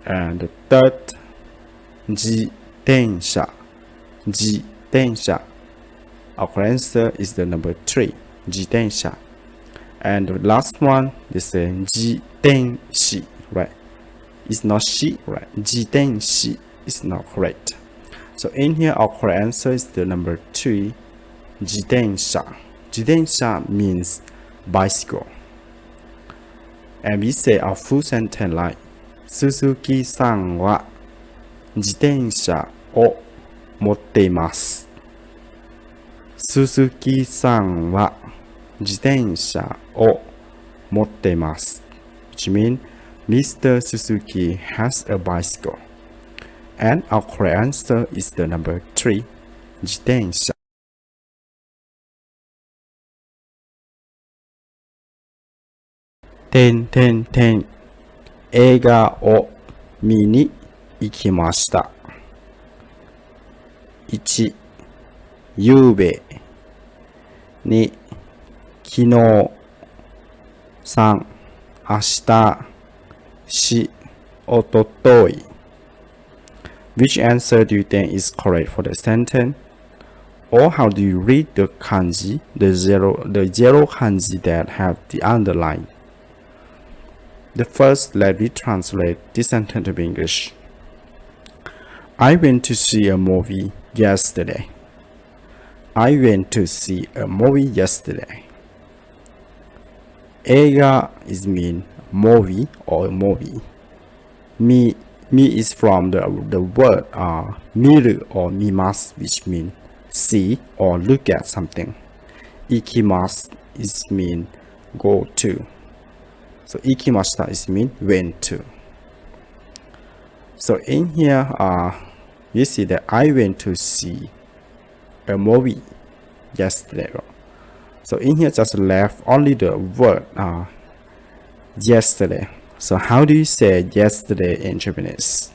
And the third, 自転車. 自転車. Our correct answer is the number 3, 自転車. And the last one, they say 自転車, right? It's not she, right? 自転車 is not correct. So in here, our correct answer is the number 2, 自転車. 自転車 means bicycle. And we say our full sentence like 鈴木さんは自転車を持っています。鈴木さんは自転車を持っています。Which means Mr. Suzuki has a bicycle. And our correct answer is the number 3, 自転車. .映画を見に行きました。1、ゆうべ。2、昨日。3、明日。4、おととい。Which answer do you think is correct for the sentence? Or how do you read the kanji, the zero kanji that have the underline? The first, let me translate this sentence to English. I went to see a movie yesterday. I went to see a movie yesterday. 映画 is mean movie or movie. Me is from the word 見る or 見ます which mean see or look at something. 行きます is mean go to. So 行きました is mean went to. So in here, you see that I went to see a movie yesterday. So in here just left only the word yesterday. So how do you say yesterday in Japanese?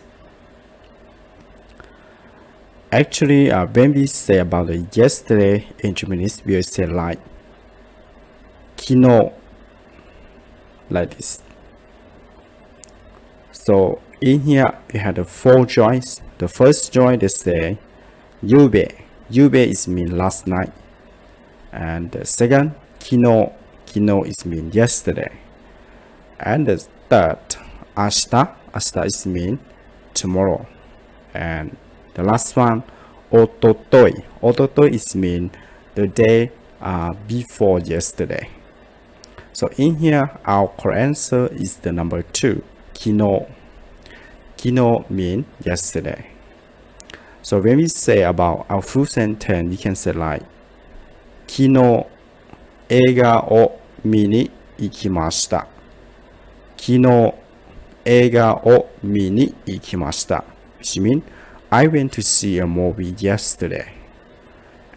Actually, when we say about the yesterday in Japanese, we will say like 昨日, like this. So in here we had the 4 joints. The first joint is say ゆうべ. ゆうべ is mean last night. And the second 昨日. 昨日 is mean yesterday. And the third 明日. 明日 is mean tomorrow. And the last one おととい. おととい is mean the day before yesterday. So in here, our correct answer is the number 2, 昨日. 昨日 mean yesterday. So when we say about our full sentence, we can say like 昨日映画を見に行きました。昨日映画を見に行きました。Which means I went to see a movie yesterday.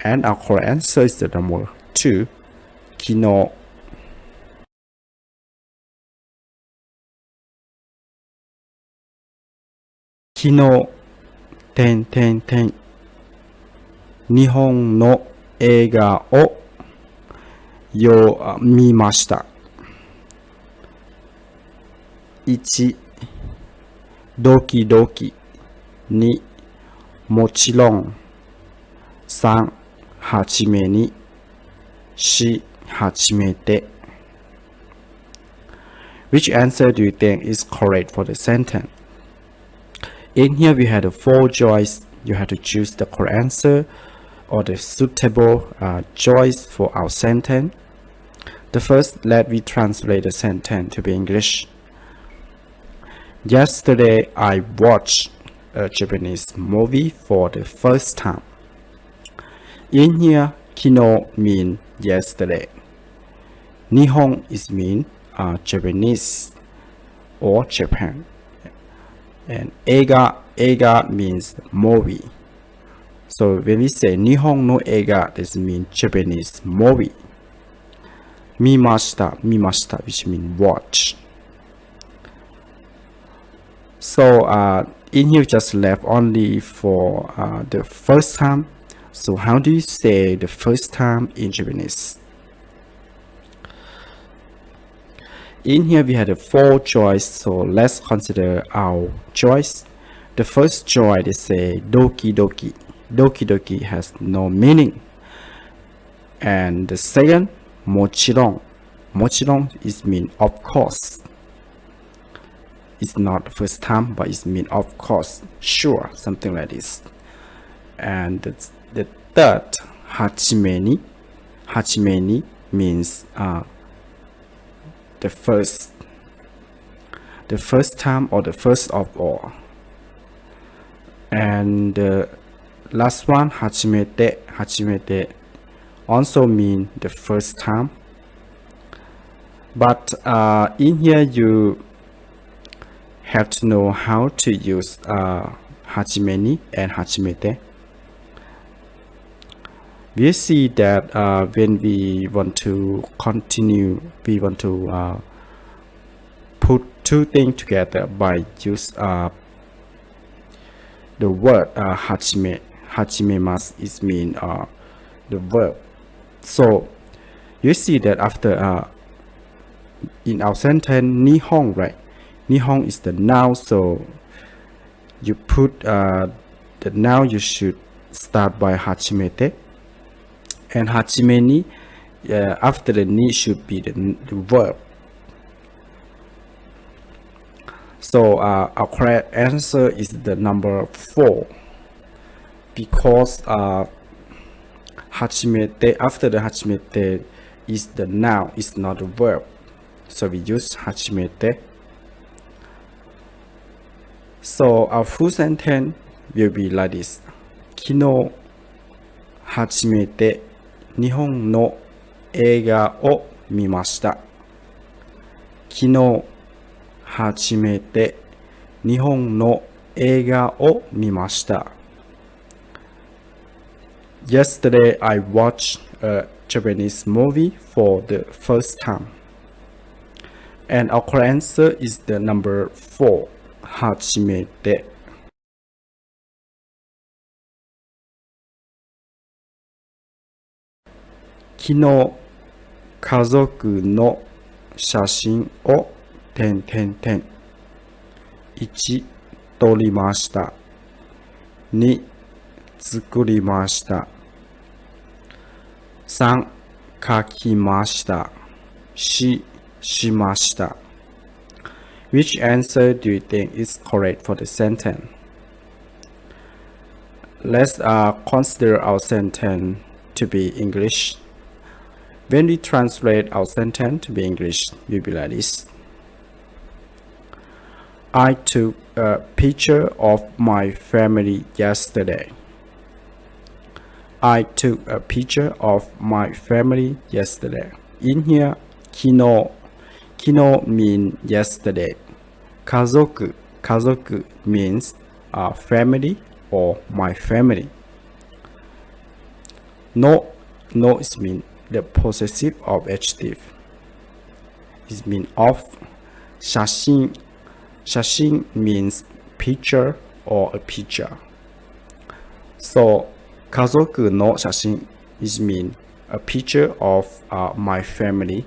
And our correct answer is the number 2, 昨日.昨日、日本の映画を見ました。1、ドキドキ。2、もちろん。3、はじめに。4、初めて。Which answer do you think is correct for the sentence? In here we had 4 choices. You have to choose the correct answer or the suitable choice for our sentence. The first, let me translate the sentence to be English. Yesterday, I watched a Japanese movie for the first time. In here, kino mean yesterday. Nihon is mean Japanese or Japan. And ega means movie. So when we say Nihon no ega, this means Japanese movie. Mimashita, which means watch. So in here just left only for the first time. So how do you say the first time in Japanese? In here we had a 4 choice, so let's consider our choice. The first choice is say doki doki. Doki doki has no meaning. And the second, mochiron. Mochiron is mean of course. It's not the first time, but it's mean of course, sure, something like this. And the third, hachimeni. Hachimeni means the first time or the first of all. And the last one, hachimete. Hachimete also mean the first time. But in here you have to know how to use hachimeni and hachimete. We see that when we want to continue, we want to put two things together by use the word hachime. Hachimemasu is mean the verb. So you see that after in our sentence Nihon, right? Nihon is the noun, so you put the noun, you should start by hachimete. And hachimeni, after the ni should be the verb. So our correct answer is the number 4, because hachimete, after the hachimete is the noun, is not a verb. So we use hachimete. So our full sentence will be like this. Kino hachimete 日本の映画を見ました。昨日初めて日本の映画を見ました。Yesterday I watched a Japanese movie for the first time. And our correct answer is the number 4, 初めて。昨日家族の写真を1撮りました。2作りました。3書きました。4しました。Which answer do you think is correct for the sentence? Let's consider our sentence to be English. When we translate our sentence to be English, we'll be like this. I took a picture of my family yesterday. I took a picture of my family yesterday. In here, 昨日 means yesterday. 家族 means family or my family. No is mean the possessive of adjective. It means of. 写真 means picture or a picture. So 家族の写真 is mean a picture of my family.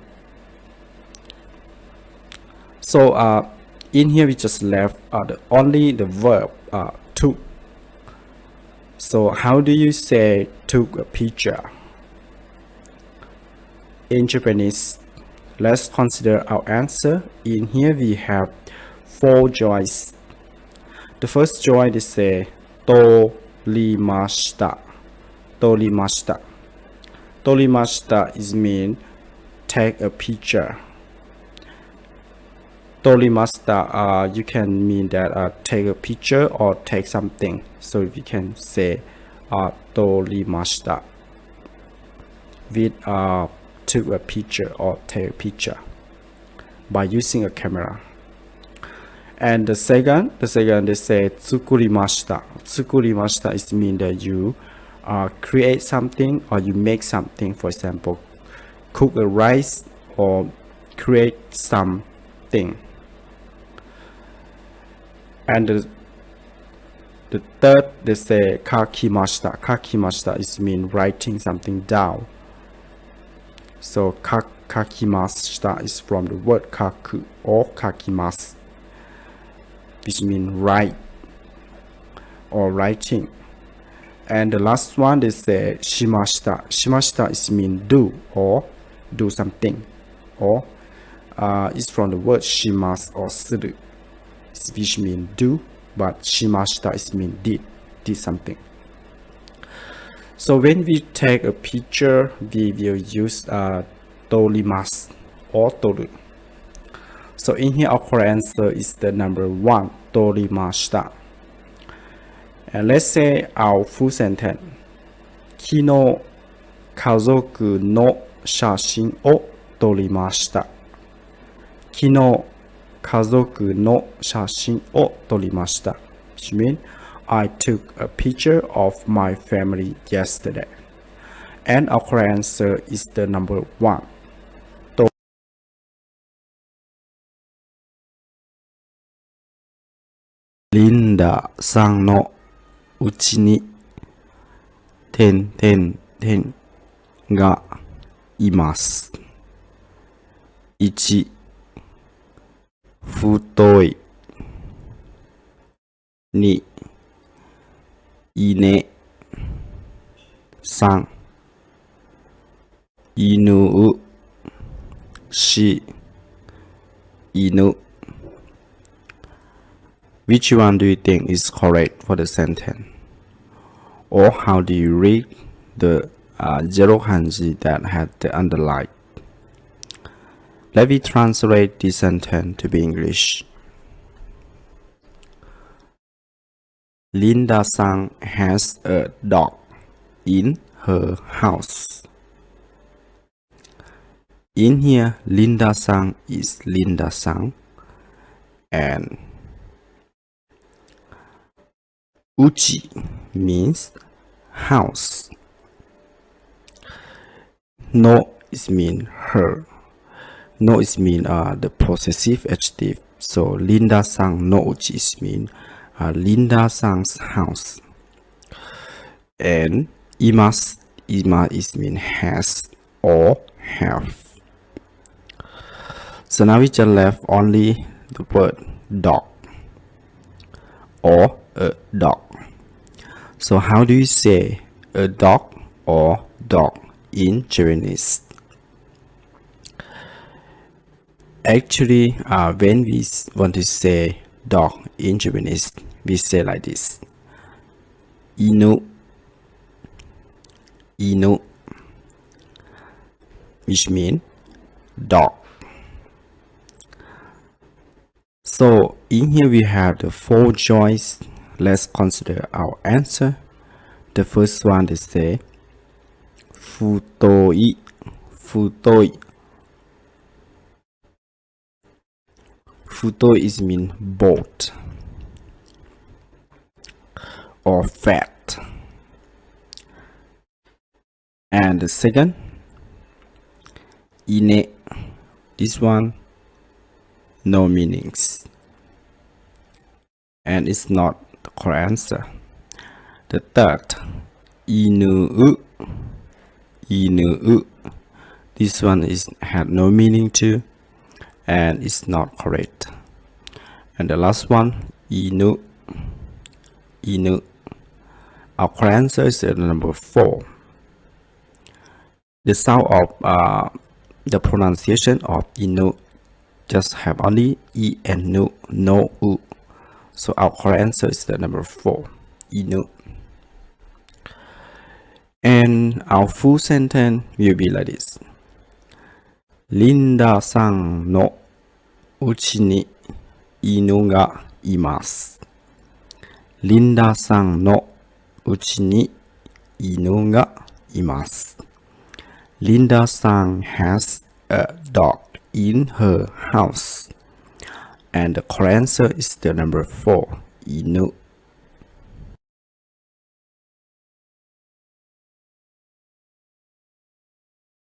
So in here we just left only the verb took. So how do you say took a picture? In Japanese, let's consider our answer. In here we have 4 choices. The first choice is say 撮りました。撮りました。撮りました is mean take a picture. 撮 Torimashita, you can mean that take a picture or take something. So we can say torimashita with took a picture or take a picture by using a camera. And the second they say tsukurimashita. Tsukurimashita is mean that you create something or you make something. For example, cook a rice or create something. And the third they say kakimashita. Kakimashita is mean writing something down. So kakimashita is from the word kaku or kakimasu, which means write or writing. And the last one they say shimashita. Shimashita is mean do or do something, or it's from the word shimasu or suru, which mean do, but shimashita is mean did something. So when we take a picture, we will use torimasu or toru. So in here our correct answer is the number 1, torimashita. And let's say our full sentence. 昨日家族の写真を撮りました。昨日家族の写真を撮りました。Which means I took a picture of my family yesterday. And our correct answer is the number 1. リンダさんのうちにがいます。1、太い。2、稲。3、犬。4、犬。Which one do you think is correct for the sentence? Or how do you read the zero kanji that had the underline? Let me translate this sentence to be English. Linda-san has a dog in her house. In here, Linda-san is Linda-san, and uchi means house. No is mean her. No is mean the possessive adjective. So Linda-san no uchi is mean Linda-san's house. And ima is mean has or have. So now we just left only the word dog or a dog. So how do you say a dog or dog in Japanese? Actually, when we want to say dog in Japanese, we say like this: inu, inu, which means dog. So in here we have the 4 choices. Let's consider our answer. The first one is say futoi, futoi. Futoi is mean bold or fat. And the second, ine. This one no meanings, and it's not the correct answer. The third, inu, inu. This one had no meaning too, and it's not correct. And the last one, inu, inu. Our correct answer is number 4. The sound of the pronunciation of inu just have only e and no u. So our correct answer is the number 4, inu. And our full sentence will be like this: Linda-san no uchi ni 犬がいます。リンダさんのうちに犬がいます。Linda Sang has a dog in her house. And the correct answer is the number 4, 犬。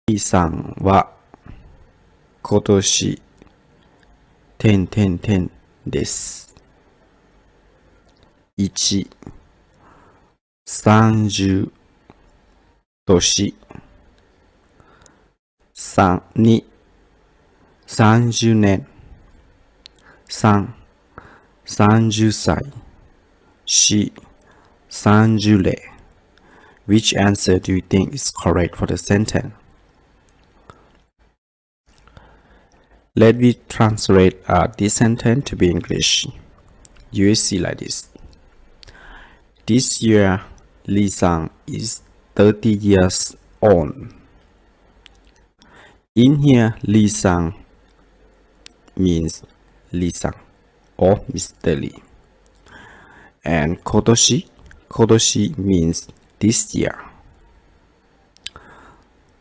リさんは今年です。1、30年。3、2、30年。3、30歳。4、30例。Which answer do you think is correct for the sentence? Let me translate this sentence to be English. You will see like this. This year, Li Sang is 30 years old. In here, Li Sang means Li Sang or Mr. Li. And Kodoshi means this year.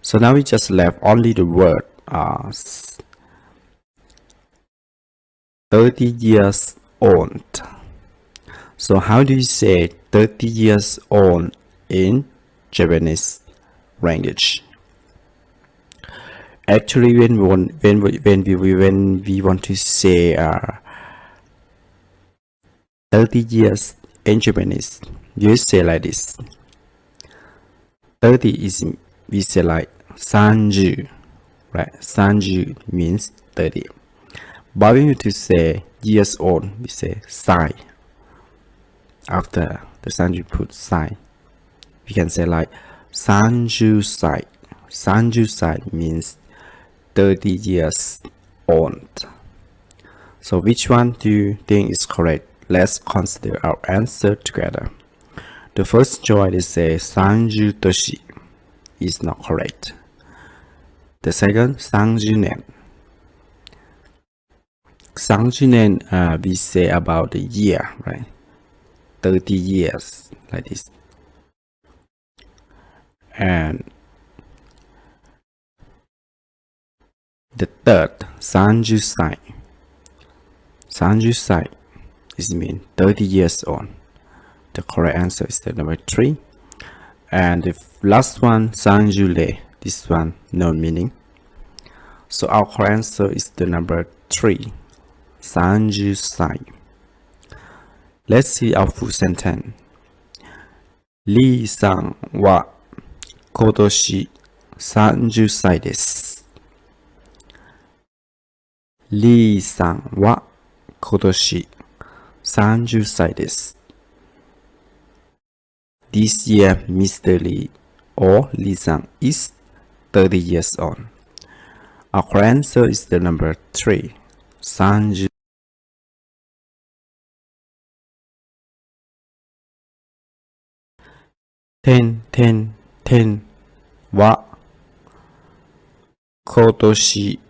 So now we just left only the word 30 years old. So how do you say 30 years old in Japanese language? Actually, when we want to say 30 years in Japanese, you say like this. 30 is, we say like 30, right? 30 means 30. But we need to say years old, we say sai. After the 30 put sai, we can say like 30 sai. 30 sai means 30 years old. So which one do you think is correct? Let's consider our answer together. The first choice is say 30 toshi is not correct. The second 30年. 30年 we say about the year, right? 30 years like this. And the third 30歳. 30歳 is mean 30 years old. The correct answer is the number 3. And the last one 30例. This one no meaning. So our correct answer is the number 3. 30歳. Let's see our full sentence. リーさんは今年30歳です。リーさんは今年30歳です。This year, Mr. Lee or Lee Sang is 30 years old. Our correct answer is the number 3. 30. ten は今年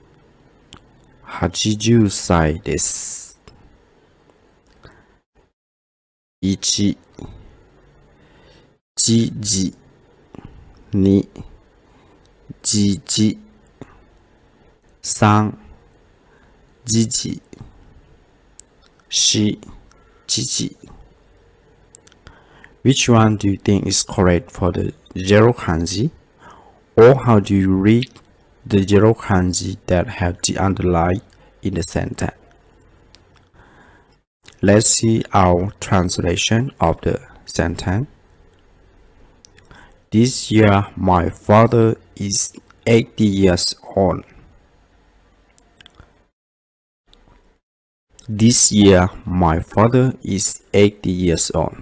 80歳です。1、じじ、2、じじ、3、じじ、4、じじ。Which one do you think is correct for the zero kanji? Or how do you read the zero kanji that have the underline in the sentence? Let's see our translation of the sentence. This year, my father is 80 years old. This year, my father is 80 years old.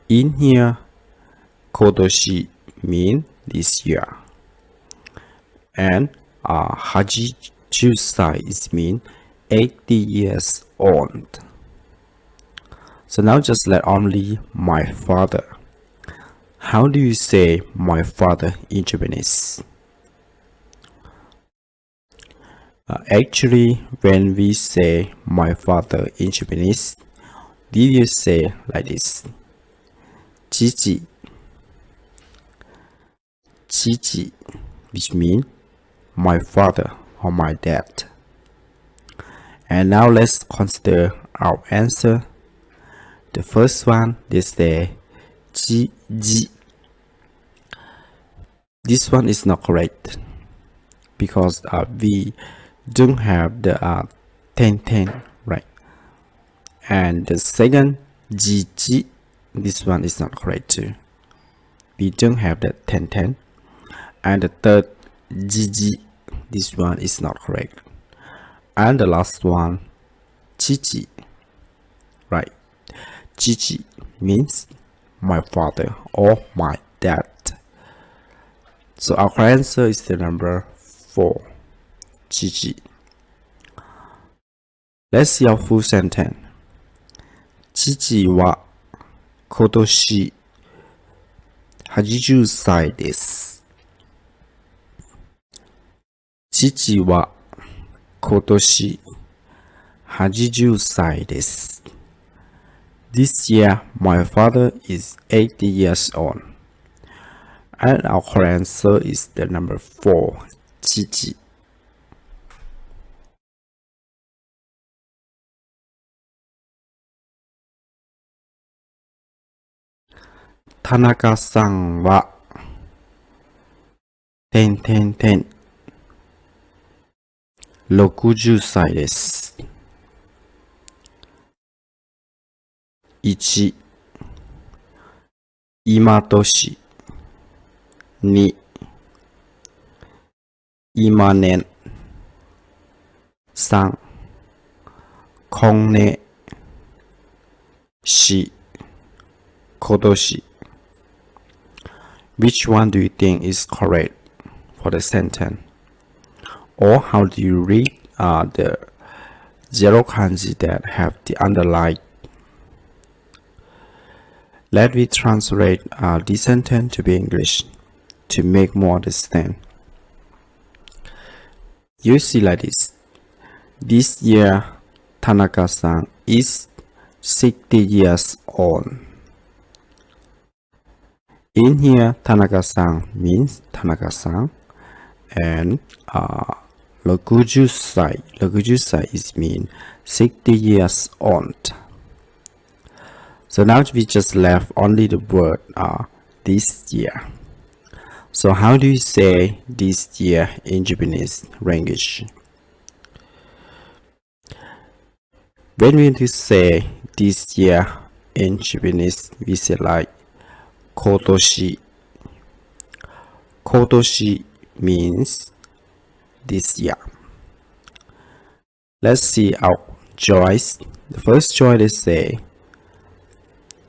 In here, kodoshi mean this year. And hajijusai is mean 80 years old. So now just let only my father. How do you say my father in Japanese? Actually, when we say my father in Japanese, we will say like this: Chichi, Chichi, which means my father or my dad. And now let's consider our answer. The first one is the Chi-ji. This one is not correct because we don't have the ten, right? And the second Ji-ji, this one is not correct too. We don't have the ten. And the third Ji-ji, this one is not correct. And the last one Chi-chi, right? Chi-chi means my father or my dad. So our answer is the number 4, Chi-chi. Let's see our full sentence. 父は今年80歳です。父は今年80歳です。This year, my father is 80 years old. And our answer is the number 4, 父。田中さんは、60歳です。1、今年。2、今年。3、今年。4、今年。Which one do you think is correct for the sentence? Or how do you read the 0 kanji that have the underline? Let me translate this sentence to be English to make more understand. You see like this. This year, Tanaka-san is 60 years old. In here, Tanaka-san means Tanaka-san, and 60歳 is mean 60 years old. So now we just left only the word this year. So how do you say this year in Japanese language? When we say this year in Japanese, we say like 今年。今年 means this year. Let's see our choice. The first choice is say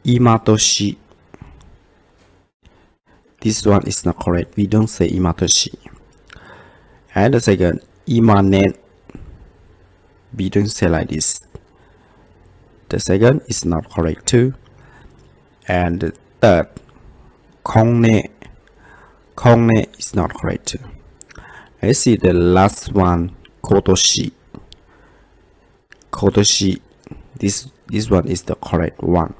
今年。This one is not correct. We don't say 今年. And the second 今年. We don't say like this. The second is not correct too. And the third 今年 is not correct too. Let's see the last one 今年. This one is the correct one.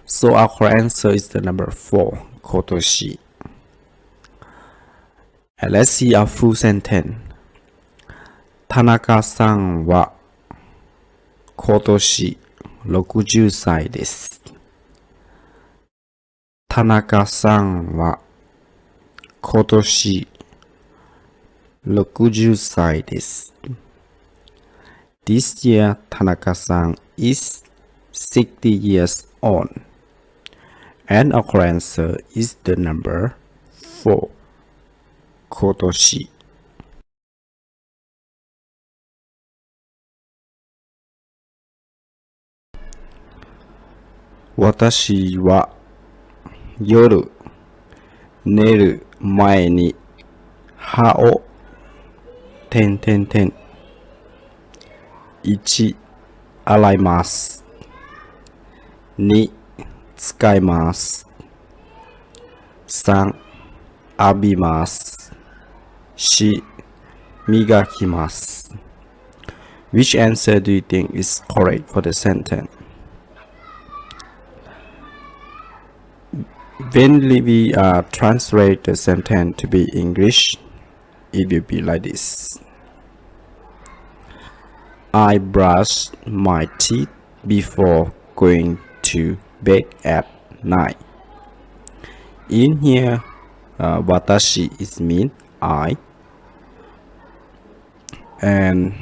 So our answer is the number 4, 今年. And let's see our full sentence. 田中さんは今年60歳です。田中さんは今年60歳です。This year, Tanaka-san is 60 years old. And our answer is the number 4, 今年。私は夜寝る前に歯を1洗います。2使います。3浴びます。4 migakimasu. Which answer do you think is correct for the sentence? When we translate the sentence to be English, it will be like this. I brush my teeth before going to bed at night. In here, watashi is mean I, and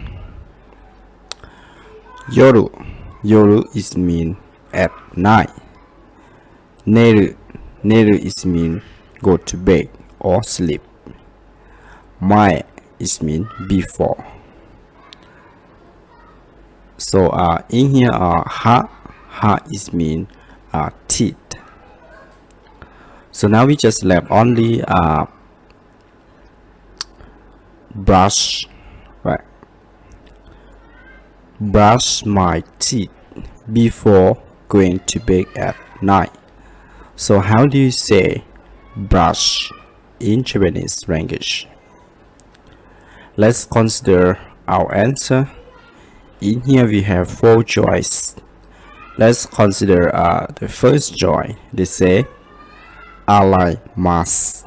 yoru is mean at night. Neru is mean go to bed or sleep. Mae is mean before. So in here ha is mean teeth. So now we just left only brush, right? Brush my teeth before going to bed at night. So how do you say brush in Japanese language? Let's consider our answer. In here we have 4 choices. Let's consider the first choice. They say alaimasu.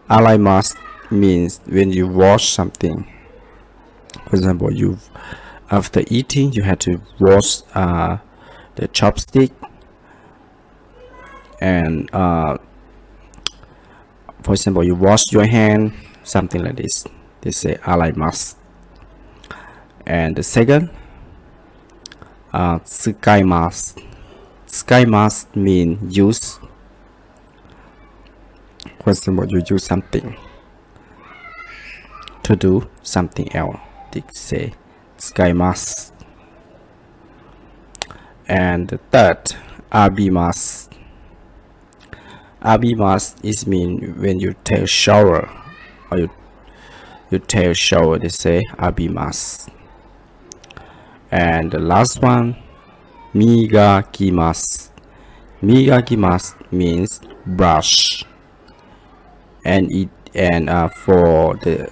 Alaimasu means when you wash something. For example, after eating you had to wash the chopstick, and for example you wash your hand, something like this. They say alaimasu. And the second, tsukaimasu. Tsukaimasu mean use. For example, you use something to do something else. They say tsukaimasu. And the third, abimasu. Abimasu is mean when you take a shower, or you take a shower. They say abimasu. And the last one, migakimasu. Migakimasu means brush, and for the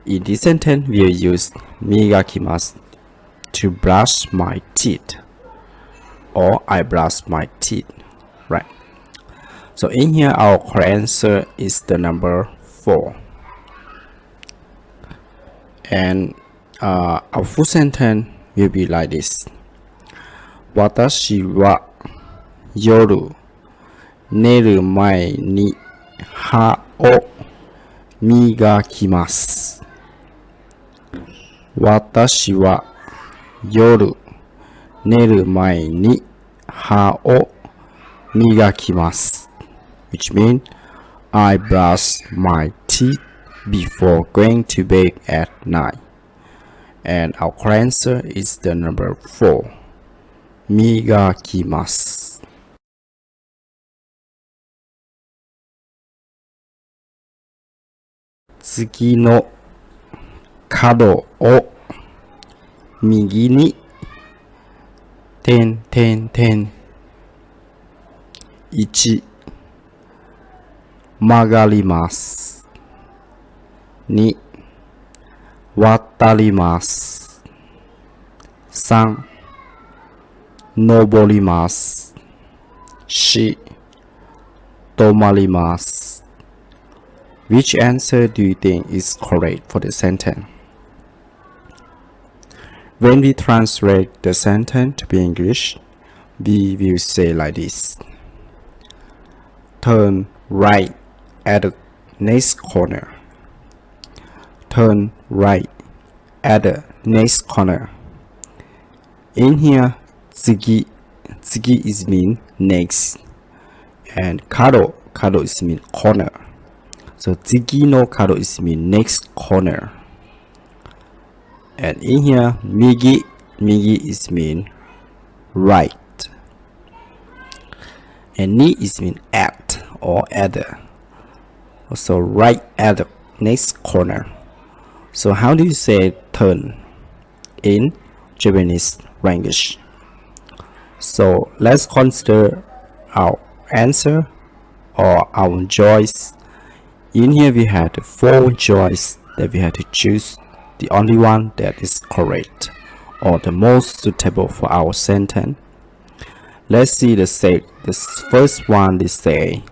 in this sentence we use migakimasu to brush my teeth, or I brush my teeth, right? So in here our correct answer is the number 4. And our full sentence will be like this. Watashi wa yoru neru mae ni ha o migakimasu. Watashi wa yoru neru mae ni ha o migakimasu, which means I brush my teeth before going to bed at night. And our correct answer is the number 4, migakimasu. Tsuki no kado o migi ni ten ten ten 1曲がります。2渡ります。3登ります。4止まります。Which answer do you think is correct for the sentence? When we translate the sentence to be English, we will say like this. Turn right at the next corner. Turn right at the next corner. In here, tsugi is mean next, and kado is mean corner. So tsugi no kado is mean next corner. And in here, migi is mean right, and ni is mean at or other. So right at the next corner. So how do you say turn in Japanese language? So let's consider our answer or our choice. In here we have 4 choices. that we have to choose the only one that is correct or the most suitable for our sentence. Let's see the first one. They say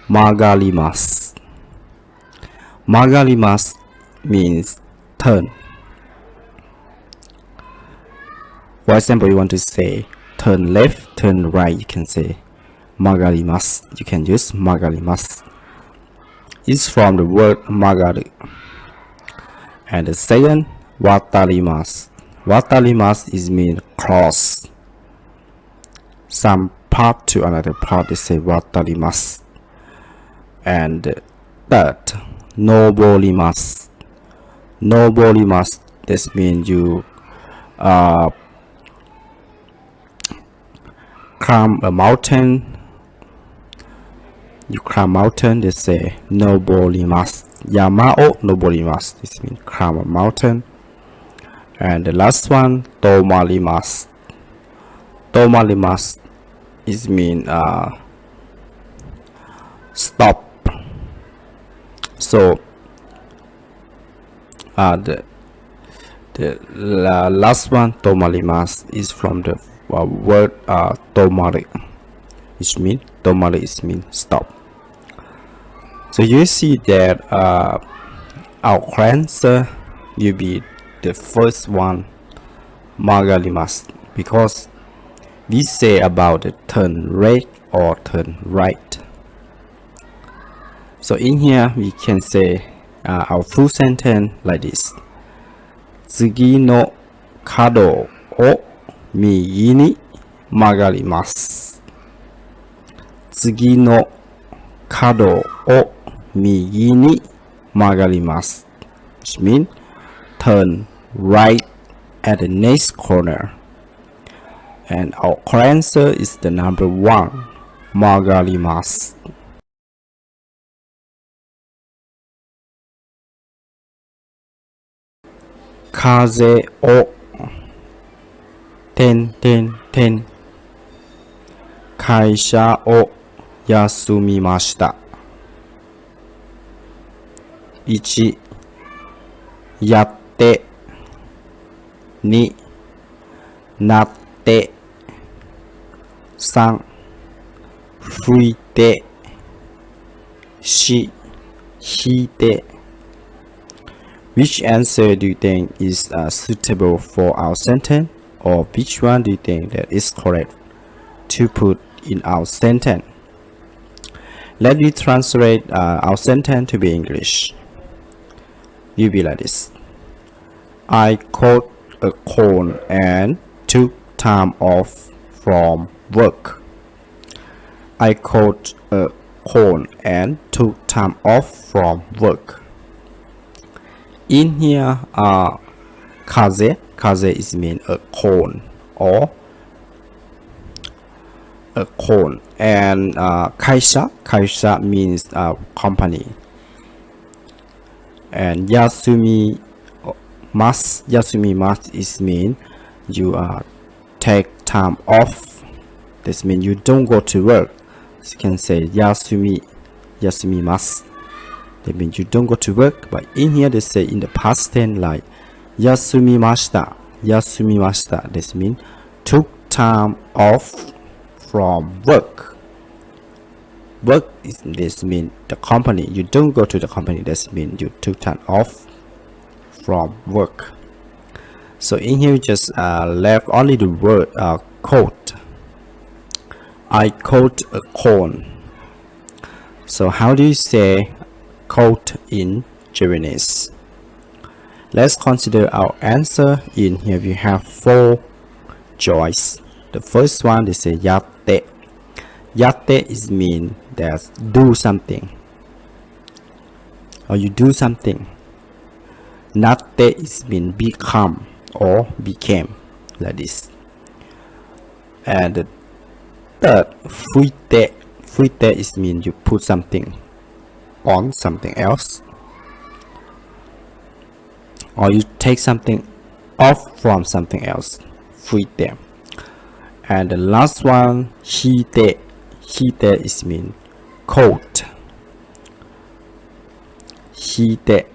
magarimasu. Magarimasu means turn. For example, you want to say turn left, turn right, you can say magarimasu. You can use magarimasu. It's from the word magaru. And the second, watarimasu. Watarimasu is mean cross. Some part to another part, they say watarimasu. And third, noborimasu. Noborimasu, this means you climb a mountain. You climb mountain, they say noborimasu. Yama o noborimasu, this means climb a mountain. And the last one, tomarimasu. Tomarimasu is mean stop. So the last one, tomarimasu, is from the word tomari, which means tomari is mean stop. So you see that our answer will be the first one, magarimasu, because we say about the turn left or turn right. So in here we can say our full sentence like this: Tsugi no kado o migi ni magarimasu. Tsugi no kado o migi ni magarimasu, which means turn right at the next corner. And our correct answer is the number 1, magarimasu. Kaze o kaisha o yasumimashita. 1. やって2. なって3. 吹いて4. 引いて. Which answer do you think is suitable for our sentence, or which one do you think that is correct to put in our sentence? Let me translate our sentence to be English. It will be like this: I caught a cold and took time off from work. I caught a cold and took time off from work. In here, kaze is mean a cone or a cone, and kaisha means company, and yasumi is mean you take time off. This means you don't go to work. So you can say yasumimasu. That means you don't go to work, but in here they say in the past tense like yasumimashita. This means took time off from work. Work is this means the company. You don't go to the company. That means you took time off from work. So in here we just left only the word caught. I caught a cone. So how do you say caught in Japanese? Let's consider our answer. In here we have 4 choices. The first one they say yatte. Yatte is mean that do something, or you do something. Natte is mean become or became, like this. And the third, fuite is mean you put something on something else, or you take something off from something else, fuite. And the last one, hite is mean coat. Hite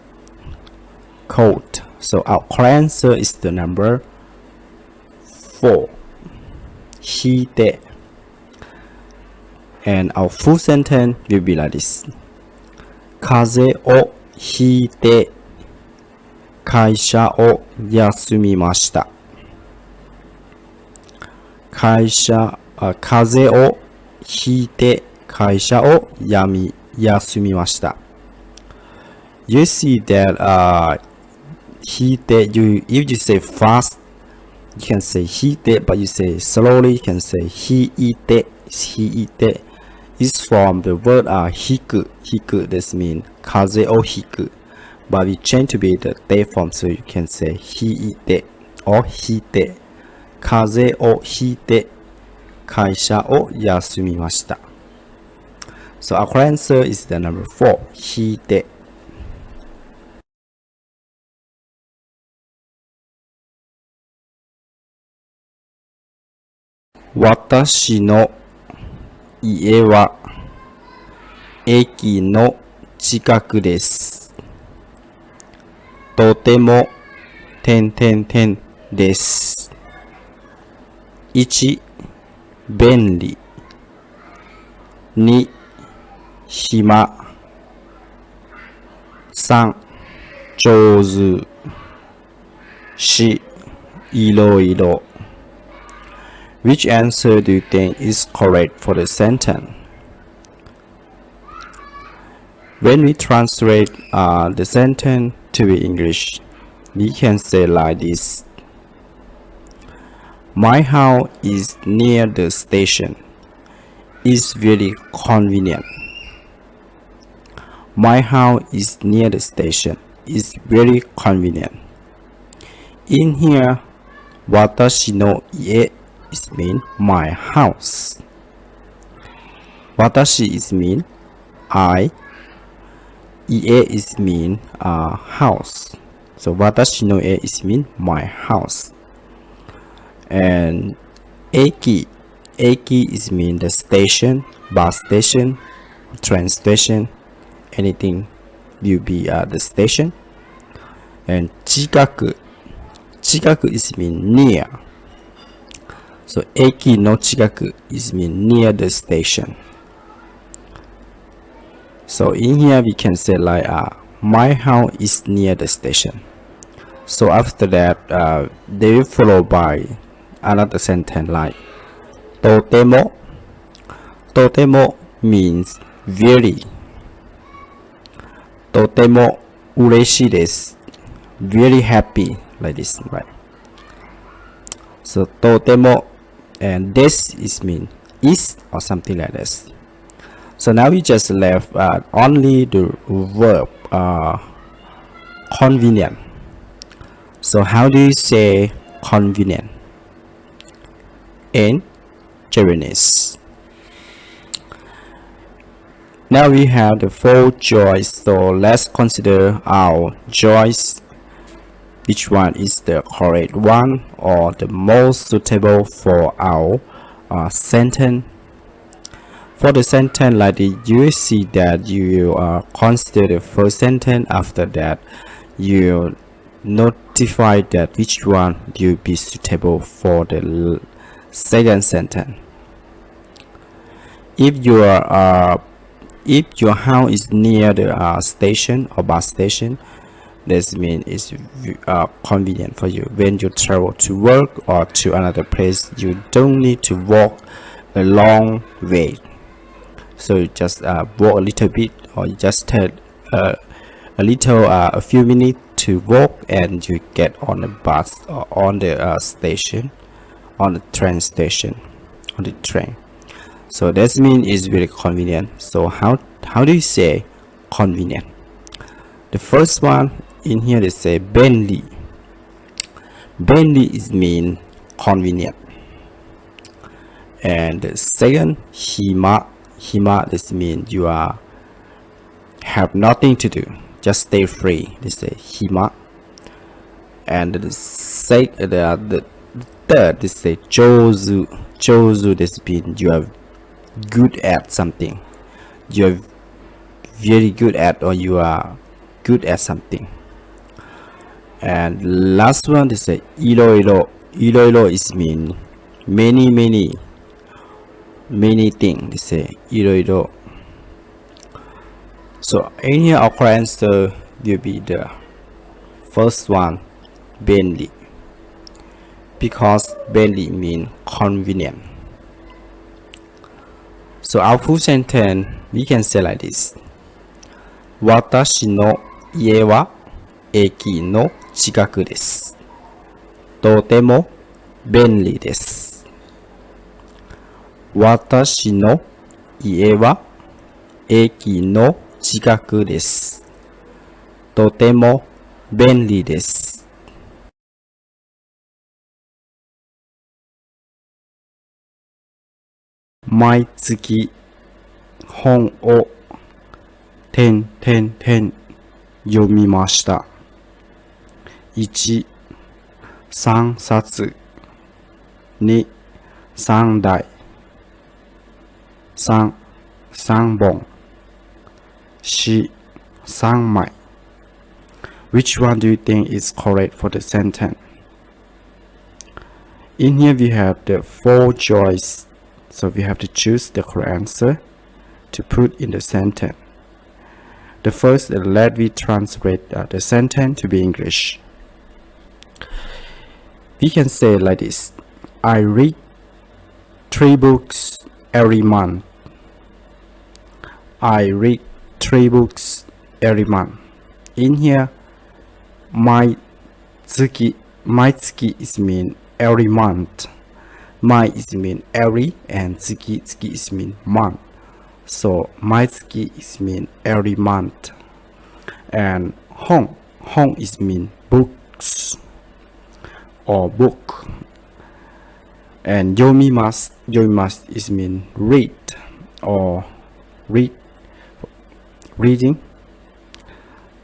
coat. So our correct answer is the number 4. 引いて and our full sentence will be like this. 風邪をひいて会社を休みました。風邪をひいて会社を休みました。You see that if you say fast, you can say hite, but you say slowly, you can say hiite. Is from the word hiku. This means kaze o hiku, but we change to be the te form, so you can say hiite or hite. Kaze o hite kaisha o yasumimashita. So our correct answer is the number 4, hite. 私の家は駅の近くです。とてもです。1、便利。2、暇。3、上手。4、いろいろ。Which answer do you think is correct for the sentence? When we translate the sentence to English, we can say like this. My house is near the station. It's very convenient. My house is near the station. It's very convenient. In here, 私の家 is mean my house. 私 is mean I. 家 is mean house. So 私の家 is mean my house. And 駅 is mean the station, bus station, train station, anything will be the station. And 近く is mean near. So 駅の近く is mean near the station. So in here we can say like my house is near the station. So after that they will follow by another sentence like とても means very. とても嬉しいです very happy, like this, right? So とても and this is mean is or something like this. So now we just left only the verb convenient. So how do you say convenient in Japanese? Now we have the 4 choice. So let's consider our choice. Which one is the correct one or the most suitable for our sentence? For the sentence like this, you see that you consider the first sentence. After that, you notify that which one will be suitable for the second sentence. If your house is near the station or bus station, this means it's convenient for you. When you travel to work or to another place, you don't need to walk a long way. So you just walk a little bit, or you just take a few minutes to walk, and you get on the bus or on the station, on the train station, on the train. So that means it's very convenient. So how do you say convenient? The first one in here they say benly. Benly is mean convenient. And the second hima. Hima, this means you have nothing to do, just stay free. They say hima. And the third, they say jozu. Jozu, this means you are good at something. You are very good at, or you are good at something. And last one is a iroiro. Iroiro is mean many things. They say iroiro. So in here our answer will be the first one, benly, because benly mean convenient. So our full sentence we can say like this: Watashi no ie wa eki no chikaku desu. Totemo benli desu. Watashi no ie wa eki no chikaku desu. Totemo benli desu. 毎月本を読みました。1、3冊。2、3台。3、3本。4、3枚。Which one do you think is correct for the sentence? In here we have the 4 choices. So we have to choose the correct answer to put in the sentence. The first, let me translate the sentence to be English. We can say like this: I read 3 books every month. I read 3 books every month. In here, 毎月is mean every month. 毎 is mean every, and 月 is mean month. So 毎月 is mean every month. And 本 is mean books or book. And 読みます is mean read or reading.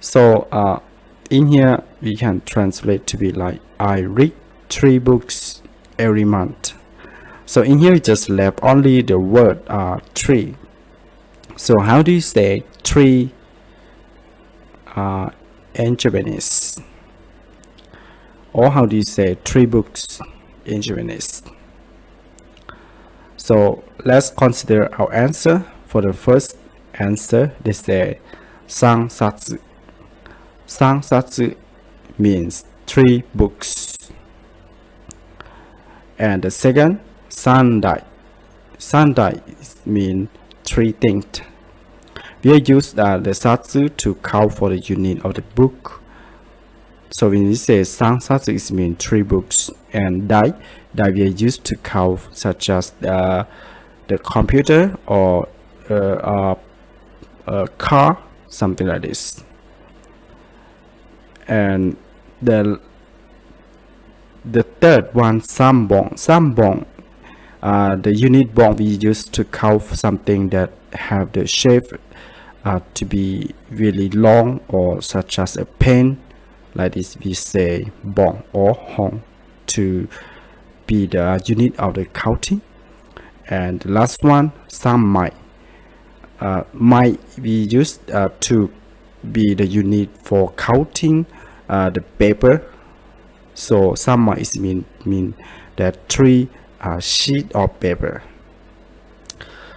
So in here we can translate to be like I read 3 books every month. So in here we just left only the word 3. So how do you say 3 in Japanese? Or how do you say 3 books in Japanese? So let's consider our answer. For the first answer, they say 3冊. 3冊 means 3 books. And the second, 3台. 3台 mean 3 things. We use the satsu to count for the unit of the book. So when we say 3冊 it means 3 books. And 台 we are used to count such as the computer or a car, something like this. And the third one, 3本. 3本 the unit bond we use to count something that have the shape to be really long, or such as a pen. Like this we say bond or hong to be the unit of the counting. And the last one, 3枚. 枚 we use to be the unit for counting the paper. So 3枚 is mean that 3 sheet of paper.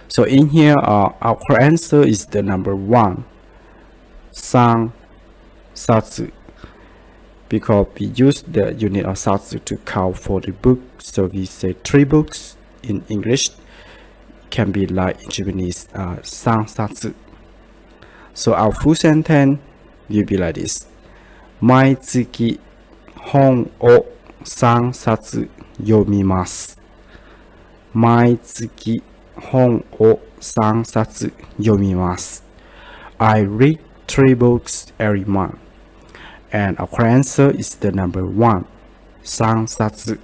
So in here our answer is the number 1, 3冊, because we use the unit of satsu to count for the book. So we say 3 books in English, can be like in Japanese 3冊. So our full sentence will be like this: 毎月本を3冊読みます。毎月本を3冊読みます。I read 3 books every month. And our answer is the number 1, 3冊.